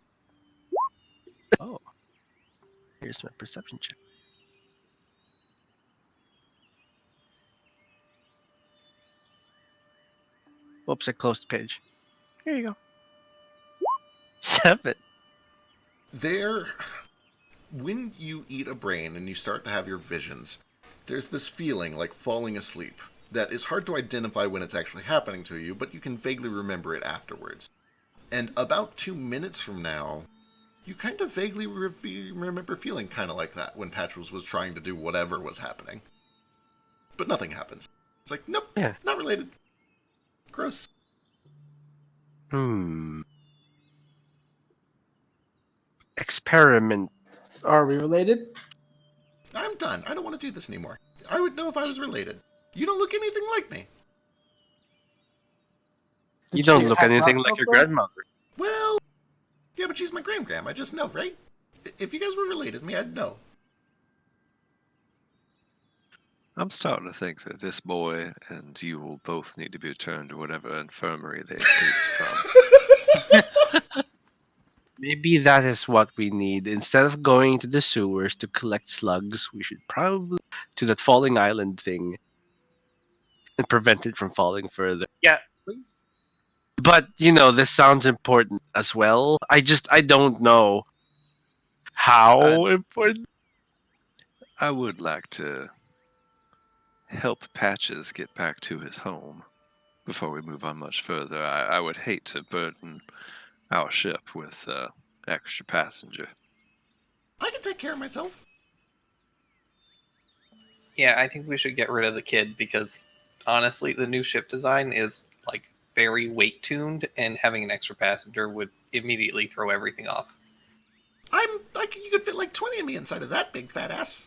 Oh. Here's my perception check. Whoops, I closed the page. Here you go. 7. When you eat a brain and you start to have your visions, there's this feeling like falling asleep that is hard to identify when it's actually happening to you, but you can vaguely remember it afterwards. And about 2 minutes from now, you kind of vaguely remember feeling kind of like that when Patros was trying to do whatever was happening. But nothing happens. It's like, nope, Yeah. not related. Gross. Experiment. Are we related? I'm done. I don't want to do this anymore. I would know if I was related. You don't look anything like me. You don't you look have anything rock like your salt, though? grandmother. Well, yeah, but she's my gram. I just know, right? If you guys were related to me, I'd know. I'm starting to think that this boy and you will both need to be returned to whatever infirmary they escaped from. Maybe that is what we need. Instead of going to the sewers to collect slugs, we should probably to that falling island thing and prevent it from falling further. Yeah, please. But this sounds important as well. I don't know how important. I would like to help Patches get back to his home before we move on much further. I would hate to burden our ship with extra passenger. I can take care of myself. Yeah, I think we should get rid of the kid because honestly, the new ship design is like very weight tuned, and having an extra passenger would immediately throw everything off. You could fit like 20 of me inside of that big fat ass.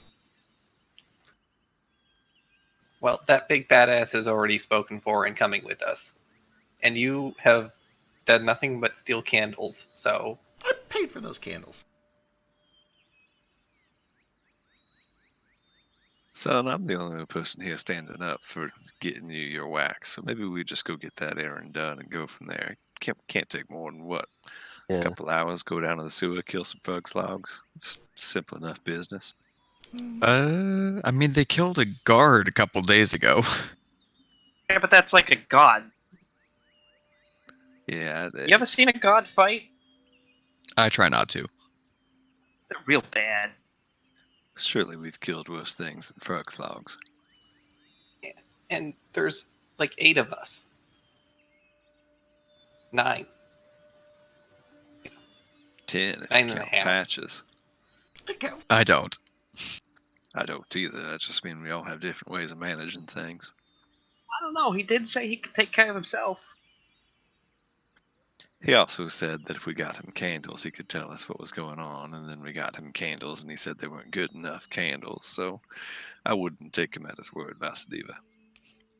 Well, that big badass is already spoken for and coming with us. And you have done nothing but steal candles, so... I paid for those candles. Son, I'm the only person here standing up for getting you your wax, so maybe we just go get that errand done and go from there. Can't take more than what? Yeah. A couple hours, go down to the sewer, kill some frog slogs. It's simple enough business. I mean, they killed a guard a couple days ago. Yeah, but that's like a god. Yeah. You ever seen a god fight? I try not to. They're real bad. Surely we've killed worse things than frog slogs. Yeah. And there's like 8 of us. 9. 10 if 9 you and a count half. Patches. I count. I don't. I don't either. That just means we all have different ways of managing things. I don't know. He did say he could take care of himself. He also said that if we got him candles, he could tell us what was going on, and then we got him candles, and he said they weren't good enough candles, so I wouldn't take him at his word, Vasudeva.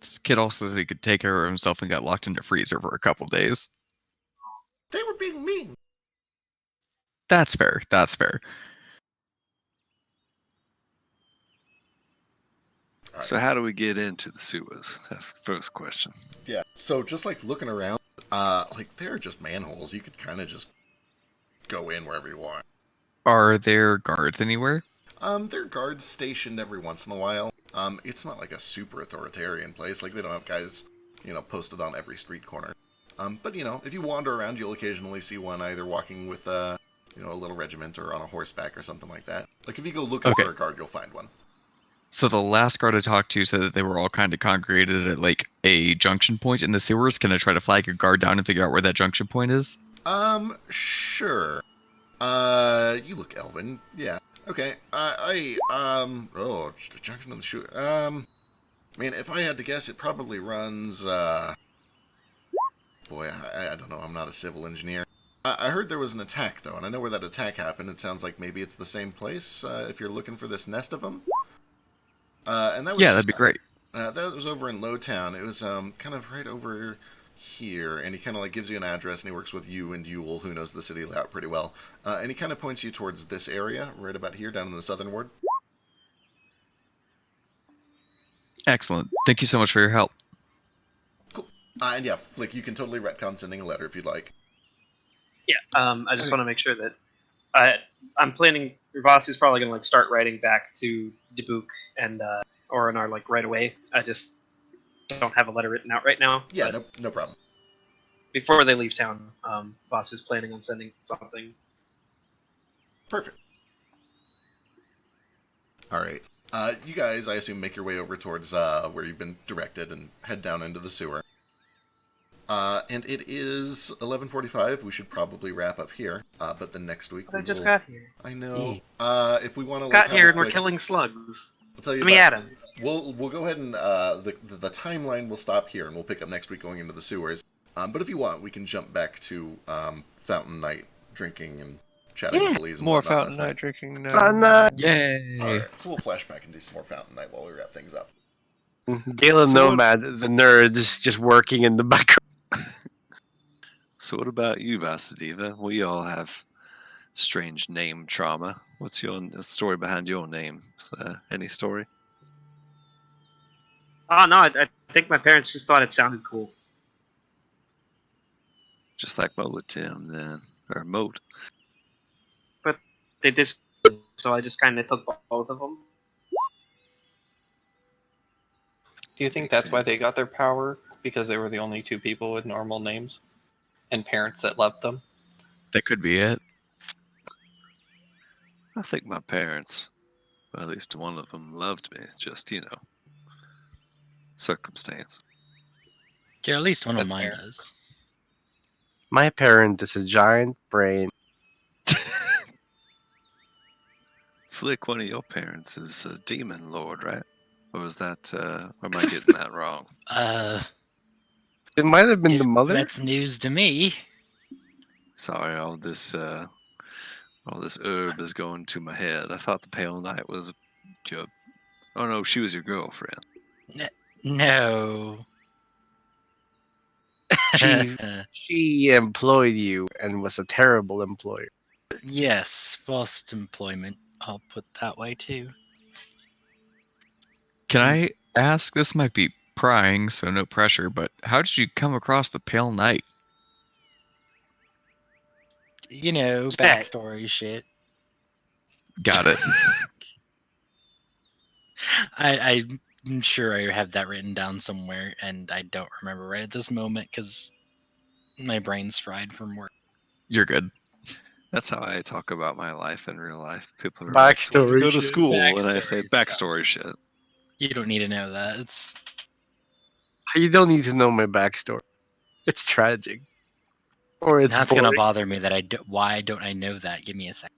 This kid also said he could take care of himself and got locked in a freezer for a couple days. They were being mean. That's fair. That's fair. Right. So how do we get into the sewers? That's the first question. Yeah, so just like looking around, there are just manholes. You could kind of just go in wherever you want. Are there guards anywhere? There are guards stationed every once in a while. It's not like a super authoritarian place. Like, they don't have guys, posted on every street corner. But, if you wander around, you'll occasionally see one either walking with, a little regiment or on a horseback or something like that. Like, if you go looking for a guard, you'll find one. So the last guard I talked to said that they were all kind of congregated at like a junction point in the sewers. Can I try to flag a guard down and figure out where that junction point is? Sure. You look elven. Yeah. Okay. Just a junction on the shoe. I mean, if I had to guess, it probably runs, boy, I don't know. I'm not a civil engineer. I heard there was an attack, though, and I know where that attack happened. It sounds like maybe it's the same place, if you're looking for this nest of them. And that was Yeah, that'd be great. That was over in Lowtown. It was kind of right over here, and he kind of like gives you an address, and he works with you and Yule, who knows the city layout pretty well. And he kind of points you towards this area, right about here, down in the southern ward. Excellent. Thank you so much for your help. Cool. And yeah, Flick, you can totally retcon sending a letter if you'd like. Yeah. I just want to make sure that I'm planning. Rivasi's probably going to start writing back to Dubuque and Orinar right away. I just don't have a letter written out right now. Yeah, no problem. Before they leave town, Voss is planning on sending something. Perfect. All right. You guys, I assume, make your way over towards where you've been directed and head down into the sewer. And it is 11:45. We should probably wrap up here. But the next week I just got here. I know. If we want to Got here and we're killing slugs. I'll tell you. Let me at him. We'll go ahead and the timeline will stop here, and we'll pick up next week going into the sewers. But if you want, we can jump back to Fountain Night, drinking and chatting Yeah. with Elise and More whatnot Fountain last Night night. drinking Fun now. night. Yay! Alright, so we'll flash back and do some more Fountain Night while we wrap things up. Galen So what- Nomad, the nerd, is just working in the background. So what about you, Vasudeva? We all have strange name trauma. What's your story behind your name? Any story? Oh no, I think my parents just thought it sounded cool. Just like Molatim then, or Moat. But they did, so I just kind of took both of them. Do you think Makes that's why they sense. got their power? Because they were the only two people with normal names and parents that loved them? That could be it. I think my parents, well, at least one of them, loved me. Just, circumstance. Yeah, at least one of That's mine fair. does. My parent is a giant brain. Flick, one of your parents is a demon lord, right? Or was that, or am I getting that wrong? It might have been the mother. That's news to me. Sorry, all this herb is going to my head. I thought the Pale Knight was your... Oh no, she was your girlfriend. No. She employed you and was a terrible employer. Yes, forced employment. I'll put that way too. Can I ask? This might be prying, so no pressure. But how did you come across the Pale Knight? You know, Spec. backstory shit. Got it. I'm sure I have that written down somewhere, and I don't remember right at this moment because my brain's fried from work. You're good. That's how I talk about my life in real life. People are like, so where'd you Backstory go to shit. school? And I say, Backstory backstory shit. You don't need to know that. It's You don't need to know my backstory. It's tragic. Or it's not boring. gonna bother me that I do, why don't I know that? Give me a second.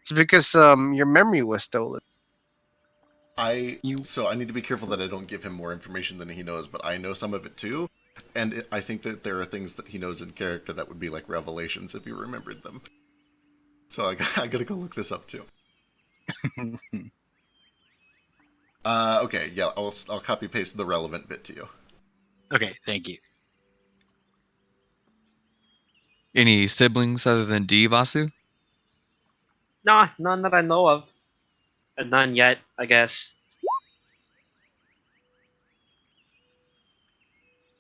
It's because your memory was stolen. So I need to be careful that I don't give him more information than he knows, but I know some of it too. And I think that there are things that he knows in character that would be like revelations if he remembered them. So I gotta go look this up too. Okay, yeah, I'll copy paste the relevant bit to you. Okay, thank you. Any siblings other than D, Vasu? Nah, none that I know of. And none yet, I guess.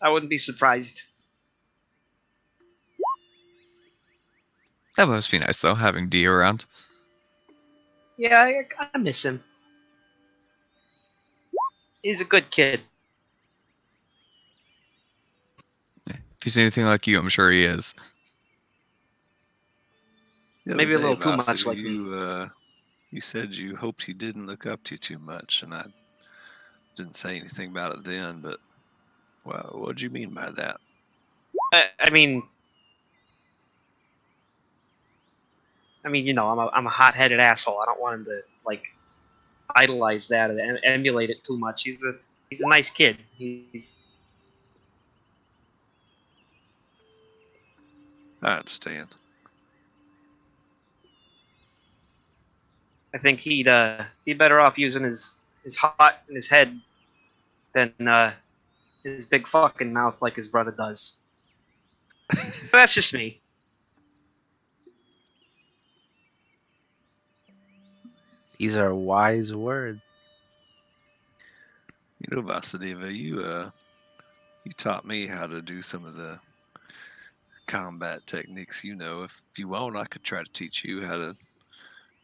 I wouldn't be surprised. That must be nice though, having D around. Yeah, I miss him. He's a good kid. If he's anything like you, I'm sure he is. The Maybe other a little day, too Vasu, much like me. You said you hoped he didn't look up to you too much, and I didn't say anything about it then, but well, what do you mean by that? I mean, I'm a hot-headed asshole. I don't want him to like idolize that and emulate it too much. He's a nice kid. I understand. I think he'd be better off using his heart and his head than his big fucking mouth like his brother does. But that's just me. These are wise words. You know, Vasudeva, you taught me how to do some of the combat techniques. If you want, I could try to teach you how to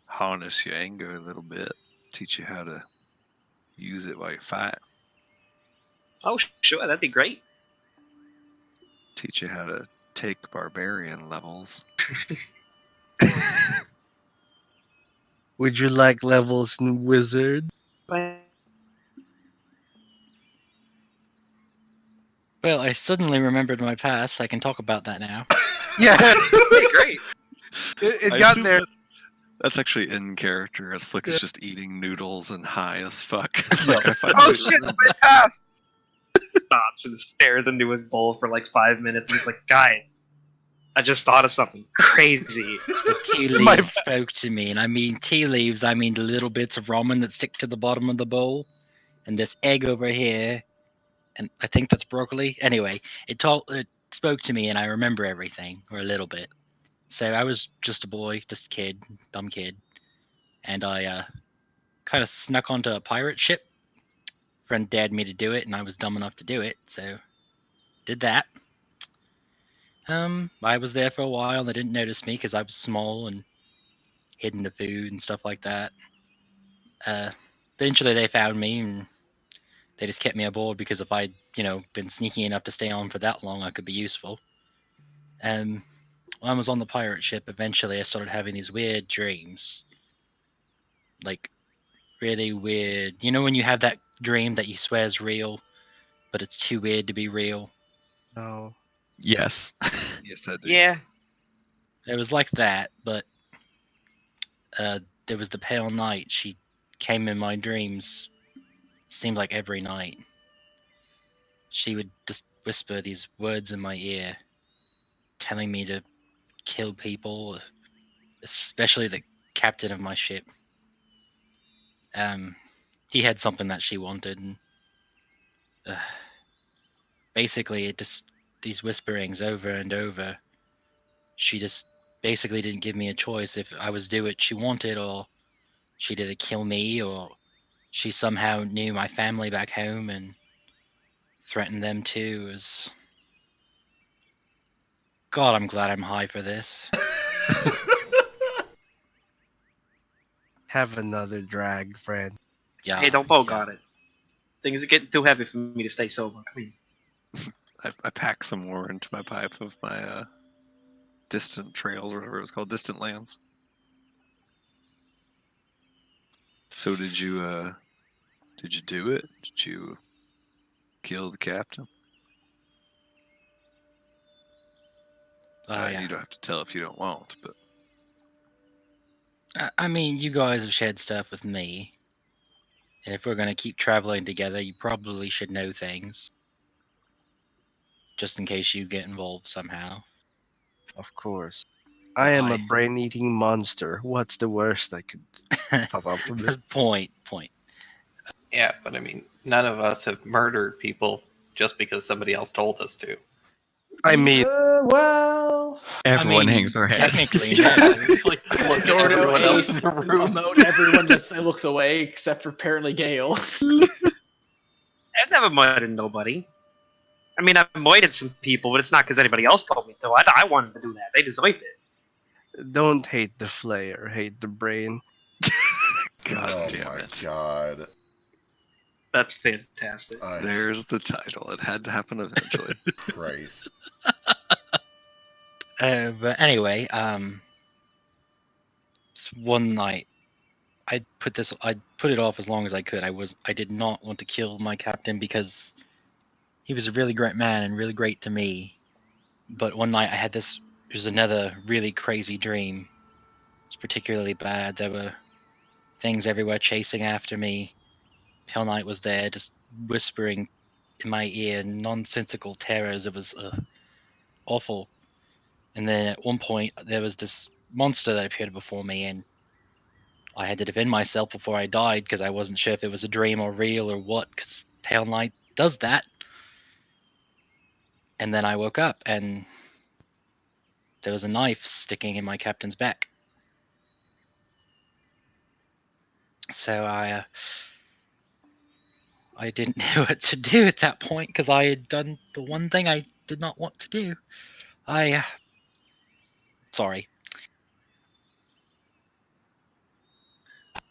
harness your anger a little bit, teach you how to use it while you fight, Oh, sure, that'd be great. teach you how to take barbarian levels. Would you like levels in Wizard? Well, I suddenly remembered my past. I can talk about that now. Yeah, Hey, great. it I got assume there. That's actually in character, as Flick is just eating noodles and high as fuck. It's Yep. like I Oh finally shit, remembered. my past! Stops and stares into his bowl for like 5 minutes. And he's like, guys, I just thought of something crazy. The tea My- leaves spoke to me, and I mean tea leaves. I mean the little bits of ramen that stick to the bottom of the bowl, and this egg over here, and I think that's broccoli. Anyway, it spoke to me, and I remember everything, or a little bit. So I was just a boy, just a kid, dumb kid, and I kind of snuck onto a pirate ship. Friend dared me to do it, and I was dumb enough to do it, so did that. I was there for a while. They didn't notice me because I was small and hidden the food and stuff like that. Eventually, they found me, and they just kept me aboard because if I'd, been sneaky enough to stay on for that long, I could be useful. When I was on the pirate ship, eventually I started having these weird dreams. Like, really weird. You know when you have that dream that you swear is real, but it's too weird to be real? No. Yes. Yes, I do. Yeah. It was like that, but there was the pale night. She came in my dreams, seemed like every night. She would just whisper these words in my ear, telling me to kill people, especially the captain of my ship. He had something that she wanted, and basically it just these whisperings over and over. She just basically didn't give me a choice if I was do what she wanted, or she'd either kill me, or she somehow knew my family back home and threatened them too. As God, I'm glad I'm high for this. Have another drag, friend. Yeah. Hey, don't poke on it. Things are getting too heavy for me to stay sober. Come here. I pack some more into my pipe of my distant trails, or whatever it was called, distant lands. So did you do it? Did you kill the captain? Yeah. You don't have to tell if you don't want, but I mean, you guys have shared stuff with me, and if we're gonna keep traveling together, you probably should know things, just in case you get involved somehow. Of course. I am a I- brain-eating monster. What's the worst that could pop up from this? Point. Yeah, but I mean, none of us have murdered people just because somebody else told us to. I mean, Well, Everyone I mean, hangs their head. technically, Yeah, no. just like look at Gordo, everyone else Ace, in the room. Moat, everyone just looks away except for apparently Gale. I've never murdered nobody. I mean, I've murdered some people, but it's not because anybody else told me to. I wanted to do that. They deserved it. don't hate the Flayer, hate the brain. God oh damn my it. god. That's fantastic. There's the title. It had to happen eventually. Christ. But anyway, one night I put it off as long as I could. I did not want to kill my captain because he was a really great man and really great to me. But one night I had this. It was another really crazy dream. It was particularly bad. There were things everywhere chasing after me. Pale Knight was there, just whispering in my ear nonsensical terrors. It was awful. And then at one point there was this monster that appeared before me, and I had to defend myself before I died because I wasn't sure if it was a dream or real or what. Because Pale Knight does that. And then I woke up and there was a knife sticking in my captain's back. So I didn't know what to do at that point because I had done the one thing I did not want to do. Sorry.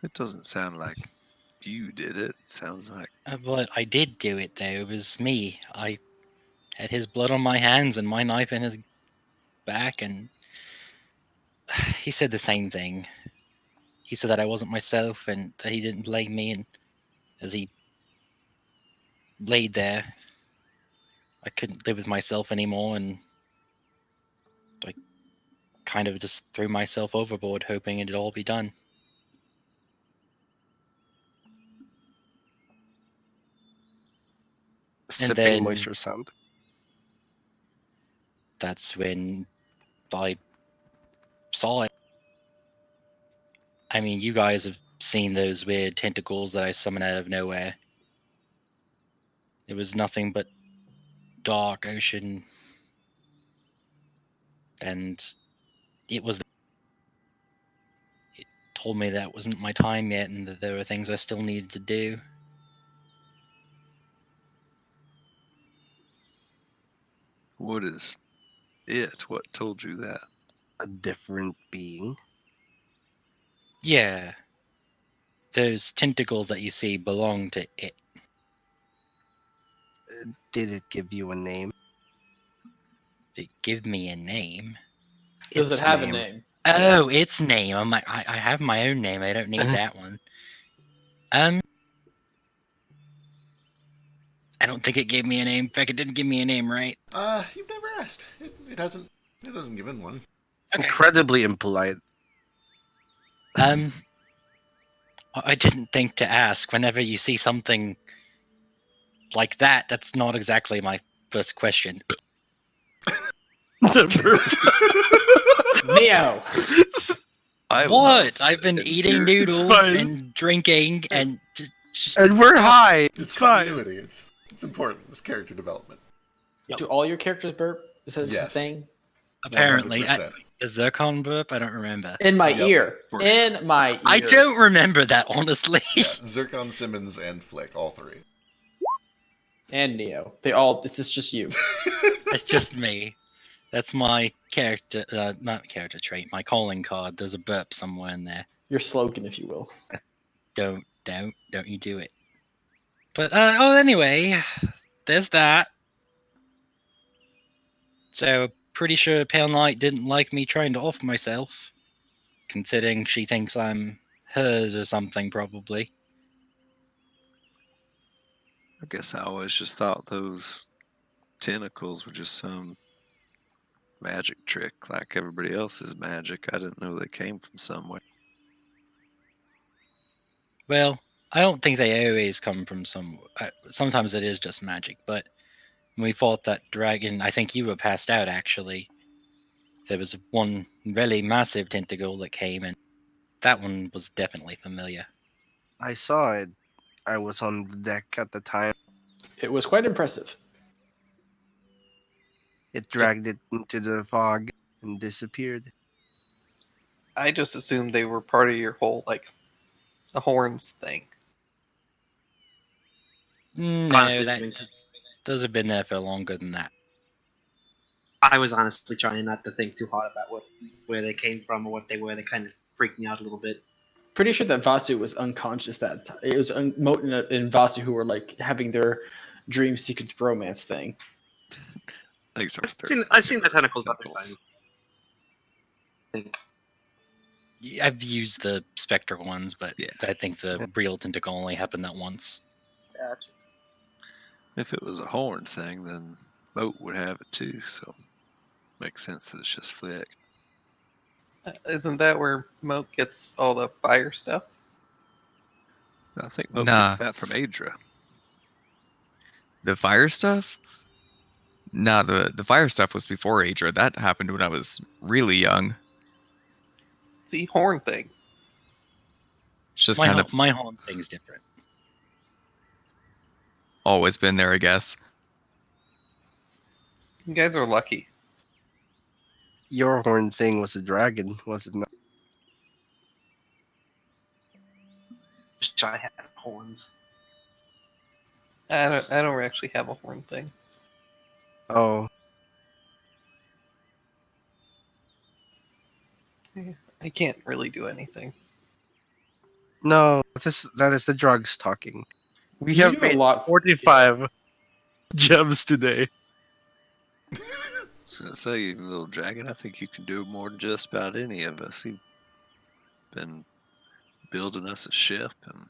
It doesn't sound like you did it. It sounds like But I did do it though. It was me. I had his blood on my hands and my knife in his back, and he said the same thing. He said that I wasn't myself and that he didn't blame me, and as he laid there, I couldn't live with myself anymore, and I kind of just threw myself overboard, hoping it'd all be done. Sipping then- moisture sound. That's when I saw it. I mean, you guys have seen those weird tentacles that I summon out of nowhere. It was nothing but dark ocean, and it told me that wasn't my time yet, and that there were things I still needed to do. What is it? What told you that? A different being. Yeah, those tentacles that you see belong to it. Did it give you a name? Did it give me a name? Does it Its have a name. name? Oh, its name. I'm like, I have my own name. I don't need that one. I don't think it gave me a name. In fact, it didn't give me a name, right? You've never asked. It hasn't given one. Okay. Incredibly impolite. I didn't think to ask. Whenever you see something like that, that's not exactly my first question. Neo. I What? love I've been it. eating You're- noodles fine. and drinking and. And we're high. It's continuity. It's important. It's character development. Yep. Do all your characters burp? Is that Yes. a thing? Apparently, 100%. the zircon burp. I don't remember. In my Yep. ear. For In my ear. I don't remember that, honestly. Yeah, Zircon, Simmons, and Flick, all three. And Neo. They all. This is just you. It's just me. That's my character, not character trait. My calling card. There's a burp somewhere in there. Your slogan, if you will. Don't you do it. But anyway, there's that. So pretty sure Pale Knight didn't like me trying to off myself, considering she thinks I'm hers or something, probably. I guess I always just thought those tentacles were just some magic trick, like everybody else's magic. I didn't know they came from somewhere. Well, I don't think they always come from some. Sometimes it is just magic, but when we fought that dragon, I think you were passed out actually. There was one really massive tentacle that came, and that one was definitely familiar. I saw it. I was on the deck at the time. It was quite impressive. It dragged it into the fog and disappeared. I just assumed they were part of your whole, like, the horns thing. No, Honestly, those have been there for longer than that. I was honestly trying not to think too hard about where they came from or what they were. They kind of freaked me out a little bit. Pretty sure that Vasu was unconscious that time. It was Moten and Vasu who were like having their dream sequence bromance thing. Thanks, I've seen the tentacles other times. I think. I've used the spectral ones, but Yeah. I think the real tentacle only happened that once. Gotcha. If it was a horn thing, then Moat would have it too, so makes sense that it's just Flick. Isn't that where Moat gets all the fire stuff? I think Moat Nah. gets that from Adra. The fire stuff? Nah, the fire stuff was before Adra. That happened when I was really young. See, horn thing. It's just kind of My horn thing's different. always been there, I guess. You guys are lucky. Your horn thing was a dragon, was it not? Wish I had horns. I don't actually have a horn thing. Oh, I can't really do anything. no, that is the drugs talking. We You have do a made lot. 45 gems today. I was gonna say, you little dragon, I think you can do more than just about any of us. You've been building us a ship and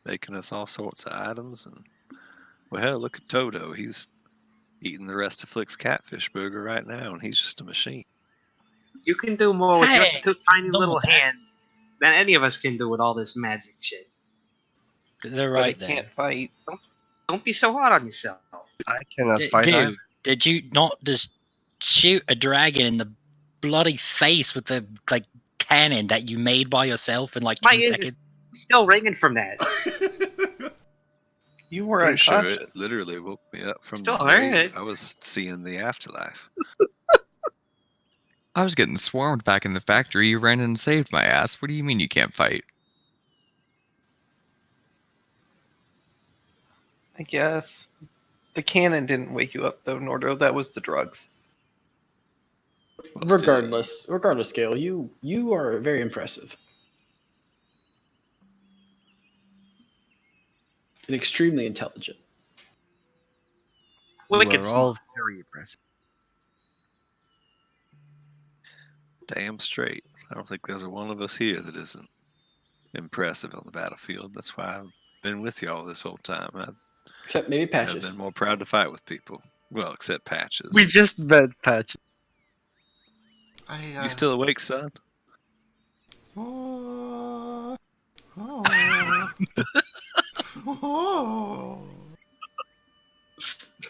making us all sorts of items, and well, hell, look at Toto. He's eating the rest of Flick's catfish burger right now, and he's just a machine. You can do more with your Hey, two tiny don't little that. hands than any of us can do with all this magic shit. They're But I right there. can't fight. Don't be so hard on yourself. I cannot fight either. Dude, did you not just shoot a dragon in the bloody face with the like cannon that you made by yourself in like My 10 ears seconds. is still ringing from that. You were Pretty sure it unconscious. literally woke me up from Still the alright. grave. I was seeing the afterlife. I was getting swarmed back in the factory. You ran in and saved my ass. What do you mean you can't fight? I guess. The cannon didn't wake you up, though, Nordo. That was the drugs. Well, still, Regardless, Gale, you are very impressive and extremely intelligent. Wicked You are smart. all very impressive. damn straight. I don't think there's one of us here that isn't impressive on the battlefield. That's why I've been with y'all this whole time. I've Except maybe never Patches. been more proud to fight with people. Well, except Patches. We just met Patch. You still awake, son?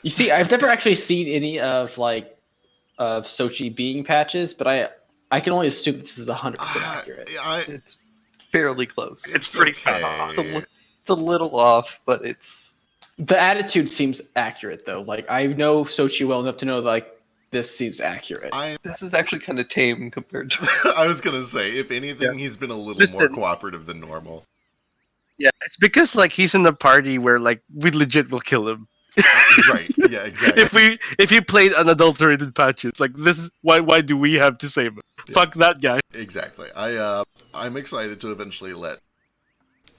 You see, I've never actually seen any of Sochi being Patches, but I can only assume this is 100% accurate. It's fairly close. It's pretty okay. spot on. It's a little off, but it's... The attitude seems accurate, though. Like, I know Sochi well enough to know, like, this seems accurate. This is actually kind of tame compared to... I was gonna say, if anything, he's been a little more Listen. cooperative than normal. Yeah, it's because like he's in the party where like we legit will kill him. Right? Yeah, exactly. If he played unadulterated Patches, like this is why do we have to save him? Yeah. Fuck that guy. Exactly. I'm excited to eventually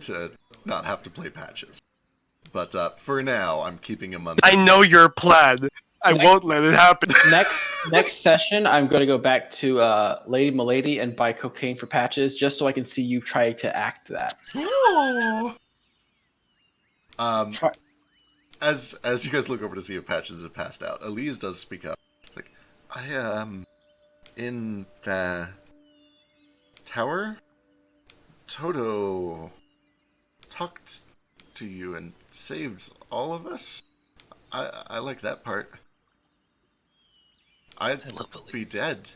to not have to play Patches, but for now, I'm keeping him under. I know your plan. I won't let it happen. Next session, I'm going to go back to Lady Milady and buy cocaine for Patches, just so I can see you try to act that. Try- As you guys look over to see if Patches has passed out, Elise does speak up. Like, I in the tower, Toto talked to you and saved all of us. I like that part. I'd be dead.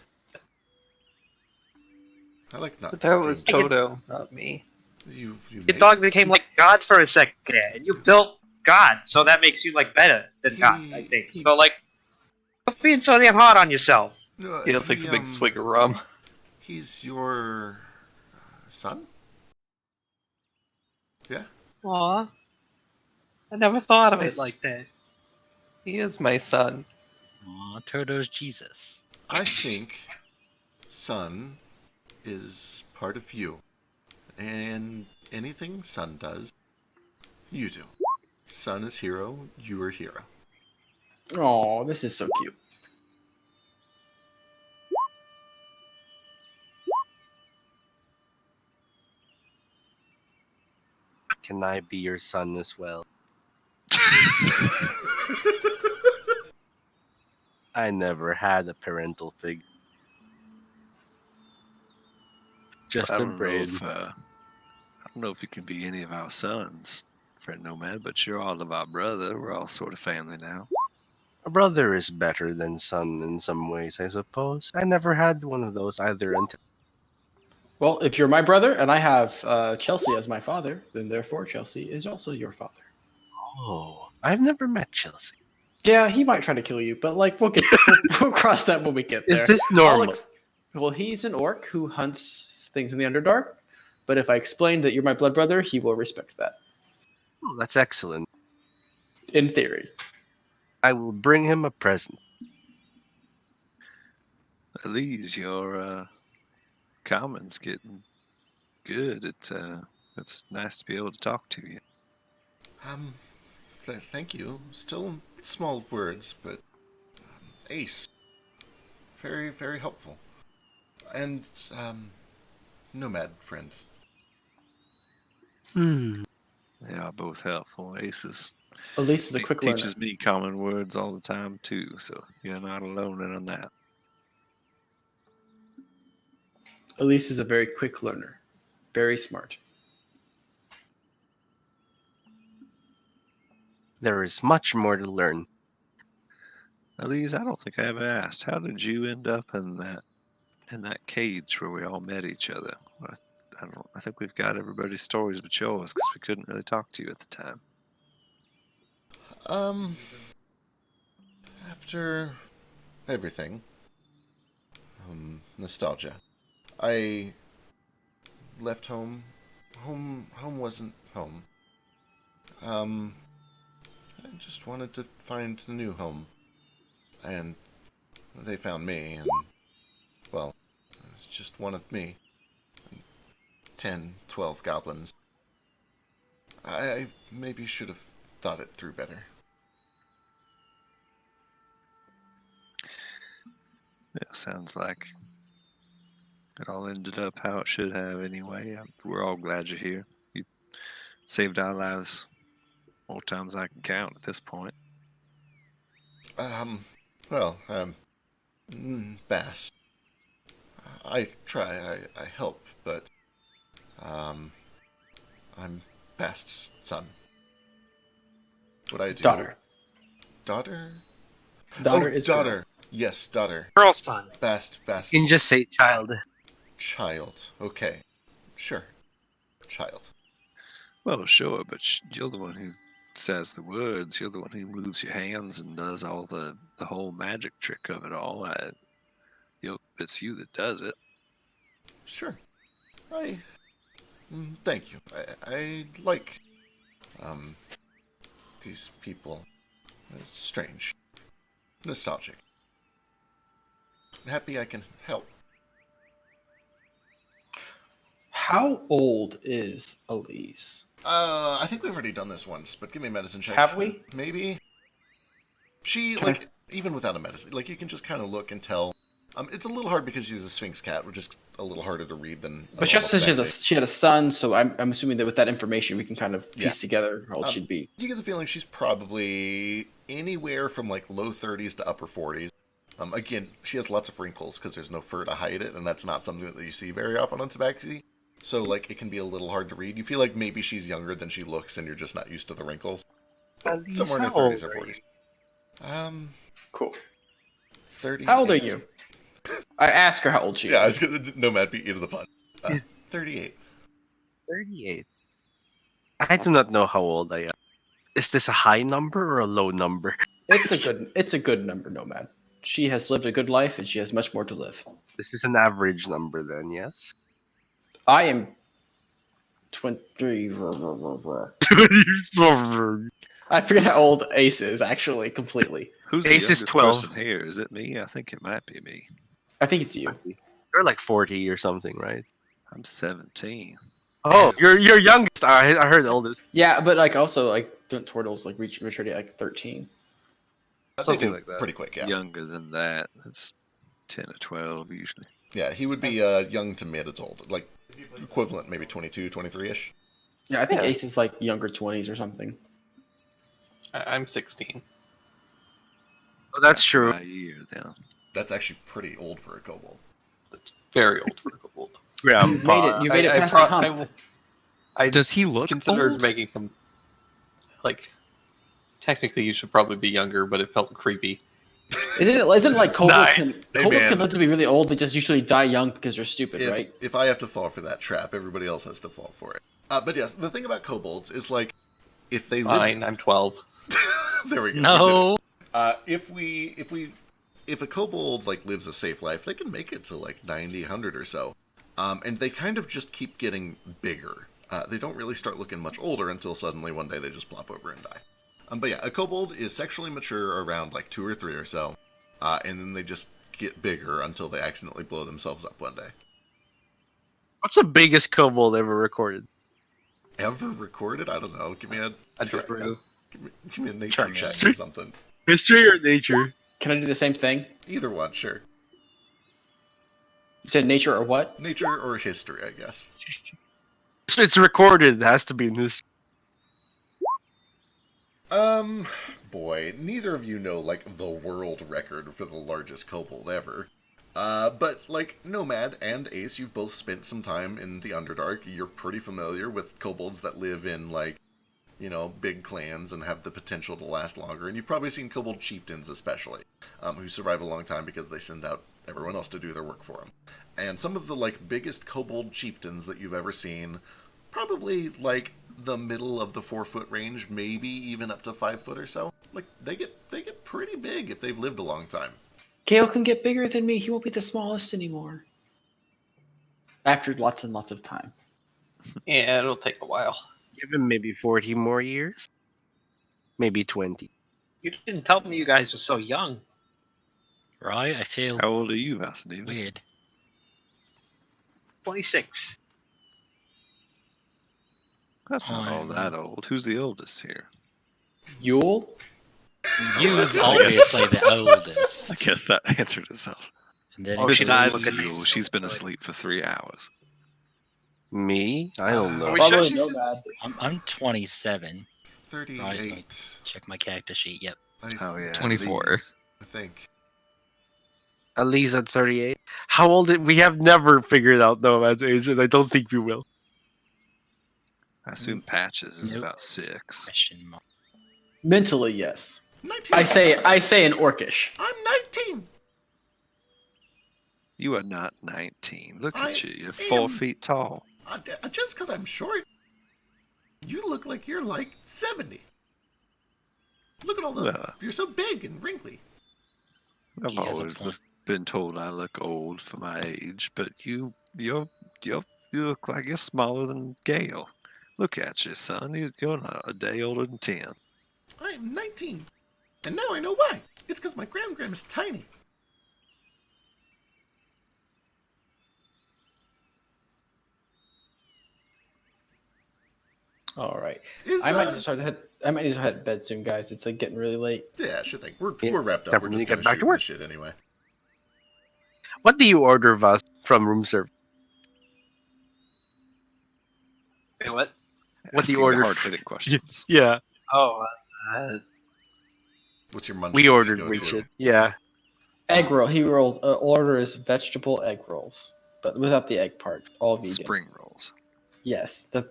I like not. But that was being- Toto, not me. You Your made- dog became like God for a second, and you built God, so that makes you like better than God, I think. So like, stop being so damn hard on yourself. He'll take a big swig of rum. He's your son? Yeah? Aw, I never thought of Nice. it like that. He is my son. Aw, Toto's Jesus. I think son is part of you. And anything son does, you do. Son is hero, you are hero. Oh, this is so cute. Can I be your son as well? I never had a parental figure. Just I a don't know brain. if I don't know if you can be any of our sons, friend Nomad, but you're all of our brother. We're all sort of family now. A brother is better than son in some ways, I suppose. I never had one of those either until. Well, if you're my brother and I have Chelsea as my father, then therefore Chelsea is also your father. Oh, I've never met Chelsea. Yeah, he might try to kill you, but like we'll cross that when we get there. Is this normal? Well, he's an orc who hunts things in the Underdark, but if I explain that you're my blood brother, he will respect that. Oh, that's excellent. In theory. I will bring him a present. At least your common's getting good. It's nice to be able to talk to you. Thank you. Still small words, but Ace. Very, very helpful. And, Nomad friend. They are both helpful. Ace Elise is a quick learner. teaches me common words all the time too, so you're not alone in that. Elise is a very quick learner. Very smart. There is much more to learn. Elise, I don't think I ever asked. How did you end up in that in that cage where we all met each other. I think we've got everybody's stories but yours because we couldn't really talk to you at the time. After everything, nostalgia. I left home. Home wasn't home. I just wanted to find a new home. And they found me, and, well, it's just one of me. 10, 12 goblins. I maybe should have thought it through better. Yeah, sounds like it all ended up how it should have anyway. We're all glad you're here. You saved our lives more times I can count at this point. Well, Bass. I try, I help, but, I'm Bast's son. What I do... Daughter. Daughter? Daughter is daughter. girl. Yes, daughter. Girl's son. Bast. You can just say child. Child. Okay. Sure. Child. Well, sure, but you're the one who says the words. You're the one who moves your hands and does all the whole magic trick of it all. It's you that does it. Sure. Thank you. I like, these people. It's strange. Nostalgic. Happy I can help. How old is Elise? I think we've already done this once, but give me a medicine check. Have we? Maybe. She, Can even without a medicine, you can just kind of look and tell. It's a little hard because she's a Sphinx cat, which is a little harder to read than... But she also says she had a son, so I'm assuming that with that information we can kind of piece Yeah. together how old she'd be. You get the feeling she's probably anywhere from low 30s to upper 40s. Again, she has lots of wrinkles because there's no fur to hide it, and that's not something that you see very often on Tabaxi. So, it can be a little hard to read. You feel like maybe she's younger than she looks, and you're just not used to the wrinkles. Somewhere in her 30s or 40s. Cool. 30. How old are you? I ask her how old she is. Yeah, I was gonna Nomad beat you to the punch. 38. 38. I do not know how old I am. Is this a high number or a low number? It's a good number, Nomad. She has lived a good life and she has much more to live. This is an average number then, yes? I am 23. I forget how old Ace is, actually, completely. Who's Ace the is youngest 12. person here? Is it me? I think it might be me. I think it's you. You're like 40 or something, right? I'm 17. Oh, you're youngest. I heard oldest. Yeah, but also don't turtles reach maturity at 13? Something like that. Pretty quick, yeah. Younger than that. It's 10 or 12 usually. Yeah, he would be young to mid-adult. Equivalent, maybe 22, 23-ish. Yeah, I think Ace is younger 20s or something. I'm 16. Oh, that's true. A year then. That's actually pretty old for a kobold. That's very old for a kobold. Grandpa. You made it past the hump. Does he look considered old? making him technically you should probably be younger, but it felt creepy. Isn't it like kobolds can man. live to be really old? They just usually die young because they're stupid, right? If I have to fall for that trap, everybody else has to fall for it. But yes, the thing about kobolds is if they Fine, live... I'm 12. There we go. No. If a kobold lives a safe life, they can make it to 90, 100 or so. And they kind of just keep getting bigger. They don't really start looking much older until suddenly one day they just plop over and die. But yeah, a kobold is sexually mature around 2 or 3 or so, and then they just get bigger until they accidentally blow themselves up one day. What's the biggest kobold ever recorded? Ever recorded? I don't know. Give me a Drew. give me a nature Turn check me. or something. History or nature? Can I do the same thing? Either one, sure. You said nature or what? Nature or history, I guess. If it's recorded, it has to be in history. Boy, neither of you know, the world record for the largest kobold ever. But, Nomad and Ace, you've both spent some time in the Underdark. You're pretty familiar with kobolds that live in, big clans and have the potential to last longer. And you've probably seen kobold chieftains, especially, who survive a long time because they send out everyone else to do their work for him. And some of the like biggest kobold chieftains that you've ever seen, probably like the middle of the 4-foot range, maybe even up to 5 foot or so. Like they get pretty big if they've lived a long time. Gale can get bigger than me. He won't be the smallest anymore. After lots and lots of time. Yeah, it'll take a while. Give him maybe 40 more years. Maybe 20. You didn't tell me you guys were so young. Right? I feel How old are you, Vasudeva? weird. 26. That's not all I'm- that old. Who's the oldest here? Yule? You that's- obviously the oldest. I guess that answered itself. And then Oh, if she you doesn't Besides look at you, me. she's been asleep for 3 hours. Me? I don't know. Are we Probably sure she's no just bad. asleep? I'm 27. 38. Check my character sheet. Yep. Oh yeah, 24. these. I think. Elise at 38. How old? We have never figured out Nomad's age, and I don't think we will. I assume Patches is Nope. about 6. Question mark. Mentally, yes. 19. I say in Orcish. I'm 19. You are not 19. Look I at you. You're 4 am. feet tall. Just because I'm short, you look like you're like 70. Look at all the. Well. You're so big and wrinkly. I've He has a always point. been told I look old for my age, but you look like you're smaller than Gale. Look at you, son. You're not a day older than 10. I am 19. And now I know why. It's because my gram is tiny. All right. Is, I might just head to bed soon, guys. It's like getting really late. Yeah, sure thing. We're Yeah, wrapped up. time We're for me just to gonna get back shoot to work. the shit anyway. What do you order, Vas, from room service? Wait, what? What do you Asking the order? hard-hitting questions. Yeah, Oh, What's your munchies? we ordered go weird to? shit. Yeah. Egg roll. He rolls. Orders vegetable egg rolls, but without the egg part. All vegan. Spring rolls. Yes, the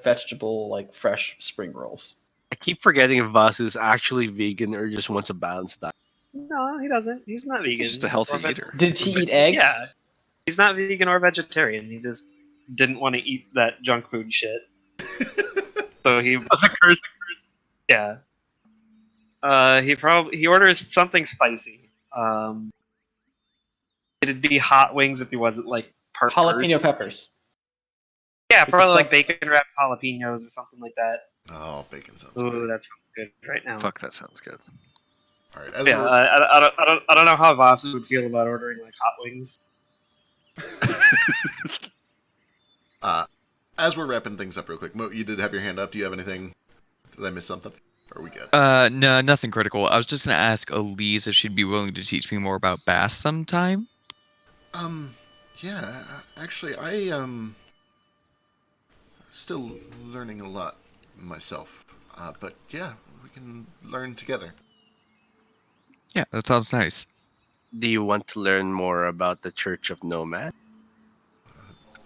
vegetable like fresh spring rolls. I keep forgetting if Vasu's actually vegan or just wants a balanced diet. no, he doesn't. He's not vegan. He's just a healthy Or veg- eater. Did he eat eggs? Yeah. He's not vegan or vegetarian. He just didn't want to eat that junk food shit. So he. That's a curse. Yeah. He orders something spicy. It'd be hot wings if he wasn't like part Jalapeno peppers. Yeah, With probably the like stuff- bacon wrapped jalapenos or something like that. Oh, bacon sounds Ooh, good. that sounds good right now. Fuck, that sounds good. All right, as Yeah, we're I don't know how Vasu would feel about ordering like hot wings. as we're wrapping things up real quick, Mo, you did have your hand up. Do you have anything? Did I miss something? Or are we good? No, nothing critical. I was just gonna ask Elise if she'd be willing to teach me more about bass sometime. Yeah, actually, I still learning a lot myself. But yeah, we can learn together. Yeah, that sounds nice. Do you want to learn more about the Church of Nomad?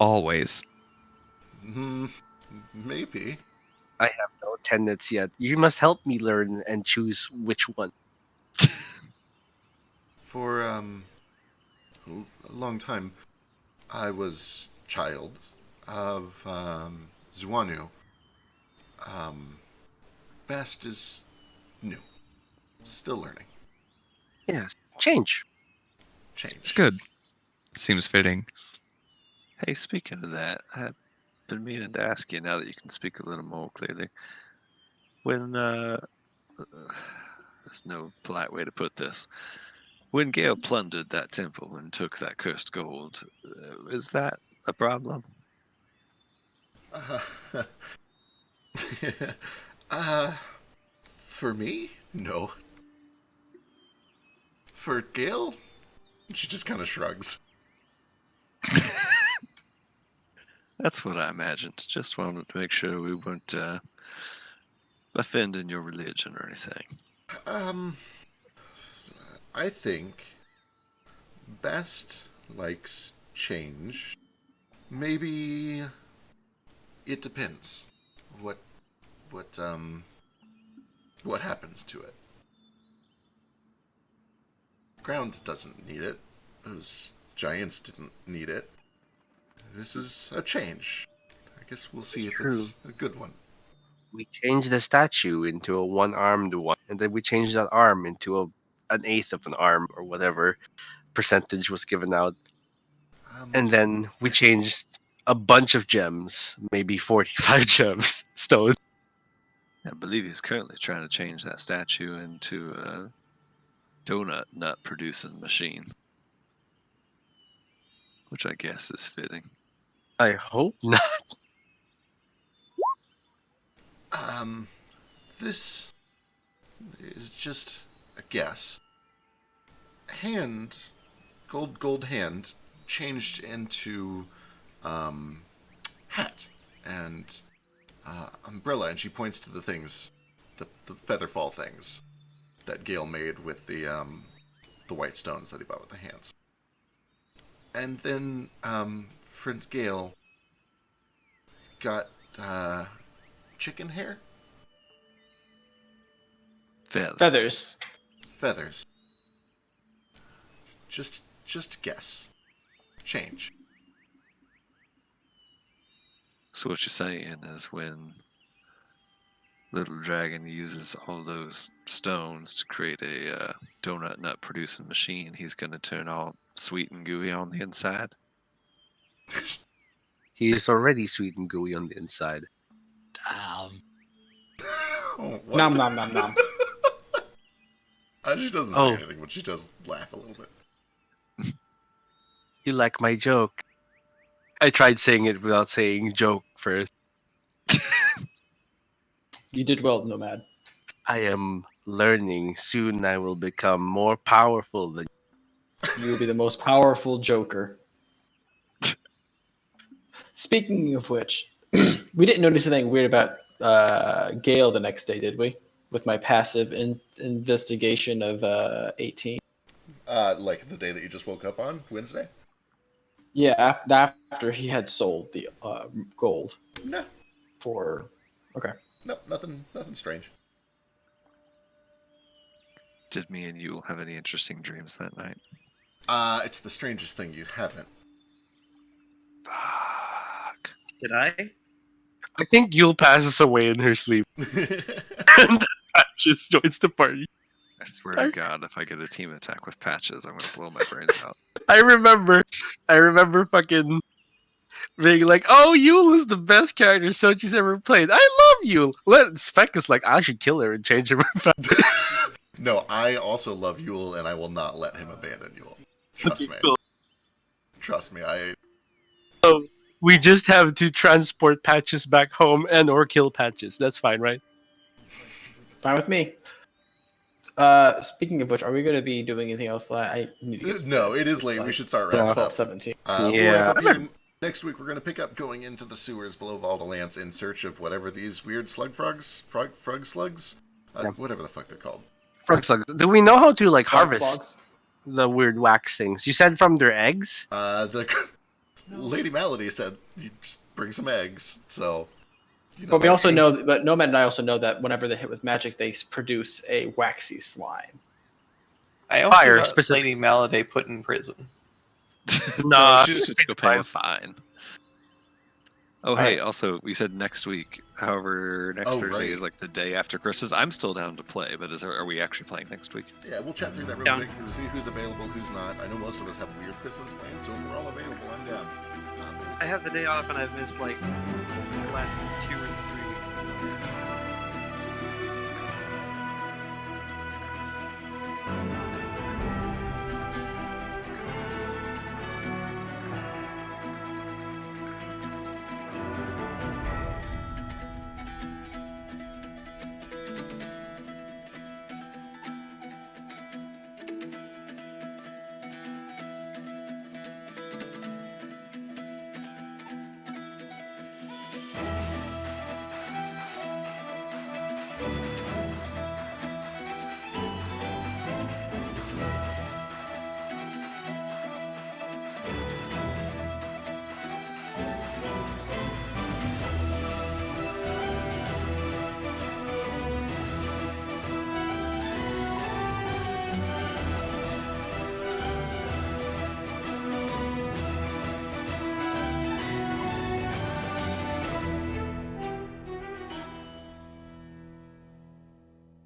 Always. Maybe. I have no tenets yet. You must help me learn and choose which one. For a long time, I was child of Zuanu. Best is new. Still learning. Yes, change. Change. It's good. Seems fitting. Hey, speaking of that, I've been meaning to ask you now that you can speak a little more clearly. When, there's no polite way to put this. When Gale plundered that temple and took that cursed gold, is that a problem? For me? No. For Gale? She just kind of shrugs. That's what I imagined. Just wanted to make sure we weren't offending your religion or anything. I think Best likes change. Maybe it depends what happens to it. Grounds doesn't need it. Those giants didn't need it. This is a change. I guess we'll see if it's a good one. We changed the statue into a one-armed one, and then we changed that arm into an eighth of an arm, or whatever percentage was given out. And then we changed a bunch of gems, maybe 45 gems, stone. I believe he's currently trying to change that statue into a donut nut producing machine, which I guess is fitting. I hope not. This is just a guess. Gold hand changed into hat and umbrella, and she points to the things, the featherfall things that Gale made with the white stones that he bought with the hands. And then friend Gale got chicken hair? Feathers. Feathers. Just guess. Change. So what you're saying is when Little Dragon uses all those stones to create a donut nut producing machine, he's going to turn all sweet and gooey on the inside? He is already sweet and gooey on the inside. Oh, what? Nom nom nom nom. She doesn't say anything, but she does laugh a little bit. You like my joke? I tried saying it without saying joke first. You did well, Nomad. I am learning. Soon I will become more powerful than You will be the most powerful Joker. Speaking of which, we didn't notice anything weird about Gale the next day, did we? With my passive investigation of 18. Like the day that you just woke up on, Wednesday? Yeah, after he had sold the gold. No. Okay. No, nothing strange. Did me and you have any interesting dreams that night? It's the strangest thing you haven't. Fuck. Did I? I think Yule passes away in her sleep. And Patches joins the party. I swear to God, if I get a team attack with Patches, I'm gonna blow my brains out. I remember fucking being like, "Oh, Yule is the best character Sochi's ever played. I love Yule." Spec is like, "I should kill her and change her." No, I also love Yule, and I will not let him abandon Yule. Trust me. Cool. Trust me, So we just have to transport Patches back home or kill Patches. That's fine, right? Fine with me. Speaking of which, are we going to be doing anything else? I need to get No, it is late. We should start wrapping up. 17. We'll wrap up here. Next week, we're going to pick up going into the sewers below Valdalance in search of whatever these weird frog slugs? Whatever the fuck they're called. Frog slugs. Do we know how to Frog harvest slugs? the weird wax things? You said from their eggs? Lady Malady said you just bring some eggs, so... But we also know, but Nomad and I also know that whenever they hit with magic, they produce a waxy slime. I also Fire, got specifically. Lady Maladay put in prison. Nah, she just needs to go pay a fine. Oh, hey, also, we said next week. However, next Thursday is like the day after Christmas. I'm still down to play, but are we actually playing next week? Yeah, we'll chat through that real quick, see who's available, who's not. I know most of us have weird Christmas plans, so if we're all available, I'm down. I have the day off and I've missed like the last 2 or 3 weeks.